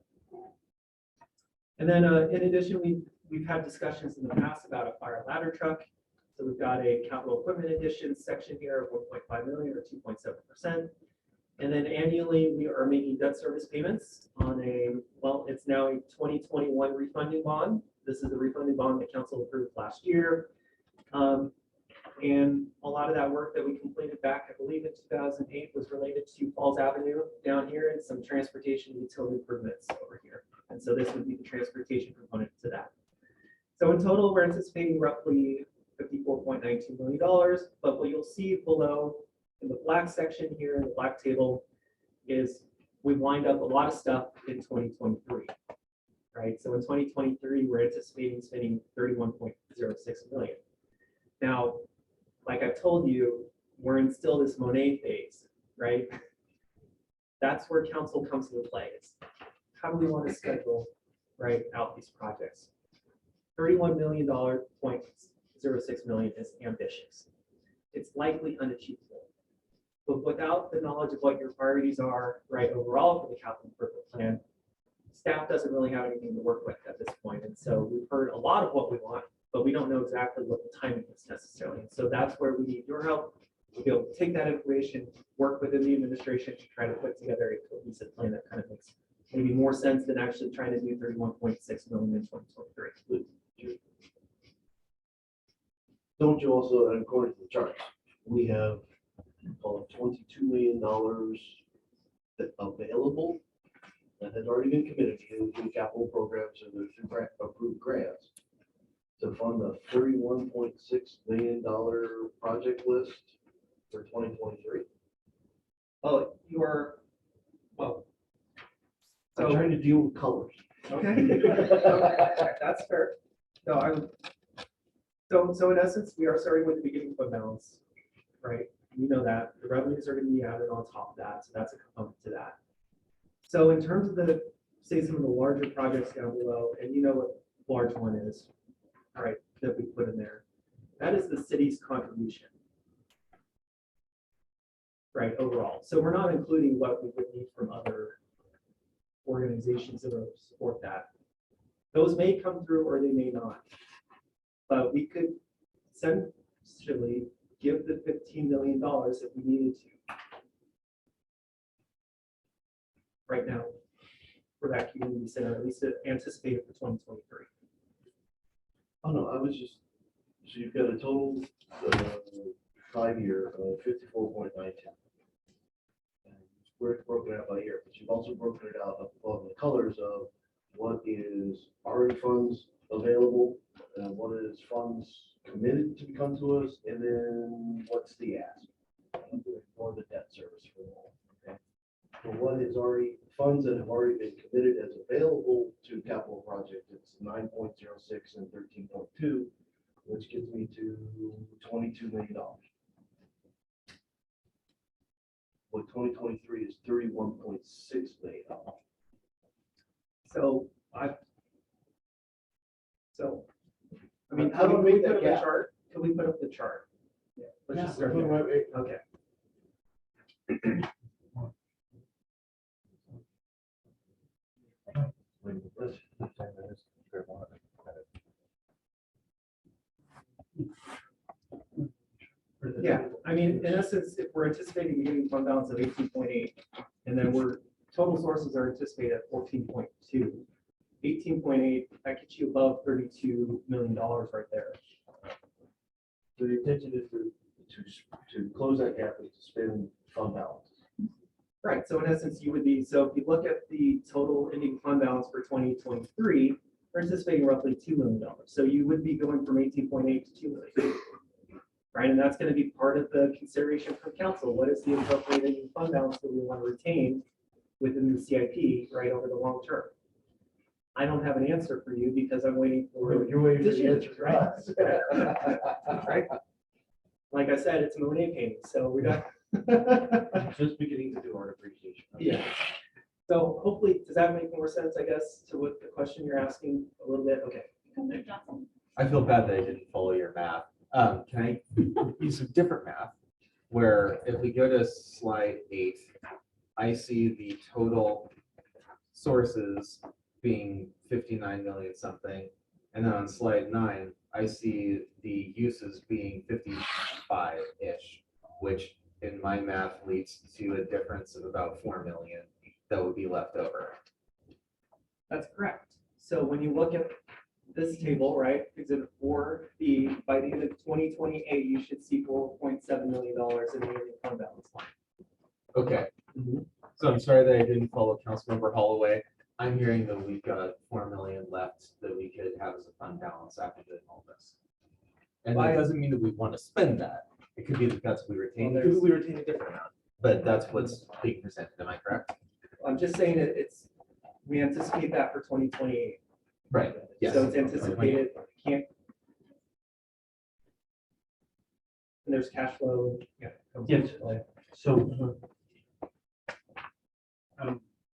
And then in addition, we've had discussions in the past about a fire ladder truck. So we've got a capital equipment addition section here of 1.5 million or 2.7%. And then annually, we are making debt service payments on it's now a 2021 refunding bond. This is the refunding bond that council approved last year. And a lot of that work that we completed back, I believe in 2008, was related to Falls Avenue down here and some transportation utility improvements over here. And so this would be the transportation component to that. So in total, we're anticipating roughly $54.92 million, but what you'll see below in the black section here in the black table is we've lined up a lot of stuff in 2023, right? So in 2023, we're anticipating spending $31.06 million. Now, like I've told you, we're in still this Monet phase, right? That's where council comes into play. It's how do we want to schedule, right, out these projects? $31 million point 1.06 million is ambitious. It's likely unachievable. But without the knowledge of what your priorities are, right, overall for the capital improvement plan, staff doesn't really have anything to work with at this point. And so we've heard a lot of what we want, but we don't know exactly what the timing is necessarily. And so that's where we need your help. We'll be able to take that information, work within the administration to try to put together a cohesive plan that kind of makes maybe more sense than actually trying to do 31.6 million in 2023. Don't you also, and according to the charts, we have called $22 million that available that has already been committed to through capital programs and through approved grants to fund a $31.6 million project list for 2023. Oh, you are, well. I'm trying to deal with colors. Okay. That's fair. No, I would. So in essence, we are starting with the beginning fund balance, right? You know that the revenues are going to be added on top of that, so that's a component to that. So in terms of the, say, some of the larger projects down below, and you know what large one is, right, that we put in there, that is the city's contribution, right, overall. So we're not including what we would need from other organizations that will support that. Those may come through or they may not. But we could essentially give the $15 million if we needed to. Right now, for that community center, at least anticipated for 2023. Oh, no, I was just, so you've got a total 5-year of 54.92. Where it's broken out by year, but you've also broken it out of the colors of what is already funds available, and what is funds committed to come to us, and then what's the ask for the debt service for all. Okay. For what is already funds that have already been committed as available to capital project, it's 9.06 and 13.2, which gets me to $22 million. What 2023 is $31.6 million. So I mean, How do we make that put up the gap? chart? Can we put up the chart? Yeah. Let's just start there. Okay. Yeah, I mean, in essence, if we're anticipating beginning fund balance of 18.8, and then total sources are anticipated at 14.2, 18.8, that gets you above $32 million right there. So the intention is to close that gap is to spend fund balance. Right, so in essence, you would be, so if you look at the total ending fund balance for 2023, we're anticipating roughly $2 million. So you would be going from 18.8 to 2 million. Right, and that's going to be part of the consideration from council. What is the appropriate fund balance that we want to retain within the CIP, right, over the long term? I don't have an answer for you because I'm waiting for. You're waiting for the decisions, answer, right? Right. Like I said, it's Monet painting, so we got. Just beginning to do art appreciation. Yeah. So hopefully, does that make more sense, I guess, to what the question you're asking a little bit? Okay. Commissioner Johnson. I feel bad that I didn't follow your math. Can I use some different math? Where if we go to slide 8, I see the total sources being 59 million something. And then on slide 9, I see the uses being 55-ish, which in my math leads to a difference of about 4 million that would be left over. That's correct. So when you look at this table, right, exhibit 4B, by the end of 2028, you should see $4.7 million in the ending fund balance line. Okay. So I'm sorry that I didn't follow Councilmember Holloway. I'm hearing that we've got 4 million left that we could have as a fund balance after doing all this. And that doesn't mean that we want to spend that. It could be that that's what we retain. It could be we retain a different amount, but that's what's being presented. Am I correct? I'm just saying that we anticipate that for 2028. Right. Yes. So it's anticipated, can't. And there's cash flow. Yeah. Yes. So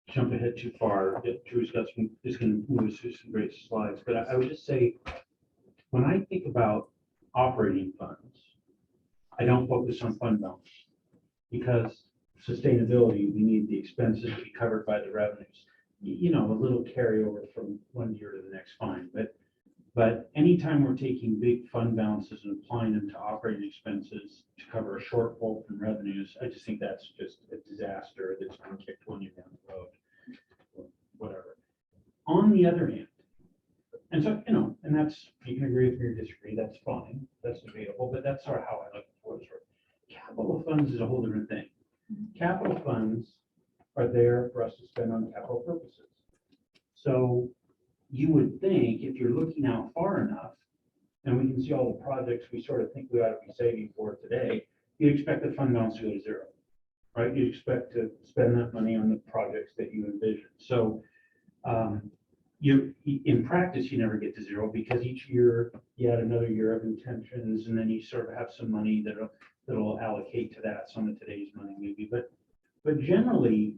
jump ahead too far. Drew's got some, is going to move us through some great slides, but I would just say, when I think about operating funds, I don't focus on fund balance. Because sustainability, we need the expenses to be covered by the revenues. You know, a little carryover from one year to the next, fine, but anytime we're taking big fund balances and applying them to operating expenses to cover a shortfall from revenues, I just think that's just a disaster that's going to kick 20 years down the road, or whatever. On the other hand, and so, you know, and that's, you can agree with me or disagree, that's fine, that's debatable, but that's sort of how I look at it. Capital funds is a whole different thing. Capital funds are there for us to spend on capital purposes. So you would think if you're looking out far enough, and we can see all the projects we sort of think we ought to be saving for today, you'd expect the fund balance to go to zero, right? You'd expect to spend that money on the projects that you envision. So in practice, you never get to zero because each year you add another year of intentions, and then you sort of have some money that'll allocate to that, some of today's money maybe. But generally,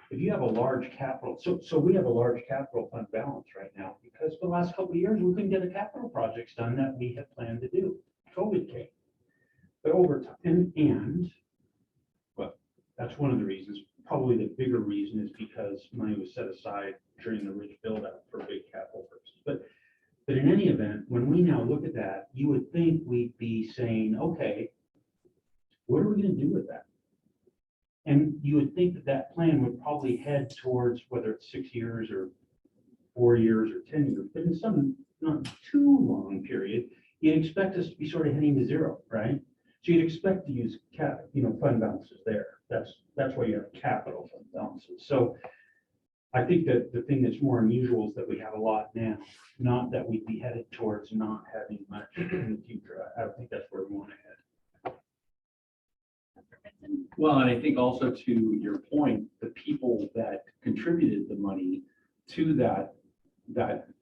if you have a large capital, so we have a large capital fund balance right now because for the last couple of years, we couldn't get the capital projects done that we had planned to do. COVID came. But over time, and well, that's one of the reasons. Probably the bigger reason is because money was set aside during the rich build out for big capital purposes. But in any event, when we now look at that, you would think we'd be saying, okay, what are we going to do with that? And you would think that that plan would probably head towards whether it's 6 years or 4 years or 10 years, but in some not too long period, you'd expect us to be sort of heading to zero, right? So you'd expect to use fund balances there. That's why you have capital fund balances. So I think that the thing that's more unusual is that we have a lot now, not that we'd be headed towards not having much in the future. I don't think that's where we want to head. Well, and I think also to your point, the people that contributed the money to that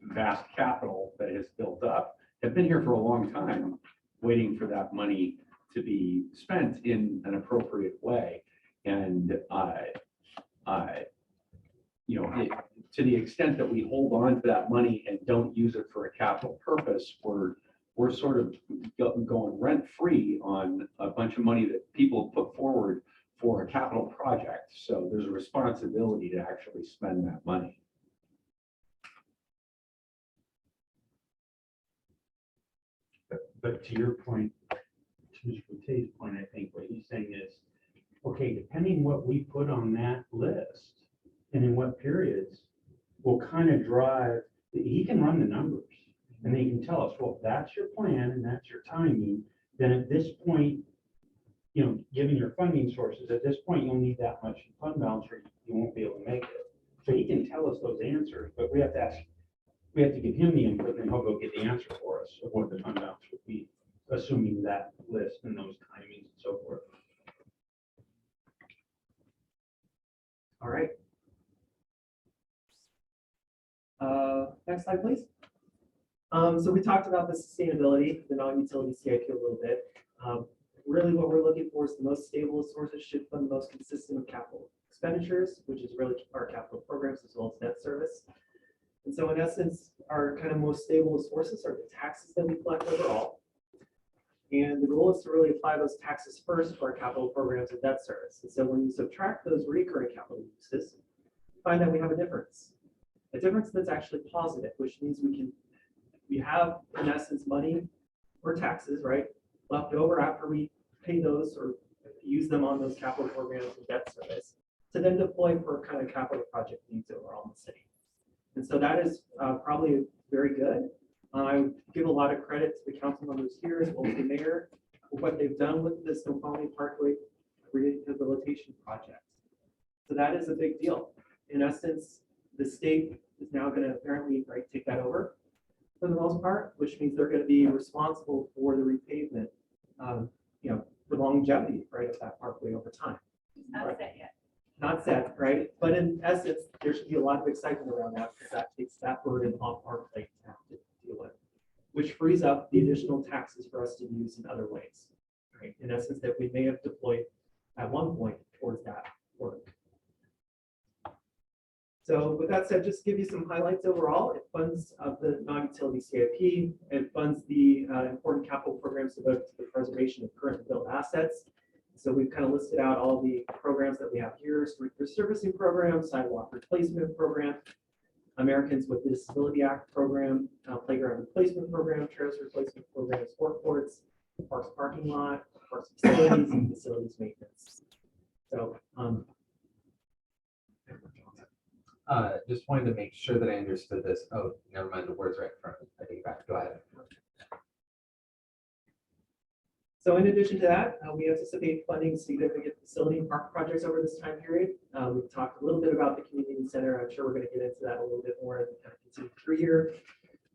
vast capital that has built up have been here for a long time, waiting for that money to be spent in an appropriate way. And to the extent that we hold on to that money and don't use it for a capital purpose, we're sort of going rent free on a bunch of money that people put forward for a capital project. So there's a responsibility to actually spend that money. But to your point, to Mr. Boutet's point, I think what he's saying is, okay, depending what we put on that list and in what periods will kind of drive, he can run the numbers and they can tell us, well, if that's your plan and that's your timing, then at this point, given your funding sources, at this point, you'll need that much in fund balance or you won't be able to make it. So he can tell us those answers, but we have to give him the input and he'll go get the answer for us of what the fund balance would be, assuming that list and those timings and so forth. All right. Next slide, please. So we talked about the sustainability, the non-utility CIP a little bit. Really what we're looking for is the most stable sources should fund the most consistent with capital expenditures, which is really our capital programs as well as debt service. And so in essence, our kind of most stable sources are the taxes that we collect overall. And the goal is to really apply those taxes first to our capital programs and debt service. And so when you subtract those recurring capital uses, you find that we have a difference that's actually positive, which means we have in essence money for taxes, right, left over after we pay those or use them on those capital programs and debt service to then deploy for kind of capital project needs overall in the city. And so that is probably very good. I give a lot of credit to the council members here as well as the mayor for what they've done with the Snoqualmie Parkway rehabilitation project. So that is a big deal. In essence, the state is now going to apparently take that over for the most part, which means they're going to be responsible for the repavement, the longevity, of that parkway over time. Not set yet. Not set, right? But in essence, there should be a lot of excitement around that because that takes that burden off our plate to have to deal with, which frees up the additional taxes for us to use in other ways, right? In essence, that we may have deployed at one point towards that work. So with that said, just give you some highlights overall. It funds the non-utility CIP. It funds the important capital programs devoted to the preservation of current built assets. So we've kind of listed out all the programs that we have here: street resurfacing program, sidewalk replacement program, Americans with Disability Act program, playground replacement program, trails replacement program, sport courts, parks parking lot, parks facilities, and facilities maintenance. So just wanted to make sure that I understood this. Oh, never mind, the words right in front of me. I take it back. Go ahead. So in addition to that, we anticipate funding significant facility and park projects over this time period. We've talked a little bit about the community center. I'm sure we're going to get into that a little bit more as we kind of continue through here.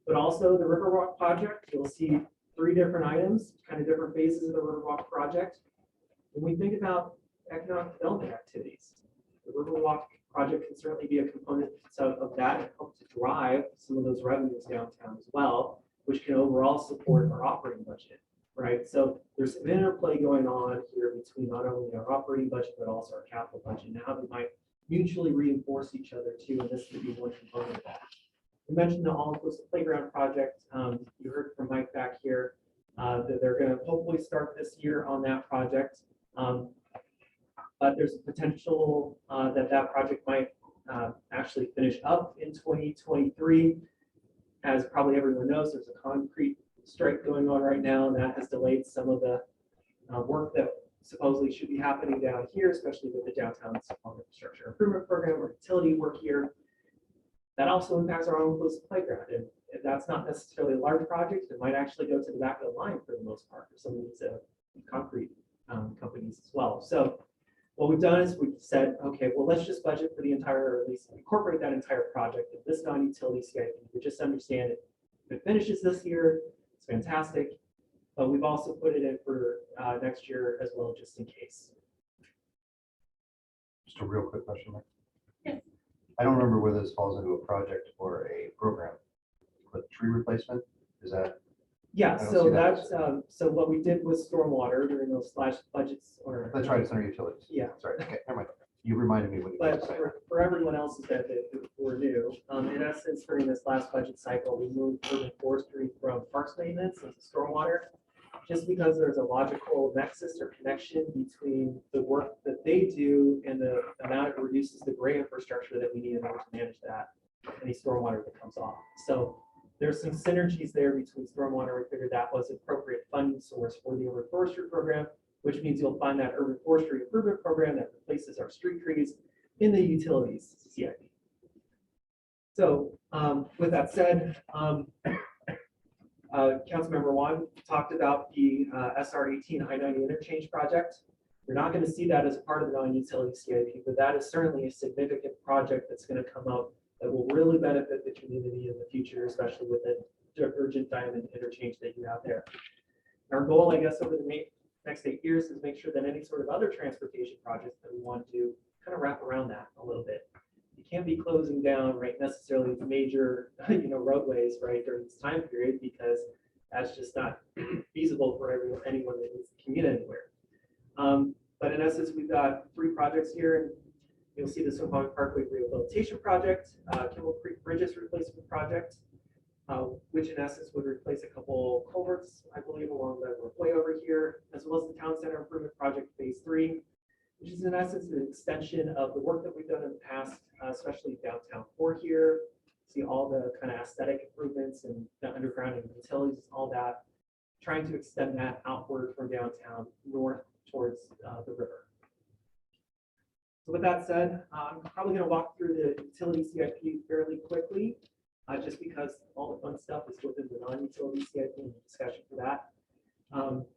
But also the Riverwalk project, you'll see 3 different items, kind of different phases of the Riverwalk project. When we think about economic development activities, the Riverwalk project can certainly be a component of that and help to drive some of those revenues downtown as well, which can overall support our operating budget, right? So there's an interplay going on here between not only our operating budget, but also our capital budget, and how they might mutually reinforce each other too, and this could be one component of that. We mentioned the all-inclusive playground project. You heard from Mike back here that they're going to hopefully start this year on that project. But there's a potential that project might actually finish up in 2023. As probably everyone knows, there's a concrete strike going on right now, and that has delayed some of the work that supposedly should be happening down here, especially with the downtown infrastructure improvement program or utility work here. That also impacts our own inclusive playground. And if that's not necessarily a large project, it might actually go to the back of the line for the most part for some of these concrete companies as well. So what we've done is we've said, okay, well, let's just budget for the entire, or at least incorporate that entire project in this non-utility CIP. We just understand it. If it finishes this year, it's fantastic. But we've also put it in for next year as well, just in case. Just a real quick question, Mike. Yes. I don't remember whether this falls into a project or a program, but tree replacement, is that? Yeah, I don't so see that. that's, so what we did was stormwater during those slash budgets or. That's right, it's under utilities. Yeah. Sorry, okay, never mind. You reminded me when you But did say. for everyone else that were new, in essence, during this last budget cycle, we moved urban forestry from parks maintenance into stormwater, just because there's a logical nexus or connection between the work that they do and the amount it reduces the gray infrastructure that we need in order to manage that, any stormwater that comes off. So there's some synergies there between stormwater. We figured that was an appropriate funding source for the urban forestry program, which means you'll find that urban forestry improvement program that replaces our street trees in the utilities CIP. So with that said, Councilmember Juan talked about the SR 18 I-90 interchange project. You're not going to see that as a part of the non-utility CIP, but that is certainly a significant project that's going to come up that will really benefit the community in the future, especially with the urgent diamond interchange that you have there. Our goal, I guess, over the next 8 years is make sure that any sort of other transportation projects that we want to kind of wrap around that a little bit. You can't be closing down, right, necessarily major, roadways, right, during this time period, because that's just not feasible for anyone that needs to commute anywhere. But in essence, we've got 3 projects here, and you'll see the Snoqualmie Parkway Rehabilitation Project, Kimball Creek Bridges Replacement Project, which in essence would replace a couple culverts, I believe, along the way over here, as well as the Town Center Improvement Project Phase 3, which is in essence an extension of the work that we've done in the past, especially downtown core here. See all the kind of aesthetic improvements and the undergrounding of utilities, all that, trying to extend that outward from downtown north towards the river. So with that said, I'm probably going to walk through the utility CIP fairly quickly, just because all the fun stuff is within the non-utility CIP and the discussion for that.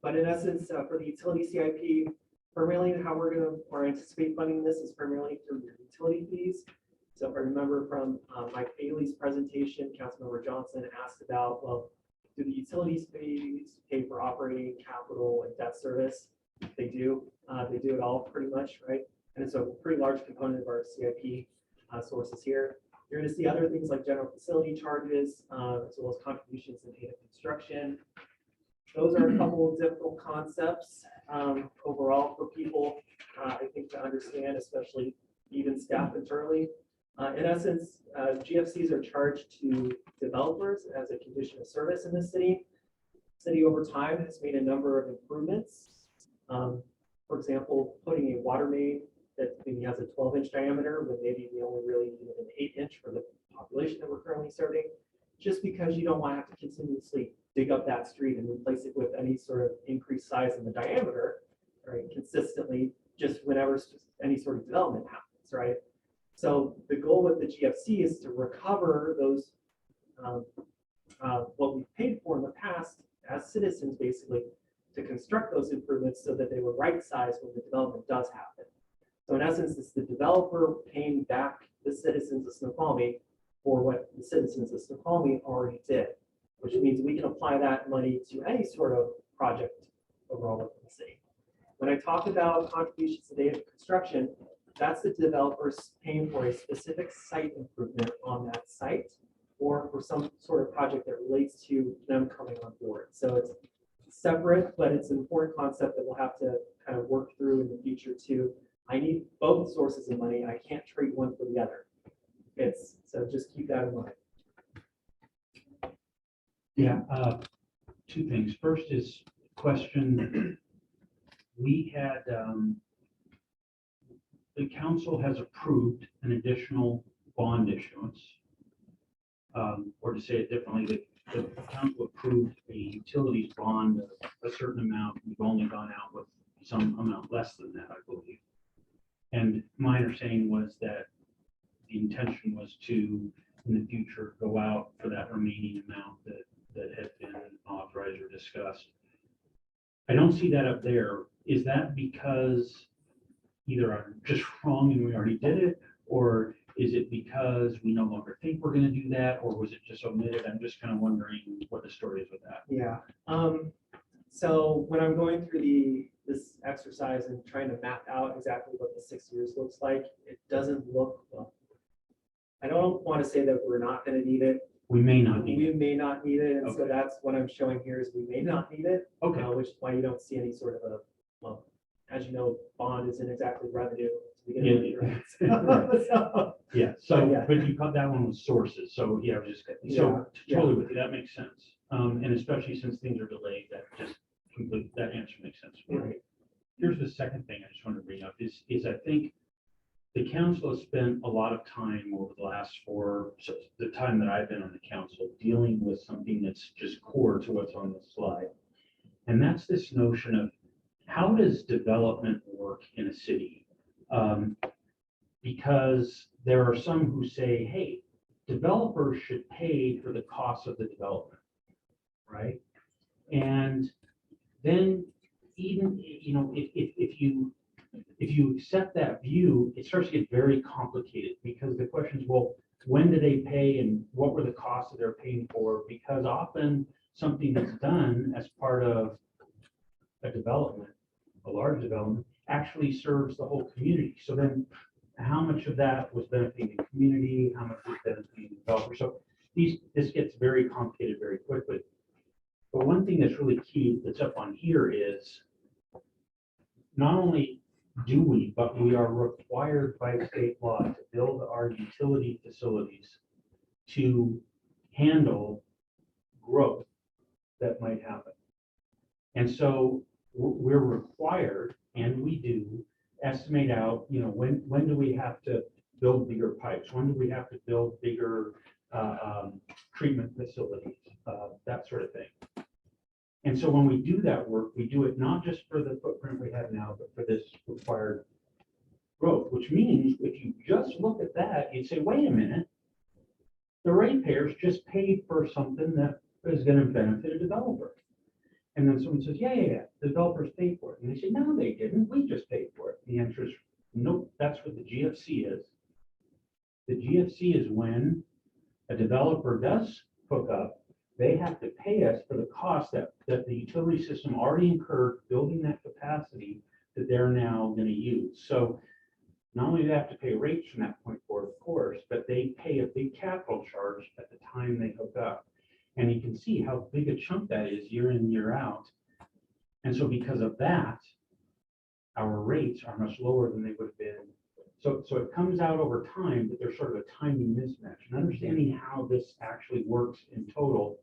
But in essence, for the utility CIP, primarily how we're going to or anticipate funding this is primarily through your utility fees. So if I remember from Mike Bailey's presentation, Councilmember Johnson asked about, well, do the utilities fees pay for operating capital and debt service? They do. They do it all pretty much, right? And it's a pretty large component of our CIP sources here. You're going to see other things like general facility charges, as well as contributions in aid of construction. Those are a couple of difficult concepts overall for people, I think, to understand, especially even staff internally. In essence, GFCs are charged to developers as a condition of service in the city. City over time has made a number of improvements. For example, putting a water main that maybe has a 12-inch diameter when maybe we only really need an 8-inch for the population that we're currently serving, just because you don't want to have to continuously dig up that street and replace it with any sort of increased size in the diameter, right, consistently, just whenever any sort of development happens, right? So the goal with the GFC is to recover those, what we've paid for in the past as citizens, basically, to construct those improvements so that they were right-sized when the development does happen. So in essence, it's the developer paying back the citizens of Snoqualmie for what the citizens of Snoqualmie already did, which means we can apply that money to any sort of project overall within the city. When I talk about contributions to data construction, that's the developers paying for a specific site improvement on that site or for some sort of project that relates to them coming on board. So it's separate, but it's an important concept that we'll have to kind of work through in the future too. I need both sources of money. I can't trade one for the other. So just keep that in mind. Yeah, two things. First is question. We had, the council has approved an additional bond issuance. Or to say it differently, the council approved a utilities bond of a certain amount. We've only gone out with some amount less than that, I believe. And my understanding was that the intention was to, in the future, go out for that remaining amount that had been authorized or discussed. I don't see that up there. Is that because either I'm just wrong and we already did it, or is it because we no longer think we're going to do that, or was it just omitted? I'm just kind of wondering what the story is with that. Yeah. So when I'm going through this exercise and trying to map out exactly what the 6 years looks like, it doesn't look well. I don't want to say that we're not going to need it. We may not need We it. may not need it, and so Okay. that's what I'm showing here is we may not need it. Okay. Which is why you don't see any sort of a, well, as you know, bond isn't exactly revenue to begin with, right? So, Yeah, so, yeah. but you caught that one with sources, so yeah, so Yeah, totally with you, that makes sense. And especially since things are delayed, that answer makes sense. Right. Here's the second thing I just want to bring up is I think the council has spent a lot of time over the last the time that I've been on the council, dealing with something that's just core to what's on the slide. And that's this notion of how does development work in a city? Because there are some who say, hey, developers should pay for the cost of the development, right? And then even, if you accept that view, it starts to get very complicated because the question is, well, when do they pay and what were the costs that they're paying for? Because often something that's done as part of a development, a large development, actually serves the whole community. So then how much of that was benefiting the community? How much was benefiting the developer? So this gets very complicated very quickly. But one thing that's really key that's up on here is not only do we, but we are required by state law to build our utility facilities to handle growth that might happen. And so we're required, and we do, estimate out, when do we have to build bigger pipes? When do we have to build bigger treatment facilities, that sort of thing. And so when we do that work, we do it not just for the footprint we have now, but for this required growth, which means if you just look at that, you'd say, wait a minute, the ratepayers just paid for something that is going to benefit a developer. And then someone says, yeah, the developers paid for it. And they say, no, they didn't. We just paid for it. The answer is, nope, that's what the GFC is. The GFC is when a developer does hook up, they have to pay us for the cost that the utility system already incurred building that capacity that they're now going to use. So not only do they have to pay rates from that point forward, of course, but they pay a big capital charge at the time they hook up. And you can see how big a chunk that is year in, year out. And so because of that, our rates are much lower than they would have been. So it comes out over time, but there's sort of a timing mismatch. And understanding how this actually works in total,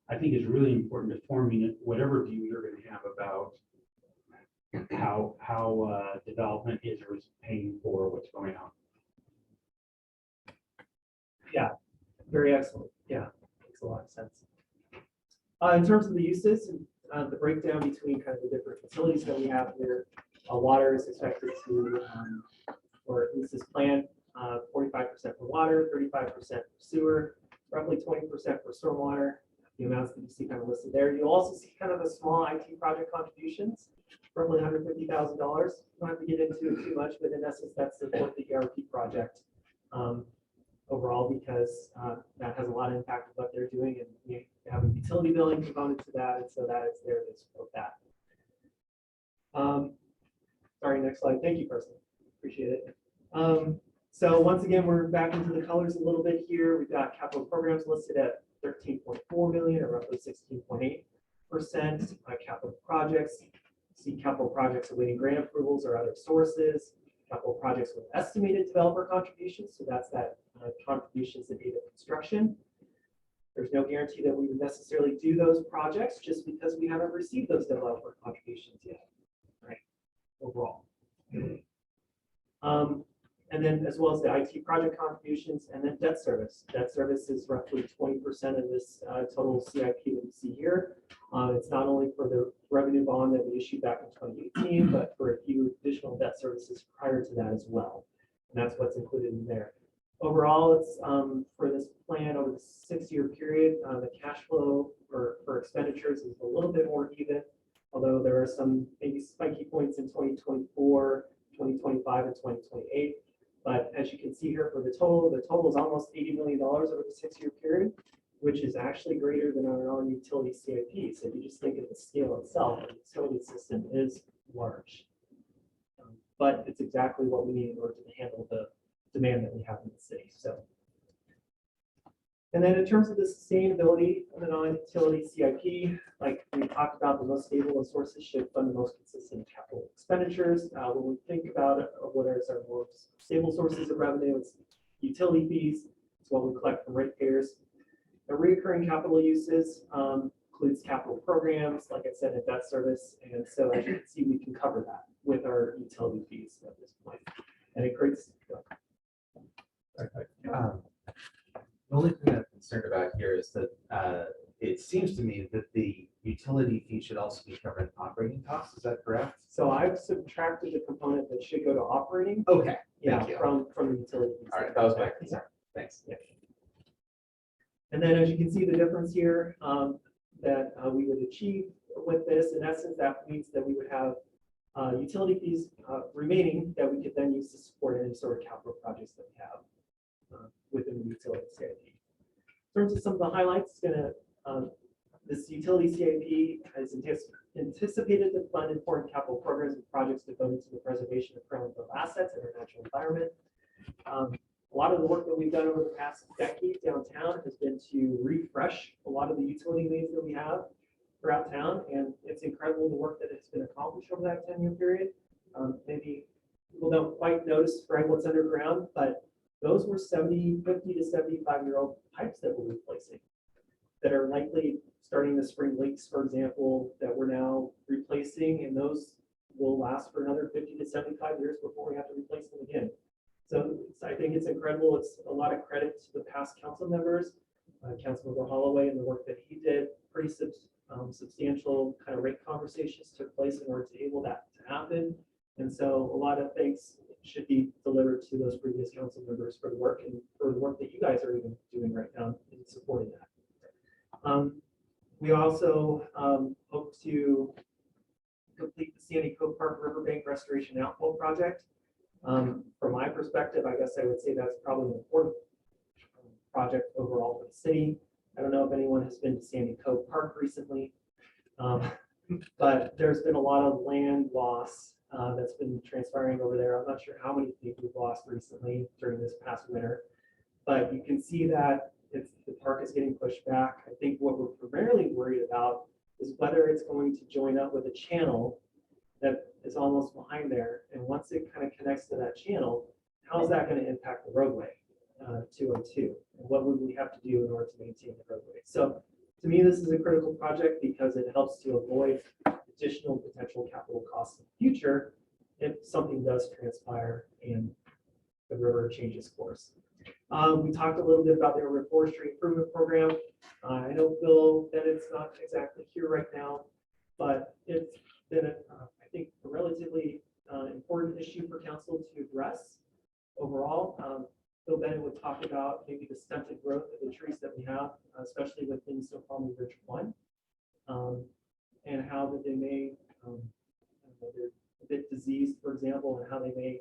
I think is really important to forming it, whatever view you're going to have about how development is or is paying for what's going on. Yeah, very excellent. Yeah, makes a lot of sense. In terms of the uses, the breakdown between kind of the different facilities that we have here, water is expected to, or at least is planned, 45% for water, 35% for sewer, roughly 20% for stormwater. The amounts that you see kind of listed there. You'll also see kind of a small IT project contributions, roughly $150,000. Don't have to get into it too much, but in essence, that's to support the ERP project overall, because that has a lot of impact of what they're doing, and you have a utility billing component to that, and so that is there to support that. Sorry, next slide. Thank you, Preston. Appreciate it. So once again, we're back into the colors a little bit here. We've got capital programs listed at 13.4 million, or roughly 16.8%. Capital projects, see capital projects awaiting grant approvals or other sources. Capital projects with estimated developer contributions, so that's that contributions in aid of construction. There's no guarantee that we would necessarily do those projects just because we haven't received those developer contributions yet, right? Overall. And then as well as the IT project contributions, and then debt service. Debt service is roughly 20% of this total CIP that you see here. It's not only for the revenue bond that we issued back in 2018, but for a few additional debt services prior to that as well. And that's what's included in there. Overall, it's for this plan over the 6-year period, the cash flow for expenditures is a little bit more even, although there are some maybe spiky points in 2024, 2025, and 2028. But as you can see here for the total is almost $80 million over the 6-year period, which is actually greater than our own utility CIP. So if you just think of the scale itself, the utility system is large. But it's exactly what we need in order to handle the demand that we have in the city. So, and then in terms of the sustainability of the non-utility CIP, like we talked about, the most stable sources should fund the most consistent capital expenditures. When we think about it, what are our more stable sources of revenue, it's utility fees. It's what we collect from ratepayers. The recurring capital uses includes capital programs, like I said, and debt service. And so as you can see, we can cover that with our utility fees at this point. And it creates. The only thing I'm concerned about here is that it seems to me that the utility fee should also be covering operating costs. Is that correct? So I've subtracted the component that should go to operating. Okay. Yeah, Thank you. from the utility fees. All right, that was my concern. Thanks. Yeah. And then as you can see the difference here that we would achieve with this, in essence, that means that we would have utility fees remaining that we could then use to support any sort of capital projects that we have within the utility CIP. In terms of some of the highlights, this utility CIP is anticipated to fund important capital programs and projects devoted to the preservation of crown-built assets and our natural environment. A lot of the work that we've done over the past decade downtown has been to refresh a lot of the utility mains that we have throughout town, and it's incredible the work that has been accomplished over that 10-year period. Maybe people don't quite notice right what's underground, but those were 50 to 75-year-old pipes that we're replacing that are likely starting to spring leaks, for example, that we're now replacing, and those will last for another 50 to 75 years before we have to replace them again. So I think it's incredible. It's a lot of credit to the past council members, Councilmember Holloway, and the work that he did. Pretty substantial kind of rate conversations took place in order to enable that to happen. And so a lot of thanks should be delivered to those previous council members for the work and for the work that you guys are even doing right now in supporting that. We also hope to complete the Sandy Cove Park Riverbank Restoration Outflow Project. From my perspective, I guess I would say that's probably an important project overall for the city. I don't know if anyone has been to Sandy Cove Park recently, but there's been a lot of land loss that's been transpiring over there. I'm not sure how many people we've lost recently during this past winter, but you can see that if the park is getting pushed back. I think what we're primarily worried about is whether it's going to join up with a channel that is almost behind there. And once it kind of connects to that channel, how is that going to impact the roadway, 202? And what would we have to do in order to maintain the roadway? So to me, this is a critical project because it helps to avoid additional potential capital costs in the future if something does transpire and the river changes course. We talked a little bit about the urban forestry improvement program. I know, Bill, that it's not exactly here right now, but it's been, I think, a relatively important issue for council to address overall. Bill Bennett would talk about maybe the stunted growth of the trees that we have, especially within Snoqualmie Ridge 1, and how that they may, they're a bit diseased, for example, and how they may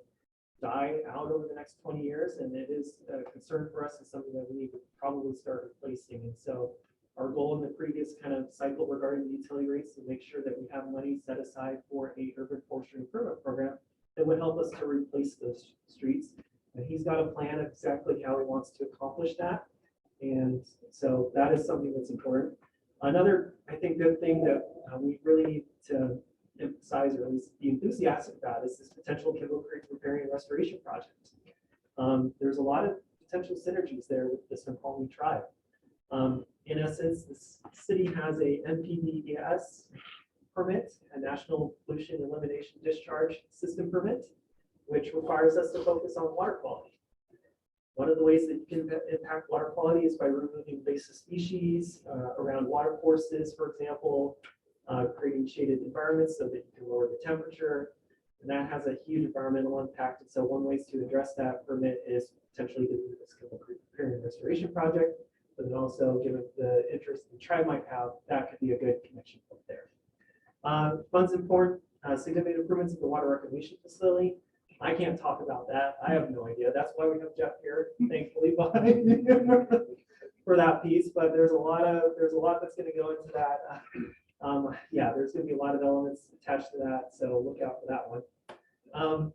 die out over the next 20 years. And it is a concern for us and something that we need to probably start replacing. And so our goal in the previous kind of cycle regarding the utility rates is to make sure that we have money set aside for a urban forestry improvement program that would help us to replace those streets. And he's got a plan of exactly how he wants to accomplish that. And so that is something that's important. Another, I think, good thing that we really need to emphasize, or at least be enthusiastic about, is this potential Kimball Creek repairing and restoration project. There's a lot of potential synergies there with the Snoqualmie tribe. In essence, this city has a NPDES permit, a National Pollution Elimination Discharge System permit, which requires us to focus on water quality. One of the ways that you can impact water quality is by removing invasive species around water courses, for example, creating shaded environments so that you can lower the temperature. And that has a huge environmental impact. And so one way to address that permit is potentially to do this repair and restoration project, but then also, given the interest the tribe might have, that could be a good connection point there. Funds important, significant improvements in the water reclamation facility. I can't talk about that. I have no idea. That's why we have Jeff here, thankfully, behind me for that piece. But there's a lot that's going to go into that. Yeah, there's going to be a lot of elements attached to that, so look out for that one.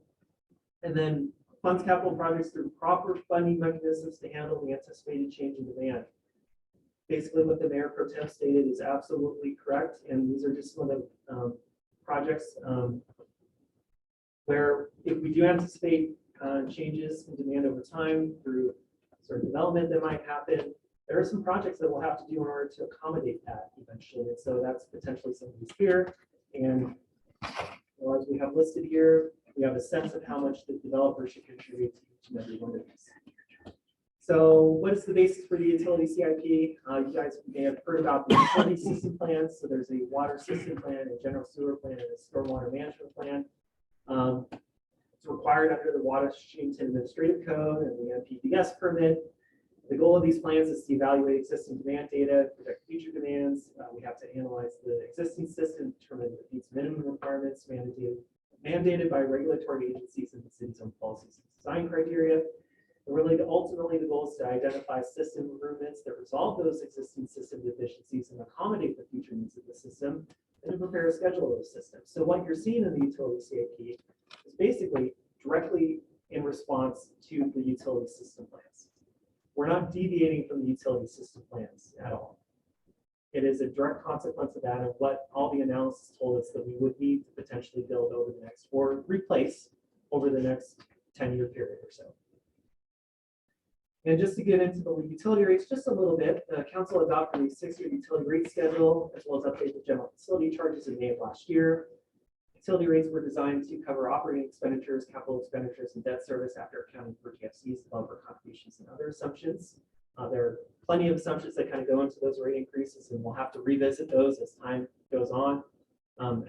And then funds capital projects through proper funding mechanisms to handle the anticipated change in demand. Basically, what the mayor pro tem stated is absolutely correct, and these are just some of the projects where if we do anticipate changes in demand over time through sort of development that might happen, there are some projects that we'll have to do in order to accommodate that eventually. And so that's potentially some of these here. And as we have listed here, we have a sense of how much the developer should contribute to each and every one of these. So what is the basis for the utility CIP? You guys may have heard about the utility system plans. So there's a water system plan, a general sewer plan, and a stormwater management plan. It's required under the Washington Administrative Code and the NPDES permit. The goal of these plans is to evaluate existing demand data, project future demands. We have to analyze the existing system, determine if it meets minimum requirements mandated by regulatory agencies and the city's own policies and design criteria. And really, ultimately, the goal is to identify system improvements that resolve those existing system deficiencies and accommodate the future needs of the system, and to prepare a schedule of those systems. So what you're seeing in the utility CIP is basically directly in response to the utility system plans. We're not deviating from the utility system plans at all. It is a direct consequence of that and what all the analysis told us that we would need to potentially build over the next, or replace over the next 10-year period or so. And just to get into the utility rates just a little bit, the council adopted a 6-year utility rate schedule, as well as update the general facility charges in May of last year. Utility rates were designed to cover operating expenditures, capital expenditures, and debt service after accounting for TFCs, developer contributions, and other assumptions. There are plenty of assumptions that kind of go into those rate increases, and we'll have to revisit those as time goes on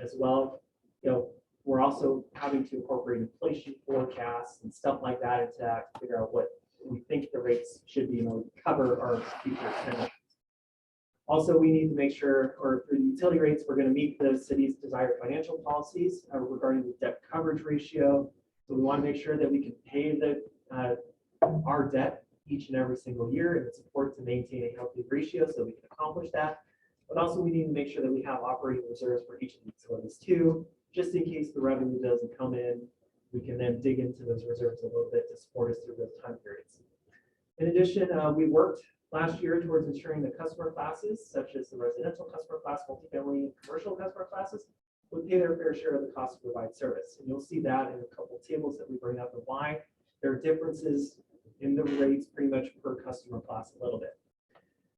as well. You know, we're also having to incorporate inflation forecasts and stuff like that into that to figure out what we think the rates should be in order to cover our future expenditures. Also, we need to make sure, or through the utility rates, we're going to meet the city's desired financial policies regarding the debt coverage ratio. So we want to make sure that we can pay our debt each and every single year, and it's important to maintain a healthy ratio so we can accomplish that. But also, we need to make sure that we have operating reserves for each of the utilities too, just in case the revenue doesn't come in. We can then dig into those reserves a little bit to support us through those time periods. In addition, we worked last year towards ensuring the customer classes, such as the residential customer class, multifamily, and commercial customer classes, would pay their fair share of the cost to provide service. And you'll see that in a couple of tables that we bring up and why There are differences in the rates pretty much per customer class a little bit.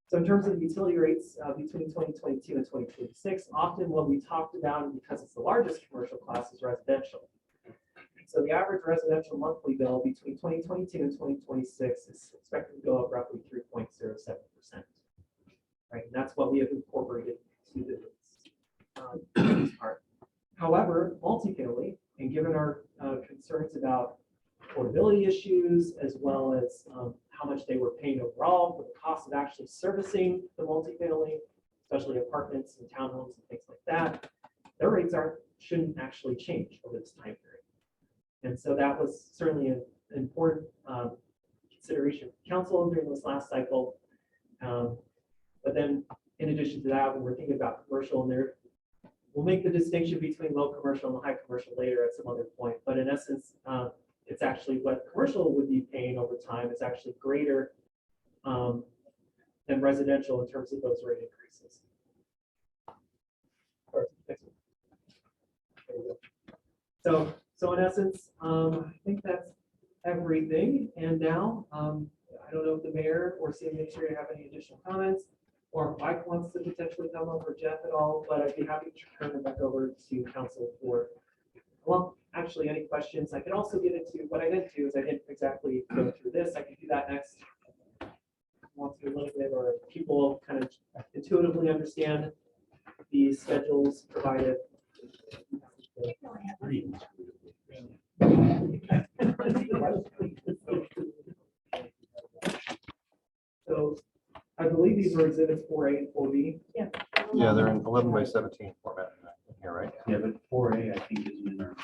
So in terms of utility rates between 2022 and 2026, often what we talked about, and because it's the largest commercial class, is residential. So the average residential monthly bill between 2022 and 2026 is expected to go up roughly 3.07%. Right, and that's what we have incorporated to this part. However, multifamily, and given our concerns about affordability issues, as well as how much they were paying overall for the cost of actually servicing the multifamily, especially apartments and townhomes and things like that, their rates shouldn't actually change over this time period. And so that was certainly an important consideration for council during this last cycle. But then in addition to that, when we're thinking about commercial, and we'll make the distinction between low commercial and high commercial later at some other point. But in essence, it's actually what commercial would be paying over time is actually greater than residential in terms of those rate increases. So in essence, I think that's everything. And now, I don't know if the mayor or city administrator have any additional comments, or if Mike wants to potentially come up, or Jeff at all, but I'd be happy to turn it back over to council for, well, actually, any questions. I could also get into, what I didn't do is I didn't exactly go through this. I could do that next. Want to a little bit, or people kind of intuitively understand the schedules provided. So I believe these are exhibits 4A and 4B. Yeah. Yeah, they're in 11:17 format here, right? Yeah, but 4A, I think, isn't in our.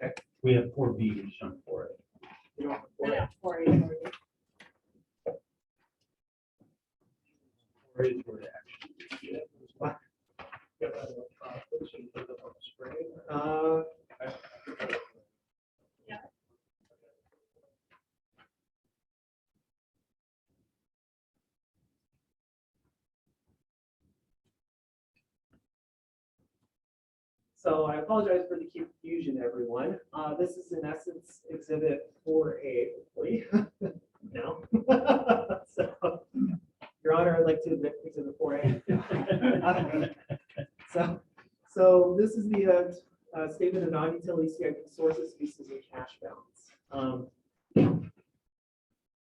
Okay. We have 4B, which is on 4A. You know, 4A. 4A is where it actually. Yeah. So I apologize for the confusion, everyone. This is in essence exhibit 4A, hopefully. No. So, Your Honor, I'd like to admit exhibit 4A. So this is the statement of non-utility CIP sources, uses, and cash balance.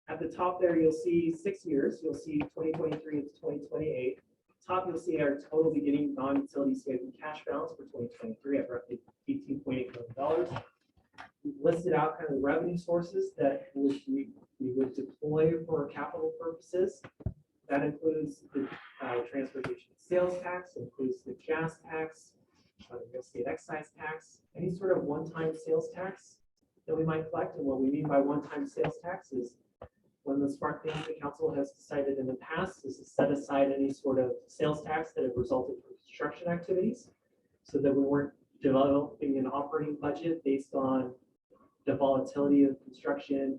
At the top there, you'll see 6 years. You'll see 2023 to 2028. Top, you'll see our total beginning non-utility CIP cash balance for 2023 at roughly $18.8 million. We've listed out kind of the revenue sources that we would deploy for capital purposes. That includes the transportation sales tax, includes the gas tax, real estate excise tax, any sort of one-time sales tax that we might collect. And what we mean by one-time sales tax is when the smart thing the council has decided in the past is to set aside any sort of sales tax that have resulted from construction activities, so that we weren't developing an operating budget based on the volatility of construction,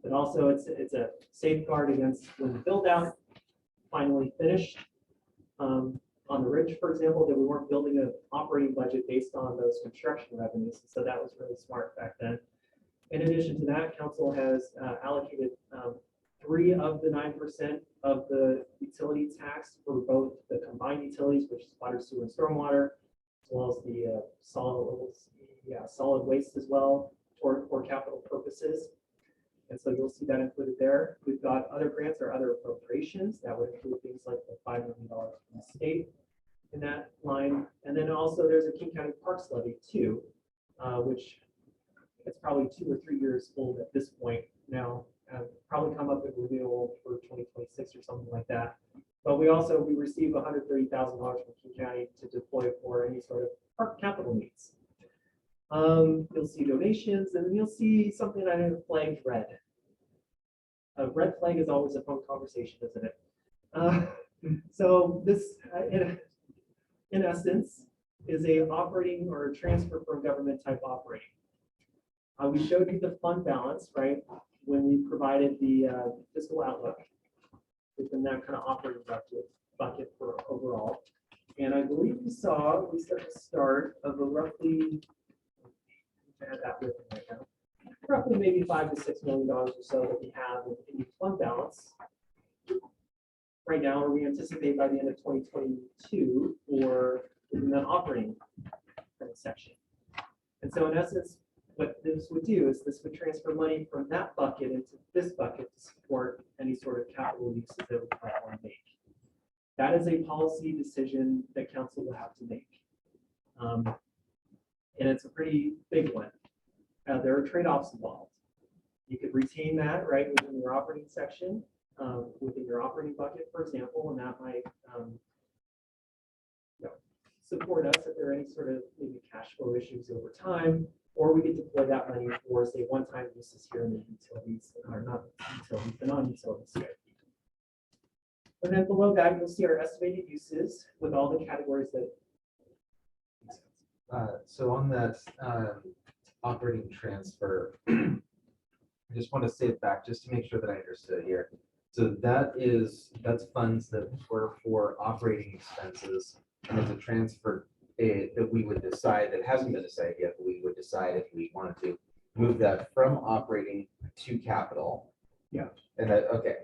but also it's a safeguard against when the build out finally finished. On the ridge, for example, that we weren't building an operating budget based on those construction revenues. So that was really smart back then. In addition to that, council has allocated 3 of the 9% of the utility tax for both the combined utilities, which is water, sewer, and stormwater, as well as the solid waste as well for capital purposes. And so you'll see that included there. We've got other grants or other appropriations that would include things like the $5 million from the state in that line. And then also there's a King County Parks levy too, which it's probably 2 or 3 years old at this point now. Probably come up with renewal for 2026 or something like that. But we receive $130,000 from King County to deploy for any sort of park capital needs. You'll see donations, and then you'll see something I have flagged red. A red flag is always a fun conversation, isn't it? So this, in essence, is a operating or a transfer from government type operating. We showed you the fund balance, right, when we provided the fiscal outlook within that kind of operating bucket for overall. And I believe we start the start of a roughly, I have that with me right now, roughly maybe $5 to $6 million or so that we have in fund balance right now, or we anticipate by the end of 2022 for within the operating section. And so in essence, what this would do is this would transfer money from that bucket into this bucket to support any sort of capital uses that we might want to make. That is a policy decision that council will have to make. And it's a pretty big one. There are trade-offs involved. You could retain that right within your operating section, within your operating bucket, for example, and that might support us if there are any sort of maybe cash flow issues over time, or we could deploy that money for, say, one-time uses here in the utilities, or not utilities, the non-utility CIP. And then below that, you'll see our estimated uses with all the categories that. So on that operating transfer, I just want to say it back just to make sure that I understood here. So that's funds that were for operating expenses, and it's a transfer that we would decide, that hasn't been decided yet, but we would decide if we wanted to move that from operating to capital. Yeah. And that, okay.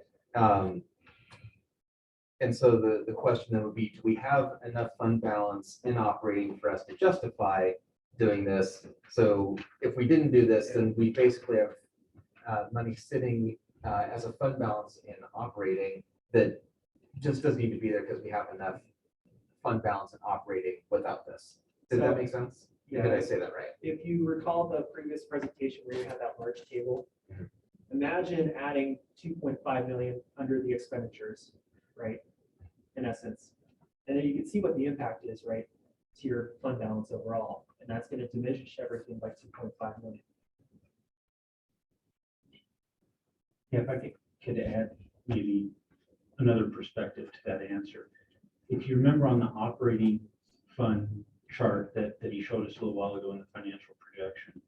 And so the question then would be, do we have enough fund balance in operating for us to justify doing this? So if we didn't do this, then we basically have money sitting as a fund balance in operating that just doesn't need to be there because we have enough fund balance in operating without this. Did that make sense? Yeah. Did I say that right? If you recall the previous presentation where you had that large table, imagine adding 2.5 million under the expenditures, right? In essence, and then you can see what the impact is, right, to your fund balance overall, and that's going to diminish everything by 2.5 million. Yeah, if I could add maybe another perspective to that answer. If you remember on the operating fund chart that he showed us a little while ago in the financial projection,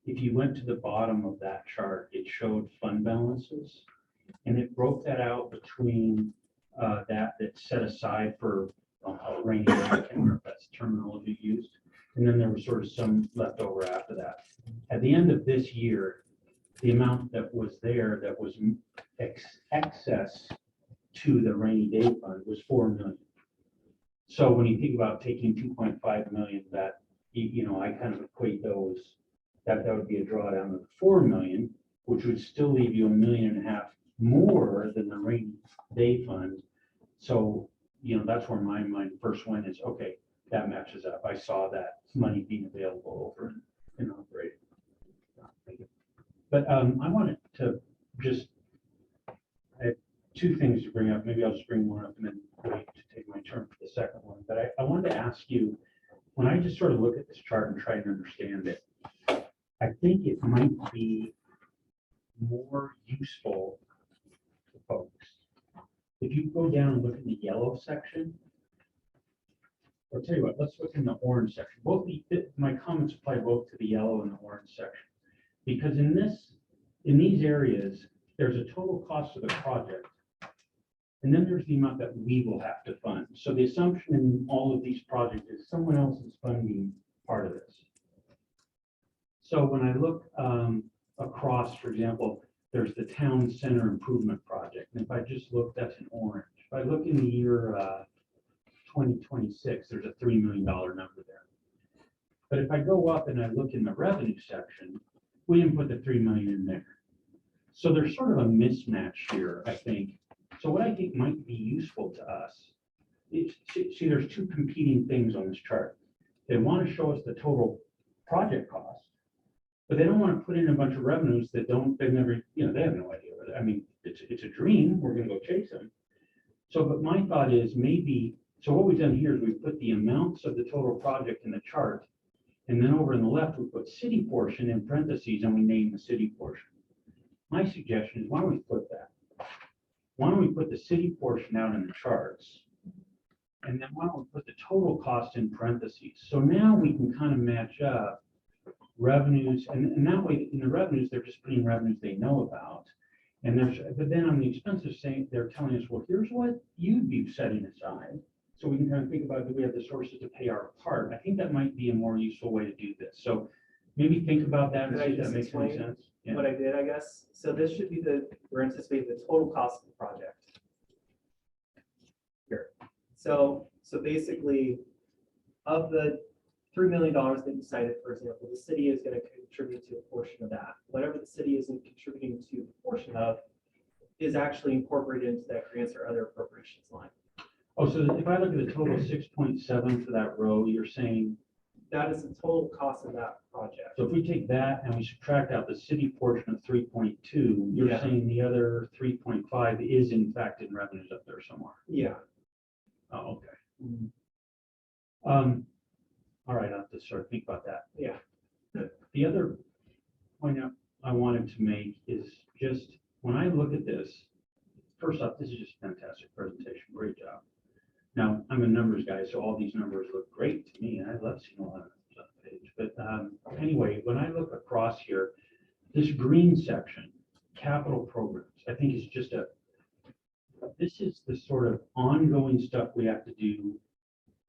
if you went to the bottom of that chart, it showed fund balances, and it broke that out between that's set aside for rainy day. I can't remember if that's the terminology used. And then there was sort of some left over after that. At the end of this year, the amount that was there that was excess to the rainy day fund was 4 million. So when you think about taking 2.5 million, that, you know, I kind of equate those, that would be a drawdown of 4 million, which would still leave you $1.5 million more than the rainy day fund. So, you know, that's where my mind first went is, okay, that matches up. I saw that money being available over in operating. Thank you. But I wanted to just, I have two things to bring up. Maybe I'll just bring one up and then wait to take my turn for the second one. But I wanted to ask you, when I just sort of look at this chart and try to understand it, I think it might be more useful to folks if you go down and look in the yellow section, or tell you what, let's look in the orange section. Both my comments apply both to the yellow and the orange section, because in these areas, there's a total cost of the project, and then there's the amount that we will have to fund. So the assumption in all of these projects is someone else is funding part of this. So when I look across, for example, there's the town center improvement project. And if I just look, that's in orange. If I look in the year 2026, there's a $3 million number there. But if I go up and I look in the revenue section, we didn't put the 3 million in there. So there's sort of a mismatch here, I think. So what I think might be useful to us is, see, there's two competing things on this chart. They want to show us the total project cost, but they don't want to put in a bunch of revenues that they've never, you know, they have no idea. I mean, it's a dream. We're going to go chase them. So, but my thought is maybe, so what we've done here is we've put the amounts of the total project in the chart. And then over on the left, we put city portion in parentheses and we name the city portion. My suggestion is, why don't we flip that? Why don't we put the city portion out in the charts? And then why don't we put the total cost in parentheses? So now we can kind of match up revenues, and that way in the revenues, they're just putting revenues they know about. And but then on the expenses, saying they're telling us, well, here's what you'd be setting aside. So we can kind of think about, do we have the sources to pay our part? I think that might be a more useful way to do this. So maybe think about that and Could I see if that just makes any explain sense. Yeah. what I did, I guess? So this should be we're anticipating the total cost of the project. Here. So basically, of the $3 million that you cited, for example, the city is going to contribute to a portion of that. Whatever the city isn't contributing to a portion of is actually incorporated into that grants or other appropriations line. Oh, so if I look at the total 6.7 for that row, you're saying, That is the total cost of that project. so if we take that and we subtract out the city portion of 3.2, you're Yeah. saying the other 3.5 is in fact in revenues up there somewhere. Yeah. Oh, okay. Mhm. All right, I'll have to sort of think about that. Yeah. The other point I wanted to make is just, when I look at this, first off, this is just a fantastic presentation, great job. Now, I'm a numbers guy, so all these numbers look great to me, and I love seeing all that on the page. But anyway, when I look across here, this green section, capital programs, I think is just this is the sort of ongoing stuff we have to do,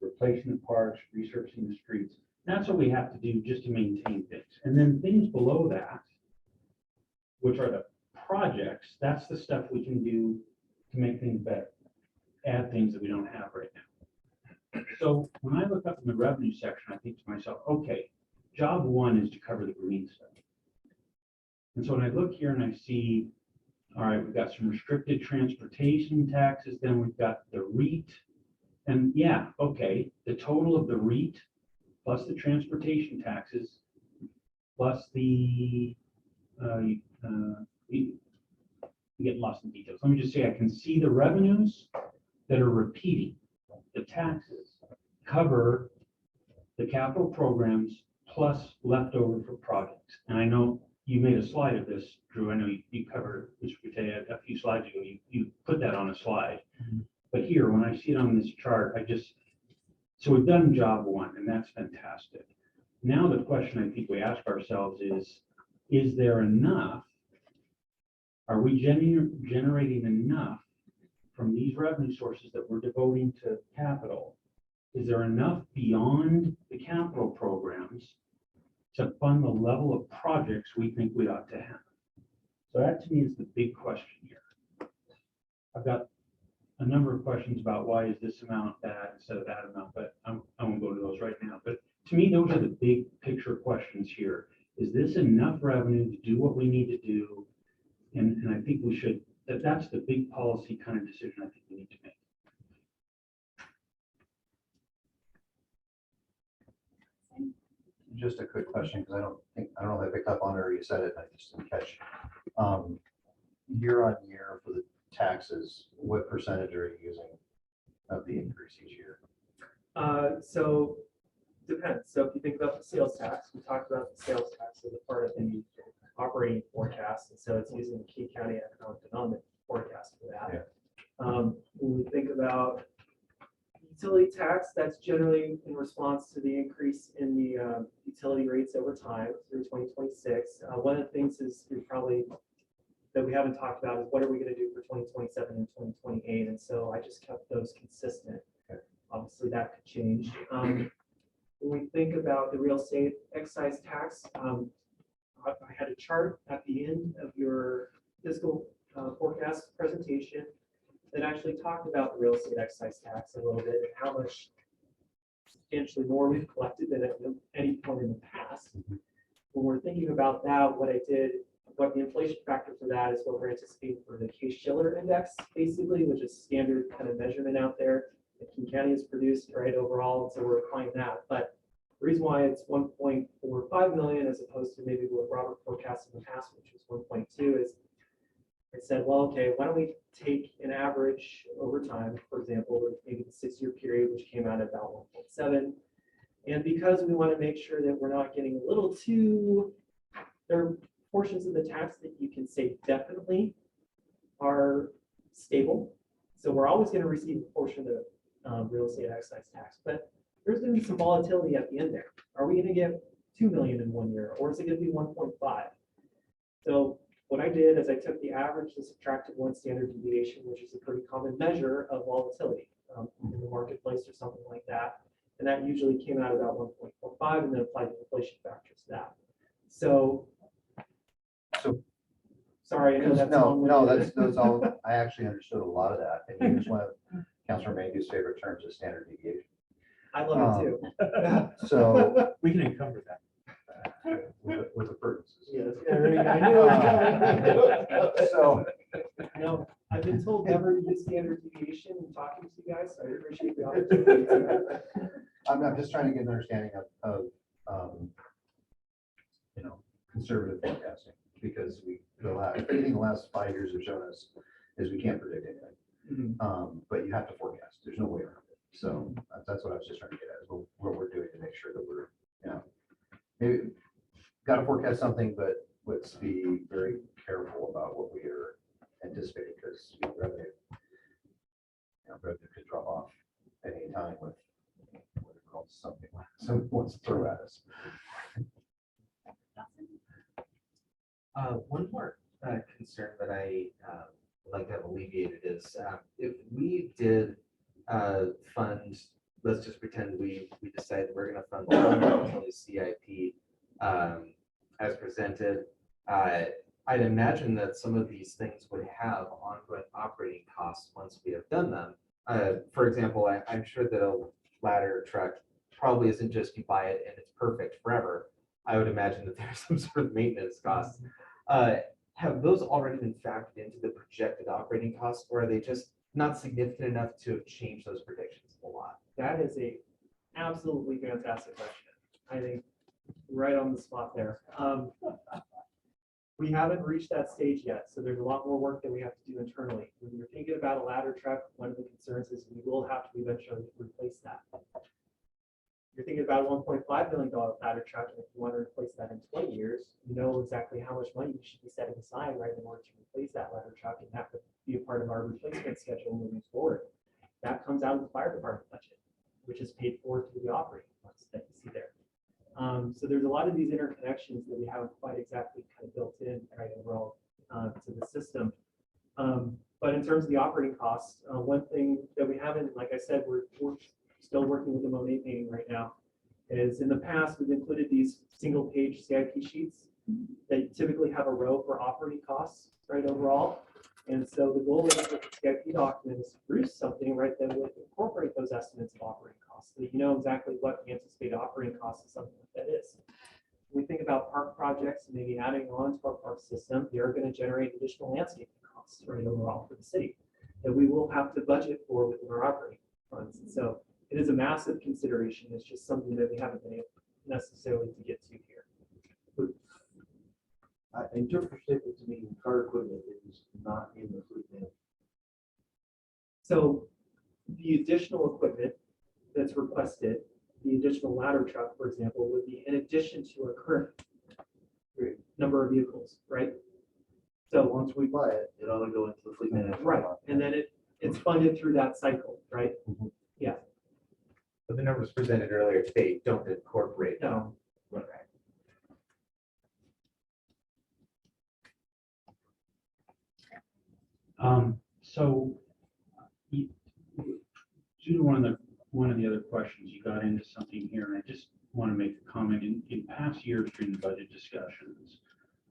replacing the parks, researching the streets. That's what we have to do just to maintain things. And then things below that, which are the projects, that's the stuff we can do to make things better, add things that we don't have right now. So when I look up in the revenue section, I think to myself, okay, job one is to cover the green stuff. And so when I look here and I see, all right, we've got some restricted transportation taxes, then we've got the REIT. And yeah, okay, the total of the REIT plus the transportation taxes plus the, you get lost in details. Let me just say, I can see the revenues that are repeating. The taxes cover the capital programs plus leftover for projects. And I know you made a slide of this, Drew. I know you covered this a few slides ago. You put that on a slide. But here, when I see it on this chart, so we've done job one, and that's fantastic. Now the question I think we ask ourselves is there enough? Are we generating enough from these revenue sources that we're devoting to capital? Is there enough beyond the capital programs to fund the level of projects we think we ought to have? So that to me is the big question here. I've got a number of questions about why is this amount bad instead of that amount, but I won't go to those right now. But to me, those are the big picture questions here. Is this enough revenue to do what we need to do? And I think we should, that's the big policy kind of decision I think we need to make. Just a quick question, because I don't know if I picked up on it or you said it, and I just didn't catch. Year on year for the taxes, what percentage are you using of the increase each year? So depends. So if you think about the sales tax, we talked about the sales tax as a part of the operating forecast. And so it's using the Key County Economic Development forecast for that. When we think about utility tax, that's generally in response to the increase in the utility rates over time through 2026. One of the things is that we haven't talked about is what are we going to do for 2027 and 2028. And so I just kept those consistent. Obviously that could change. When we think about the real estate excise tax, I had a chart at the end of your fiscal forecast presentation that actually talked about the real estate excise tax a little bit and how much substantially more we've collected than at any point in the past. When we're thinking about that, what the inflation factor for that is what we're anticipating for the Case-Shiller index, basically, which is standard kind of measurement out there that King County has produced, right, overall. So we're applying that. But the reason why it's 1.45 million as opposed to maybe what Robert forecasted in the past, which was 1.2, is I said, well, okay, why don't we take an average over time, for example, maybe the 6-year period, which came out at about 1.7. And because we want to make sure that we're not getting a little too, there are portions of the tax that you can say definitely are stable. So we're always going to receive a portion of real estate excise tax, but there's going to be some volatility at the end there. Are we going to get 2 million in 1 year, or is it going to be 1.5? So what I did is I took the average and subtracted one standard deviation, which is a pretty common measure of volatility, in the marketplace or something like that. And that usually came out about 1.45 and then applied the inflation factors to that. So. So- Sorry, I know that's. No, long-winded. that's all, I actually understood a lot of that. And it's one of Councilor Mayhew's favorite terms is standard deviation. I love it too. So We can encumber that. with the purposes. Yes, I knew it was coming. So, No, I've been told never to use standard deviation in talking to you guys, so I appreciate the opportunity. I'm just trying to get an understanding of, conservative forecasting, because if anything, the last 5 years have shown us is we can't predict anything. But you have to forecast. There's no way around it. So that's what I was just trying to get at, is what we're doing to make sure that we're, maybe got to forecast something, but let's be very careful about what we are anticipating, because revenue could drop off at any time with something someone wants to throw at us. One more concern that I would like to have alleviated is if we did fund, let's just pretend we decide we're going to fund the whole CIP as presented. I'd imagine that some of these things would have ongoing operating costs once we have done them. For example, I'm sure that a ladder truck probably isn't just you buy it and it's perfect forever. I would imagine that there's some sort of maintenance costs. Have those already been factored into the projected operating costs, or are they just not significant enough to have changed those predictions a lot? That is a absolutely fantastic question. I think right on the spot there. We haven't reached that stage yet, so there's a lot more work that we have to do internally. When you're thinking about a ladder truck, one of the concerns is we will have to eventually replace that. You're thinking about a $1.5 million ladder truck, and if you want to replace that in 20 years, you know exactly how much money you should be setting aside right in order to replace that ladder truck, and that would be a part of our replacement schedule moving forward. That comes out of the fire department budget, which is paid for through the operating funds that you see there. So there's a lot of these interconnections that we haven't quite exactly kind of built in right overall to the system. But in terms of the operating costs, one thing that we haven't, like I said, we're still working with the Monet painting right now, is in the past, we've included these single page CIP sheets that typically have a row for operating costs right overall. And so the goal is with the CIP document is to produce something right that would incorporate those estimates of operating costs, so that you know exactly what the anticipated operating cost of something like that is. When we think about park projects, maybe adding on to our park system, they are going to generate additional landscaping costs right overall for the city that we will have to budget for within our operating funds. And so it is a massive consideration. It's just something that we haven't been able necessarily to get to here. I interpret it to mean car equipment is not in the fleet management. So the additional equipment that's requested, the additional ladder truck, for example, would be in addition to our current number of vehicles, right? So once we buy it, it ought to go into the fleet management. Right, and then it's funded through that cycle, right? Yeah. But the numbers presented earlier today don't incorporate. No. Right. So due to one of the other questions, you got into something here, and I just want to make a comment. In past years during the budget discussions,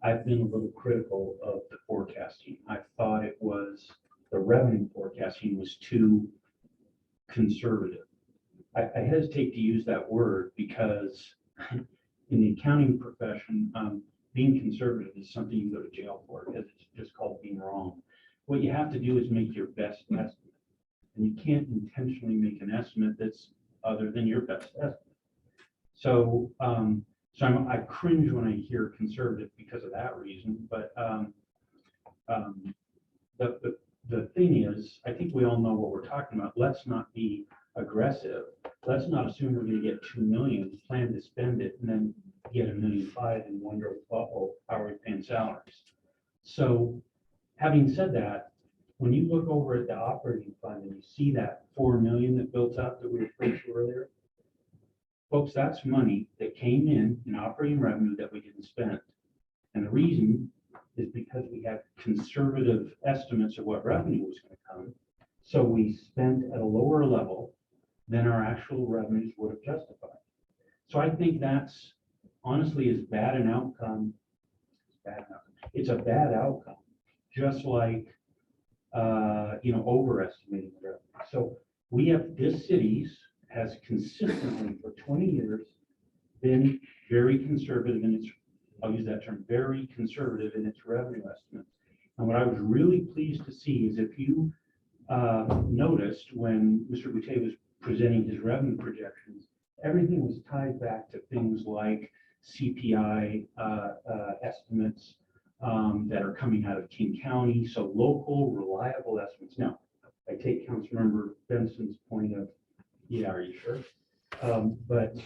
I've been a little critical of the forecasting. I thought the revenue forecasting was too conservative. I hesitate to use that word because in the accounting profession, being conservative is something you go to jail for, because it's just called being wrong. What you have to do is make your best estimate. And you can't intentionally make an estimate that's other than your best estimate. So, I cringe when I hear conservative because of that reason. But the thing is, I think we all know what we're talking about. Let's not be aggressive. Let's not assume we're going to get 2 million, plan to spend it, and then get $1.5 million and wonder, oh, how are we paying salaries? So, having said that, when you look over at the operating fund and you see that 4 million that built up that we referred to earlier, folks, that's money that came in operating revenue that we didn't spend. And the reason is because we had conservative estimates of what revenue was going to come. So we spent at a lower level than our actual revenues would have justified. So I think that's honestly as bad an outcome. It's a bad outcome, just like, overestimating the revenue. So this city's has consistently for 20 years been very conservative in its, I'll use that term, very conservative in its revenue estimates. And what I was really pleased to see is if you noticed when Mr. Boutte was presenting his revenue projections, everything was tied back to things like CPI estimates that are coming out of King County, so local, reliable estimates. Now, I take Councilmember Benson's point of, yeah, are you sure? But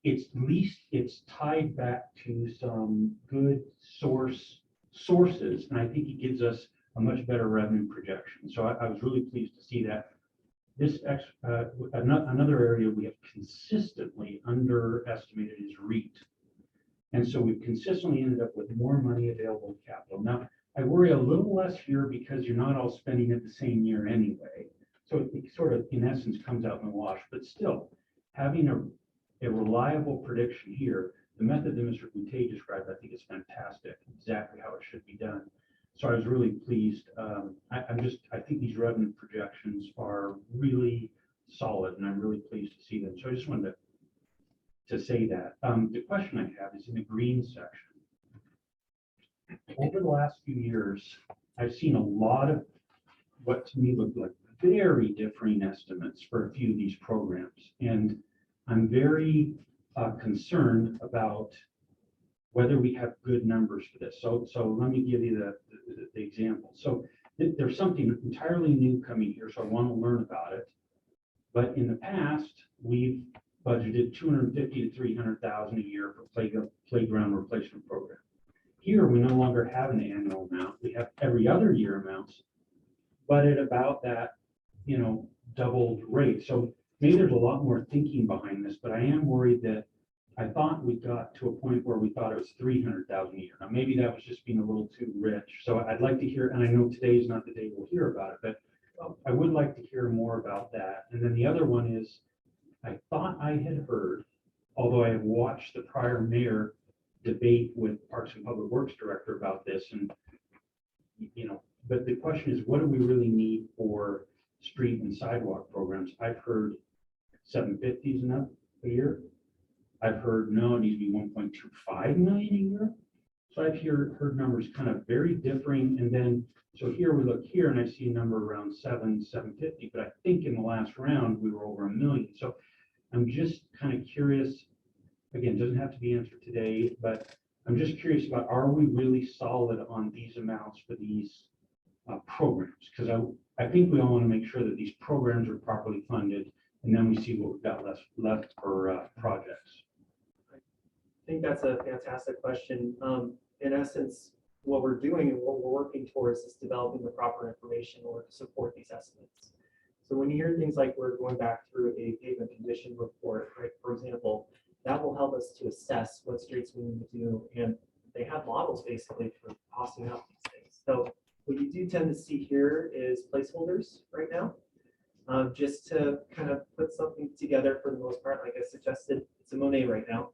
it's at least it's tied back to some good sources, and I think it gives us a much better revenue projection. So I was really pleased to see that. Another area we have consistently underestimated is REIT. And so we've consistently ended up with more money available in capital. Now, I worry a little less here because you're not all spending it the same year anyway. So it sort of, in essence, comes out in the wash, but still, having a reliable prediction here, the method that Mr. Boutte described, I think is fantastic, exactly how it should be done. So I was really pleased. I think these revenue projections are really solid, and I'm really pleased to see them. So I just wanted to say that. The question I have is in the green section. Over the last few years, I've seen a lot of what to me look like very differing estimates for a few of these programs. And I'm very concerned about whether we have good numbers for this. So let me give you the example. So there's something entirely new coming here, so I want to learn about it. But in the past, we've budgeted 250 to 300,000 a year for playground replacement program. Here, we no longer have an annual amount. We have every other year amounts, but at about that, doubled rate. So maybe there's a lot more thinking behind this, but I am worried that I thought we got to a point where we thought it was 300,000 a year. Now, maybe that was just being a little too rich. So I'd like to hear, and I know today is not the day we'll hear about it, but I would like to hear more about that. And then the other one is, I thought I had heard, although I have watched the prior mayor debate with Parks and Public Works Director about this, and but the question is, what do we really need for street and sidewalk programs? I've heard 750s enough a year. I've heard no, it needs to be 1.25 million a year. So I've heard numbers kind of very differing, and then so here we look here, and I see a number around 750, but I think in the last round we were over 1 million. So I'm just kind of curious. Again, doesn't have to be answered today, but I'm just curious about, are we really solid on these amounts for these programs? Because I think we all want to make sure that these programs are properly funded, and then we see what we've got left for projects. I think that's a fantastic question. In essence, what we're doing and what we're working towards is developing the proper information in order to support these estimates. So when you hear things like we're going back through a pavement condition report, right, for example, that will help us to assess what streets we need to do. And they have models basically for costing out these things. So what you do tend to see here is placeholders right now, just to kind of put something together for the most part. Like I suggested, it's a Monet right now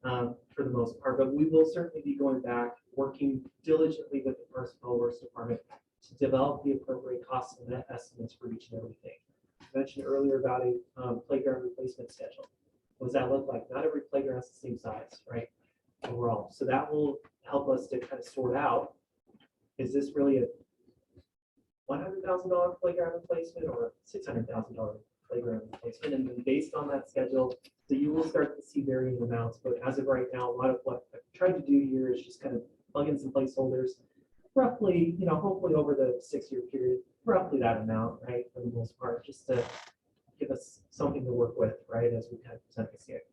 for the most part, but we will certainly be going back, working diligently with the Parks and Public Works Department to develop the appropriate costs and net estimates for each and everything. I mentioned earlier about a playground replacement schedule. What does that look like? Not every playground is the same size, right? Overall. So that will help us to kind of sort out, is this really a $100,000 playground replacement or $600,000 playground replacement? And then based on that schedule, so you will start to see varying amounts. But as of right now, a lot of what I've tried to do here is just kind of plug in some placeholders, roughly, hopefully over the 6-year period, roughly that amount, right? For the most part, just to give us something to work with, right, as we kind of present the CIP.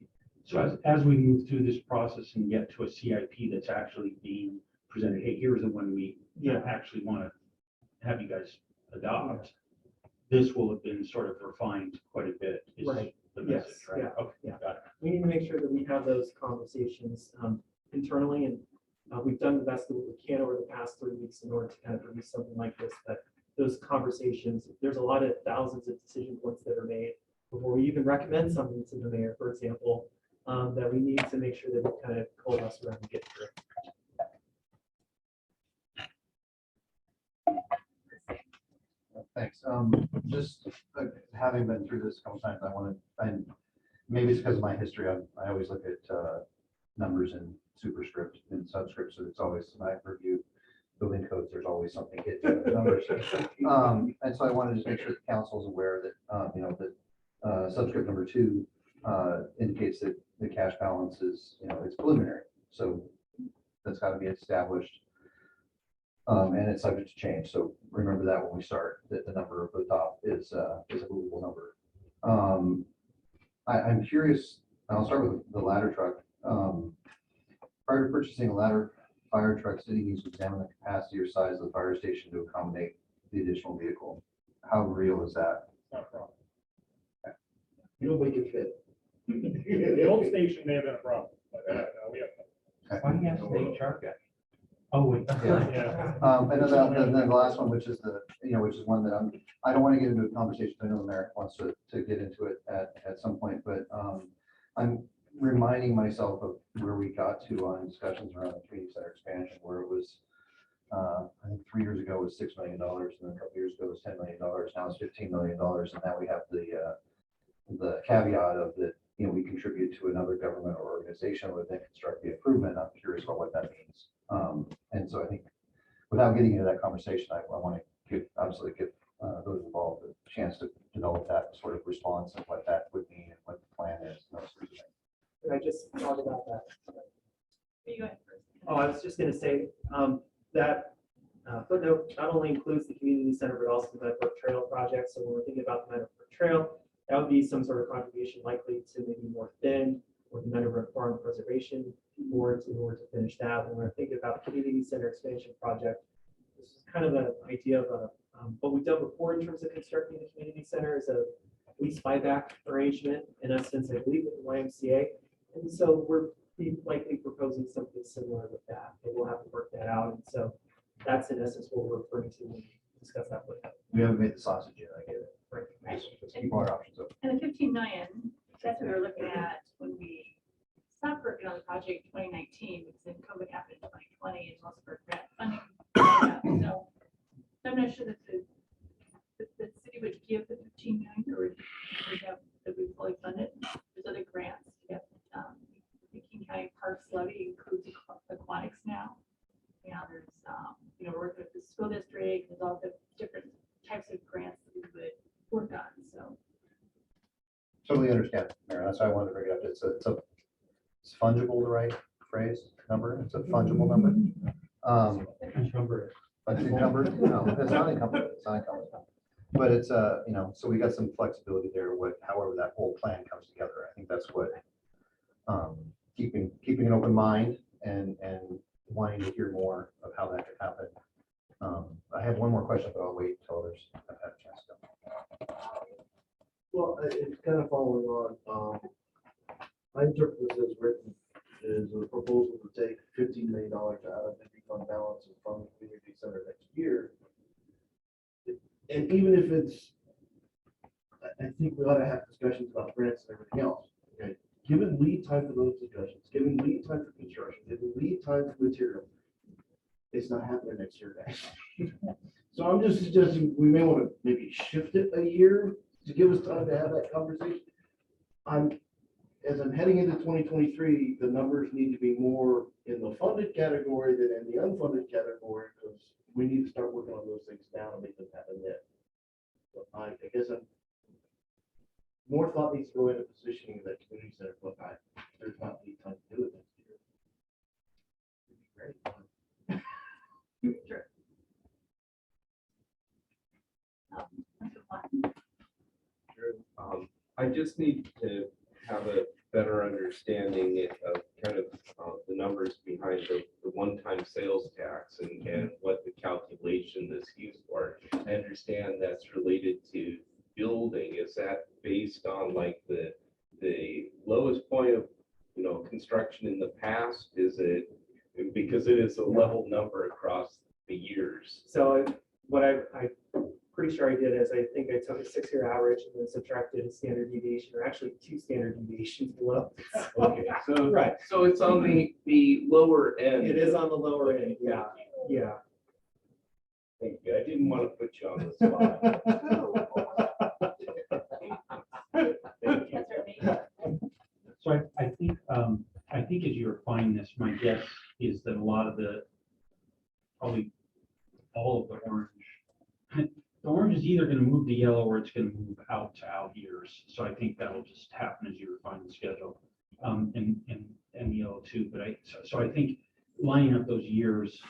So as we move through this process and get to a CIP that's actually being presented, hey, here's the one we actually want to have you guys adopt, this will have been sort of refined quite a bit, is Right. the message, Yes. right? Yeah. Okay, Yeah. got it. We need to make sure that we have those conversations internally, and we've done the best that we can over the past 3 weeks in order to kind of produce something like this. But those conversations. There's a lot of thousands of decision points that are made before we even recommend something to the mayor, for example, that we need to make sure that we kind of coalesce around and get through. Thanks. Just having been through this a couple times, and maybe it's because of my history, I always look at numbers in superscript and subscript, so it's always, when I review building codes, there's always something hidden in the numbers. And so I wanted to just make sure the council is aware that, that subscript number 2 indicates that the cash balance is, it's preliminary. So that's got to be established. And it's subject to change. So remember that when we start, that the number of the top is a movable number. I'm curious, I'll start with the ladder truck. Prior to purchasing a ladder fire truck, city needs to examine the capacity or size of the fire station to accommodate the additional vehicle. How real is that? Not a problem. You don't make it fit. The old station may have been a problem, but we have. Why do you have to take truck guy? Oh, wait. Yeah. And then the last one, which is which is one that I don't want to get into a conversation. I know the mayor wants to get into it at some point, but I'm reminding myself of where we got to on discussions around the community center expansion, where it was, I think 3 years ago was $6 million, and then a couple years ago was $10 million. Now it's $15 million, and now we have the caveat of that, we contribute to another government or organization with then construct the improvement. I'm curious about what that means. And so I think without getting into that conversation, I want to absolutely give those involved a chance to develop that sort of response and what that would mean and what the plan is. And those sorts of things. Can I just talk about that? You go ahead first. Oh, I was just going to say that footnote not only includes the community center, but also the Meadowbrook Trail project. So when we're thinking about the Meadowbrook Trail, that would be some sort of contribution likely to maybe North Bend or the Meadowbrook Farm Preservation Board in order to finish that. When we're thinking about the community center expansion project, this is kind of an idea of what we've done before in terms of constructing the community center is a lease buyback arrangement, in essence, I believe, with the YMCA. And so we're likely proposing something similar with that, and we'll have to work that out. And so that's in essence what we're referring to when we discuss that with them. We haven't made the sausage yet. I get it. Right. Let's keep our options open. And the 15 million, that's what we were looking at when we stopped working on the project in 2019, because then COVID happened in 2020, and most of our grant funding. So I'm not sure that the city would give the 15 million, or would have that we fully fund it. There's other grants. Yep. The King County Parks Levy includes aquatics now. Yeah, there's we're working with the school district. There's all the different types of grants that we would work on. So Totally understand, Mayor. That's why I wanted to bring it up. It's fungible, the right phrase, number. It's a fungible number. Number. But encumbered? No, it's not encumbered. It's not encumbered. But it's so we got some flexibility there. However that whole plan comes together, I think that's what keeping an open mind and wanting to hear more of how that could happen. I have one more question, but I'll wait until others have had a chance to. Well, it's kind of following on, I interpret this as written, is a proposal to take $15 million out of the fund balance and fund the community center next year. And even if it's, I think we ought to have discussions about grants and everything else. Okay, given lead time for those discussions, given lead time for construction, given lead time for material, it's not happening next year, guys. So I'm just suggesting we may want to maybe shift it a year to give us time to have that conversation. As I'm heading into 2023, the numbers need to be more in the funded category than in the unfunded category, because we need to start working on those things now and make them happen yet. So I guess more thought needs to go into positioning that community center. Look, there's not lead time to do it next year. It'd be great. sure. I just need to have a better understanding of kind of the numbers behind the one-time sales tax and what the calculation is used for. I understand that's related to building. Is that based on like the lowest point of construction in the past? Is it because it is a level number across the years? So what I pretty sure I did is I think I took a 6-year average and then subtracted a standard deviation, or actually 2 standard deviations below. Okay, so, Right. so it's on the lower end. It is on the lower end, yeah, yeah. Thank you. I didn't want to put you on the spot. Thank you. So I think as you refine this, my guess is that a lot of probably all of the orange is either gonna move to yellow or it's gonna move out to out years. So I think that'll just happen as you refine the schedule, and yellow too. But so I think lining up those years,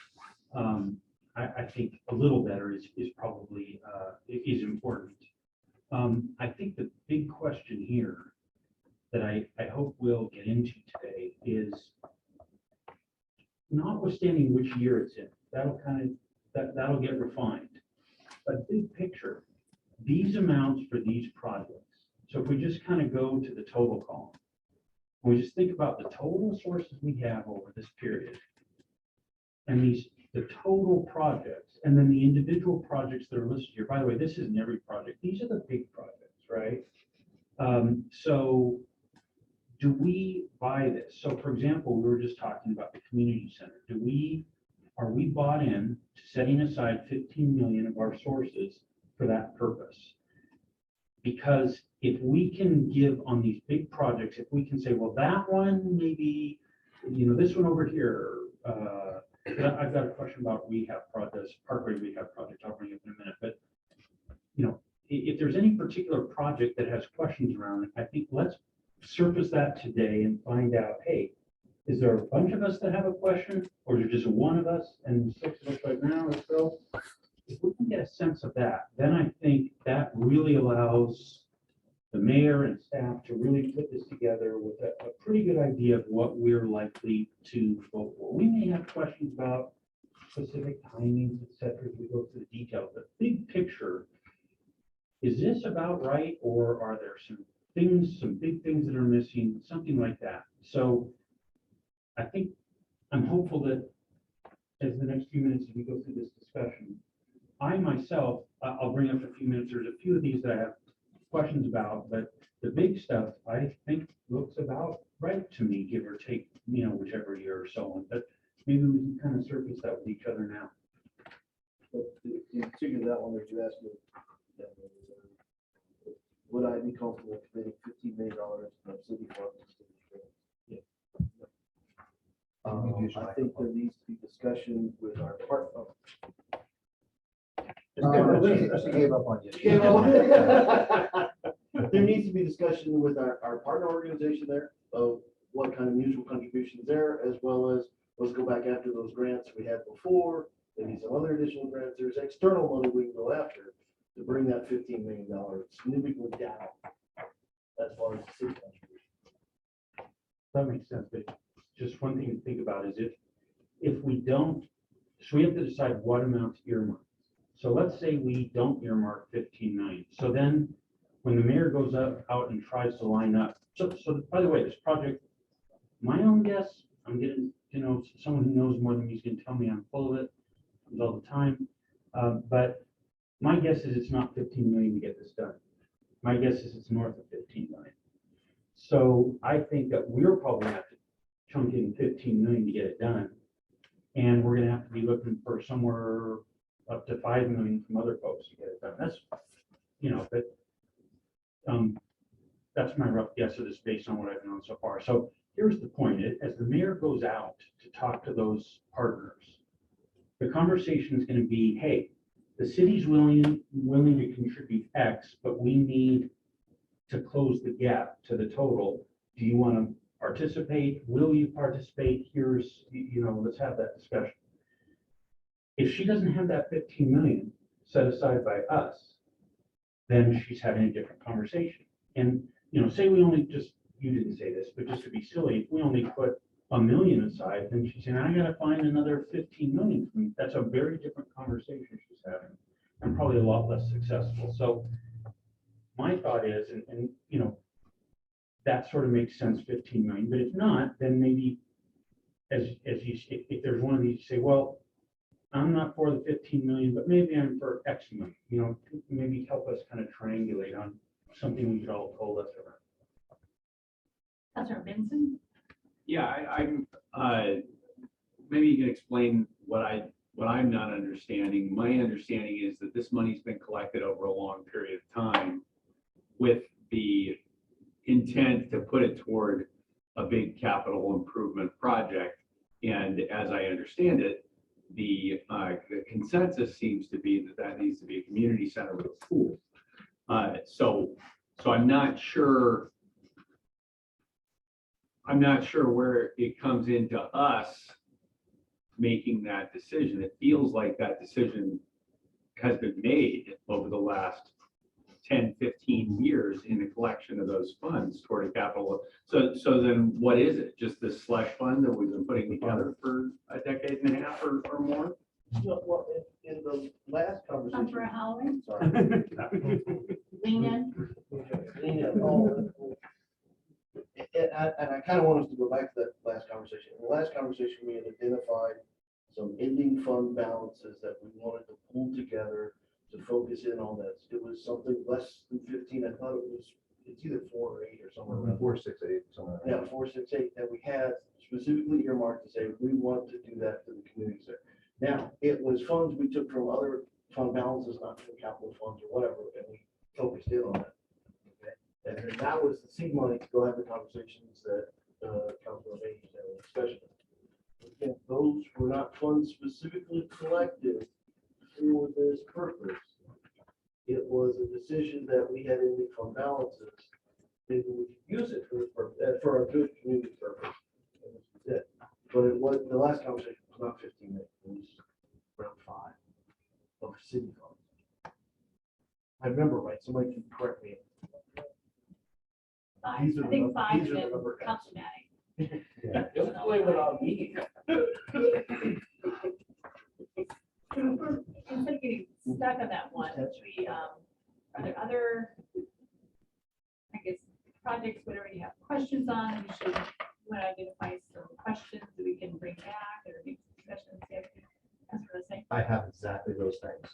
I think a little better is probably, is important. I think the big question here that I hope we'll get into today is, notwithstanding which year it's in, that'll get refined. But big picture, these amounts for these projects. So if we just kind of go to the total column, we just think about the total sources we have over this period, and the total projects, and then the individual projects that are listed here. By the way, this isn't every project. These are the big projects, right? So do we buy this? So for example, we were just talking about the community center. Are we bought in to setting aside 15 million of our sources for that purpose? Because if we can give on these big projects, if we can say, well, that one, maybe, this one over here, I've got a question about rehab projects, Parkway rehab project, I'll bring it up in a minute, but if there's any particular project that has questions around it, I think let's surface that today and find out, hey, is there a bunch of us that have a question, or is there just one of us and 6 of us right now, let's go? If we can get a sense of that, then I think that really allows the mayor and staff to really put this together with a pretty good idea of what we're likely to vote for. We may have questions about specific timings, et cetera, as we go through the details, but big picture, is this about right, or are there some big things that are missing, something like that? So I think I'm hopeful that as the next few minutes, as we go through this discussion, I myself, I'll bring up a few minutes. There's a few of these that I have questions about, but the big stuff I think looks about right to me, give or take, whichever year or so on. But maybe we can kind of surface that with each other now. But in particular, that one that you asked me, would I be comfortable committing $15 million from city funds? I think there needs to be discussion with our partner. She gave up on you. There needs to be discussion with our partner organization there of what kind of mutual contributions there, as well as let's go back after those grants we had before, maybe some other additional grants. There's external money we can go after to bring that $15 million significantly down as far as the city contribution. That makes sense, but just one thing to think about is if we don't, so we have to decide what amount to earmark. So let's say we don't earmark 15 million. So then when the mayor goes out and tries to line up, so by the way, this project, my own guess, I'm getting, someone who knows more than me is going to tell me I'm full of it all the time. But my guess is it's not 15 million to get this done. My guess is it's north of 15 million. So I think that we're probably going to have to chunk in 15 million to get it done. And we're going to have to be looking for somewhere up to 5 million from other folks to get it done. That's, that's my rough guess of this based on what I've known so far. So here's the point. As the mayor goes out to talk to those partners, the conversation is going to be, hey, the city's willing to contribute X, but we need to close the gap to the total. Do you want to participate? Will you participate? Here's, let's have that discussion. If she doesn't have that 15 million set aside by us, then she's having a different conversation. And, say we only you didn't say this, but just to be silly, if we only put $1 million aside, then she's saying, I got to find another 15 million for me. That's a very different conversation she's having, and probably a lot less successful. So my thought is, and that sort of makes sense, 15 million, but if not, then maybe if there's one of these, you say, well, I'm not for the 15 million, but maybe I'm for X money, you know, maybe help us kind of triangulate on something we could all coalesce around. Councilor Benson? Yeah, maybe you can explain what I'm not understanding. My understanding is that this money's been collected over a long period of time with the intent to put it toward a big capital improvement project. And as I understand it, the consensus seems to be that that needs to be a community center with a pool. So I'm not sure where it comes into us making that decision. It feels like that decision has been made over the last 10, 15 years in the collection of those funds toward a capital. So then what is it? Just this slush fund that we've been putting together for a decade and a half or more? Well, in the last conversation. Councilor Holloway? Sorry. Lean in. And I kind of want us to go back to that last conversation. In the last conversation, we had identified some ending fund balances that we wanted to pull together to focus in on this. It was something less than 15. I thought it's either 4 or 8 or somewhere around. 468, something like that. Yeah, 468 that we had specifically earmarked to say, we want to do that for the community center. Now, it was funds we took from other fund balances, not from capital funds or whatever, and we focused in on it. Okay? And then that was the seed money to go have the conversations that Councilor May had in discussion. Again, those were not funds specifically collected for this purpose. It was a decision that we had in the fund balances. Maybe we could use it for this purpose, for a good community purpose. And this is it. But it was, the last conversation was not 15 minutes, it was around 5 of city funds. I remember right, somebody can correct me. Five, These are I the think num- 5 these are the and number Councilor Matting. Don't blame it on me. Instead of getting stuck on that one, should we, are there other, I guess, projects, whatever you have questions on, we should, want to identify some questions that we can bring back or make discussions, as for the sake. I have exactly those things.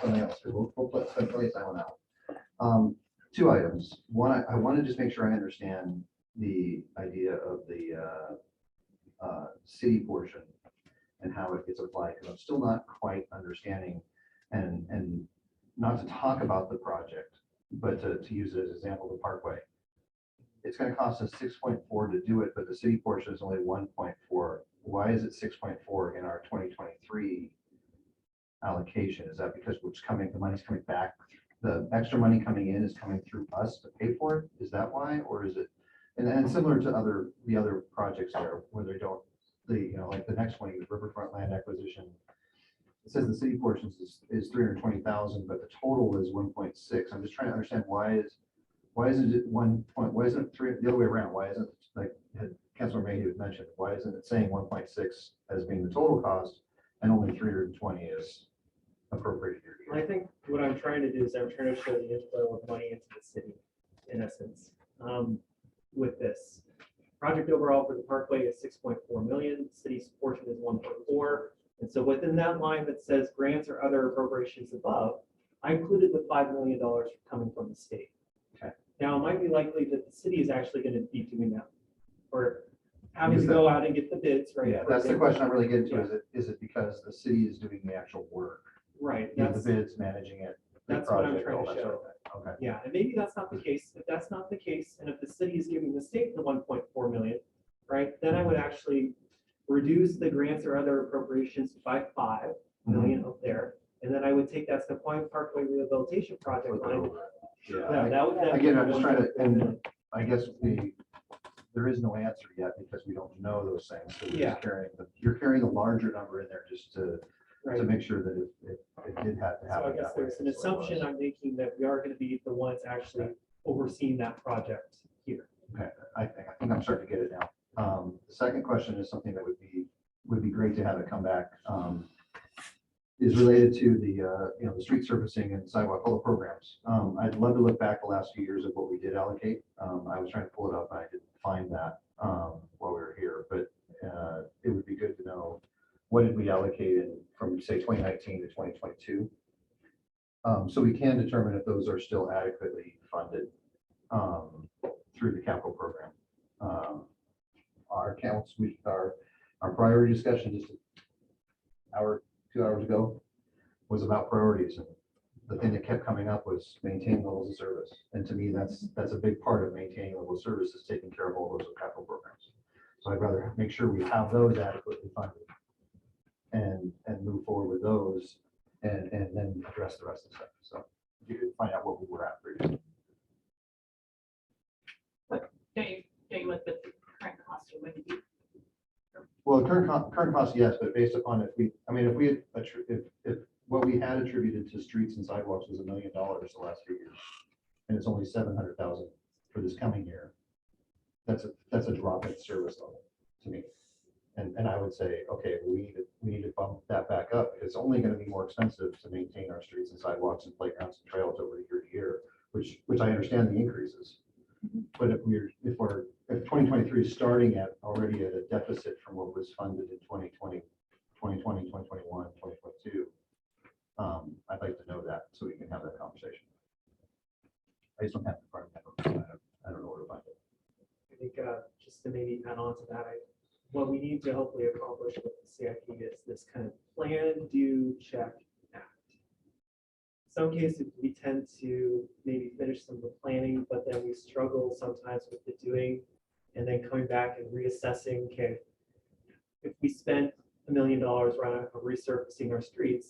Something else. We'll spend plenty of time on that. 2 items. One, I want to just make sure I understand the idea of the city portion and how it gets applied, because I'm still not quite understanding, and not to talk about the project, but to use it as an example, the Parkway. It's going to cost us 6.4 to do it, but the city portion is only 1.4. Why is it 6.4 in our 2023 allocation? Is that because the money's coming back? The extra money coming in is coming through us to pay for it? Is that why? Or is it, and similar to the other projects there, where they don't, like the next one, is riverfront land acquisition. It says the city portion is 320,000, but the total is 1.6. I'm just trying to understand why isn't it 1 point, why isn't it 3 the other way around? Why isn't it, like Councilor Mayhew had mentioned, why isn't it saying 1.6 as being the total cost and only 320 is appropriated here? I think what I'm trying to do is I'm trying to show the inflow of money into the city, in essence, with this. Project overall for the Parkway is 6.4 million, city's portion is 1.4. And so within that line that says grants or other appropriations above, I included the $5 million coming from the state. Okay. Now, it might be likely that the city is actually going to be doing that, or having to go out and get the bids, right? Yeah, that's the question I'm really getting to. Is it because the city is doing the actual work? Right. The bids, managing it? the That's what I'm project, trying all to that sort show. of thing. Okay. Yeah, and maybe that's not the case. If that's not the case, and if the city is giving the state the 1.4 million, right, then I would actually reduce the grants or other appropriations by 5 million up there. And then I would take that Snoqualmie Parkway Rehabilitation Project line. Yeah, that would. again, I'm just trying to, and I guess there is no answer yet because we don't know those things. So we're Yeah. just you're carrying the larger number in there just to Right. make sure that if it did have to So happen. I guess that way, there's an that's what it was. assumption I'm making that we are going to be the ones actually overseeing that project here. Okay, I think I'm starting to get it now. The second question is something that would be great to have it come back. Is related to the street surfacing and sidewalk, all the programs. I'd love to look back the last few years of what we did allocate. I was trying to pull it up, and I didn't find that while we were here, but it would be good to know what did we allocate in from, say, 2019 to 2022? So we can determine if those are still adequately funded through the capital program. Our counts, our priority discussion just 2 hours ago was about priorities. And the thing that kept coming up was maintain levels of service. And to me, that's a big part of maintaining level of service is taking care of all those capital programs. So I'd rather make sure we have those adequately funded and move forward with those and then address the rest of the stuff. So you could find out what we were at previously. Don't you want the current cost of wind? Well, current cost, yes, but based upon if what we had attributed to streets and sidewalks was $1 million the last few years, and it's only 700,000 for this coming year, that's a drop in service level to me. And I would say, okay, we need to bump that back up. It's only going to be more expensive to maintain our streets and sidewalks and playgrounds and trails over year to year, which I understand the increases. But if 2023 is starting already at a deficit from what was funded in 2020, 2021, 2022, I'd like to know that so we can have that conversation. I just don't have it in front of me. I don't know where to find it. I think just to maybe add on to that, what we need to hopefully accomplish with the CIP is this kind of plan, do, check, act. Some cases we tend to maybe finish some of the planning, but then we struggle sometimes with the doing and then coming back and reassessing, okay, if we spent $1 million right on resurfacing our streets,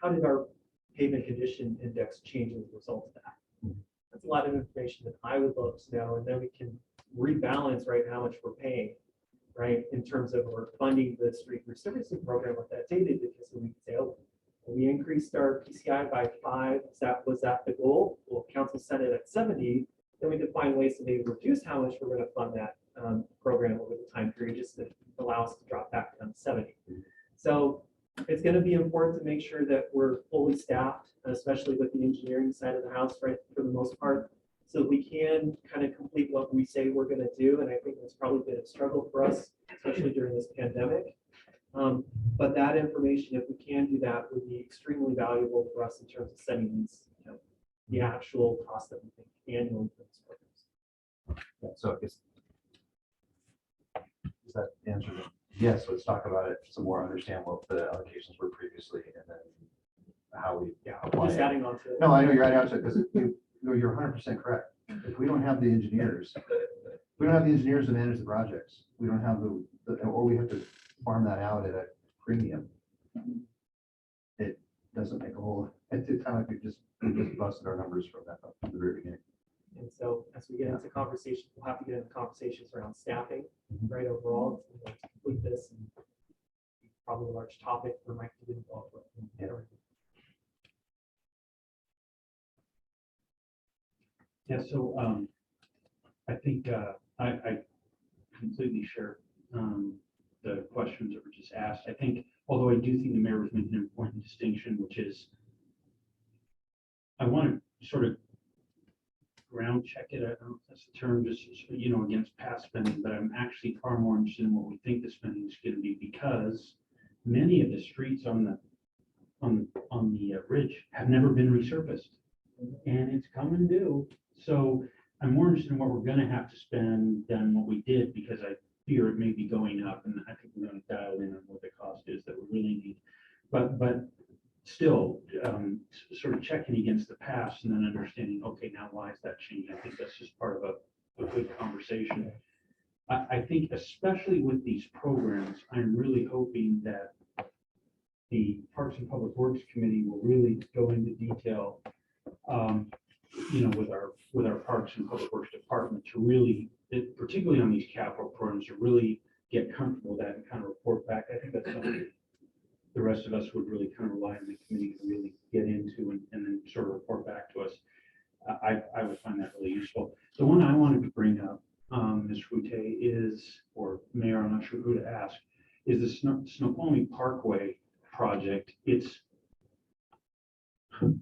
how did our pavement condition index change as a result of that? That's a lot of information that I would love to know, and then we can rebalance right how much we're paying, right, in terms of we're funding the street resurfacing program with that data, because we can say, oh, we increased our PCI by 5. Was that the goal? Well, council set it at 70. Then we could find ways to maybe reduce how much we're going to fund that program over the time period, just to allow us to drop back down to 70. So it's going to be important to make sure that we're fully staffed, especially with the engineering side of the house, right, for the most part, so we can kind of complete what we say we're going to do. And I think that's probably been a struggle for us, especially during this pandemic. But that information, if we can do that, would be extremely valuable for us in terms of setting these, the actual cost that we think annually for these programs. Yeah, so I guess, does that answer it? Yes, let's talk about it some more, understand what the allocations were previously, and then how we apply Just it. adding on to it. No, I know you're adding on to it because you're 100% correct. If we don't have the engineers, to manage the projects. We don't have or we have to farm that out at a premium. It doesn't make a whole. It's kind of like we just busted our numbers from the very beginning. And so as we get into conversations, we'll have to get into conversations around staffing, right, overall, to complete this, and probably a large topic for Mike to get involved with. Yeah, so I think I completely share the questions that were just asked. I think, although I do think the mayor was making an important distinction, which is I want to sort of ground check it. I don't know if that's the term, just against past spending, but I'm actually far more interested in what we think the spending is going to be, because many of the streets on the ridge have never been resurfaced, and it's coming due. So I'm more interested in what we're going to have to spend than what we did, because I fear it may be going up, and I think we're going to dial in on what the cost is that we really need. But still, sort of checking against the past and then understanding, okay, now why is that changing? I think that's just part of a good conversation. I think especially with these programs, I'm really hoping that the Parks and Public Works Committee will really go into detail, with our Parks and Public Works Department to really, particularly on these capital programs, to really get comfortable with that and kind of report back. I think that's something the rest of us would really kind of rely on the committee to really get into and then sort of report back to us. I would find that really useful. The one I wanted to bring up, Ms. Rute, or Mayor, I'm not sure who to ask, is the Snoqualmie Parkway project. It's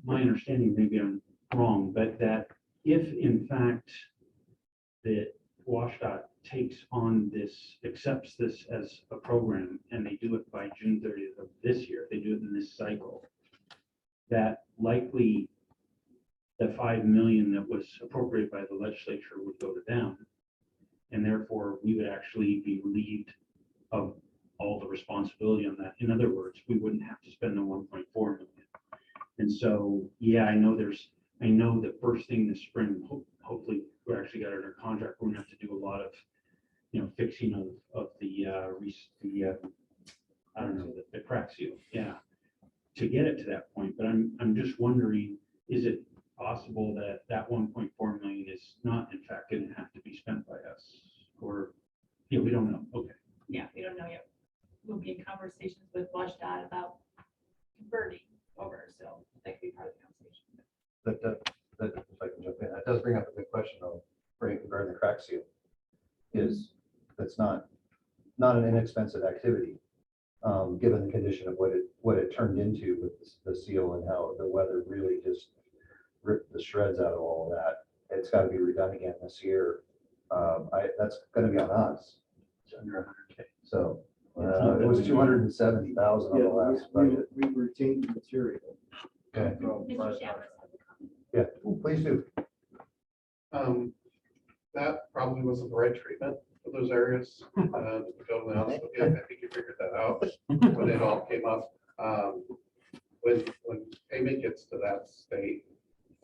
my understanding, maybe I'm wrong, but that if in fact the WashDOT takes on this, accepts this as a program, and they do it by June 30th of this year, they do it in this cycle, that likely the 5 million that was appropriated by the legislature would go to them. And therefore, we would actually be relieved of all the responsibility on that. In other words, we wouldn't have to spend the 1.4 million. And so, yeah, I know the first thing this spring, hopefully, we actually got under contract, we're gonna have to do a lot of, fixing of the I don't know, the crack seal, yeah, to get it to that point. But I'm just wondering, is it possible that that 1.4 million is not in fact going to have to be spent by us? Or, yeah, we don't know. Okay. Yeah, we don't know yet. We'll be in conversations with WashDOT about converting over, so that could be part of the conversation. If I can jump in, that does bring up a good question though, regarding the crack seal. That's not an inexpensive activity, given the condition of what it turned into with the seal and how the weather really just ripped the shreds out of all of that. It's got to be redone again this year. That's going to be on us. It's under 100K. So it was 270,000 on the last budget. We retained the material. Okay. Mr. Shavers has a comment. Yeah, please do. That probably wasn't the right treatment for those areas. To be totally honest with you, I think you figured that out when it all came up. When payment gets to that state,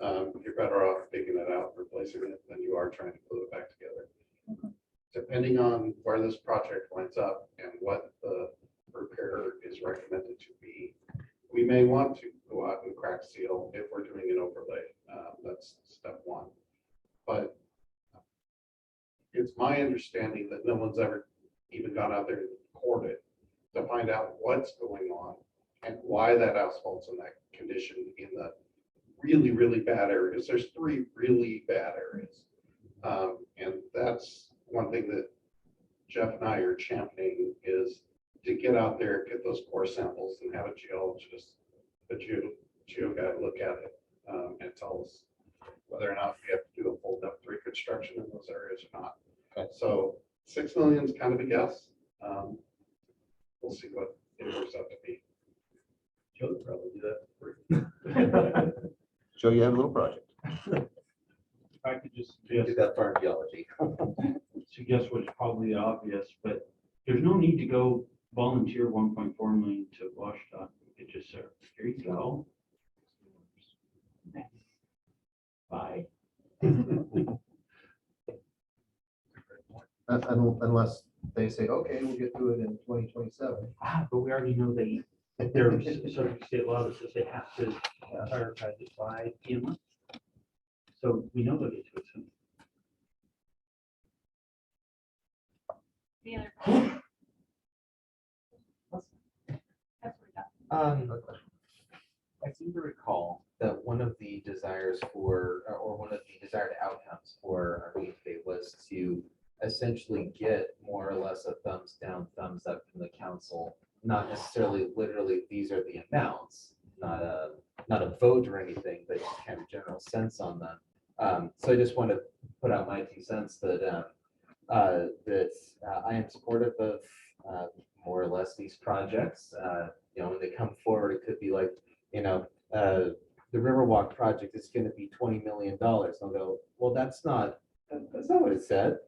you're better off taking it out, replacing it, than you are trying to glue it back together. Depending on where this project winds up and what the repair is recommended to be, we may want to go out and crack seal if we're doing an overlay. That's step one. But it's my understanding that no one's ever even gone out there and poured it to find out what's going on and why that asphalt's in that condition in the really, really bad areas. There's 3 really bad areas. And that's one thing that Jeff and I are championing, is to get out there, get those core samples and have a geologist, a geo guy look at it and tell us whether or not we have to do a full depth reconstruction in those areas or not. Okay. So 6 million is kind of a guess. We'll see what it works out to be. Joe would probably do that. Joe, you have a little project. If I could just Do suggest, that for geology. what's probably obvious, but there's no need to go volunteer 1.4 million to WashDOT. We could just say, here you go. Bye. Unless they say, okay, we'll get to it in 2027. But we already know they're subject to state law that says they have to prioritize it by PM. So we know they'll get to it soon. Any other questions? That's what we got. I seem to recall that one of the desires for, or one of the desired outcomes for our meeting today was to essentially get more or less a thumbs down, thumbs up from the council, not necessarily literally, these are the amounts, not a vote or anything, but just kind of general sense on them. So I just want to put out my 2 cents that I am supportive of more or less these projects. When they come forward, it could be like, the Riverwalk project is going to be $20 million. I'll go, well, that's not what it said,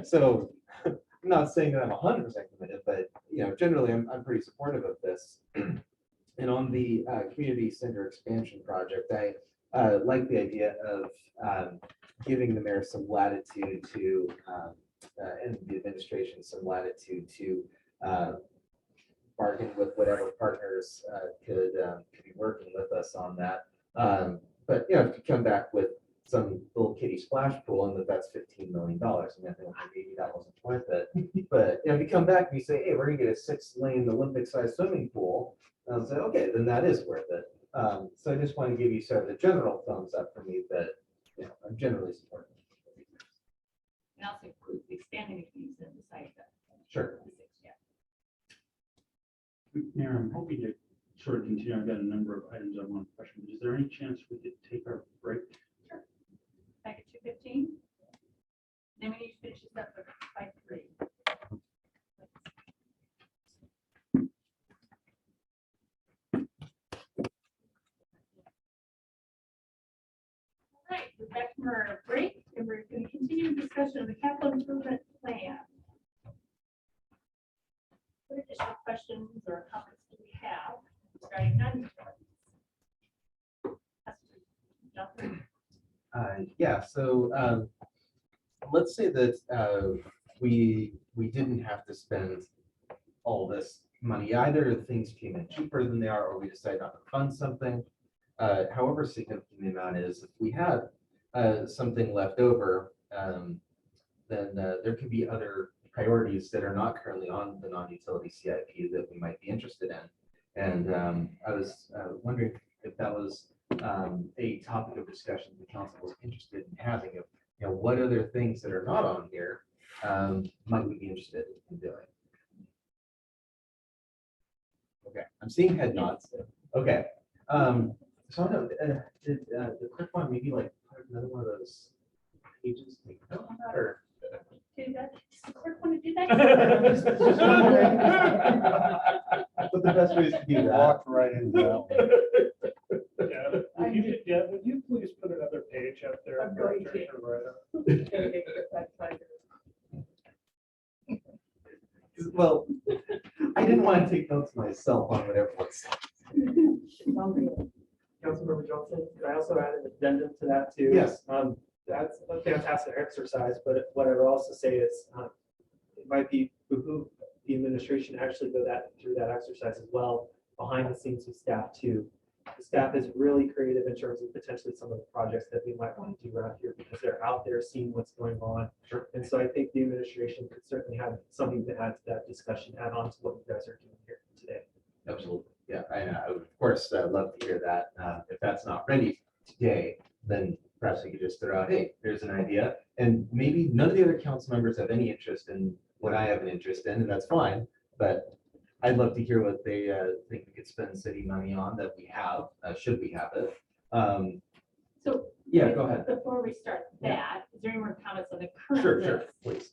So I'm not saying that I'm 100% committed, but generally I'm pretty supportive of this. And on the community center expansion project, I like the idea of giving the mayor some latitude to, and the administration some latitude to bargain with whatever partners could be working with us on that. But if you come back with some little kitty splash pool and that's $15 million, I mean, I think maybe that wasn't worth it. But if you come back and you say, hey, we're gonna get a 6-lane Olympic-sized swimming pool, I'll say, okay, then that is worth it. So I just want to give you sort of the general thumbs up for me that I'm generally supportive. And also include expanding the community center besides that. Sure. Yeah. Mayor, I'm hoping to sort of continue. I've got a number of items I want to question. But is there any chance we could take our break? Back at 2:15? Then we need to finish this up by 3. All right, we're back from our break, and we're going to continue discussion of the capital improvement plan. What additional questions or comments do we have regarding non-utilities? Jonathan? Yeah, so let's say that we didn't have to spend all this money. Either things came in cheaper than they are, or we decided not to fund something. However significant the amount is, if we had something left over, then there could be other priorities that are not currently on the non-utility CIP that we might be interested in. And I was wondering if that was a topic of discussion the council was interested in having, of, you know, what other things that are not on here might we be interested in doing? Okay, I'm seeing head nods. Okay. So I don't know, did the quick one maybe like put another one of those pages, like, no, or? Do that. Does the clerk want to do that? What the best ways to do that? Walked right into that one. Yeah, would you please put another page up there? I'm going to. Well, I didn't want to take notes myself on whatever was. Councilmember Johnson, could I also add an addendum to that too? Yes. That's a fantastic exercise, but what I would also say is it might be behoove the administration actually go through that exercise as well, behind the scenes with staff too. The staff is really creative in terms of potentially some of the projects that we might want to do around here because they're out there seeing what's going on. Sure. And so I think the administration could certainly have something to add to that discussion, add on to what you guys are doing here today. Absolutely. Yeah, I would, of course, love to hear that. If that's not ready today, then perhaps we could just throw out, hey, there's an idea. And maybe none of the other council members have any interest in what I have an interest in, and that's fine. But I'd love to hear what they think we could spend city money on that we have, should we have it. So. Yeah, go ahead. Before we start that, is there any more comments on the current Sure, list? sure, please.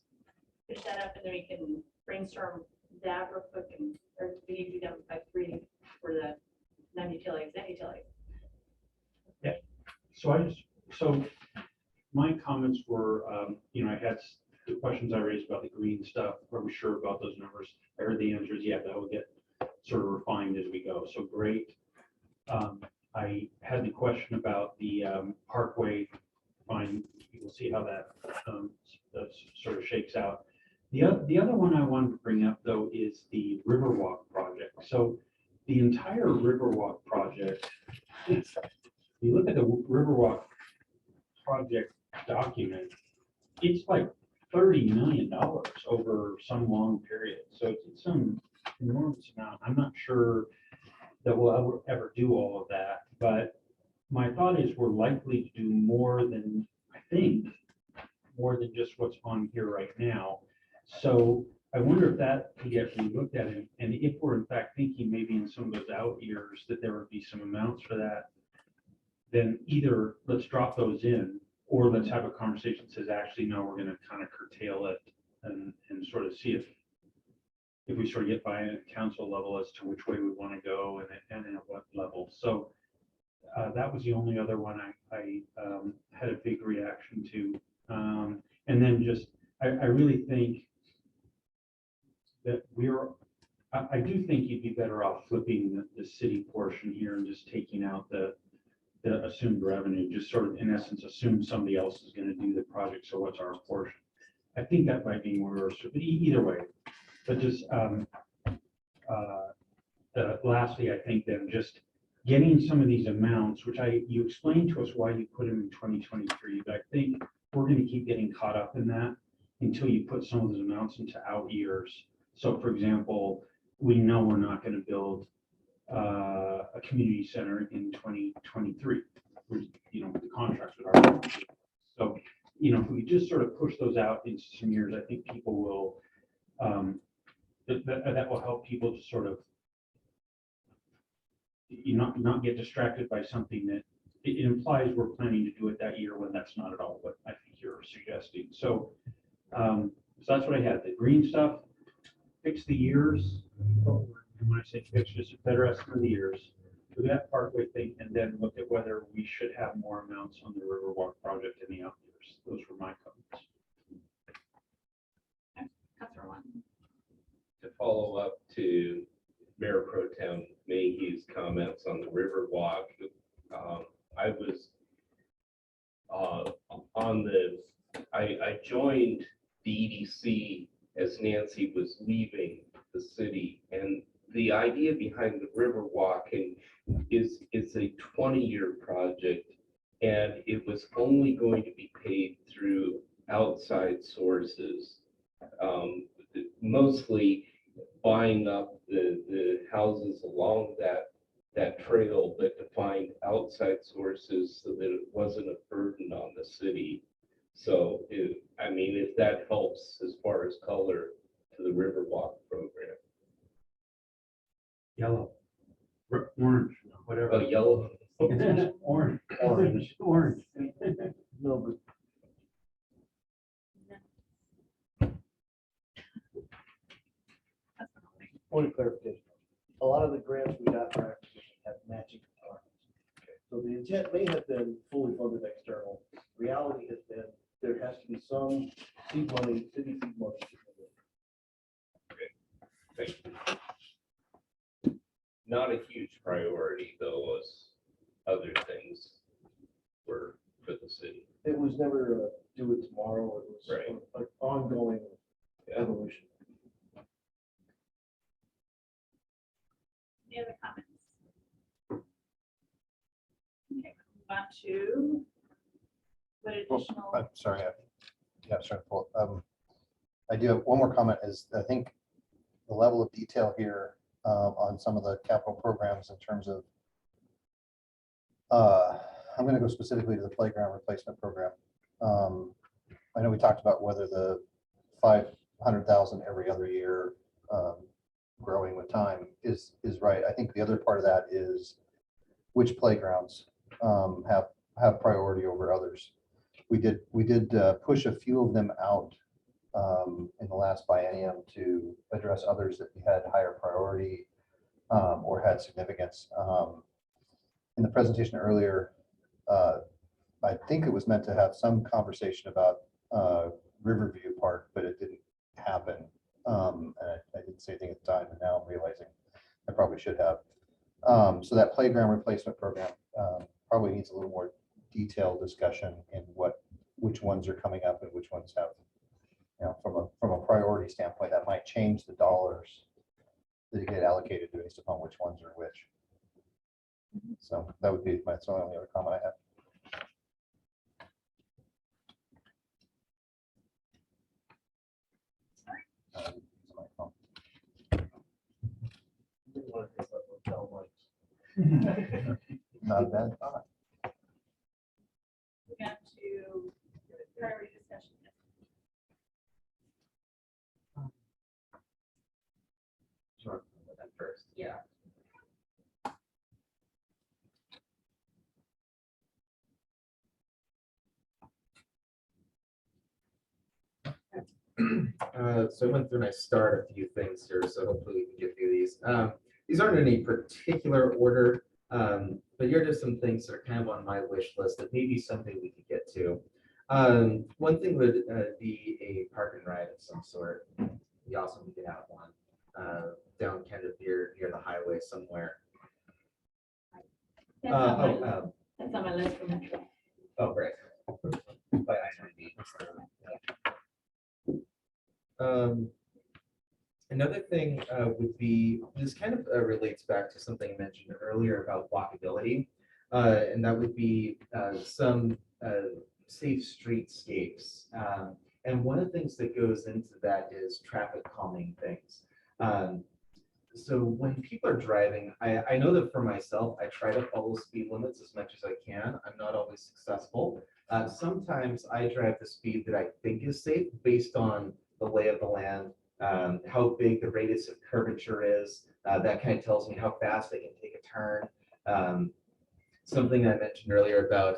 Finish that up and then we can brainstorm that real quick and, or we need to do them by 3 for the non-utilities and utilities. So my comments were, you know, I had the questions I raised about the green stuff. Are we sure about those numbers? I heard the answers. Yeah, that will get sort of refined as we go. So great. I had the question about the Parkway. Fine, we'll see how that sort of shakes out. The other one I wanted to bring up though is the Riverwalk project. So the entire Riverwalk project, if you look at the Riverwalk project document, it's like $30 million over some long period. So it's some enormous amount. I'm not sure that we'll ever do all of that, but my thought is we're likely to do more than, I think, more than just what's on here right now. So I wonder if that could get looked at, and if we're in fact thinking maybe in some of those out years that there would be some amounts for that, then either let's drop those in, or let's have a conversation that says, actually, no, we're going to kind of curtail it and sort of see if we sort of get by at council level as to which way we want to go and at what level. So that was the only other one I had a big reaction to. And then just, I really think that I do think you'd be better off flipping the city portion here and just taking out the assumed revenue, just sort of in essence assume somebody else is going to do the project. So what's our portion? I think that might be more, but either way. But just lastly, I think then just getting some of these amounts, which you explained to us why you put them in 2023, but I think we're going to keep getting caught up in that until you put some of those amounts into out years. So for example, we know we're not going to build a community center in 2023. You know, the contracts with our, so, you know, if we just sort of push those out into some years, I think people will, that will help people to sort of, you not get distracted by something that it implies we're planning to do it that year when that's not at all what I think you're suggesting. So So that's what I had. The green stuff, fix the years. And when I say fix, just a better estimate of the years. Do that Parkway thing and then look at whether we should have more amounts on the Riverwalk project in the out years. Those were my comments. Councilor One. To follow up to Mayor Pro Tem Mayhew's comments on the Riverwalk, I was I joined the EDC as Nancy was leaving the city, and the idea behind the Riverwalk is it's a 20-year project, and it was only going to be paid through outside sources, mostly buying up the houses along that trail, but to find outside sources so that it wasn't a burden on the city. So, I mean, if that helps as far as color to the Riverwalk program. Yellow, orange, whatever. Oh, yellow. Orange, orange, orange. No, but point of clarification. A lot of the grants we got for acquisition have matching requirements. So the intent may have been fully funded external. Reality has been there has to be some seed money, city seed money. Thank you. Not a huge priority though, as other things were for the city. It was never do it tomorrow. It was Right. an ongoing evolution. Any other comments? Okay, move on to what additional? I'm sorry. Sorry. I do have one more comment is I think the level of detail here on some of the capital programs in terms of, I'm going to go specifically to the playground replacement program. I know we talked about whether the 500,000 every other year growing with time is right. I think the other part of that is which playgrounds have priority over others. We did push a few of them out in the last biennium to address others that had higher priority or had significance. In the presentation earlier, I think it was meant to have some conversation about Riverview Park, but it didn't happen. And I didn't say anything at the time, and now I'm realizing I probably should have. So that playground replacement program probably needs a little more detailed discussion in which ones are coming up and which ones have, from a priority standpoint, that might change the dollars that get allocated based upon which ones are which. So that would be that's the only other comment I have. Not a bad thought. We got to priority discussion. Sure. First. Yeah. So I went through and I started a few things here, so hopefully we can get through these. These aren't in any particular order, but here are just some things that are kind of on my wish list that maybe someday we could get to. One thing would be a park and ride of some sort. Be awesome we could have one down kind of near the highway somewhere. That's on my list for Metro. Oh, great. By I-90. Another thing would be, this kind of relates back to something mentioned earlier about walkability, and that would be some safe streetscapes. And one of the things that goes into that is traffic calming things. So when people are driving, I know that for myself, I try to follow speed limits as much as I can. I'm not always successful. Sometimes I drive the speed that I think is safe based on the lay of the land, how big the radius of curvature is. That kind of tells me how fast I can take a turn. Something I mentioned earlier about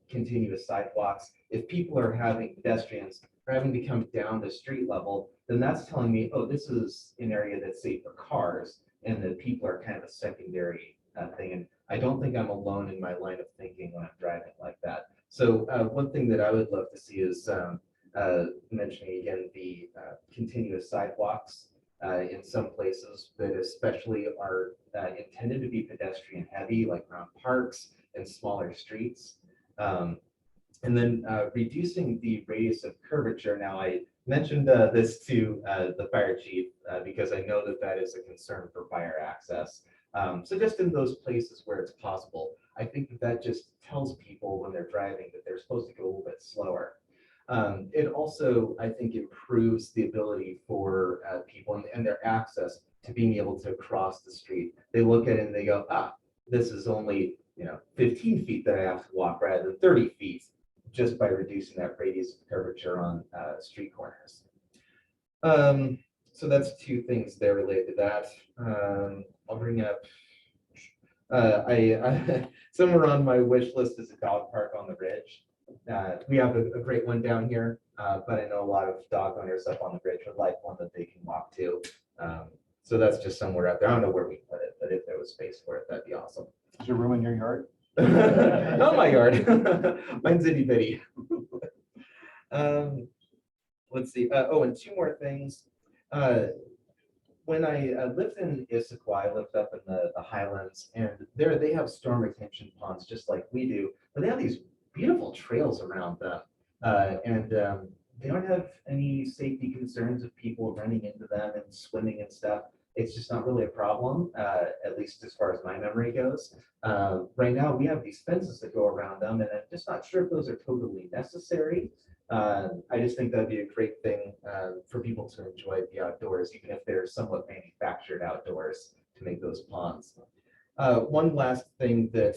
continuous sidewalks. If people are having pedestrians having to come down to street level, then that's telling me, oh, this is an area that's safe for cars, and the people are kind of a secondary thing. And I don't think I'm alone in my line of thinking when I'm driving like that. So one thing that I would love to see is mentioning again the continuous sidewalks in some places that especially are intended to be pedestrian heavy, like around parks and smaller streets. And then reducing the radius of curvature. Now, I mentioned this to the fire chief because I know that that is a concern for fire access. So just in those places where it's possible, I think that that just tells people when they're driving that they're supposed to go a little bit slower. It also, I think, improves the ability for people and their access to being able to cross the street. They look at it and they go, ah, this is only 15 feet that I have to walk rather than 30 feet, just by reducing that radius of curvature on street corners. So that's two things there related to that. I'll bring up, somewhere on my wish list is a dog park on the ridge. We have a great one down here, but I know a lot of dog owners up on the ridge would like one that they can walk to. So that's just somewhere out there. I don't know where we put it, but if there was space for it, that'd be awesome. Is there room in your yard? Not my yard. Mine's itty bitty. Let's see. Oh, and two more things. When I lived in Issaquah, I lived up in the Highlands, and there they have storm retention ponds just like we do, but they have these beautiful trails around them, and they don't have any safety concerns of people running into them and swimming and stuff. It's just not really a problem, at least as far as my memory goes. Right now, we have these fences that go around them, and I'm just not sure if those are totally necessary. I just think that'd be a great thing for people to enjoy the outdoors, even if they're somewhat manufactured outdoors to make those ponds. One last thing that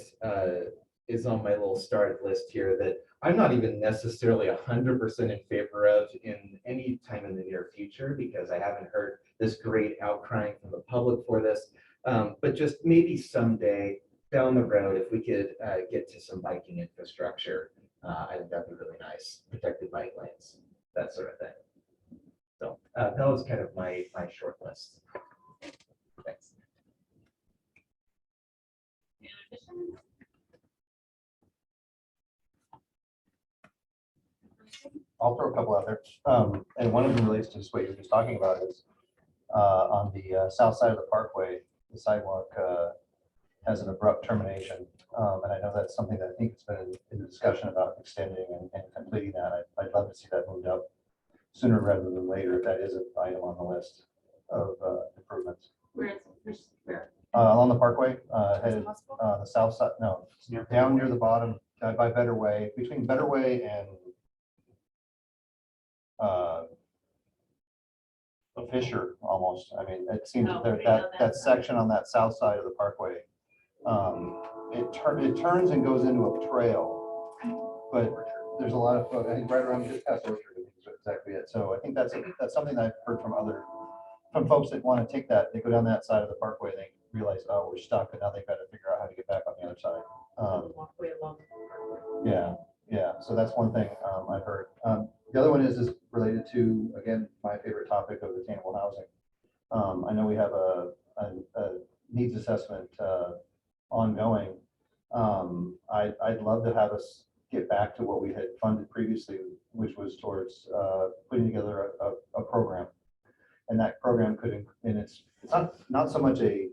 is on my little started list here that I'm not even necessarily 100% in favor of in any time in the near future, because I haven't heard this great outcrying from the public for this, but just maybe someday down the road, if we could get to some biking infrastructure, I think that'd be really nice. Protected bike lanes, that sort of thing. So that was kind of my short list. Thanks. Any other additions? I'll throw a couple out there. And one of them relates to just what you were just talking about is on the south side of the parkway, the sidewalk has an abrupt termination. And I know that's something that I think it's been in the discussion about extending and completing that. I'd love to see that moved up sooner rather than later, if that is an item on the list of improvements. Where? Along the parkway, headed the south side, no, down near the bottom by Better Way, between Better Way and Fisher almost. I mean, it seems that section on that south side of the parkway, it turns and goes into a trail, but there's a lot of, I think right around just past Orchard, I think is exactly it. So I think that's something that I've heard from folks that want to take that, they go down that side of the parkway, they realize, oh, we're stuck, and now they've got to figure out how to get back on the other side. Yeah, so that's one thing I've heard. The other one is related to, again, my favorite topic of attainable housing. I know we have a needs assessment ongoing. I'd love to have us get back to what we had funded previously, which was towards putting together a program. And that program could, and it's not so much a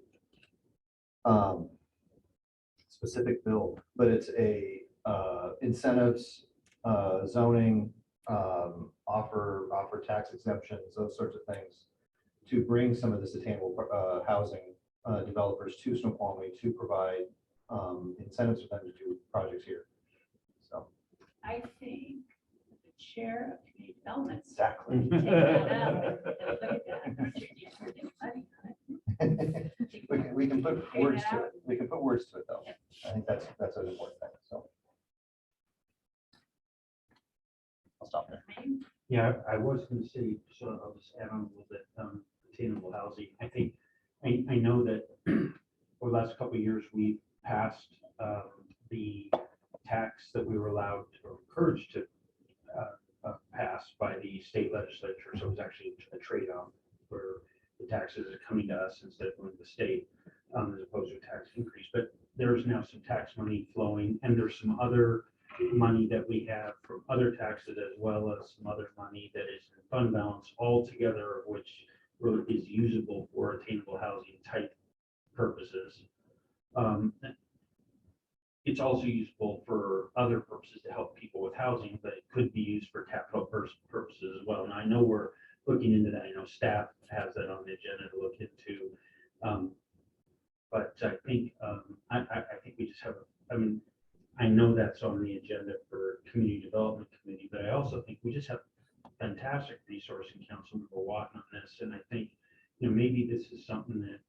specific bill, but it's a incentives, zoning, offer tax exemptions, those sorts of things, to bring some of this attainable housing developers to Snoqualmie to provide incentives for them to do projects here. So I think the chair of community development. exactly. Take that up and look at that. You're getting money on it. We can put words to it. We can put words to it though. I think that's an important thing. So I'll stop there. Yeah, I was going to say, so I'll just add on a little bit, attainable housing. I think, I know that over the last couple of years, we've passed the tax that we were allowed or encouraged to pass by the legislature, so it was actually a trade-off where the taxes are coming to us instead of going to the state, as opposed to a tax increase. But there's now some tax money flowing, and there's some other money that we have from other taxes, as well as some other money that is in fund balance altogether, which really is usable for attainable housing type purposes. It's also useful for other purposes to help people with housing, but it could be used for capital purposes as well. And I know we're looking into that. I know staff has that on the agenda to look into. But I think, I think we just have, I know that's on the agenda for Community Development Committee, but I also think we just have fantastic resource in Councilmember Watt on this. And I think, maybe this is something that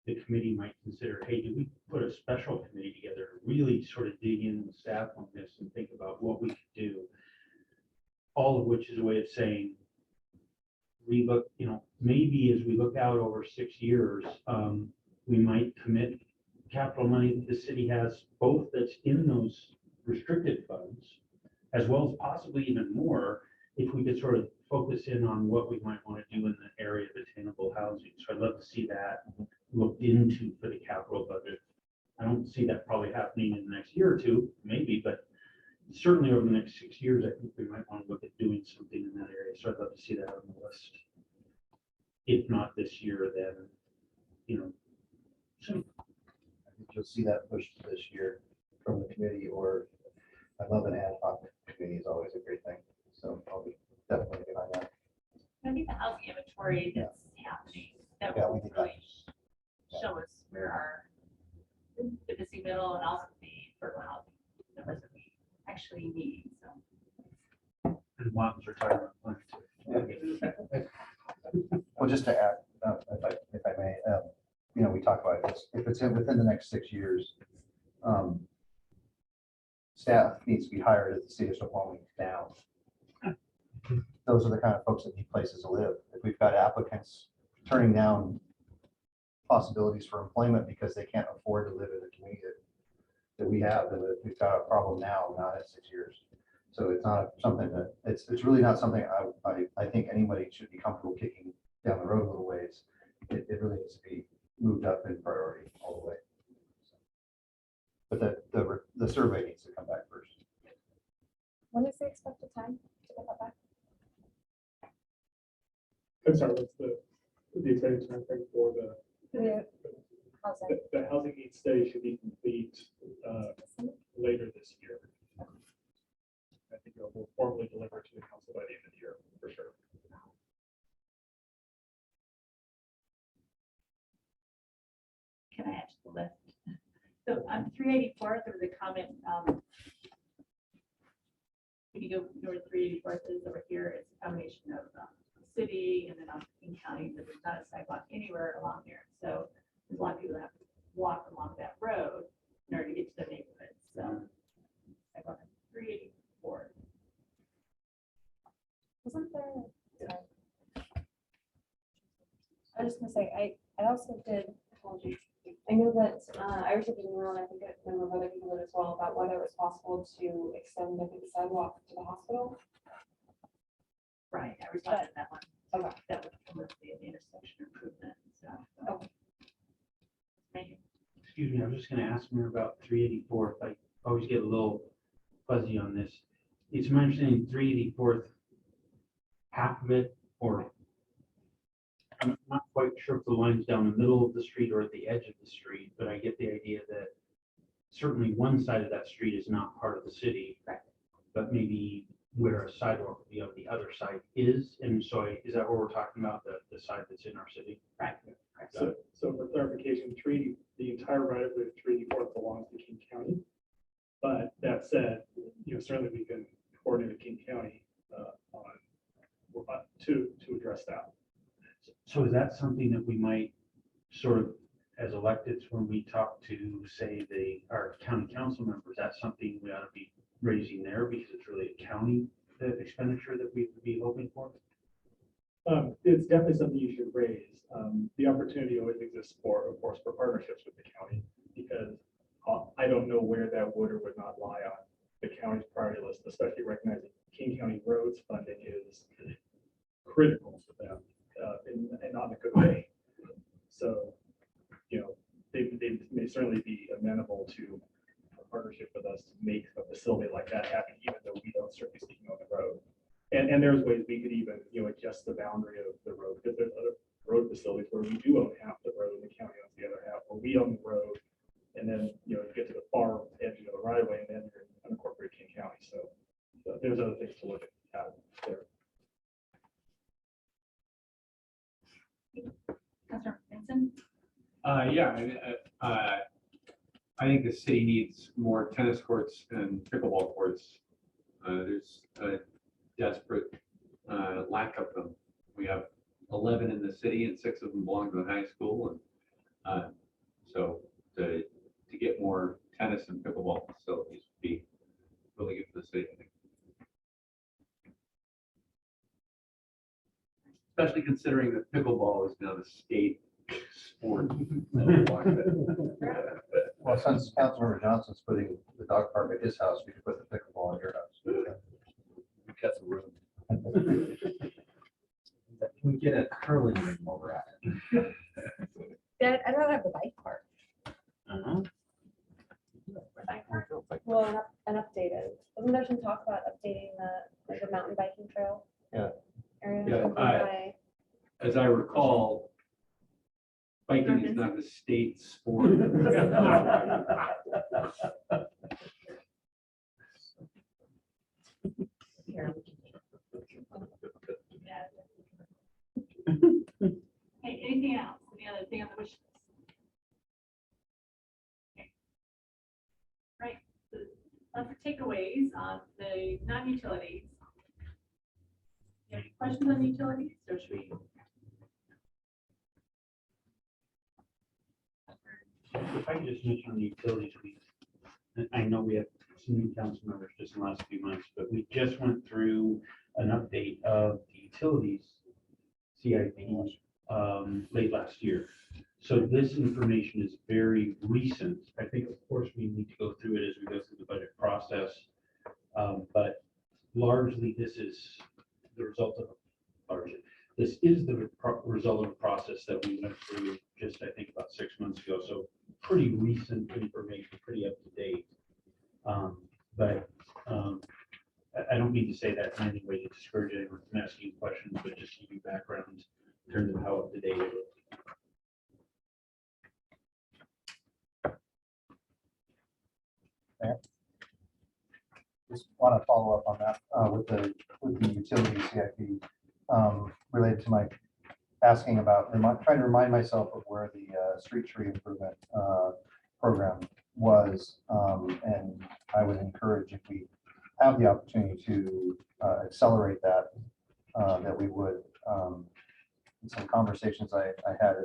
the committee might consider, hey, do we put a special committee together, to really sort of dig in with staff on this and think about what we could do? All of which is a way of saying, we look, maybe as we look out over 6 years, we might commit capital money that the city has, both that's in those restricted funds, as well as possibly even more, if we could sort of focus in on what we might want to do in the area of attainable housing. So I'd love to see that looked into for the capital budget. I don't see that probably happening in the next year or two, maybe, but certainly over the next 6 years, I think we might want to look at doing something in that area. So I'd love to see that on the list. If not this year, then, soon. I think you'll see that pushed this year from the committee, or I love an ad hoc committee is always a great thing. So I'll be definitely behind that. I think the housing inventory that's happening, that Yeah, will we did really show us where our, the missing middle and also the affordable housing numbers that we actually need, so. And Watt's retirement plan too. Well, just to add, if I may, we talk about this, if it's within the next 6 years, staff needs to be hired at the city of Snoqualmie now. Those are the kind of folks that need places to live. If we've got applicants turning down possibilities for employment because they can't afford to live in the community that we have, then we've got a problem now, not in 6 years. So it's not something that, it's really not something I think anybody should be comfortable kicking down the road a little ways. It really needs to be moved up in priority all the way. But the survey needs to come back first. When is the expected time to get that back? I'm sorry, what's the expected time frame for The housing. the housing needs study should be complete later this year. I think it will formally deliver to the council by the end of the year, for sure. Can I add to the list? So on 384th, there was a comment, if you go north 384th is over here, it's a combination of city and then on King County, but there's not a sidewalk anywhere along there. So there's a lot of people that have to walk along that road in order to get to their neighborhoods. So sidewalk on 384th. Wasn't there? Sorry. I was just gonna say, I also did, apologies. I know that I received an email, and I think a number of other people did as well, about whether it was possible to extend the sidewalk to the hospital. Right, I responded to that one. Okay. That would come with the intersection improvement and stuff. So. Okay. Thank you. Excuse me, I was just gonna ask more about 384th. I always get a little fuzzy on this. It's my understanding 384th, half of it, or I'm not quite sure if the line's down the middle of the street or at the edge of the street, but I get the idea that certainly one side of that street is not part of the city, but maybe where a sidewalk would be on the other side is. And so is that what we're talking about, the side that's in our city? Right. So for clarification, the entire right of way of 384th belongs to King County. But that said, certainly we can coordinate with King County to address that. So is that something that we might sort of, as electeds, when we talk to, say, our county council members, that's something we ought to be raising there because it's really a county expenditure that we would be hoping for? It's definitely something you should raise. The opportunity always exists of course, for partnerships with the county, because I don't know where that would or would not lie on the county's priority list, especially recognizing King County roads funding is critical to them, and not in a good way. So, they may certainly be amenable to a partnership with us to make a facility like that happen, even though we don't strictly speaking on the road. And there's ways we could even, adjust the boundary of the road, because there's other road facilities where we do own half the road and the county owns the other half, where we own the road. And then, you get to the far edge of the right of way, and then you're in unincorporated King County. So there's other things to look at there. Councilor Vincent? I think the city needs more tennis courts and pickleball courts. There's a desperate lack of them. We have 11 in the city and 6 of them belong to the high school. And so to get more tennis and pickleball facilities would be really good for the city, I think. Especially considering that pickleball is now the state sport. Well, since Councilmember Johnson's putting the dog park at his house, we could put the pickleball in your house. We got some room. Can we get a curling ring while we're at it? Dad, I'd rather have the bike park. Well, an updated, wasn't there some talk about updating the mountain biking trail? Yeah. Area Yeah, over by- As I recall, biking is not the state sport. Hey, anything else? Any other thing on the wish list? Okay. Right, for takeaways on the non-utilities. You have any questions on utilities, or should we? If I could just mention the utilities, I know we have some new council members just in the last few months, but we just went through an update of the utilities CIP late last year. So this information is very recent. I think, of course, we need to go through it as we go through the budget process. But largely, this is the result of this is the result of a process that we went through just, I think, about 6 months ago. So pretty recent information, pretty up to date. But I don't mean to say that in any way to discourage anyone from asking questions, but just give you background in terms of how up to date it is. Just want to follow up on that with the utility CIP related to my asking about, trying to remind myself of where the street tree improvement program was. And I would encourage, if we have the opportunity to accelerate that, that we would. In some conversations I had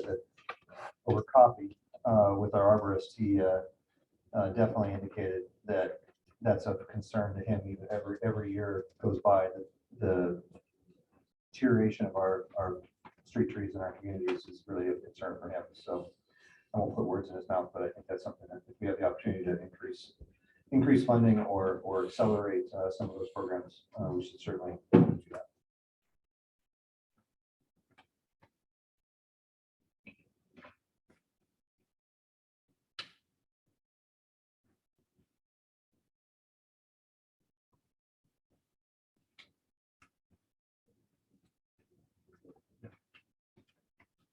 over coffee with our arborist, he definitely indicated that that's of concern to him. Even every year goes by, the deterioration of our street trees in our communities is really a concern for him. So I won't put words in his mouth, but I think that's something that if we have the opportunity to increase funding or accelerate some of those programs, we should certainly do that.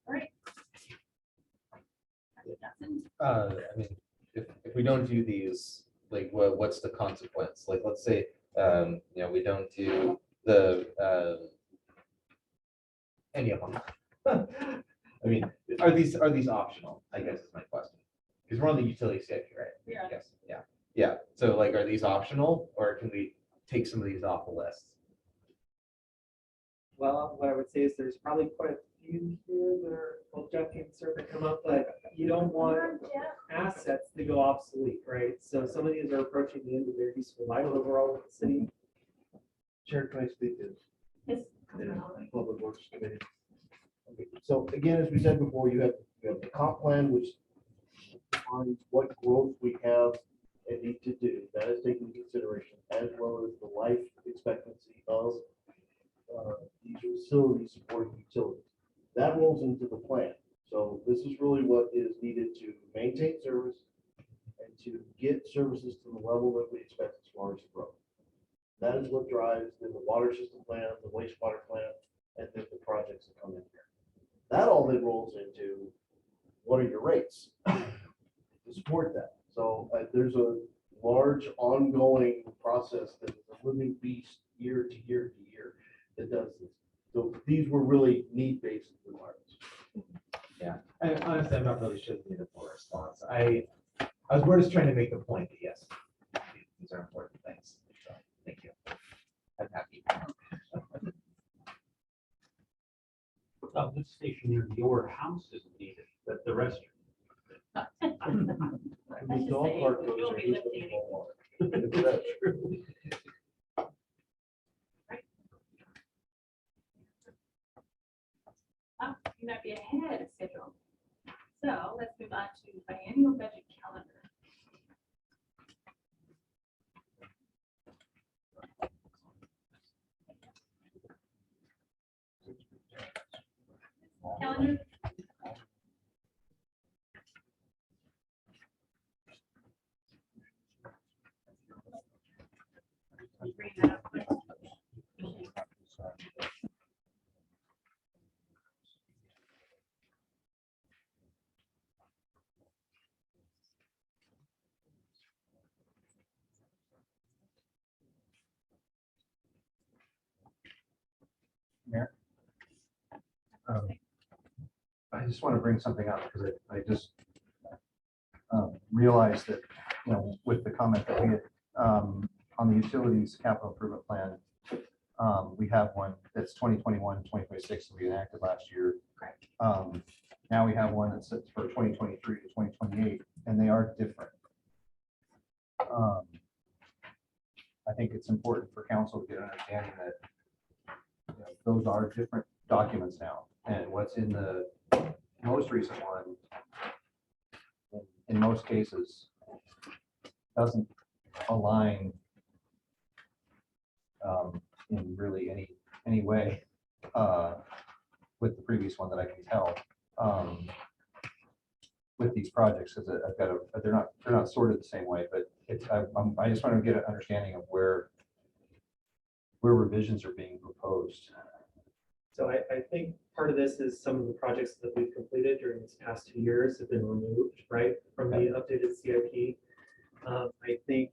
All right. I mean, if we don't do these, like, what's the consequence? Like, let's say, we don't do the, any of them. I mean, are these optional? I guess is my question. Because we're on the utility CIP, right? Yeah. Yes, yeah, yeah. So like, are these optional, or can we take some of these off the list? Well, what I would say is there's probably quite a few here that are, well, Jeff can certainly come up, but you don't want assets to go obsolete, right? So some of these are approaching the end of their useful life overall with the city. Chair, can I speak to? Yes. Yeah, Public Works Committee. Okay, so again, as we said before, you have the comp plan, which defines what growth we have and need to do. That is taken into consideration, as well as the life expectancy of these facilities supporting utilities. That rolls into the plan. So this is really what is needed to maintain service and to get services to the level that we expect as far as growth. That is what drives then the water system plan, the wastewater plan, and then the projects that come in here. That all then rolls into what are your rates to support that. So there's a large ongoing process that is a living beast year to year to year that does this. So these were really need-based requirements. Yeah, I honestly, I'm not really sure the need a full response. We're just trying to make the point that yes, these are important things. So, thank you. I'm happy. This station near your house is needed, but the rest. I The should dog say, park goes you'll there, be he's lifting looking it. for water. Is that true? You might be ahead of schedule. So let's move on to biannual budget calendar. Calendar. Bring that up, please. I just want to bring something up because I just realized that, with the comment that we had on the utilities capital improvement plan, we have one that's 2021, 2026 that we enacted last year. Now we have one that's set for 2023 to 2028, and they are different. I think it's important for council to get an understanding that those are different documents now, and what's in the most recent one, in most cases, doesn't align in really any way with the previous one that I can tell with these projects, because I've got they're not sorted the same way, but I just want to get an understanding of where revisions are being proposed. So I think part of this is some of the projects that we've completed during these past 2 years have been removed, right, from the updated CIP. I think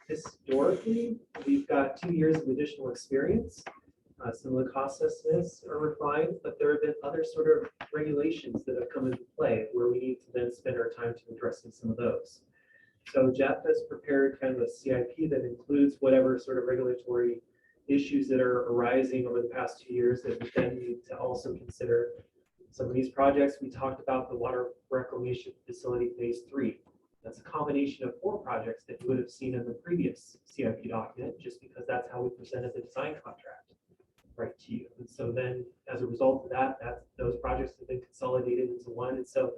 historically, we've got 2 years of additional experience. Some of the cost estimates are refined, but there have been other sort of regulations that have come into play where we need to then spend our time to addressing some of those. So Jeff has prepared kind of a CIP that includes whatever sort of regulatory issues that are arising over the past 2 years that we then need to also consider. Some of these projects, we talked about the water reclamation facility phase 3. That's a combination of 4 projects that you would have seen in the previous CIP document, just because that's how we presented the design contract right to you. And so then as a result of that, those projects have been consolidated into one. And so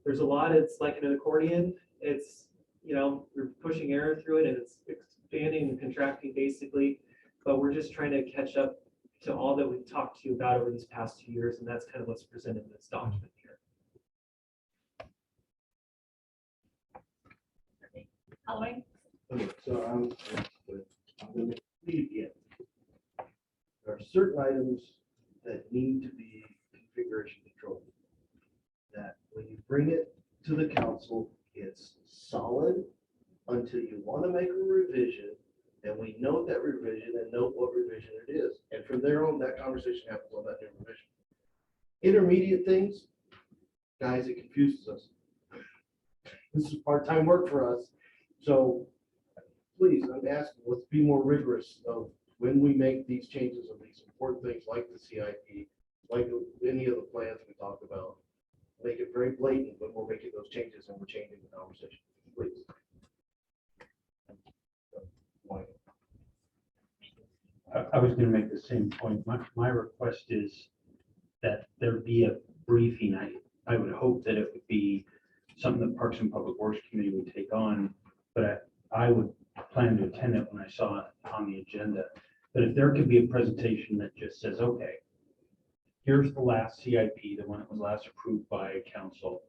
there's a lot, it's like an accordion. It's, we're pushing air through it and it's expanding and contracting basically, but we're just trying to catch up to all that we've talked to you about over these past 2 years. And that's kind of what's presented in this document here. Halloween. Okay, so I'm going to leave again. There are certain items that need to be configuration controlled. That when you bring it to the council, it's solid until you want to make a revision, and we note that revision and note what revision it is. And from there on, that conversation happens on that new revision. Intermediate things, guys, it confuses us. This is part-time work for us. So please, I'm asking, let's be more rigorous of when we make these changes of these important things like the CIP, like any of the plans we talked about. Make it very blatant when we're making those changes and we're changing the conversation, please. I was going to make the same point. My request is that there be a briefing. I would hope that it would be something that Parks and Public Works Committee would take on, but I would plan to attend it when I saw it on the agenda. But if there could be a presentation that just says, okay, here's the last CIP, the one that was last approved by council.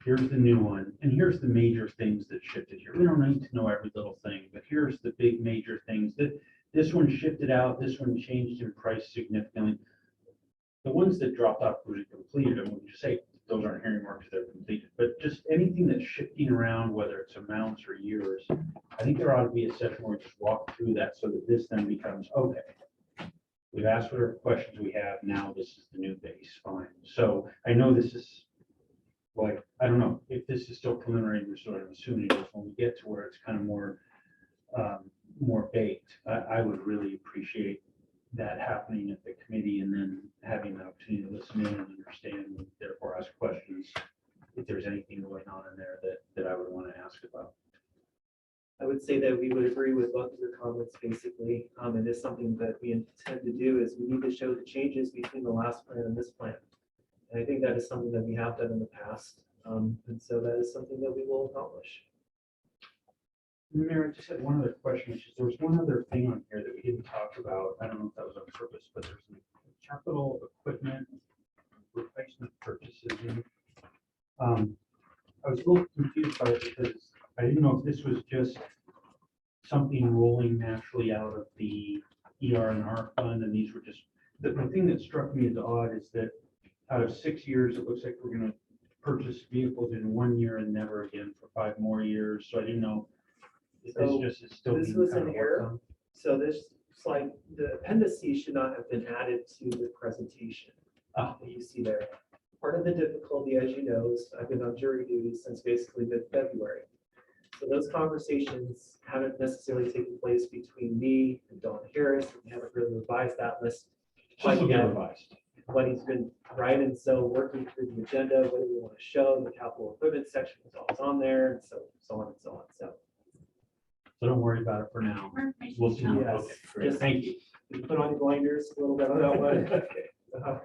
Here's the new one, and here's the major things that shifted here. We don't need to know every little thing, but here's the big major things that this one shifted out, this one changed in price significantly. The ones that dropped off were completed, and we just say those aren't hearing marks, they're completed. But just anything that's shifting around, whether it's amounts or years, I think there ought to be a session where we just walk through that so that this then becomes, okay, we've asked whatever questions we have, now this is the new base, fine. So I know this is, like, I don't know if this is still preliminary, we're sort of assuming it is. When we get to where it's kind of more, more baked, I would really appreciate that happening at the committee and then having the opportunity to listen in and understand and therefore ask questions if there's anything going on in there that I would want to ask about. I would say that we would agree with both of your comments, basically. And it's something that we intend to do is we need to show the changes between the last plan and this plan. And I think that is something that we have done in the past. And so that is something that we will accomplish. Mayor, I just had one other question, which is there was one other thing on here that we didn't talk about. I don't know if that was on purpose, but there's some capital equipment replacement purchases. And, I was a little confused by it because I didn't know if this was just something rolling naturally out of the ER&R fund, and these were just, the thing that struck me as odd is that out of 6 years, it looks like we're gonna purchase vehicles in 1 year and never again for 5 more years. So I didn't know if this So just is still this being was kind an of worked error. on. So this slide, the appendix C should not have been added to the presentation that you see there. Part of the difficulty, as you know, is I've been on jury duty since basically mid-February. So those conversations haven't necessarily taken place between me and Don Harris. We haven't really revised that list. This will get yet. revised. What he's been writing, so working through the agenda, what do we want to show, the capital equipment section is always on there, and so on and so on. So So don't worry about it for now. We'll see. Yes. Okay, great. Just- Thank you. you put on your blinders a little bit on that one. Uh,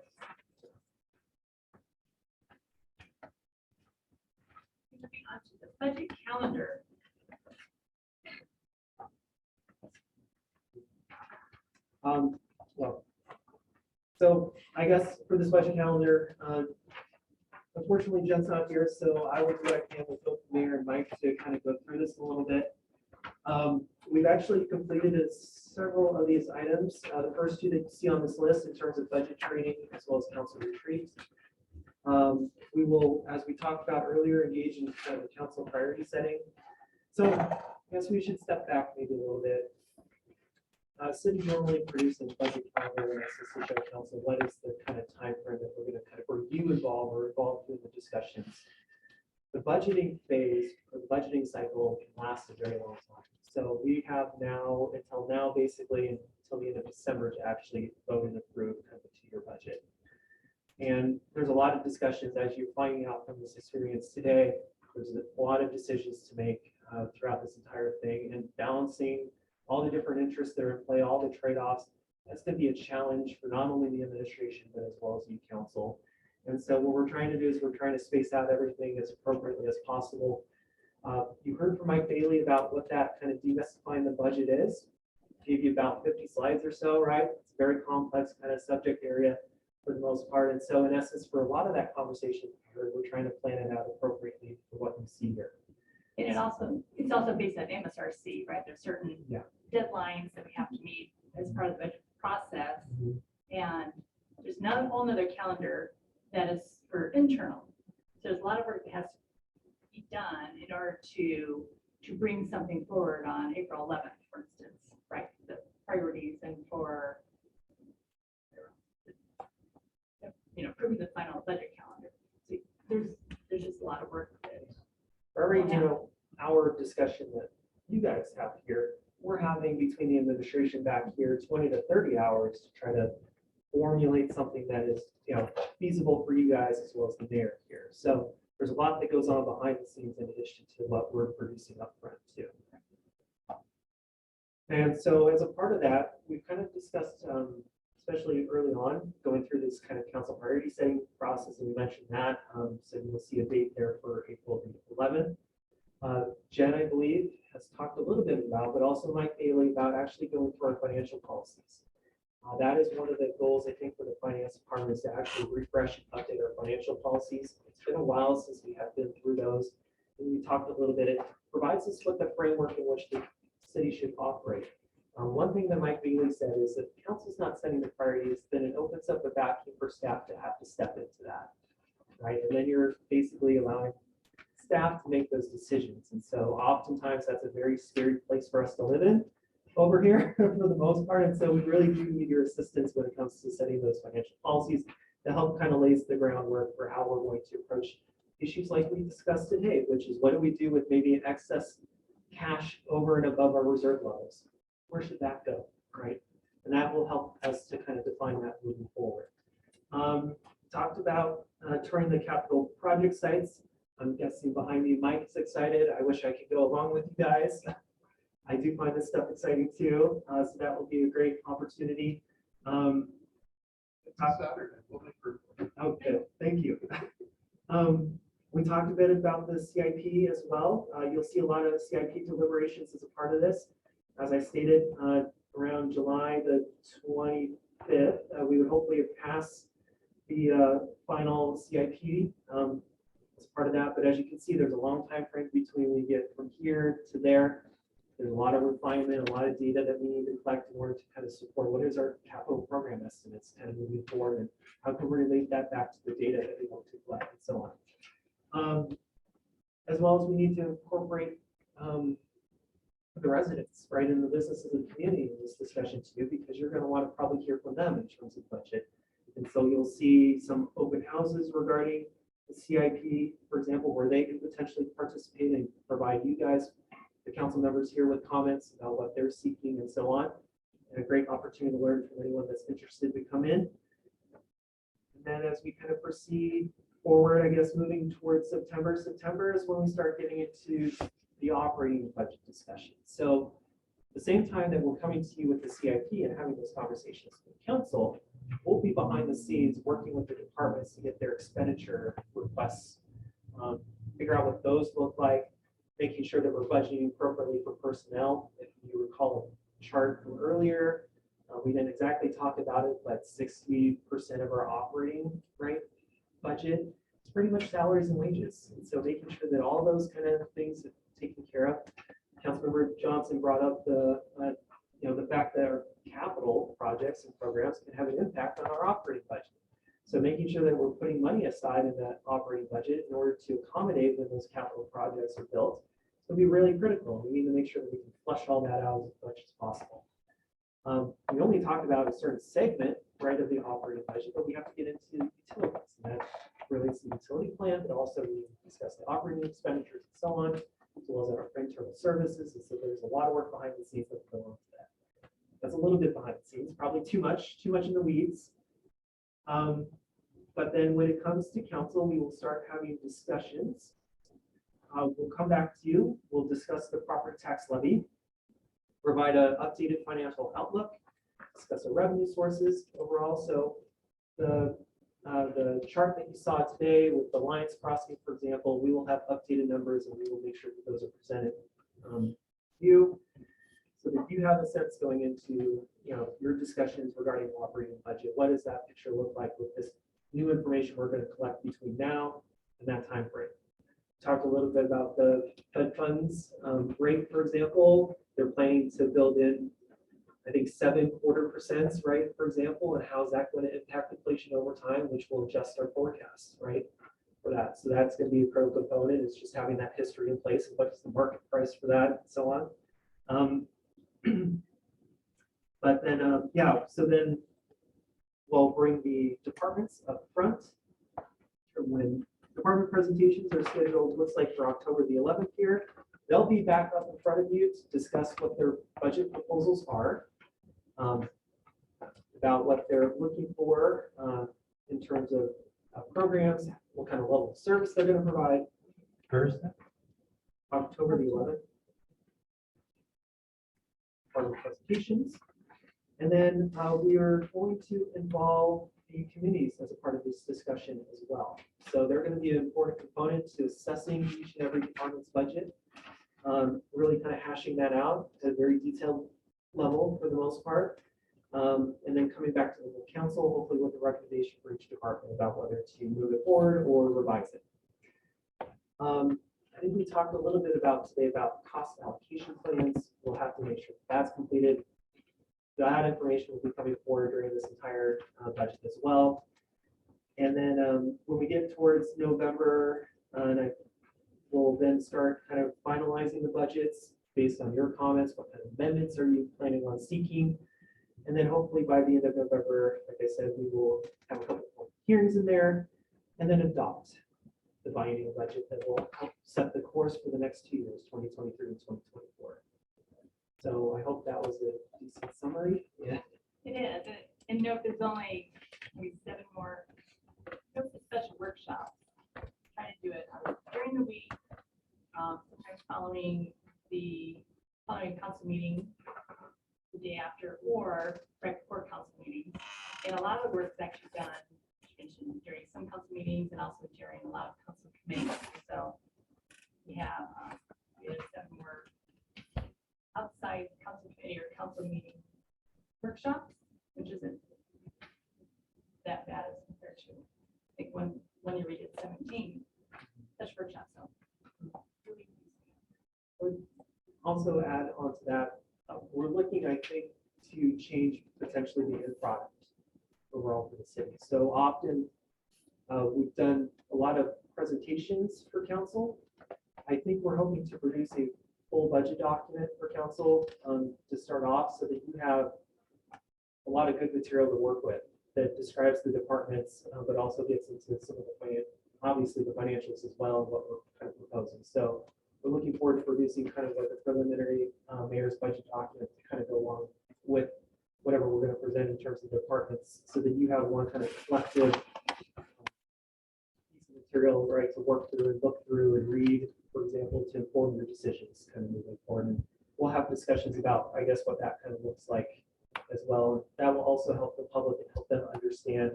Moving on to the budget calendar. Well, so I guess for this budget calendar, unfortunately Jen's not here, so I will do what I can with both the mayor and Mike to kind of go through this a little bit. We've actually completed several of these items. The first two that you see on this list in terms of budget training as well as council retreats. We will, as we talked about earlier, engage in kind of a council priority setting. So I guess we should step back maybe a little bit. City normally produces budget calendar and assistant general council. What is the kind of time frame that we're going to kind of, where you involve or involved in the discussions? The budgeting phase or the budgeting cycle can last a very long time. So we have now, until now, basically until the end of December to actually vote and approve kind of a 2-year budget. And there's a lot of discussions, as you're finding out from this experience today, there's a lot of decisions to make throughout this entire thing, and balancing all the different interests that are in play, all the trade-offs. That's going to be a challenge for not only the administration, but as well as you council. And so what we're trying to do is we're trying to space out everything as appropriately as possible. You heard from Mike Bailey about what that kind of demystifying the budget is. Gave you about 50 slides or so, right? It's a very complex kind of subject area for the most part. And so in essence, for a lot of that conversation, we're trying to plan it out appropriately for what you see here. And it's also based on MSRC, right? There's certain deadlines that we have to meet as part of the budget process. And there's not a whole nother calendar that is for internal. So there's a lot of work that has to be done in order to bring something forward on April 11th, for instance, right? The priorities and for, approving the final budget calendar. So there's just a lot of work that Already, our discussion that you guys have here, we're having between the administration back here 20 to 30 hours to try to formulate something that is, feasible for you guys as well as the mayor here. So there's a lot that goes on behind the scenes in addition to what we're producing up front too. And so as a part of that, we've kind of discussed, especially early on, going through this kind of council priority setting process, and we mentioned that. So you'll see a date there for April the 11th. Jen, I believe, has talked a little bit about, but also Mike Bailey about actually going through our financial policies. That is one of the goals, I think, for the finance department is to actually refresh and update our financial policies. It's been a while since we have been through those. And we talked a little bit, it provides us with the framework in which the city should operate. One thing that Mike Bailey said is that the council's not setting the priorities, then it opens up a vacuum for staff to have to step into that. Right, and then you're basically allowing staff to make those decisions. And so oftentimes that's a very scary place for us to live in over here for the most part. And so we really do need your assistance when it comes to setting those financial policies to help kind of lays the groundwork for how we're going to approach issues like we discussed today, which is what do we do with maybe an excess cash over and above our reserve levels? Where should that go, right? And that will help us to kind of define that moving forward. Talked about touring the capital project sites. I'm guessing behind me, Mike is excited. I wish I could go along with you guys. I do find this stuff exciting too. So that will be a great opportunity. Okay, thank you. We talked a bit about the CIP as well. You'll see a lot of CIP deliberations as a part of this. As I stated, around July the 25th, we would hopefully have passed the final CIP as part of that. But as you can see, there's a long time frame between we get from here to there. There's a lot of refinement, a lot of data that we need to collect in order to kind of support what is our capital program estimates kind of moving forward and how can we relate that back to the data that we want to collect and so on. As well as we need to incorporate the residents, right, and the businesses and community in this discussion too, because you're going to want to probably hear from them in terms of budget. And so you'll see some open houses regarding the CIP, for example, where they can potentially participate and provide you guys, the council members here, with comments about what they're seeking and so on. And a great opportunity to learn from anyone that's interested to come in. And then as we kind of proceed forward, I guess moving towards September is when we start getting into the operating budget discussion. So at the same time that we're coming to you with the CIP and having those conversations with the council, we'll be behind the scenes working with the departments to get their expenditure requests, figure out what those look like, making sure that we're budgeting appropriately for personnel. If you recall a chart from earlier, we didn't exactly talk about it, but 60% of our operating budget is pretty much salaries and wages. And so making sure that all those kind of things are taken care of. Councilmember Johnson brought up the fact that our capital projects and programs can have an impact on our operating budget. So making sure that we're putting money aside in that operating budget in order to accommodate when those capital projects are built will be really critical. We need to make sure that we can flush all that out as much as possible. We only talked about a certain segment, right, of the operating budget, but we have to get into utilities, and that relates to the utility plan, but also we discuss the operating expenditures and so on, as well as our internal services. And so there's a lot of work behind the scenes that go on to that. That's a little bit behind the scenes, probably too much in the weeds. But then when it comes to council, we will start having discussions. We'll come back to you. We'll discuss the property tax levy, provide an updated financial outlook, discuss the revenue sources overall. So the chart that you saw today with the lines crossing, for example, we will have updated numbers and we will make sure that those are presented to you, so that you have a sense going into your discussions regarding the operating budget. What does that picture look like with this new information we're going to collect between now and that time frame? Talked a little bit about the Fed funds rate, for example. They're planning to build in, I think, 7.25%, right, for example, and how is that going to impact inflation over time, which will adjust our forecasts, right, for that. So that's going to be a critical component, is just having that history in place and what is the market price for that and so on. But then, so then we'll bring the departments up front. When department presentations are scheduled, looks like for October the 11th here, they'll be back up in front of you to discuss what their budget proposals are, about what they're looking for in terms of programs, what kind of level of service they're going to provide. Thursday, October the 11th. Part of the presentations. And then we are going to involve the communities as a part of this discussion as well. So they're going to be an important component to assessing each and every department's budget, really kind of hashing that out at a very detailed level for the most part. And then coming back to the full council, hopefully with a recommendation for each department about whether to move it forward or revise it. I think we talked a little bit about today about cost allocation plans. We'll have to make sure that's completed. That information will be coming forward during this entire budget as well. And then when we get towards November, and we'll then start kind of finalizing the budgets based on your comments. What kind of amendments are you planning on seeking? And then hopefully by the end of November, like I said, we will have a couple of hearings in there and then adopt the biennial budget that will help set the course for the next 2 years, 2023 and 2024. So I hope that was a decent summary. Yeah. It is, and note there's only maybe 7 more, special workshops. Try to do it during the week, sometimes following council meeting the day after or right before council meeting. And a lot of the work is actually done during some council meetings and also during a lot of council committees. So we have 7 more outside council committee or council meeting workshops, which isn't that bad as compared to, I think when you read it 17 such workshops. So also add on to that, we're looking, I think, to change potentially the end product overall for the city. So often we've done a lot of presentations for council. I think we're hoping to produce a full budget document for council to start off so that you have a lot of good material to work with that describes the departments, but also gets into some of the obviously the financials as well, and what we're kind of proposing. So we're looking forward to producing kind of like a preliminary mayor's budget document to kind of go along with whatever we're going to present in terms of departments, so that you have one kind of collective piece of material, right, to work through and look through and read, for example, to inform your decisions kind of moving forward. And we'll have discussions about, I guess, what that kind of looks like as well. That will also help the public and help them understand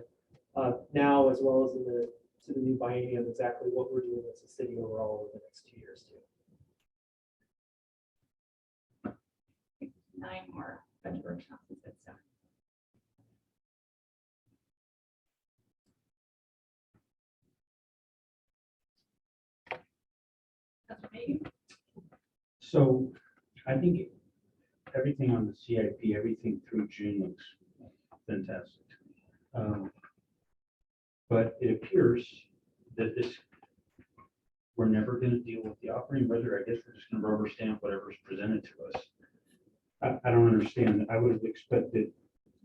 now, as well as in the new biennium, exactly what we're doing as a city overall over the next 2 years too. 9 more budget workshops. So. That's me. So I think everything on the CIP, everything through June looks fantastic. But it appears that we're never going to deal with the operating budget. I guess we're just going to rubber stamp whatever's presented to us. I don't understand. I would have expected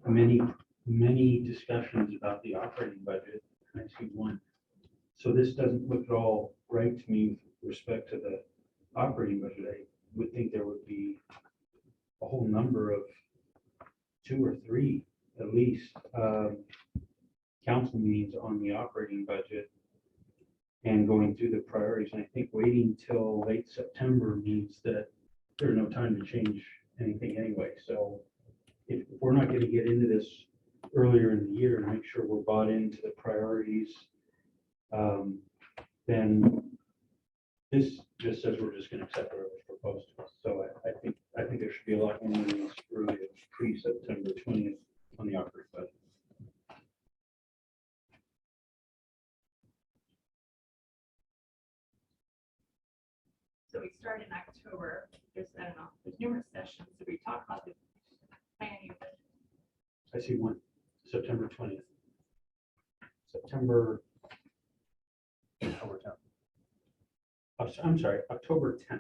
many discussions about the operating budget. I see one. So this doesn't look at all right to me with respect to the operating budget. I would think there would be a whole number of 2 or 3 at least council meetings on the operating budget and going through the priorities. And I think waiting till late September means that there's no time to change anything anyway. So if we're not going to get into this earlier in the year and make sure we're bought into the priorities, then this just says we're just going to accept whatever's proposed to us. So I think there should be a lot more meetings early, pre-September 20th on the operating budget. So we start in October. There's, I don't know, there's numerous sessions. So we talk about the planning. I see one, September 20th. September 10th. I'm sorry, October 10th.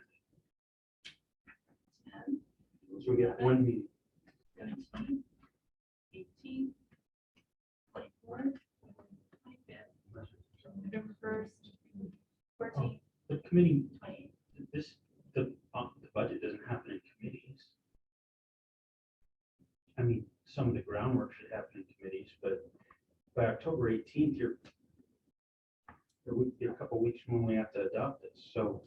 So we get one meeting. 17, 18, 24, 25th, November 1st, 14th, The committee, 20th. the budget doesn't happen in committees. I mean, some of the groundwork should happen in committees, but by October 18th, you're a couple of weeks when we have to adopt it. So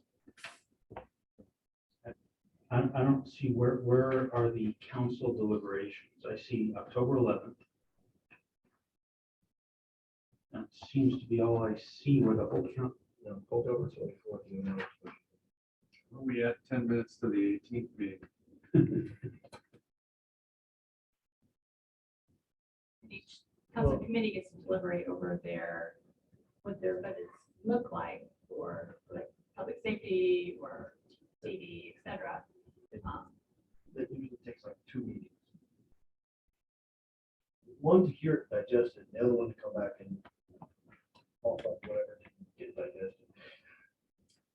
I don't see where are the council deliberations. I see October 11th. That seems to be all I see where the whole count. October 24th. We had 10 minutes to the 18th meeting. each council committee gets to deliberate over what their budgets look like for like public safety or TV, et cetera. That usually takes like 2 meetings. One to hear it digested, the other one to come back and pop up whatever didn't get digested.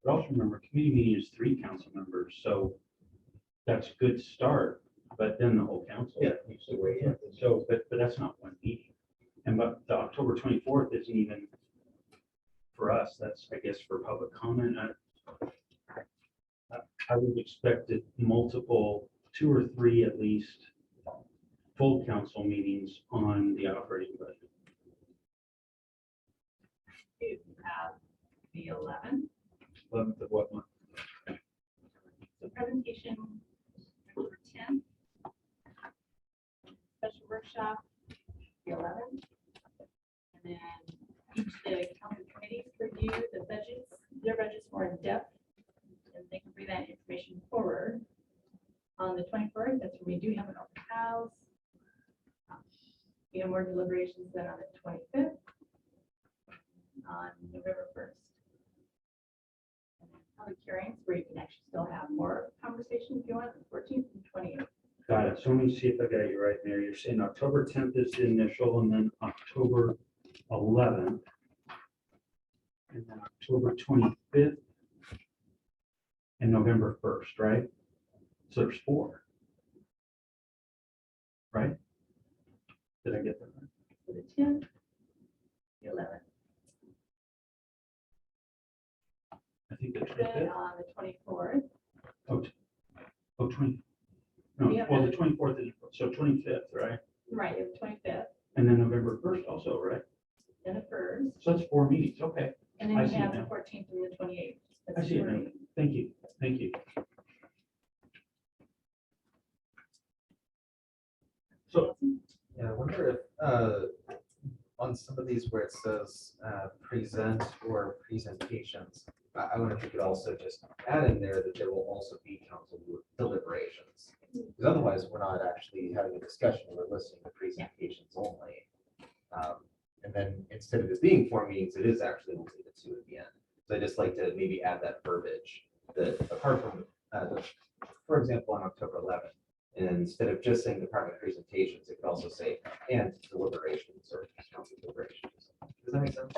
But also remember, committee meeting is 3 council members, so that's a good start, but then the whole council. Yeah, needs to weigh in. So, but that's not one meeting. And but the October 24th isn't even for us, that's, I guess, for public comment. I would expect it multiple, 2 or 3 at least, full council meetings on the operating budget. You have the 11th, 11th of what month? the presentation, October 10th. Special workshop, the 11th. And then each of the council committees review the budgets, their budgets more in depth, and they can bring that information forward. On the 21st, that's when we do have an open house. We have more deliberations than on the 25th. On November 1st. And then public hearings where you can actually still have more conversation if you want, the 14th and 28th. Got it. So let me see if I got you right, Mary. You're saying October 10th is the initial, and then October 11th. And then October 25th. And November 1st, right? So there's 4. Right? Did I get that right? So the 10th, the 11th. I think the Then 25th. on the 24th, Oh, 20. No, Yeah, well, but- the 24th is, so 25th, right? right, you have the 25th, And then November 1st also, right? then the 1st, So that's 4 meetings. Okay. and then I you see have it the now. 14th and the 28th. I That's see it now. 3. Thank you. Thank you. So, Yeah, I wonder if, on some of these where it says, present or presentations, I wonder if we could also just add in there that there will also be council deliberations. Because otherwise, we're not actually having a discussion, we're listening to presentations only. And then instead of it being 4 meetings, it is actually only the 2 at the end. So I just like to maybe add that verbiage that apart from, for example, on October 11th, and instead of just saying department presentations, it could also say and deliberations or council deliberations. Does that make sense?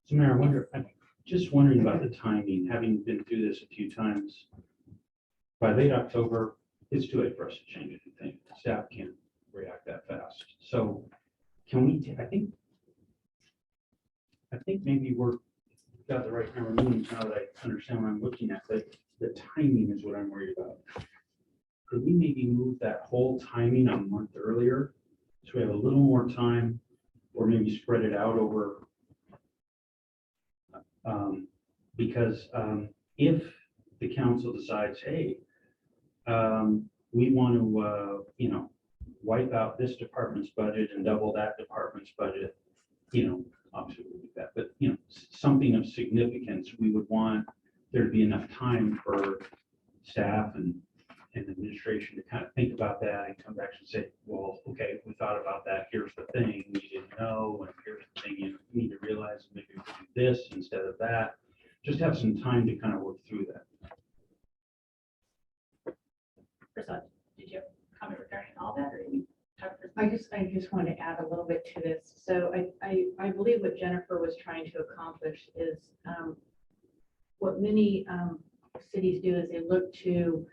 so Mayor, I'm just wondering about the timing, having been through this a few times. By late October, it's too late for us to change anything. Staff can't react that fast. So can we, I think maybe we've got the right number of meetings now that I understand what I'm looking at, but the timing is what I'm worried about. Could we maybe move that whole timing a month earlier? So we have a little more time, or maybe spread it out over. Because if the council decides, hey, we want to, wipe out this department's budget and double that department's budget, obviously we'll do that, but, something of significance, we would want there to be enough time for staff and administration to kind of think about that and come back and say, well, okay, we thought about that, here's the thing we didn't know, and here's the thing you need to realize, maybe we could do this instead of that. Just have some time to kind of work through that. Priscilla, did you have a comment regarding all that, or you have? I just want to add a little bit to this. So I believe what Jennifer was trying to accomplish is what many cities do is they look to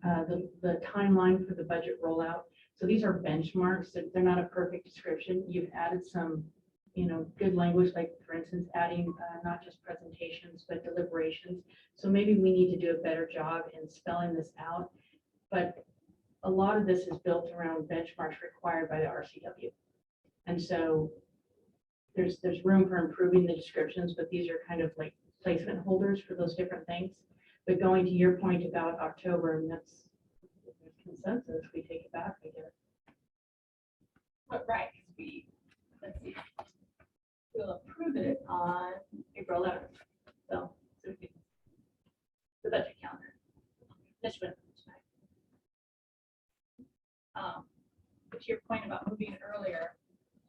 the timeline for the budget rollout. So these are benchmarks, they're not a perfect description. You've added some, good language, like for instance, adding not just presentations, but deliberations. So maybe we need to do a better job in spelling this out. But a lot of this is built around benchmarks required by the RCW. And so there's room for improving the descriptions, but these are kind of like placement holders for those different things. But going to your point about October, and that's consensus, we take it back, I guess. But right, 'cause let's see, we'll approve it on April 11th. So the budget calendar. This one tonight. to your point about moving it earlier,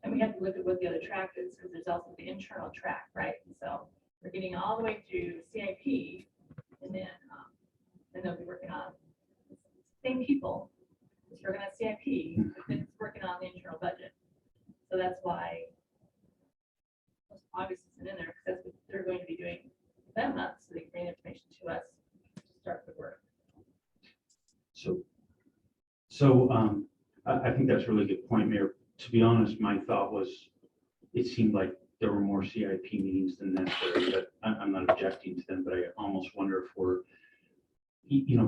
and we have to look at what the other track is, because there's also the internal track, right? And so we're getting all the way through CIP, and then they'll be working on, same people, it's working on CIP, but then it's working on the internal budget. So that's why August isn't in there, because that's what they're going to be doing that month, so they can bring information to us to start the work. I think that's a really good point, Mayor. To be honest, my thought was, it seemed like there were more CIP meetings than necessary, but I'm not objecting to them, but I almost wonder if we're,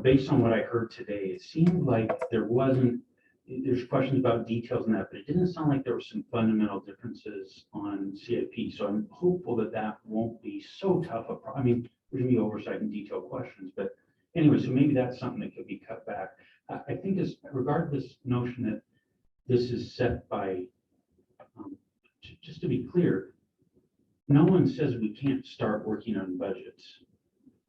based on what I heard today, it seemed like there's questions about details in that, but it didn't sound like there were some fundamental differences on CIP. So I'm hopeful that that won't be so tough. I mean, there's gonna be oversight and detailed questions, but anyway, so maybe that's something that could be cut back. I think as regard this notion that this is set by, just to be clear, no one says we can't start working on budgets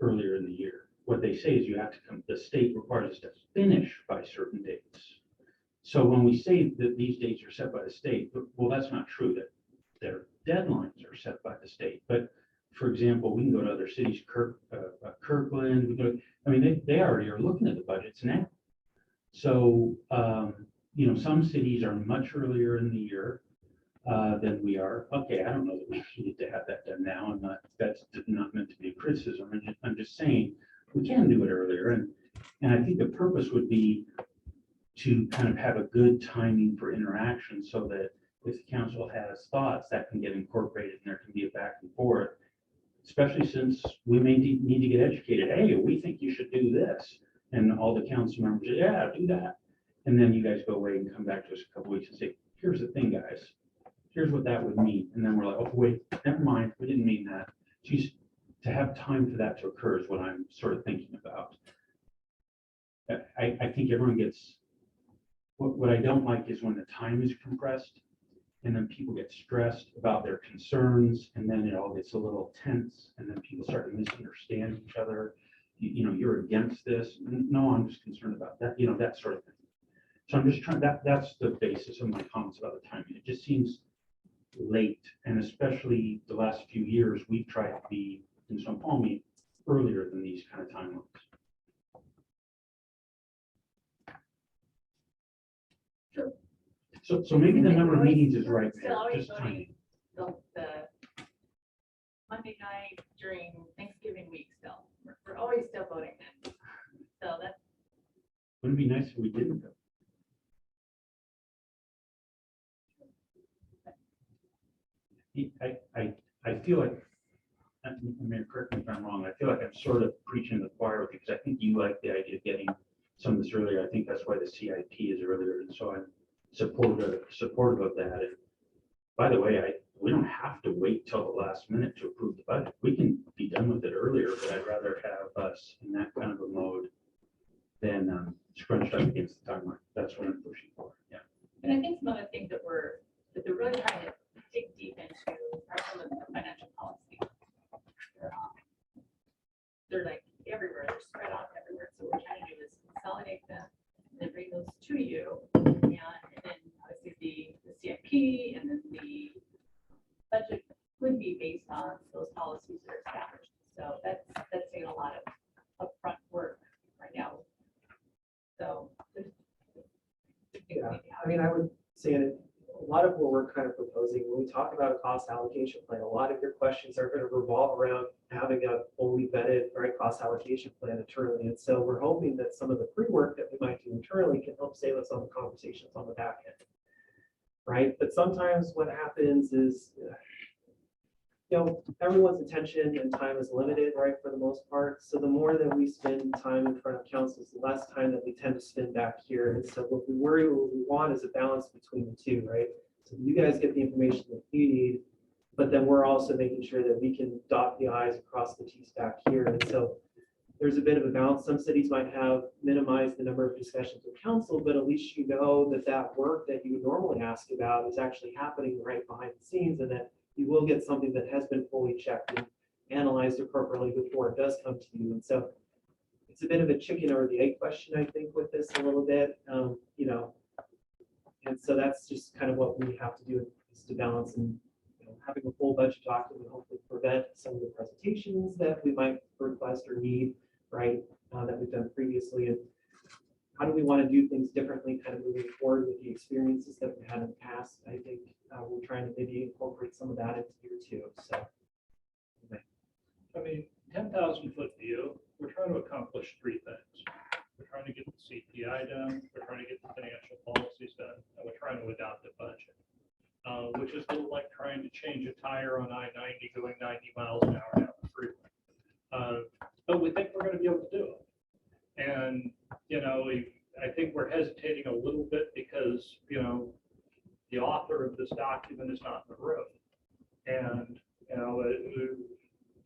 earlier in the year. What they say is you have to the state requires us to finish by certain dates. So when we say that these dates are set by the state, well, that's not true, that their deadlines are set by the state. But for example, we can go to other cities, Kirkland, they already are looking at the budgets now. So, some cities are much earlier in the year than we are. Okay, I don't know that we need to have that done now. That's not meant to be a criticism. I'm just saying we can do it earlier. And I think the purpose would be to kind of have a good timing for interaction so that if the council has thoughts that can get incorporated and there can be a back and forth, especially since we may need to get educated. Hey, we think you should do this. And all the council members, yeah, do that. And then you guys go away and come back to us a couple weeks and say, here's the thing, guys. Here's what that would mean. And then we're like, oh, wait, never mind. We didn't mean that. Just to have time for that to occur is what I'm sort of thinking about. I think everyone gets, what I don't like is when the time is compressed and then people get stressed about their concerns and then it all gets a little tense and then people start to misunderstand each other. You're against this. No, I'm just concerned about that, that sort of thing. So I'm just trying, that's the basis of my comments about the timing. It just seems late, and especially the last few years, we've tried to be in Snoqualmie earlier than these kind of timelines. Sure. So maybe the number of meetings is right Still there, always just timing. voting the Monday night during Thanksgiving week still. We're always still voting then. So that's. Wouldn't it be nice if we didn't go? I feel like, Mayor, correct me if I'm wrong, I feel like I'm sort of preaching to the choir because I think you like the idea of getting some of this earlier. I think that's why the CIP is earlier, and so I'm supportive of that. And by the way, we don't have to wait till the last minute to approve the budget. We can be done with it earlier, but I'd rather have us in that kind of a mode than scrunched up against the timeline. That's what I'm pushing for. Yeah. And I think some other things that they're really trying to dig deep into are some of the financial policy. They're like everywhere, they're spread out everywhere. So what we're trying to do is consolidate them and then bring those to you. And then obviously the CIP and then the budget would be based on those policies that are established. So that's taking a lot of upfront work right now. So Yeah, I would say that a lot of what we're kind of proposing, when we talk about a cost allocation plan, a lot of your questions are going to revolve around having a fully vetted, right, cost allocation plan internally. And so we're hoping that some of the pre-work that we might do internally can help save us on the conversations on the back end, right? But sometimes what happens is, everyone's attention and time is limited, right, for the most part. So the more that we spend time in front of councils, the less time that we tend to spend back here. And so what we want is a balance between the two, right? So you guys get the information that you need, but then we're also making sure that we can dot the I's across the T's back here. And so there's a bit of a balance. Some cities might have minimized the number of discussions with council, but at least you know that work that you would normally ask about is actually happening right behind the scenes, and that you will get something that has been fully checked and analyzed appropriately before it does come to you. And so it's a bit of a chicken or the egg question, I think, with this a little bit. And so that's just kind of what we have to do, is to balance, and having a full budget document will hopefully prevent some of the presentations that we might request or need, right, that we've done previously. And how do we want to do things differently, kind of moving forward with the experiences that we've had in the past? I think we're trying to maybe incorporate some of that into year two. So, I mean, 10,000-foot view, we're trying to accomplish three things. We're trying to get the CPI done, we're trying to get the financial policies done, and we're trying to adopt a budget. Which is a little like trying to change a tire on I-90 going 90 miles an hour down the freeway. But we think we're going to be able to do it. And, I think we're hesitating a little bit because, the author of this document is not in the room. And,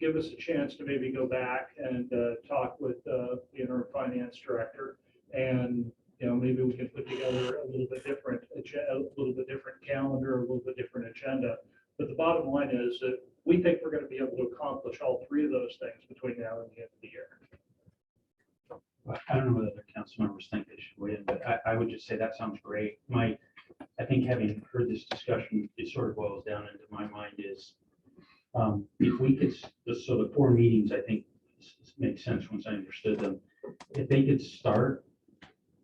give us a chance to maybe go back and talk with the interim finance director, and maybe we can put together a little bit different calendar, a little bit different agenda. But the bottom line is that we think we're going to be able to accomplish all three of those things between now and the end of the year. I don't know what other council members think they should weigh in, but I would just say that sounds great. I think having heard this discussion, it sort of boils down into my mind is, if we could, so the 4 meetings, I think makes sense once I understood them. If they could start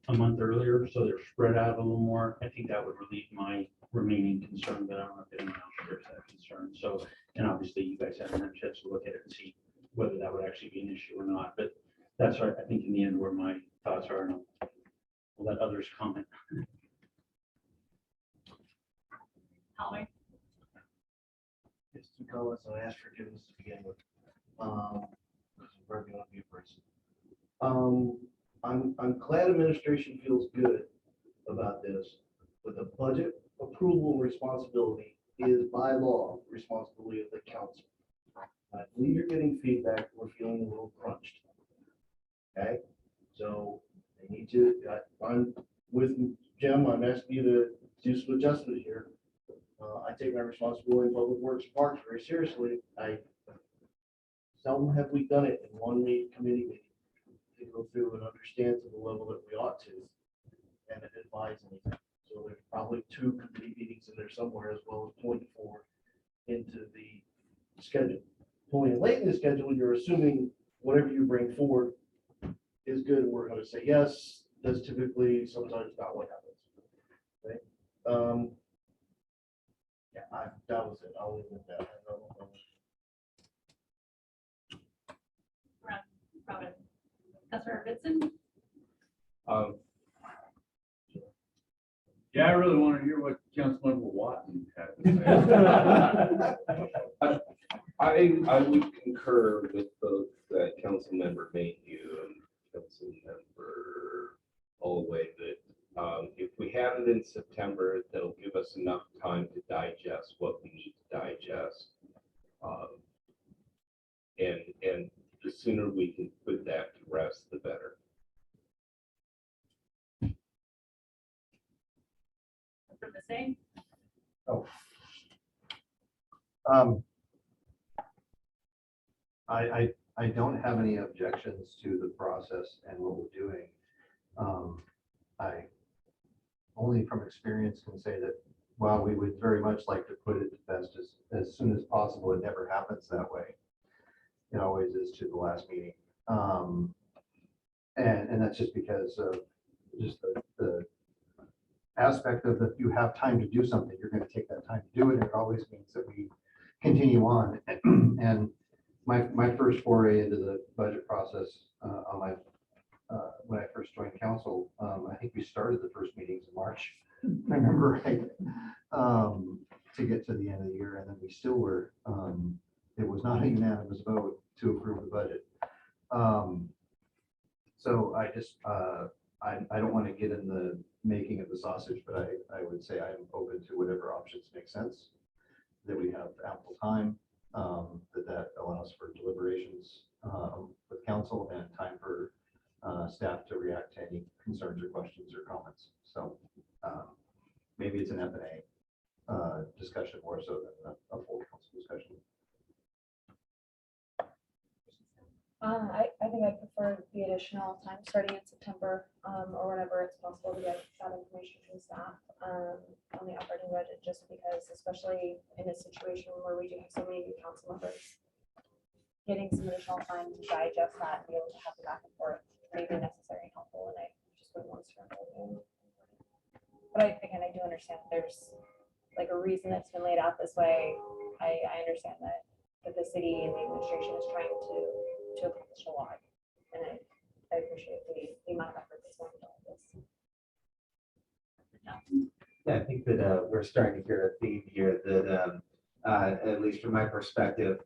a month earlier, so they're spread out a little more, I think that would relieve my remaining concern, but I don't know if anyone else shares that concern. So, and obviously you guys haven't had a chance to look at it and see whether that would actually be an issue or not, but that's right, I think in the end where my thoughts are, and I'll let others comment. Howie? It's 2 comments, and I ask forgiveness to begin with. Because I'm working on the person. I'm glad administration feels good about this, but the budget approval responsibility is by law responsibility of the council. I believe you're getting feedback. We're feeling a little crunched. Okay, so I need to. I'm with Jim. I'm asking you to do some adjustment here. I take my responsibility in public works and parks very seriously. Seldom have we done it in one committee meeting to go through and understand to the level that we ought to and advise anything. So there's probably 2 committee meetings in there somewhere, as well as 24 into the schedule. Pulling late in the schedule, you're assuming whatever you bring forward is good, and we're going to say yes. That's typically sometimes not what happens. Okay. Yeah, that was it. I'll leave it at that. Robin. Councilor Vincent? Yeah, I really want to hear what Councilmember Watson had to say. I would concur with both Councilmember Mayhew and Councilmember Holloway that if we have it in September, that'll give us enough time to digest what we need to digest. And the sooner we can put that to rest, the better. From the same? Oh. I don't have any objections to the process and what we're doing. I only from experience can say that while we would very much like to put it to best as soon as possible, it never happens that way. It always is to the last meeting. And that's just because of just the aspect of if you have time to do something, you're going to take that time to do it. And it always means that we continue on. And my first foray into the budget process on my when I first joined council, I think we started the first meetings in March. I remember right, to get to the end of the year, and then we still were. It was not a unanimous vote to approve the budget. So I just I don't want to get in the making of the sausage, but I would say I'm open to whatever options make sense. That we have ample time, that allows for deliberations with council and time for staff to react to any concerns or questions or comments. So maybe it's an F&A discussion more so than a full council discussion. I I think I'd prefer the additional time starting in September, or whenever it's possible to get that information from staff, on the operating budget, just because, especially in a situation where we do have so many new council members, getting some additional time to digest that and be able to have the back and forth may be necessary and helpful, and I just wouldn't want to start over. But again, I do understand that there's like a reason that's been laid out this way. I understand that the city and the administration is trying to accomplish a lot. And I appreciate the amount of effort that's going into all this. Yeah, I think that we're starting to hear a theme here that, at least from my perspective,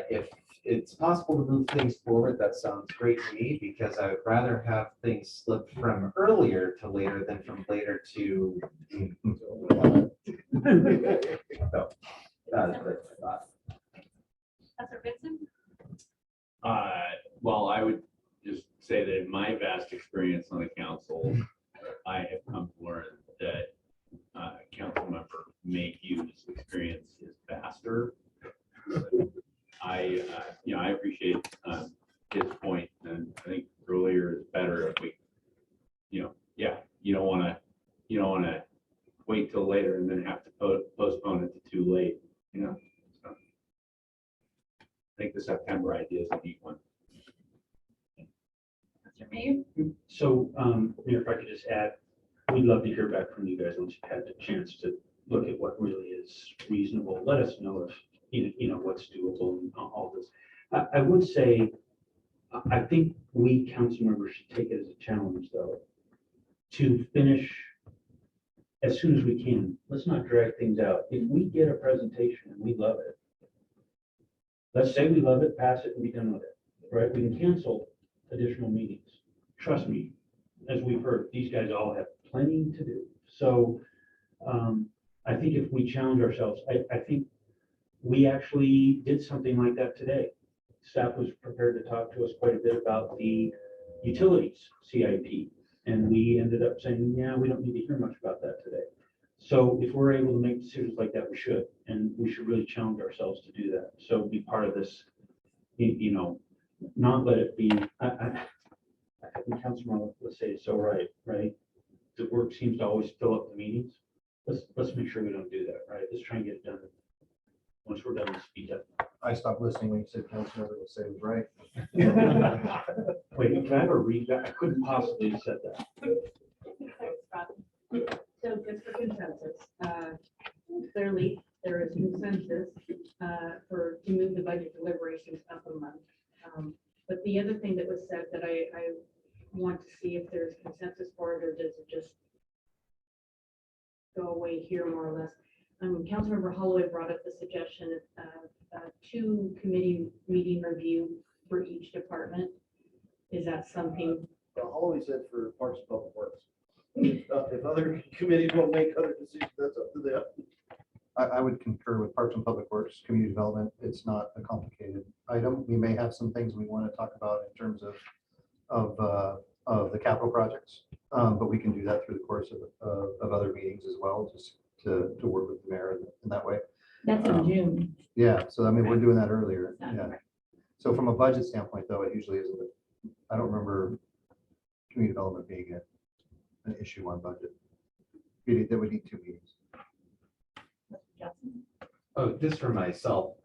if it's possible to move things forward, that sounds great to me, because I would rather have things slip from earlier to later than from later to. So, that's my thought. Councilor Vincent? Well, I would just say that in my vast experience on the council, I have come to learn that council member Mayhew's experience is vaster. I appreciate his point, and I think earlier is better if we, you don't want to wait till later and then have to postpone it to too late, So I think the September idea is a neat one. Councilor Mayhew? So, Mayor, if I could just add, we'd love to hear back from you guys once you've had the chance to look at what really is reasonable. Let us know if, what's doable and all this. I would say, I think we council members should take it as a challenge, though, to finish as soon as we can. Let's not drag things out. If we get a presentation and we love it, let's say we love it, pass it, and be done with it, right? We can cancel additional meetings. Trust me, as we've heard, these guys all have plenty to do. So I think if we challenge ourselves, I think we actually did something like that today. Staff was prepared to talk to us quite a bit about the utilities CIP. And we ended up saying, yeah, we don't need to hear much about that today. So if we're able to make decisions like that, we should, and we should really challenge ourselves to do that. So be part of this, not let it be, I think Councilman, let's say it's so right? The work seems to always fill up the meetings. Let's make sure we don't do that, right? Let's try and get it done. Once we're done, let's speed up. I stopped listening when you said council member, let's say it was right. Wait, can I have a read that? I couldn't possibly have said that. So just for consensus, clearly there is consensus to move the budget deliberations up a month. But the other thing that was said that I want to see if there's consensus for it, or does it just go away here more or less. Councilmember Holloway brought up the suggestion of 2 committee meeting review for each department. Is that something? Holloway said for Parks and Public Works. If other committees will make other decisions, that's up to them. I would concur with Parks and Public Works, Community Development. It's not a complicated item. We may have some things we want to talk about in terms of the capital projects, but we can do that through the course of other meetings as well, just to work with the mayor in that way. That's in June. Yeah, so I mean, we're doing that earlier. Yeah. So from a budget standpoint, though, it usually isn't. I don't remember community development being an issue on budget. That would need 2 meetings. Oh, just for myself,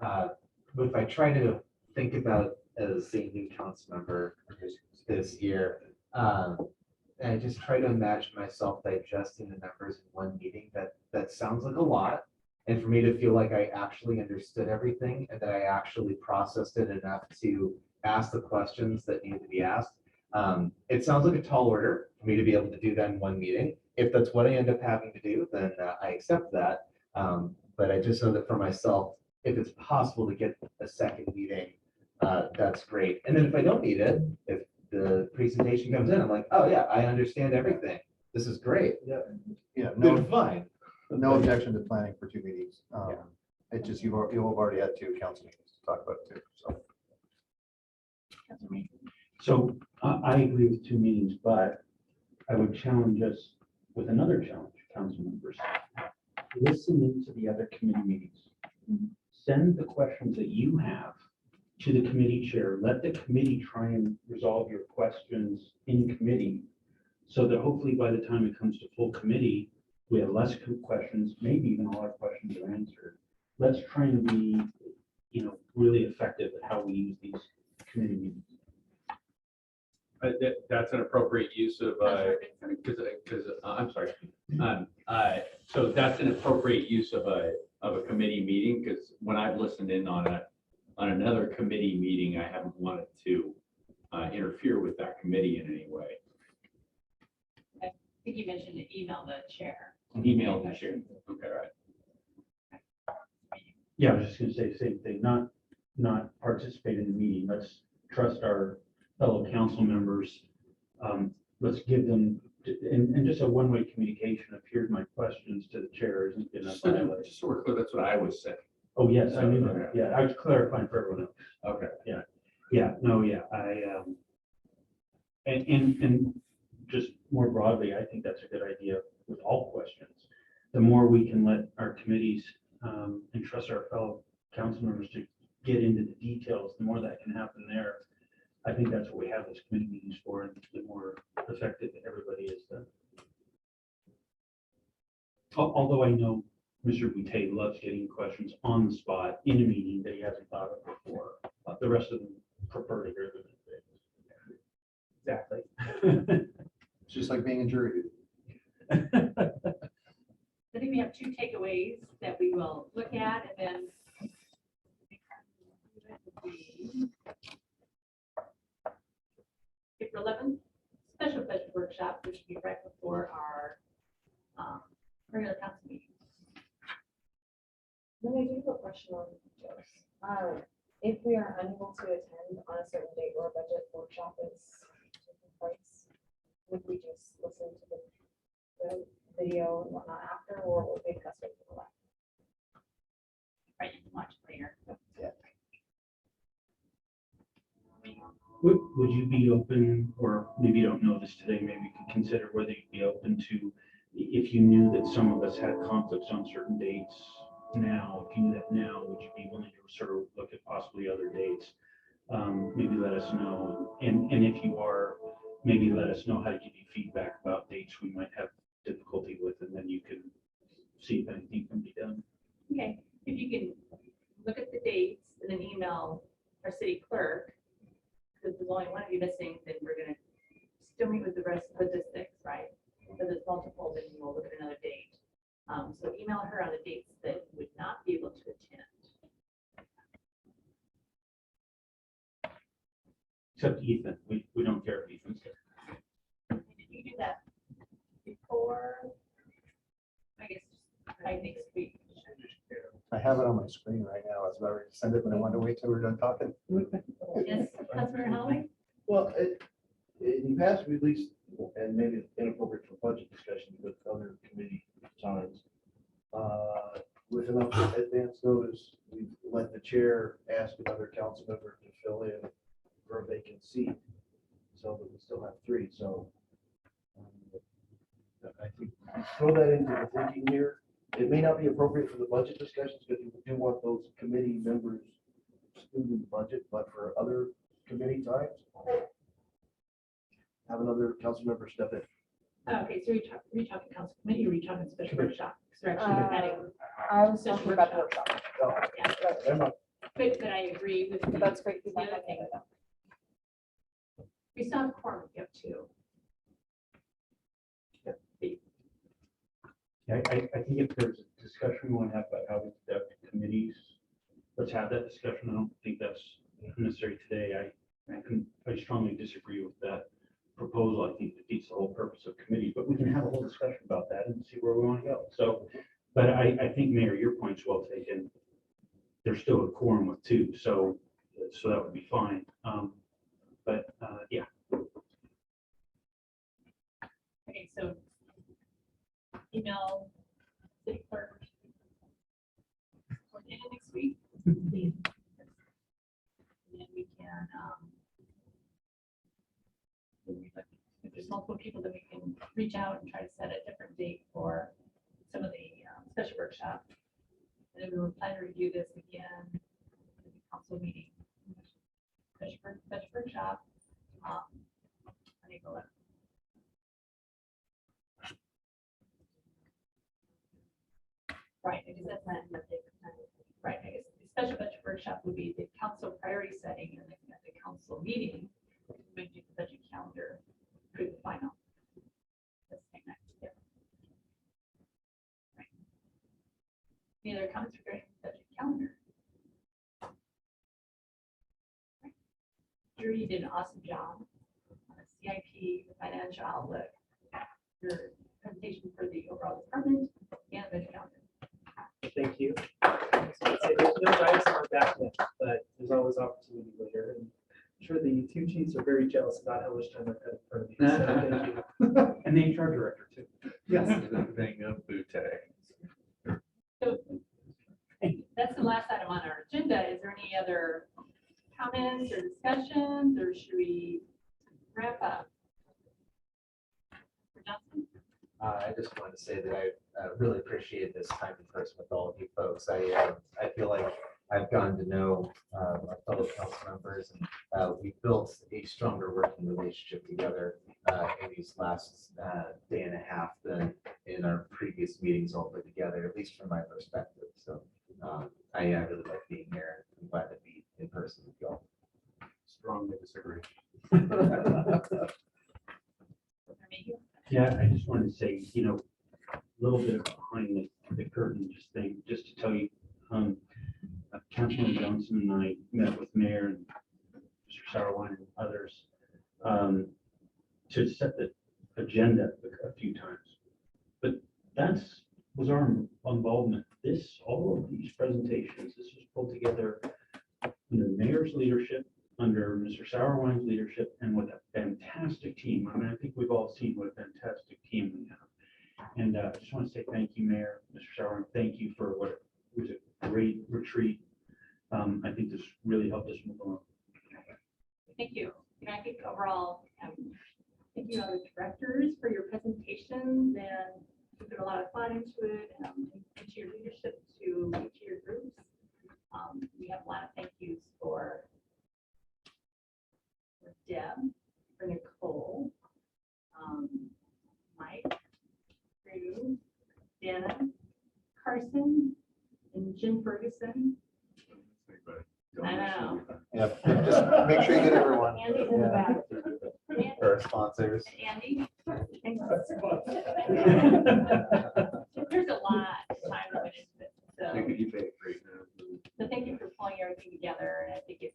if I try to think about as a new council member this year, and I just try to imagine myself digesting the numbers in one meeting, that sounds like a lot. And for me to feel like I actually understood everything and that I actually processed it enough to ask the questions that need to be asked. It sounds like a tall order for me to be able to do that in one meeting. If that's what I end up having to do, then I accept that. But I just know that for myself, if it's possible to get a second meeting, that's great. And then if I don't need it, if the presentation comes in, I'm like, oh yeah, I understand everything. This is great. Yeah. Then fine. No objection to planning for 2 meetings. It's just you'll have already had 2 council meetings to talk about it too. So I agree with 2 meetings, but I would challenge us with another challenge, council members. Listen into the other committee meetings. Send the questions that you have to the committee chair. Let the committee try and resolve your questions in committee, so that hopefully by the time it comes to full committee, we have less questions, maybe even all our questions are answered. Let's try and be, really effective at how we use these committee meetings. That's an appropriate use of, because, I'm sorry. So that's an appropriate use of a committee meeting, because when I've listened in on another committee meeting, I haven't wanted to interfere with that committee in any way. I think you mentioned to email the chair. Email the chair. Okay, right. Yeah, I was just gonna say the same thing, not participate in the meeting. Let's trust our fellow council members. Let's give them, and just a one-way communication of here's my questions to the chair isn't gonna violate. Just so we're clear, that's what I was saying. Oh, yes, I knew that. Yeah, I was clarifying for everyone else. Okay. And just more broadly, I think that's a good idea with all questions. The more we can let our committees and trust our fellow council members to get into the details, the more that can happen there. I think that's what we have those committee meetings for, and the more effective everybody is then. Although I know Mr. Boutte loves getting questions on the spot in a meeting that he hasn't thought of before. The rest of them prefer to hear them. Exactly. It's just like being a jury. I think we have two takeaways that we will look at, and then April 11th, special budget workshop, which will be right before our regular council meeting. Then I do have a question on those. If we are unable to attend on a certain date or a budget workshop is taking place, would we just listen to the video and whatnot after, or would we best wait for the live? Right, you can watch it later. Would you be open, or maybe you don't know this today, maybe you could consider whether you'd be open to, if you knew that some of us had conflicts on certain dates now, if you knew that now, would you be willing to sort of look at possibly other dates? Maybe let us know. And if you are, maybe let us know how to give you feedback about dates we might have difficulty with, and then you can see if anything can be done. Okay, if you can look at the dates and then email our city clerk, because there's only one of you missing, then we're gonna still meet with the rest of the six, right? If there's multiple, then we'll look at another date. So email her on the dates that you would not be able to attend. Except Ethan, we don't care if Ethan's there. Did you do that before? I guess, by next week. I have it on my screen right now. I was about to send it, but I wanted to wait till we're done talking. Yes, Councilmember Holloway? Well, in the past, we at least, and maybe it's inappropriate for budget discussions with other committee times. With enough advance notice, we let the chair ask another council member to fill in for a vacant seat. So that we still have three, so. I think throw that into the thinking here. It may not be appropriate for the budget discussions, because we do want those committee members in the budget, but for other committee times, have another council member step in. Okay, so you're talking council committee, or you're talking special workshop? 'Cause we're actually adding. I was Special talking about the workshop. workshop. Yeah, Never mind. but I agree with. But that's great The feedback. other thing, we still have quorum, you have two. I think if there's a discussion we want to have about how we conduct committees, let's have that discussion. I don't think that's necessary today. I strongly disagree with that proposal. I think it defeats the whole purpose of committees, but we can have a whole discussion about that and see where we want to go. So, but I think, Mayor, your point's well taken. There's still a quorum with two, so that would be fine. Yeah. Okay, so email city clerk. For the end of next week, please. And then we can, if there's multiple people that we can reach out and try to set a different date for some of the special workshop. And then we will plan to review this again at the council meeting budget workshop. Let me go look. Right, I guess that's not what they, right, I guess the special budget workshop would be the council priority setting, and then at the council meeting, we do the budget calendar through the final. Let's take that together. Right. Any other comments regarding the budget calendar? Right. Drew, you did an awesome job on the CIP, the financial outlook, your presentation for the overall department, and the budget calendar. Thank you. So I'd say there's no guidance on that yet, but there's always opportunity later. And I'm sure the team chiefs are very jealous about how much time I've had in front of me. So thank you. And the HR director too. Yes. Thing of Butte. So that's the last item on our agenda. Is there any other comments or discussions, or should we wrap up? Mr. Johnson? I just wanted to say that I really appreciate this time in person with all of you folks. I feel like I've gotten to know our fellow council members, and we built a stronger working relationship together in these last day and a half than in our previous meetings all put together, at least from my perspective. So I really like being here. I'm glad to be in person with y'all. Strongly disagree. Yeah, I just wanted to say, a little bit behind the curtain, just to tell you, Councilman Johnson and I met with Mayor and Mr. Sauerwein and others to set the agenda a few times. But was our involvement. All of these presentations, this was pulled together under the mayor's leadership, under Mr. Sauerwein's leadership, and with a fantastic team. I mean, I think we've all seen what a fantastic team we have. And I just want to say thank you, Mayor, Mr. Sauerwein. Thank you for what was a great retreat. I think this really helped us move along. Thank you. I think overall, thank you other directors for your presentations, and you put a lot of thought into it, into your leadership to each of your groups. We have a lot of thank yous for Deb, for Nicole, Mike, Drew, Dana, Carson, and Jim Ferguson. I know. Yeah, just make sure you get everyone. Andy's in the back. Our sponsors. Andy. There's a lot of time that went into this. So thank you for pulling everything together. And I think it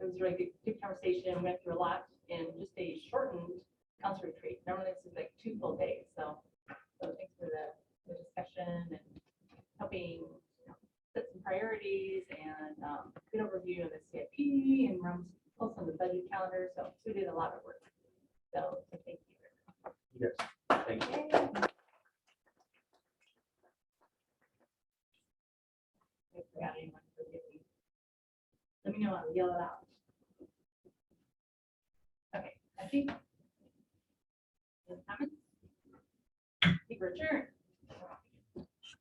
was a really good conversation. We went through a lot in just a shortened council retreat. Normally this is like 2 full days. So thanks for the discussion and helping set some priorities and good overview of the CIP and also on the budget calendar. So we did a lot of work. So thank you. Yes. Thank you. If I forgot anyone, forgive me. Let me know. I'll yell it out. Okay, I think. Any comments? I think we're adjourned.